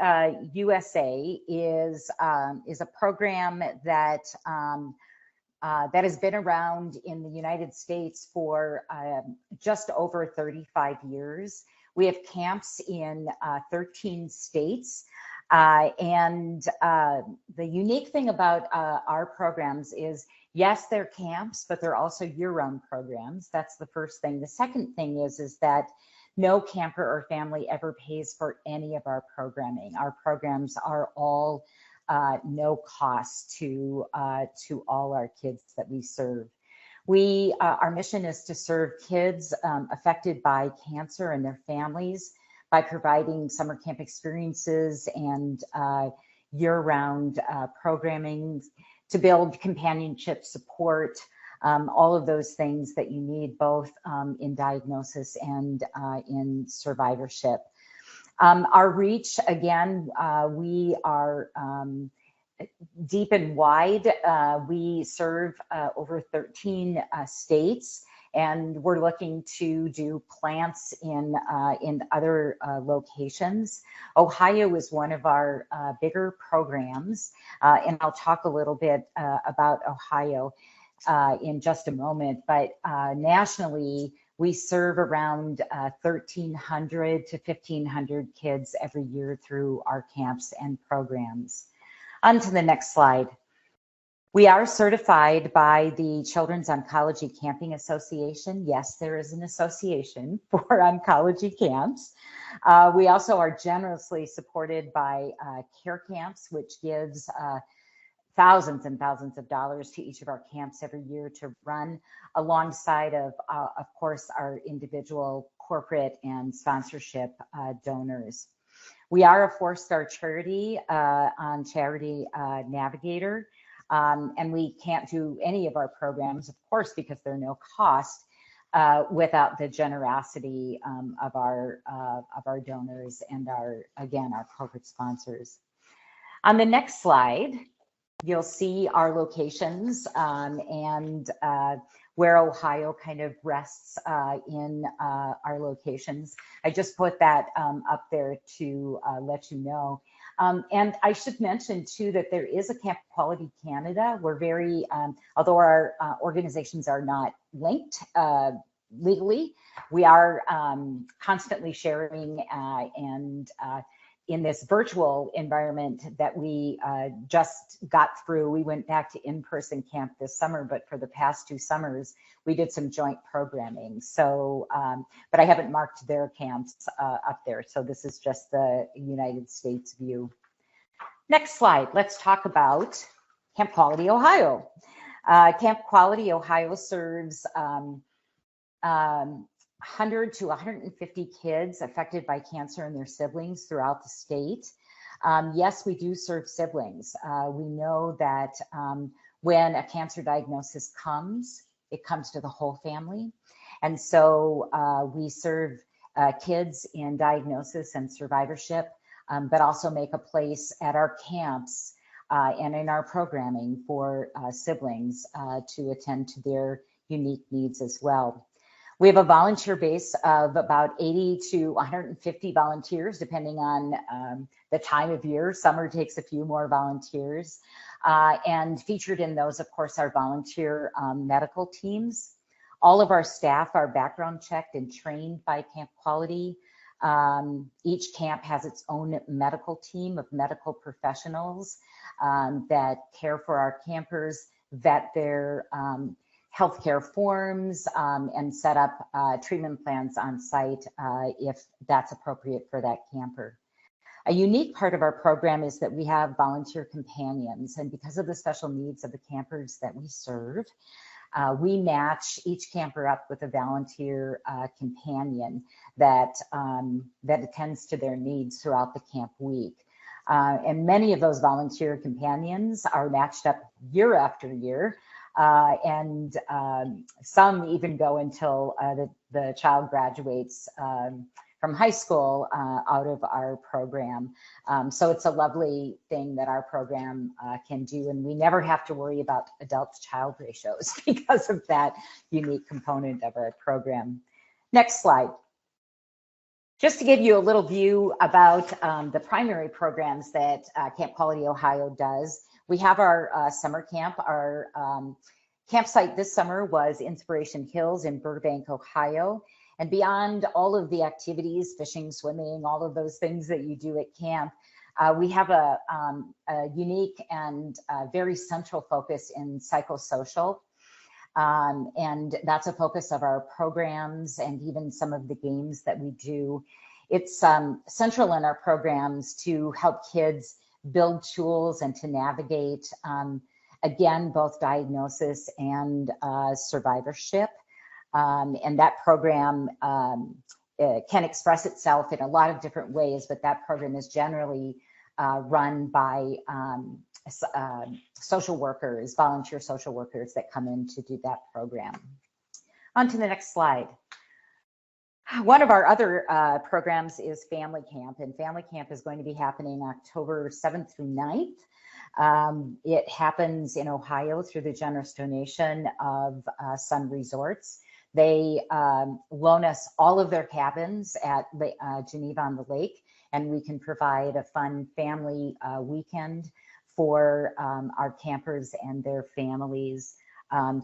USA is a program that that has been around in the United States for just over 35 years. We have camps in 13 states. And the unique thing about our programs is, yes, they're camps, but they're also year-round programs. That's the first thing. The second thing is that no camper or family ever pays for any of our programming. Our programs are all no cost to all our kids that we serve. Our mission is to serve kids affected by cancer and their families by providing summer camp experiences and year-round programming to build companionship support, all of those things that you need both in diagnosis and in survivorship. Our reach, again, we are deep and wide. We serve over 13 states, and we're looking to do plants in other locations. Ohio is one of our bigger programs, and I'll talk a little bit about Ohio in just a moment, but nationally, we serve around 1,300 to 1,500 kids every year through our camps and programs. On to the next slide. We are certified by the Children's Oncology Camping Association. Yes, there is an association for oncology camps. We also are generously supported by Care Camps, which gives thousands and thousands of dollars to each of our camps every year to run, alongside of course, our individual corporate and sponsorship donors. We are a 4-star charity on Charity Navigator, and we can't do any of our programs, of course, because they're no cost, without the generosity of our donors and our corporate sponsors. On the next slide, you'll see our locations and where Ohio kind of rests in our locations. I just put that up there to let you know. And I should mention too that there is a Camp Quality Canada. We're very, although our organizations are not linked legally, we are constantly sharing and in this virtual environment that we just got through. We went back to in-person camp this summer, but for the past 2 summers, we did some joint programming. So, but I haven't marked their camps up there. So this is just the United States view. Next slide, let's talk about Camp Quality Ohio. Camp Quality Ohio serves 100 to 150 kids affected by cancer and their siblings throughout the state. Yes, we do serve siblings. We know that when a cancer diagnosis comes, it comes to the whole family. And so we serve kids in diagnosis and survivorship, but also make a place at our camps and in our programming for siblings to attend to their unique needs as well. We have a volunteer base of about 80 to 150 volunteers, depending on the time of year. Summer takes a few more volunteers. And featured in those, of course, are volunteer medical teams. All of our staff are background checked and trained by Camp Quality. Each camp has its own medical team of medical professionals that care for our campers, vet their healthcare forms, and set up treatment plans on site if that's appropriate for that camper. A unique part of our program is that we have volunteer companions, and because of the special needs of the campers that we serve, we match each camper up with a volunteer companion that attends to their needs throughout the camp week. And many of those volunteer companions are matched up year after year. And some even go until the child graduates from high school out of our program. So it's a lovely thing that our program can do, and we never have to worry about adult-to-child ratios because of that unique component of our program. Next slide. Just to give you a little view about the primary programs that Camp Quality Ohio does. We have our summer camp. Our campsite this summer was Inspiration Hills in Burbank, Ohio. And beyond all of the activities, fishing, swimming, all of those things that you do at camp, we have a unique and very central focus in psychosocial. And that's a focus of our programs and even some of the games that we do. It's central in our programs to help kids build tools and to navigate, again, both diagnosis and survivorship. And that program can express itself in a lot of different ways, but that program is generally run by social workers, volunteer social workers that come in to do that program. On to the next slide. One of our other programs is Family Camp, and Family Camp is going to be happening October 7th through 9th. It happens in Ohio through the generous donation of Sun Resorts. They loan us all of their cabins at Geneva on the Lake, and we can provide a fun family weekend for our campers and their families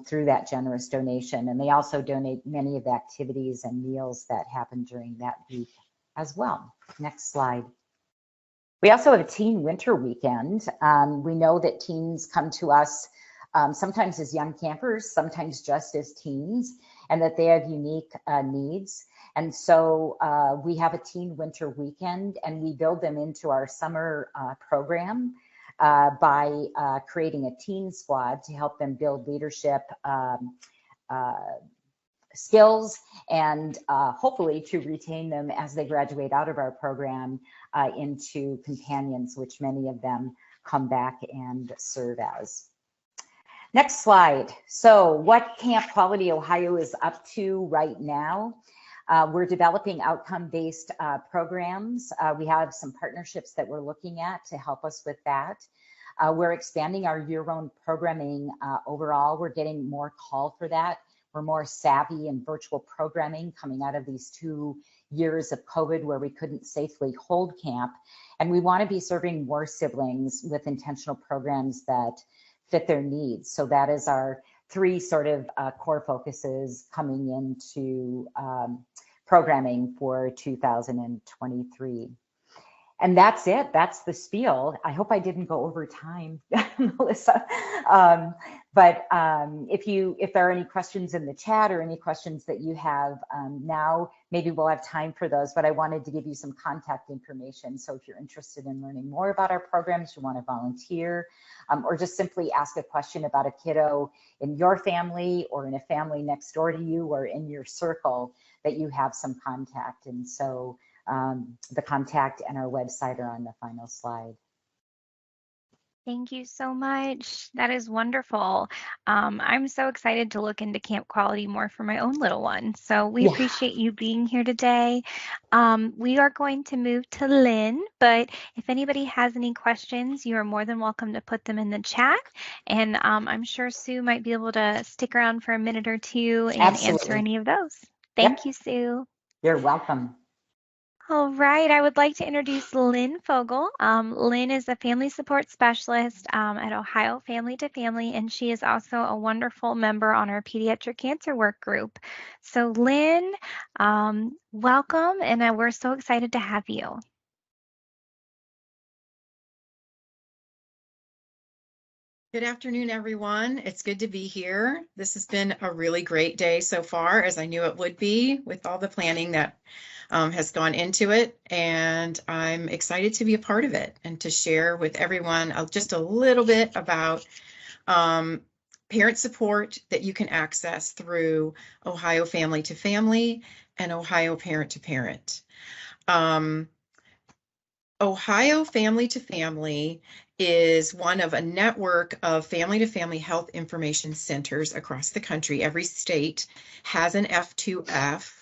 through that generous donation. And they also donate many of the activities and meals that happen during that week as well. Next slide. We also have a teen winter weekend. We know that teens come to us sometimes as young campers, sometimes just as teens, and that they have unique needs. And so we have a teen winter weekend, and we build them into our summer program by creating a teen squad to help them build leadership skills and hopefully to retain them as they graduate out of our program into companions, which many of them come back and serve as. Next slide. So what Camp Quality Ohio is up to right now. We're developing outcome-based programs. We have some partnerships that we're looking at to help us with that. We're expanding our year-round programming overall. We're getting more call for that. We're more savvy in virtual programming coming out of these 2 years of COVID where we couldn't safely hold camp. And we want to be serving more siblings with intentional programs that fit their needs. So that is our 3 sort of core focuses coming into programming for 2023. And that's it. That's the spiel. I hope I didn't go over time, Melissa. But if there are any questions in the chat or any questions that you have now, maybe we'll have time for those. But I wanted to give you some contact information. So if you're interested in learning more about our programs, you want to volunteer, or just simply ask a question about a kiddo in your family or in a family next door to you or in your circle, that you have some contact. And so the contact and our website are on the final slide. Thank you so much. That is wonderful. I'm so excited to look into camp quality more for my own little one. So we appreciate you being here today. We are going to move to Lynn, but if anybody has any questions, you are more than welcome to put them in the chat. And I'm sure Sue might be able to stick around for a minute or two and answer any of those. Thank you, Sue. You're welcome. All right, I would like to introduce Lynn Fogel. Lynn is a family support specialist at Ohio Family to Family, and she is also a wonderful member on our pediatric cancer work group. So Lynn, welcome, and we're so excited to have you. Good afternoon, everyone. It's good to be here. This has been a really great day so far, as I knew it would be, with all the planning that has gone into it. And I'm excited to be a part of it and to share with everyone just a little bit about parent support that you can access through Ohio Family to Family and Ohio Parent to Parent. Ohio Family to Family is one of a network of family-to-family health information centers across the country. Every state has an F2F,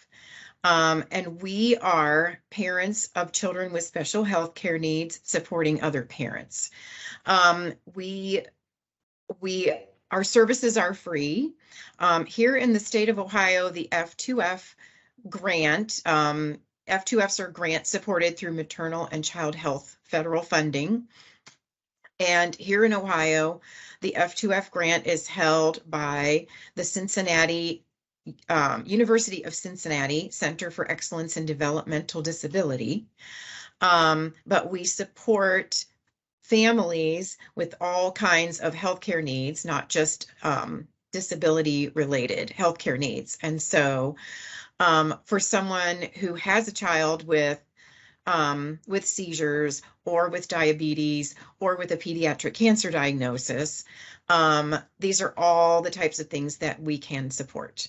and we are parents of children with special health care needs supporting other parents. Our services are free. Here in the state of Ohio, the F2F grant, F2Fs are grants supported through maternal and child health federal funding. And here in Ohio, the F2F grant is held by the Cincinnati University of Cincinnati Center for Excellence in Developmental Disability. But we support families with all kinds of healthcare needs, not just disability-related healthcare needs. And so for someone who has a child with seizures or with diabetes or with a pediatric cancer diagnosis, these are all the types of things that we can support.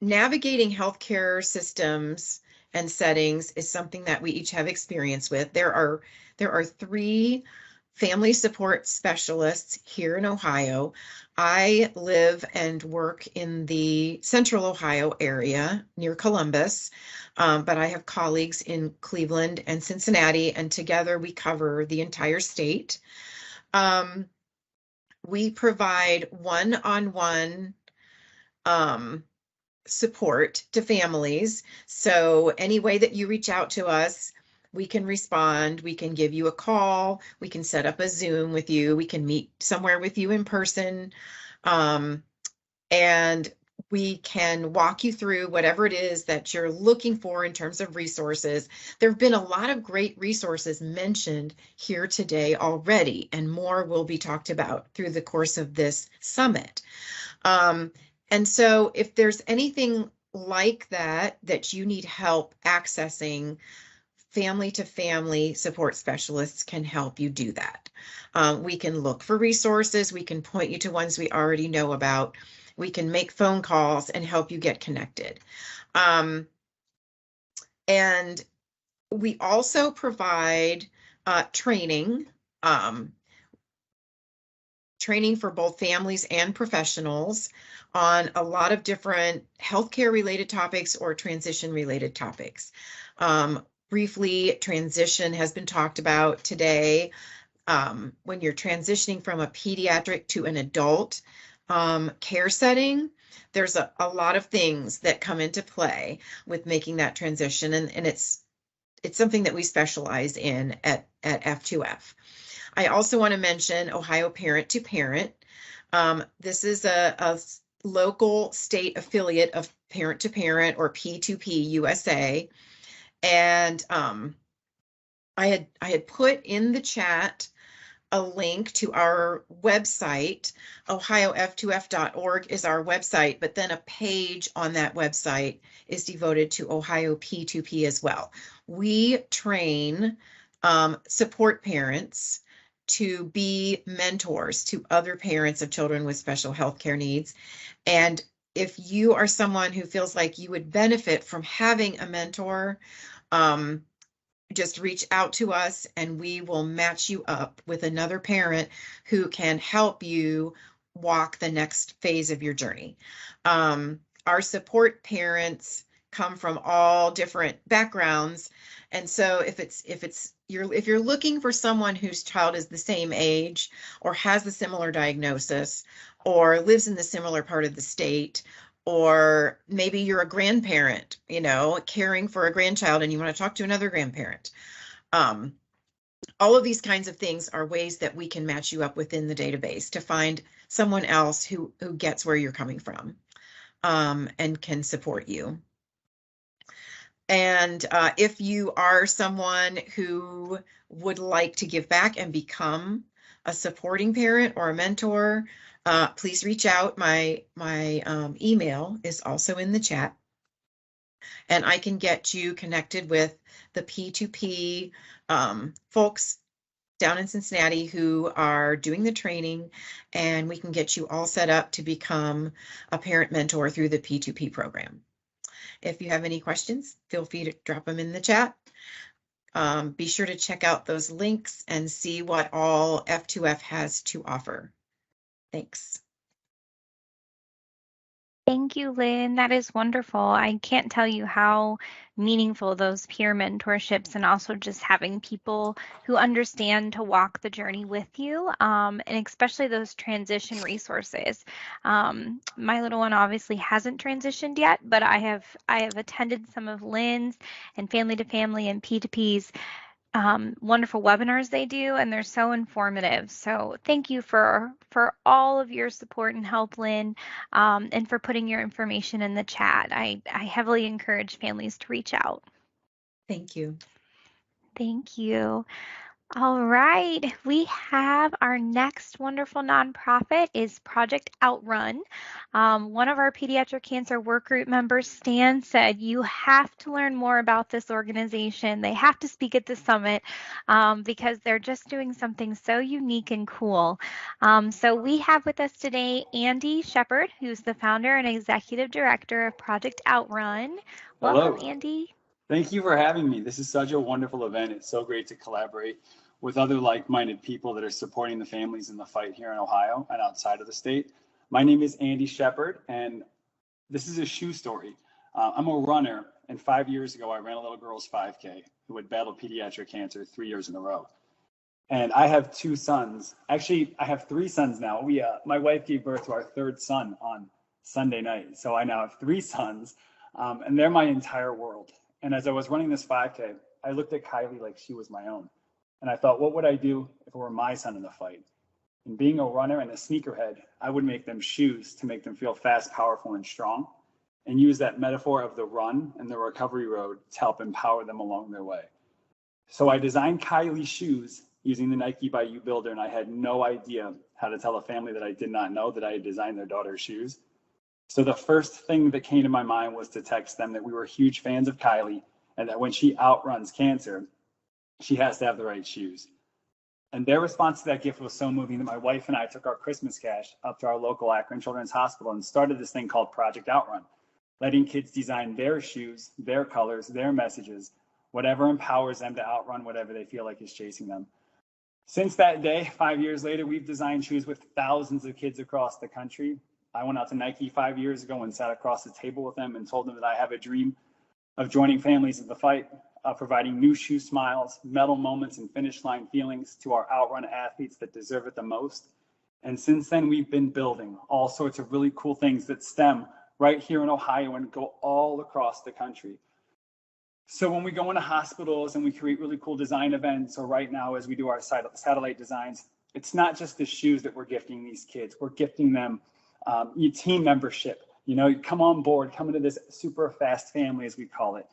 Navigating healthcare systems and settings is something that we each have experience with. There are 3 family support specialists here in Ohio. I live and work in the central Ohio area near Columbus, but I have colleagues in Cleveland and Cincinnati, and together we cover the entire state. We provide one-on-one support to families. So any way that you reach out to us, we can respond, we can give you a call, we can set up a Zoom with you, we can meet somewhere with you in person. And we can walk you through whatever it is that you're looking for in terms of resources. There have been a lot of great resources mentioned here today already, and more will be talked about through the course of this summit. And so if there's anything like that you need help accessing, family to family support specialists can help you do that. We can look for resources. We can point you to ones we already know about. We can make phone calls and help you get connected. And we also provide training for both families and professionals on a lot of different healthcare related topics or transition related topics. Briefly, transition has been talked about today. When you're transitioning from a pediatric to an adult care setting, there's a lot of things that come into play with making that transition, and it's something that we specialize in at F2F. I also want to mention Ohio Parent to Parent. This is a local state affiliate of Parent to Parent, or P2P USA. And I had put in the chat a link to our website. OhioF2F.org is our website, but then a page on that website is devoted to Ohio P2P as well. We train support parents to be mentors to other parents of children with special health care needs. And if you are someone who feels like you would benefit from having a mentor, just reach out to us and we will match you up with another parent who can help you walk the next phase of your journey. Our support parents come from all different backgrounds. And so if you're looking for someone whose child is the same age or has the similar diagnosis or lives in the similar part of the state, or maybe you're a grandparent, caring for a grandchild and you want to talk to another grandparent. All of these kinds of things are ways that we can match you up within the database to find someone else who gets where you're coming from and can support you. And if you are someone who would like to give back and become a supporting parent or a mentor, please reach out. My email is also in the chat, and I can get you connected with the P2P folks down in Cincinnati who are doing the training, and we can get you all set up to become a parent mentor through the P2P program. If you have any questions, feel free to drop them in the chat. Be sure to check out those links and see what all F2F has to offer. Thanks. Thank you, Lynn. That is wonderful. I can't tell you how meaningful those peer mentorships and also just having people who understand to walk the journey with you, and especially those transition resources. My little one obviously hasn't transitioned yet, but I have attended some of Lynn's and Family to Family and P2P's wonderful webinars they do, and they're so informative. So thank you for all of your support and help, Lynn, and for putting your information in the chat. I heavily encourage families to reach out. Thank you. Thank you. All right, we have our next wonderful nonprofit is Project Outrun. One of our pediatric cancer work group members, Stan, said you have to learn more about this organization. They have to speak at the summit because they're just doing something so unique and cool. So we have with us today Andy Shepard, who's the founder and executive director of Project Outrun. Welcome, Hello. Andy. Thank you for having me. This is such a wonderful event. It's so great to collaborate with other like-minded people that are supporting the families in the fight here in Ohio and outside of the state. My name is Andy Shepard, and this is a shoe story. I'm a runner, and 5 years ago, I ran a little girl's 5K who had battled pediatric cancer 3 years in a row. And I have two sons. Actually, I have three sons now. My wife gave birth to our third son on Sunday night. So I now have three sons, and they're my entire world. And as I was running this 5K, I looked at Kylie like she was my own. And I thought, what would I do if it were my son in the fight? And being a runner and a sneakerhead, I would make them shoes to make them feel fast, powerful, and strong, and use that metaphor of the run and the recovery road to help empower them along their way. So I designed Kylie shoes using the Nike by You builder, and I had no idea how to tell a family that I did not know that I had designed their daughter's shoes. So the first thing that came to my mind was to text them that we were huge fans of Kylie and that when she outruns cancer, she has to have the right shoes. And their response to that gift was so moving that my wife and I took our Christmas cash up to our local Akron Children's Hospital and started this thing called Project Outrun, letting kids design their shoes, their colors, their messages, whatever empowers them to outrun whatever they feel like is chasing them. Since that day, 5 years later, we've designed shoes with thousands of kids across the country. I went out to Nike 5 years ago and sat across the table with them and told them that I have a dream of joining families in the fight, providing new shoe smiles, medal moments, and finish line feelings to our outrun athletes that deserve it the most. And since then, we've been building all sorts of really cool things that stem right here in Ohio and go all across the country. So when we go into hospitals and we create really cool design events, or right now as we do our satellite designs, it's not just the shoes that we're gifting these kids. We're gifting them team membership. You come on board, come into this super fast family, as we call it.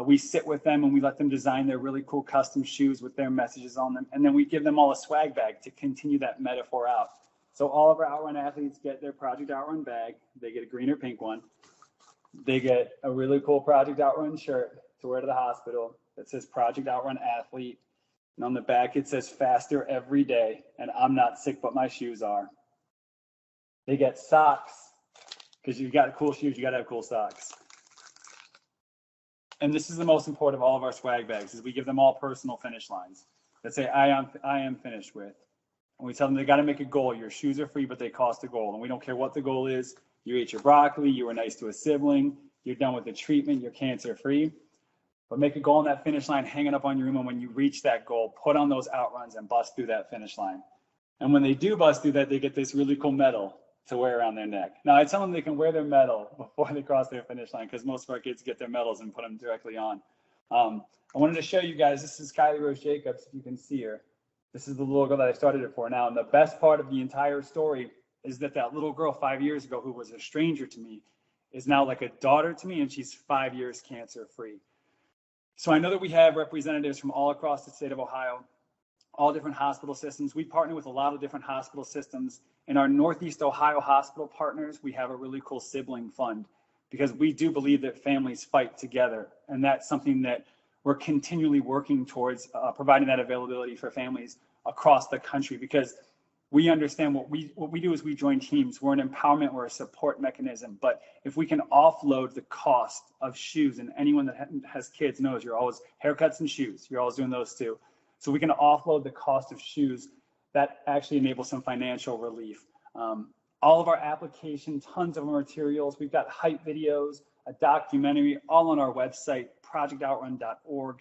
We sit with them and we let them design their really cool custom shoes with their messages on them. And then we give them all a swag bag to continue that metaphor out. So all of our Outrun athletes get their Project Outrun bag. They get a green or pink one. They get a really cool Project Outrun shirt to wear to the hospital that says Project Outrun Athlete. And on the back, it says faster every day. And I'm not sick, but my shoes are. They get socks, because you got cool shoes, you got to have cool socks. And this is the most important of all of our swag bags, is we give them all personal finish lines that say, I am finished with. And we tell them they got to make a goal. Your shoes are free, but they cost a goal. And we don't care what the goal is. You ate your broccoli, you were nice to a sibling, you're done with the treatment, you're cancer free. But make a goal on that finish line, hang it up on your room. And when you reach that goal, put on those outruns and bust through that finish line. And when they do bust through that, they get this really cool medal to wear around their neck. Now, I tell them they can wear their medal before they cross their finish line, because most of our kids get their medals and put them directly on. I wanted to show you guys, this is Kylie Rose Jacobs, if you can see her. This is the little girl that I started it for now. And the best part of the entire story is that little girl 5 years ago, who was a stranger to me, is now like a daughter to me, and she's 5 years cancer free. So I know that we have representatives from all across the state of Ohio, all different hospital systems. We partner with a lot of different hospital systems. In our Northeast Ohio hospital partners, we have a really cool sibling fund, because we do believe that families fight together. And that's something that we're continually working towards, providing that availability for families across the country, because we understand what we do is we join teams. We're an empowerment, we're a support mechanism. But if we can offload the cost of shoes, and anyone that has kids knows you're always haircuts and shoes, you're always doing those too. So we can offload the cost of shoes. That actually enables some financial relief. All of our application, tons of materials. We've got hype videos, a documentary, all on our website, projectoutrun.org.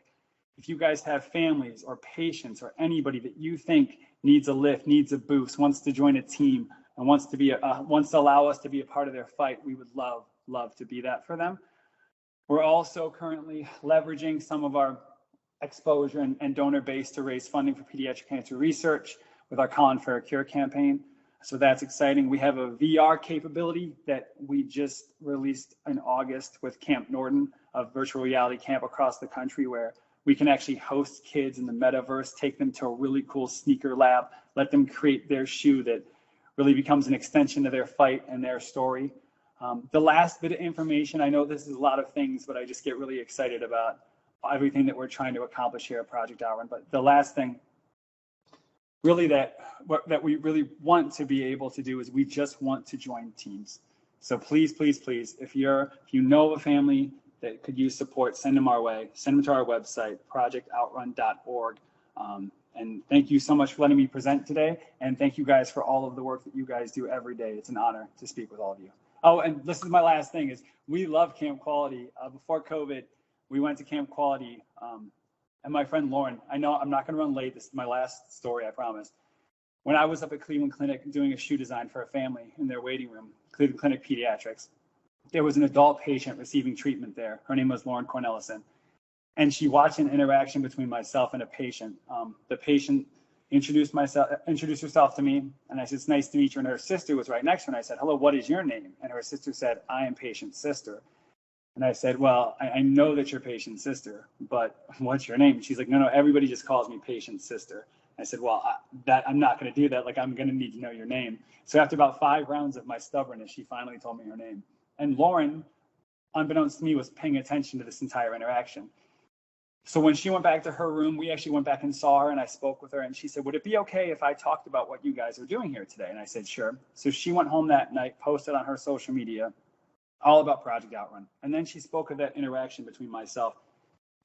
If you guys have families or patients or anybody that you think needs a lift, needs a boost, wants to join a team, and wants to allow us to be a part of their fight, we would love to be that for them. We're also currently leveraging some of our exposure and donor base to raise funding for pediatric cancer research with our Colin for a Cure campaign. So that's exciting. We have a VR capability that we just released in August with Camp Norton, a virtual reality camp across the country, where we can actually host kids in the metaverse, take them to a really cool sneaker lab, let them create their shoe that really becomes an extension of their fight and their story. The last bit of information, I know this is a lot of things, but I just get really excited about everything that we're trying to accomplish here at Project Outrun. But the last thing really that we really want to be able to do is we just want to join teams. So please, please, please, if you know of a family that could use support, send them our way. Send them to our website, projectoutrun.org. And thank you so much for letting me present today. And thank you guys for all of the work that you guys do every day. It's an honor to speak with all of you. Oh, and this is my last thing is we love Camp Quality. Before COVID, we went to Camp Quality. And my friend Lauren, I know I'm not going to run late. This is my last story, I promise. When I was up at Cleveland Clinic doing a shoe design for a family in their waiting room, Cleveland Clinic Pediatrics, there was an adult patient receiving treatment there. Her name was Lauren Cornelison. And she watched an interaction between myself and a patient. The patient introduced herself to me. And I said, it's nice to meet you. And her sister was right next to her. And I said, hello, what is your name? And her sister said, I am patient's sister. And I said, well, I know that you're patient's sister, but what's your name? And she's like, no, everybody just calls me patient's sister. I said, well, I'm not going to do that. Like, I'm going to need to know your name. So after about 5 rounds of my stubbornness, she finally told me her name. And Lauren, unbeknownst to me, was paying attention to this entire interaction. So when she went back to her room, we actually went back and saw her, and I spoke with her, and she said, would it be okay if I talked about what you guys are doing here today? And I said, sure. So she went home that night, posted on her social media all about Project Outrun. And then she spoke of that interaction between myself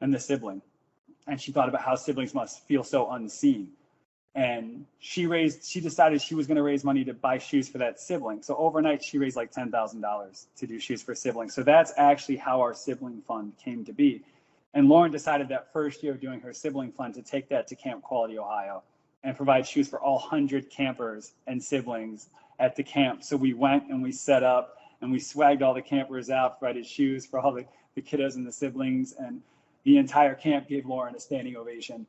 and the sibling. And she thought about how siblings must feel so unseen. And she decided she was going to raise money to buy shoes for that sibling. So overnight, she raised like $10,000 to do shoes for siblings. So that's actually how our sibling fund came to be. And Lauren decided that first year of doing her sibling fund to take that to Camp Quality Ohio and provide shoes for all 100 campers and siblings at the camp. So we went and we set up and we swagged all the campers out, provided shoes for all the kiddos and the siblings, and the entire camp gave Lauren a standing ovation.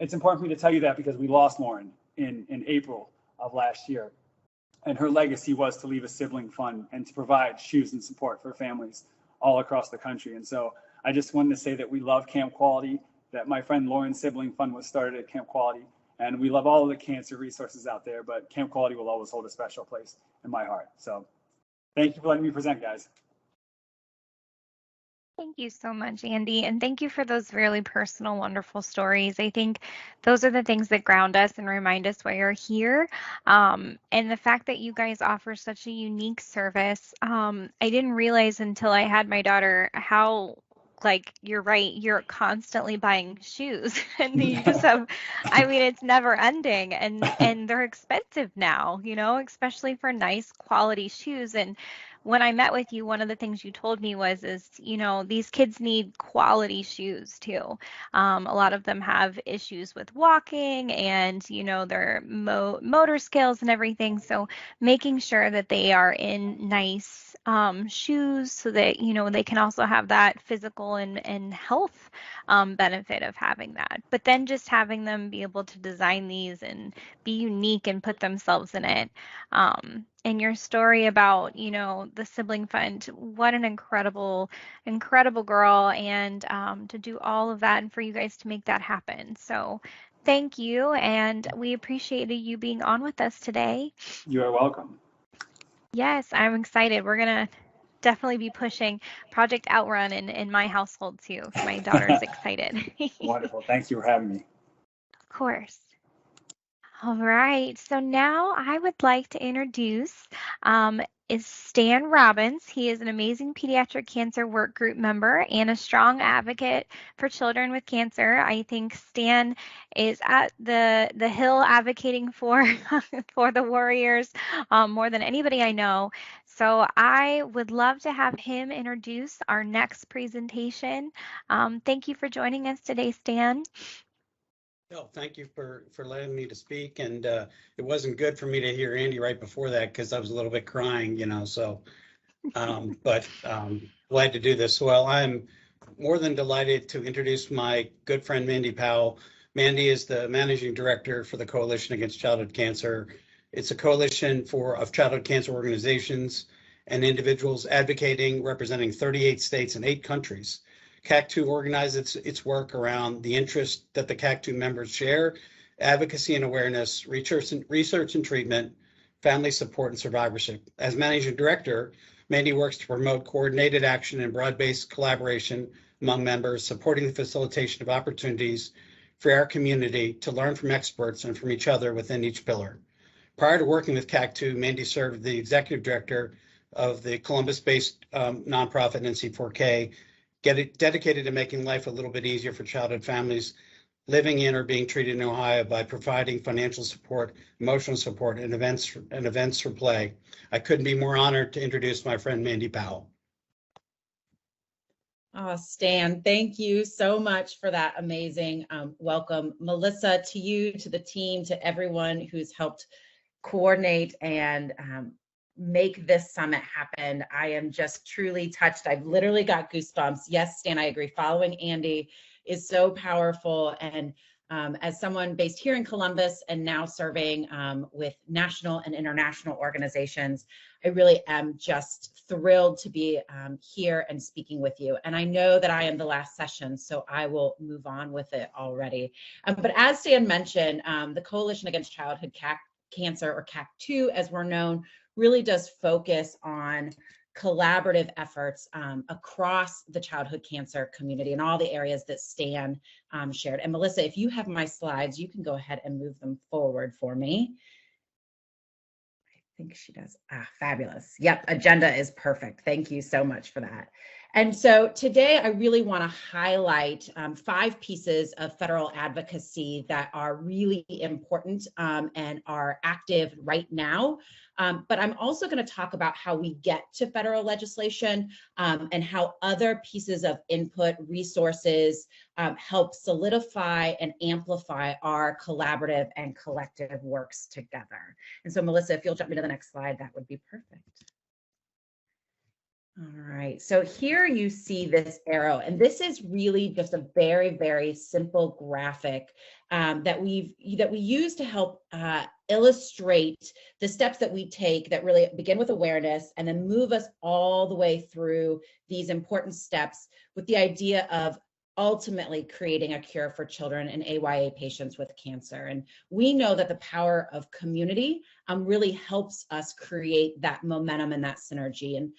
It's important for me to tell you that because we lost Lauren in April of last year. And her legacy was to leave a sibling fund and to provide shoes and support for families all across the country. And so I just wanted to say that we love Camp Quality, that my friend Lauren's sibling fund was started at Camp Quality, and we love all of the cancer resources out there, but Camp Quality will always hold a special place in my heart. So thank you for letting me present, guys. Thank you so much, Andy. And thank you for those really personal, wonderful stories. I think those are the things that ground us and remind us why you're here. And the fact that you guys offer such a unique service, I didn't realize until I had my daughter how, like, you're right, you're constantly buying shoes and you just have, I mean, it's never ending, and they're expensive now, especially for nice quality shoes. And when I met with you, one of the things you told me was, these kids need quality shoes too. A lot of them have issues with walking and, their motor skills and everything. So making sure that they are in nice shoes so that, they can also have that physical and health benefit of having that. But then just having them be able to design these and be unique and put themselves in it. And your story about, the sibling fund, what an incredible girl, and to do all of that and for you guys to make that happen. So thank you, and we appreciated you being on with us today. You are welcome. Yes, I'm excited. We're going to definitely be pushing Project Outrun in my household too. My daughter's excited. Wonderful. Thank you for having me. Of course. All right, so now I would like to introduce is Stan Robbins. He is an amazing pediatric cancer work group member and a strong advocate for children with cancer. I think Stan is at the Hill advocating for the warriors more than anybody I know. So I would love to have him introduce our next presentation. Thank you for joining us today, Stan. Oh, thank you for letting me to speak. And it wasn't good for me to hear Andy right before that because I was a little bit crying, so, but glad to do this. Well, I'm more than delighted to introduce my good friend, Mandy Powell. Mandy is the managing director for the Coalition Against Childhood Cancer. It's a coalition of childhood cancer organizations and individuals advocating, representing 38 states and 8 countries. CAC2 organizes its work around the interest that the CAC2 members share, advocacy and awareness, research and treatment, family support, and survivorship. As managing director, Mandy works to promote coordinated action and broad-based collaboration among members, supporting the facilitation of opportunities for our community to learn from experts and from each other within each pillar. Prior to working with CAC2, Mandy served the executive director of the Columbus-based nonprofit NC4K, dedicated to making life a little bit easier for childhood families living in or being treated in Ohio by providing financial support, emotional support, and events for play. I couldn't be more honored to introduce my friend Mandy Powell. Oh, Stan, thank you so much for that amazing welcome. Melissa, to you, to the team, to everyone who's helped coordinate and make this summit happen. I am just truly touched. I've literally got goosebumps. Yes, Stan, I agree. Following Andy is so powerful. And As someone based here in Columbus and now serving with national and international organizations, I really am just thrilled to be here and speaking with you. And I know that I am the last session, so I will move on with it already. But as Dan mentioned, the Coalition Against Childhood Cancer, or CAC2 as we're known, really does focus on collaborative efforts across the childhood cancer community and all the areas that Stan shared. And Melissa, if you have my slides, you can go ahead and move them forward for me. I think she does. Fabulous. Yep, agenda is perfect. Thank you so much for that. And so today I really want to highlight 5 pieces of federal advocacy that are really important and are active right now. But I'm also going to talk about how we get to federal legislation and how other pieces of input resources help solidify and amplify our collaborative and collective works together. And so Melissa, if you'll jump me to the next slide, that would be perfect. All right, so here you see this arrow, and this is really just a very, very simple graphic that we use to help illustrate the steps that we take that really begin with awareness and then move us all the way through these important steps with the idea of ultimately creating a cure for children and AYA patients with cancer. And we know that the power of community really helps us create that momentum and that synergy. And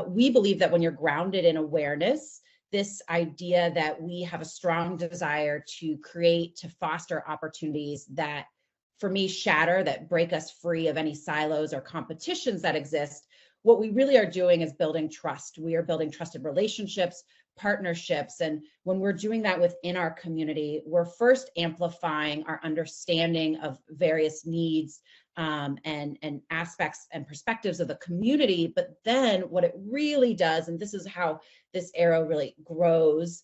we believe that when you're grounded in awareness, this idea that we have a strong desire to create, to foster opportunities that, for me, shatter, that break us free of any silos or competitions that exist, what we really are doing is building trust. We are building trusted relationships, partnerships. And when we're doing that within our community, we're first amplifying our understanding of various needs and aspects and perspectives of the community. But then what it really does, and this is how this arrow really grows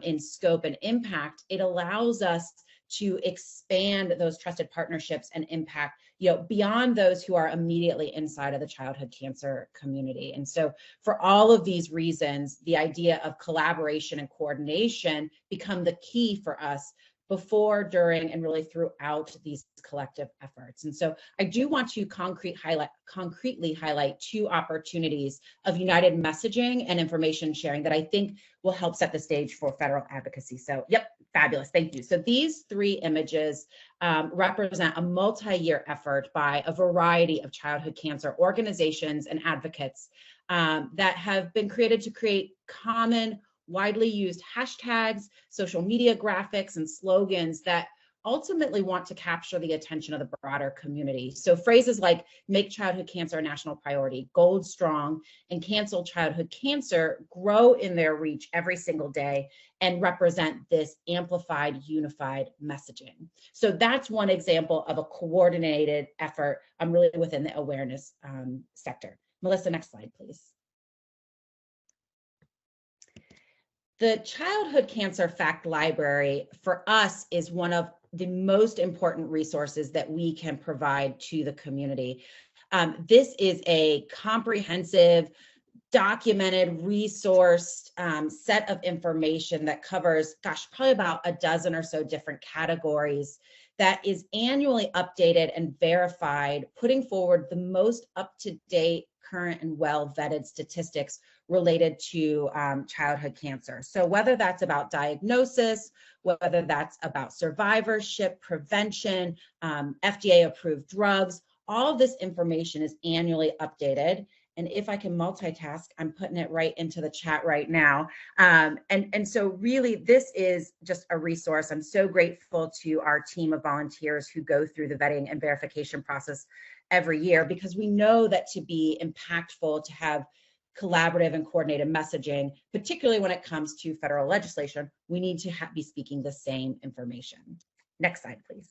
in scope and impact, it allows us to expand those trusted partnerships and impact, beyond those who are immediately inside of the childhood cancer community. And so for all of these reasons, the idea of collaboration and coordination become the key for us before, during, and really throughout these collective efforts. And so I do want to concretely highlight 2 opportunities of united messaging and information sharing that I think will help set the stage for federal advocacy. So, yep, fabulous, thank you. So these 3 images represent a multi-year effort by a variety of childhood cancer organizations and advocates that have been created to create common, widely used hashtags, social media graphics, and slogans that ultimately want to capture the attention of the broader community. So phrases like "Make Childhood Cancer a National Priority," "Gold Strong," and "Cancel Childhood Cancer" grow in their reach every single day and represent this amplified, unified messaging. So that's one example of a coordinated effort really within the awareness sector. Melissa, next slide, please. The Childhood Cancer Fact Library for us is one of the most important resources that we can provide to the community. This is a comprehensive, documented, resourced set of information that covers, probably about a dozen or so different categories that is annually updated and verified, putting forward the most up-to-date, current, and well-vetted statistics related to childhood cancer. So whether that's about diagnosis, whether that's about survivorship, prevention, FDA-approved drugs, all of this information is annually updated. And if I can multitask, I'm putting it right into the chat right now. And so really, this is just a resource. I'm so grateful to our team of volunteers who go through the vetting and verification process every year, because we know that to be impactful, to have collaborative and coordinated messaging, particularly when it comes to federal legislation, we need to be speaking the same information. Next slide, please.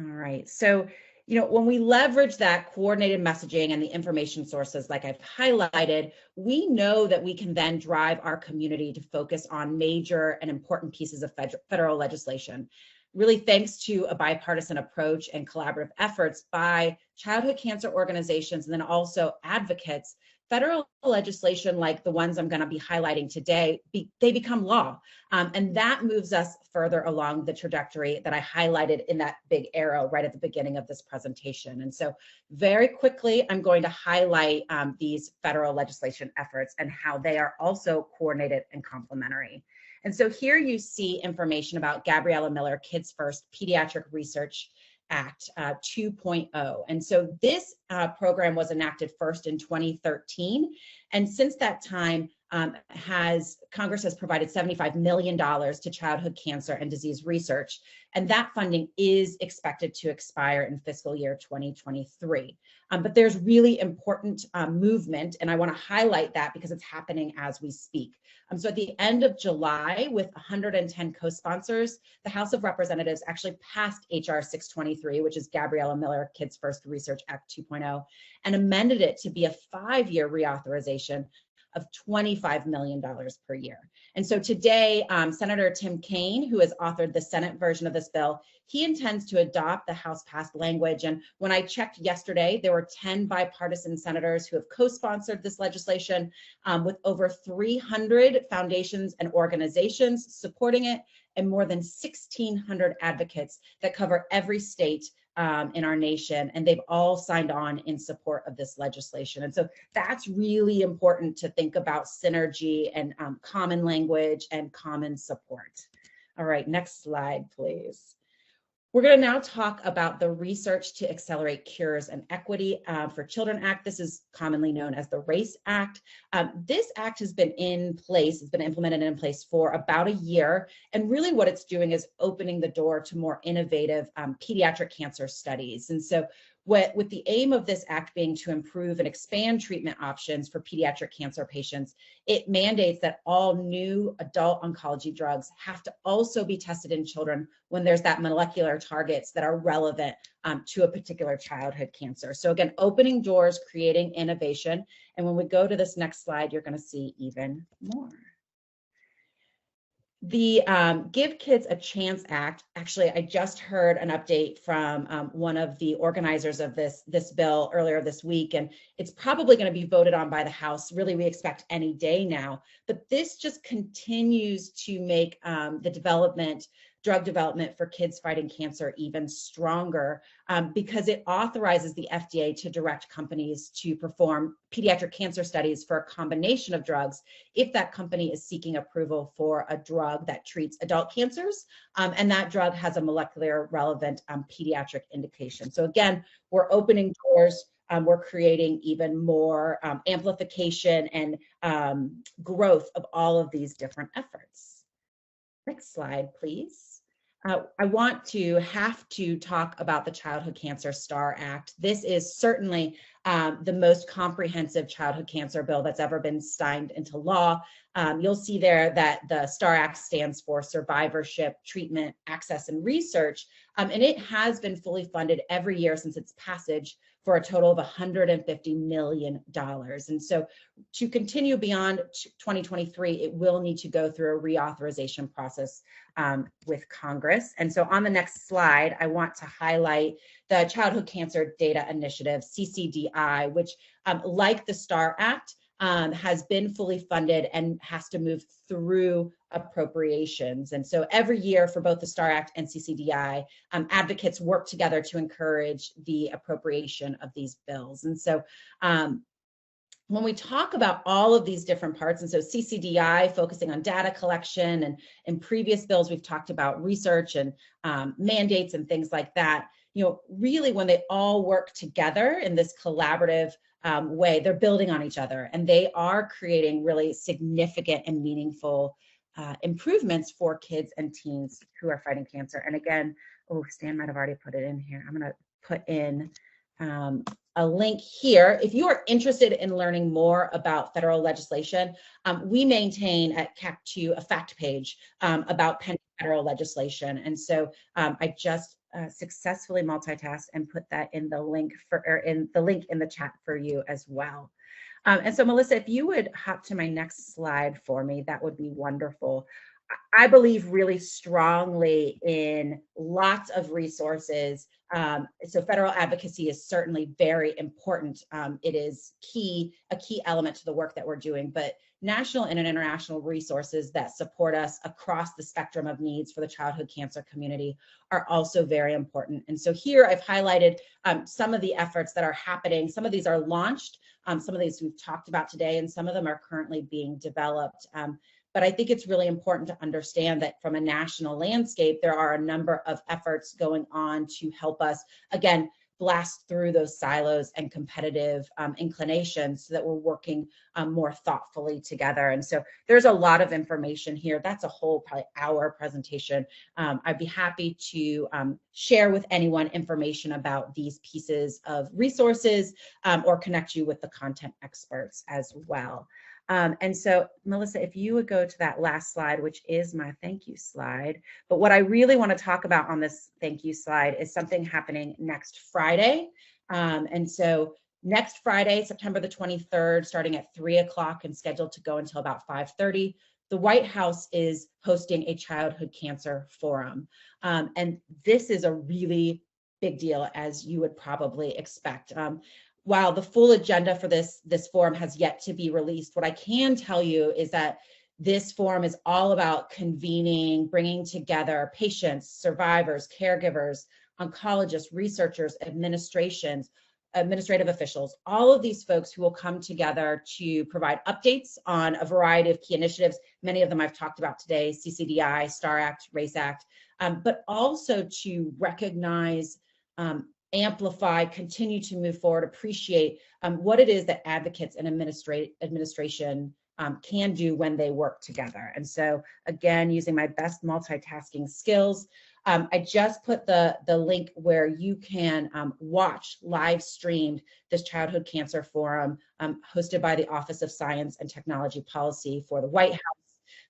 All right, so when we leverage that coordinated messaging and the information sources like I've highlighted, we know that we can then drive our community to focus on major and important pieces of federal legislation. Really thanks to a bipartisan approach and collaborative efforts by childhood cancer organizations and then also advocates, federal legislation like the ones I'm going to be highlighting today, they become law. And that moves us further along the trajectory that I highlighted in that big arrow right at the beginning of this presentation. And so very quickly, I'm going to highlight these federal legislation efforts and how they are also coordinated and complementary. And so here you see information about Gabriella Miller Kids First Pediatric Research Act 2.0. And so this program was enacted first in 2013. And since that time, Congress has provided $75 million to childhood cancer and disease research. And that funding is expected to expire in fiscal year 2023. But there's really important movement, and I want to highlight that because it's happening as we speak. So at the end of July, with 110 co-sponsors, the House of Representatives actually passed HR 623, which is Gabriella Miller Kids First Research Act 2.0, and amended it to be a 5-year reauthorization of $25 million per year. And so today, Senator Tim Kaine, who has authored the Senate version of this bill, he intends to adopt the House-passed language. And when I checked yesterday, there were 10 bipartisan senators who have co-sponsored this legislation, with over 300 foundations and organizations supporting it, and more than 1,600 advocates that cover every state in our nation, and they've all signed on in support of this legislation. And so that's really important to think about synergy and common language and common support. All right, next slide, please. We're going to now talk about the Research to Accelerate Cures and Equity for Children Act. This is commonly known as the RACE Act. This act has been in place, it's been implemented and in place for about a year. And really what it's doing is opening the door to more innovative pediatric cancer studies. And so with the aim of this act being to improve and expand treatment options for pediatric cancer patients, it mandates that all new adult oncology drugs have to also be tested in children when there's that molecular targets that are relevant to a particular childhood cancer. So again, opening doors, creating innovation. And when we go to this next slide, you're going to see even more. The Give Kids a Chance Act, actually, I just heard an update from one of the organizers of this bill earlier this week, and it's probably going to be voted on by the House. Really, we expect any day now. But this just continues to make the drug development for kids fighting cancer even stronger, because it authorizes the FDA to direct companies to perform pediatric cancer studies for a combination of drugs if that company is seeking approval for a drug that treats adult cancers, and that drug has a molecular relevant pediatric indication. So again, we're opening doors. We're creating even more amplification and growth of all of these different efforts. Next slide, please. I have to talk about the Childhood Cancer STAR Act. This is certainly the most comprehensive childhood cancer bill that's ever been signed into law. You'll see there that the STAR Act stands for Survivorship, Treatment, Access, and Research, and it has been fully funded every year since its passage for a total of $150 million. And so to continue beyond 2023, it will need to go through a reauthorization process with Congress. And so on the next slide, I want to highlight the Childhood Cancer Data Initiative, CCDI, which like the STAR Act, has been fully funded and has to move through appropriations. And so every year for both the STAR Act and CCDI, advocates work together to encourage the appropriation of these bills. And so when we talk about all of these different parts, and so CCDI focusing on data collection, and in previous bills, we've talked about research and mandates and things like that, really when they all work together in this collaborative way, they're building on each other, and they are creating really significant and meaningful improvements for kids and teens who are fighting cancer. And again, Stan might have already put it in here. I'm going to put in a link here. If you are interested in learning more about federal legislation, we maintain at CAC2 a fact page about pending federal legislation. And so I just successfully multitasked and put that in the link in the chat for you as well. And so Melissa, if you would hop to my next slide for me, that would be wonderful. I believe really strongly in lots of resources So federal advocacy is certainly very important. It is a key element to the work that we're doing, but national and international resources that support us across the spectrum of needs for the childhood cancer community are also very important. And so here I've highlighted some of the efforts that are happening. Some of these are launched, some of these we've talked about today, and some of them are currently being developed. But I think it's really important to understand that from a national landscape, there are a number of efforts going on to help us, again, blast through those silos and competitive inclinations so that we're working more thoughtfully together. And so there's a lot of information here. That's a whole probably hour presentation. I'd be happy to share with anyone information about these pieces of resources or connect you with the content experts as well. And so, Melissa, if you would go to that last slide, which is my thank you slide. But what I really want to talk about on this thank you slide is something happening next Friday. And so next Friday, September the 23rd, starting at 3 o'clock and scheduled to go until about 5:30, the White House is hosting a childhood cancer forum. And this is a really big deal, as you would probably expect. While the full agenda for this forum has yet to be released, what I can tell you is that this forum is all about convening, bringing together patients, survivors, caregivers, oncologists, researchers, administrative officials, all of these folks who will come together to provide updates on a variety of key initiatives. Many of them I've talked about today: CCDI, STAR Act, RACE Act, but also to recognize, amplify, continue to move forward, appreciate what it is that advocates and administration can do when they work together. And so, again, using my best multitasking skills, I just put the link where you can watch live streamed this Childhood Cancer Forum hosted by the Office of Science and Technology Policy for the White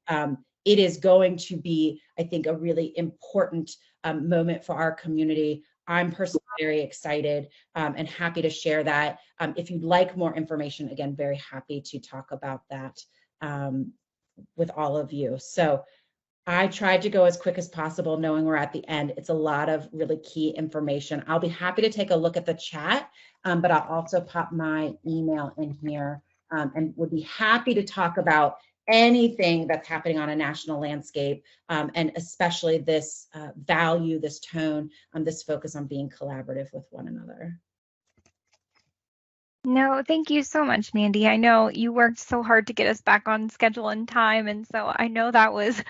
House. It is going to be, I think, a really important moment for our community. I'm personally very excited and happy to share that. If you'd like more information, again, very happy to talk about that with all of you. So I tried to go as quick as possible, knowing we're at the end. It's a lot of really key information. I'll be happy to take a look at the chat, but I'll also pop my email in here and would be happy to talk about anything that's happening on a national landscape, and especially this value, this tone, this focus on being collaborative with one another. No, thank you so much, Mandy. I know you worked so hard to get us back on schedule and time, and so I know that was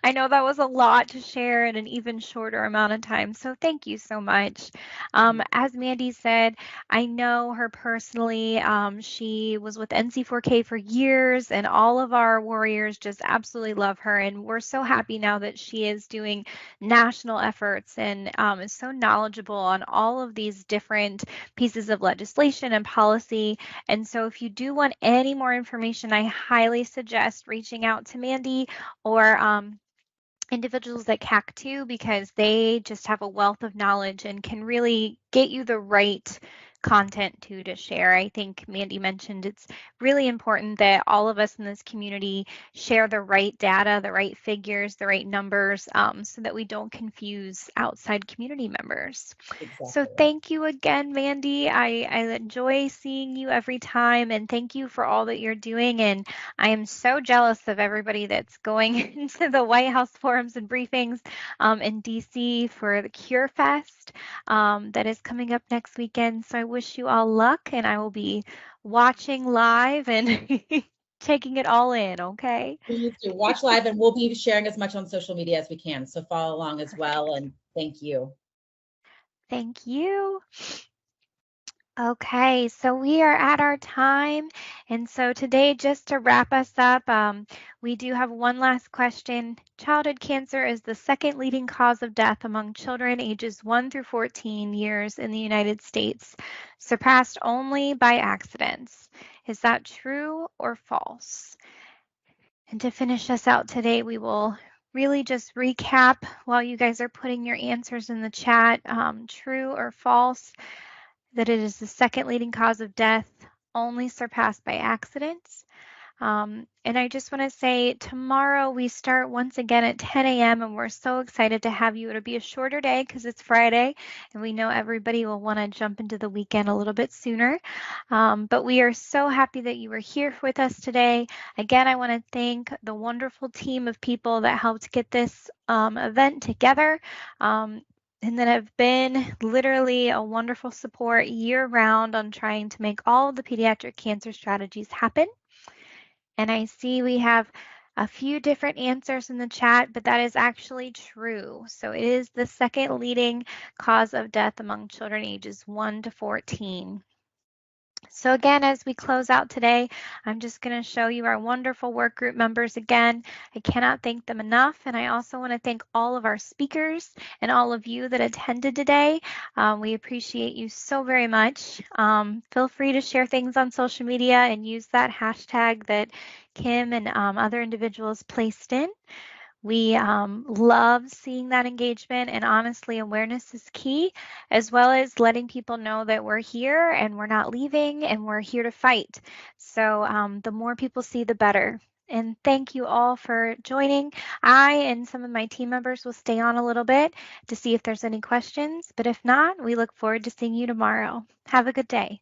I know that was a lot to share in an even shorter amount of time. So thank you so much. As Mandy said, I know her personally. She was with NC4K for years, and all of our warriors just absolutely love her, and we're so happy now that she is doing national efforts and is so knowledgeable on all of these different pieces of legislation and policy. And so if you do want any more information, I highly suggest reaching out to Mandy or individuals at CAC2, because they just have a wealth of knowledge and can really get you the right content to share. I think Mandy mentioned it's really important that all of us in this community share the right data, the right figures, the right numbers, so that we don't confuse outside community members. Exactly. So thank you again, Mandy. I enjoy seeing you every time, and thank you for all that you're doing. And I am so jealous of everybody that's going into the White House forums and briefings in DC for the Cure Fest that is coming up next weekend. So I wish you all luck, and I will be watching live and taking it all in, okay? Please do watch live, and we'll be sharing as much on social media as we can. So follow along as well, and thank you. Thank you. Okay, so we are at our time. And so today, just to wrap us up, we do have one last question. Childhood cancer is the second leading cause of death among children ages 1 through 14 years in the United States, surpassed only by accidents. Is that true or false? And to finish us out today, we will really just recap while you guys are putting your answers in the chat, true or false, that it is the second leading cause of death, only surpassed by accidents. And I just want to say tomorrow we start once again at 10 a.m. and we're so excited to have you. It'll be a shorter day because it's Friday and we know everybody will want to jump into the weekend a little bit sooner. But we are so happy that you were here with us today. Again, I want to thank the wonderful team of people that helped get this event together. And that have been literally a wonderful support year round on trying to make all of the pediatric cancer strategies happen. And I see we have a few different answers in the chat, but that is actually true. So it is the second leading cause of death among children ages 1 to 14. So again, as we close out today, I'm just going to show you our wonderful work group members again. I cannot thank them enough. And I also want to thank all of our speakers and all of you that attended today. We appreciate you so very much. Feel free to share things on social media and use that hashtag that Kim and other individuals placed in. We love seeing that engagement, and honestly, awareness is key, as well as letting people know that we're here and we're not leaving and we're here to fight. So the more people see, the better. And thank you all for joining. I and some of my team members will stay on a little bit to see if there's any questions, but if not, we look forward to seeing you tomorrow. Have a good day.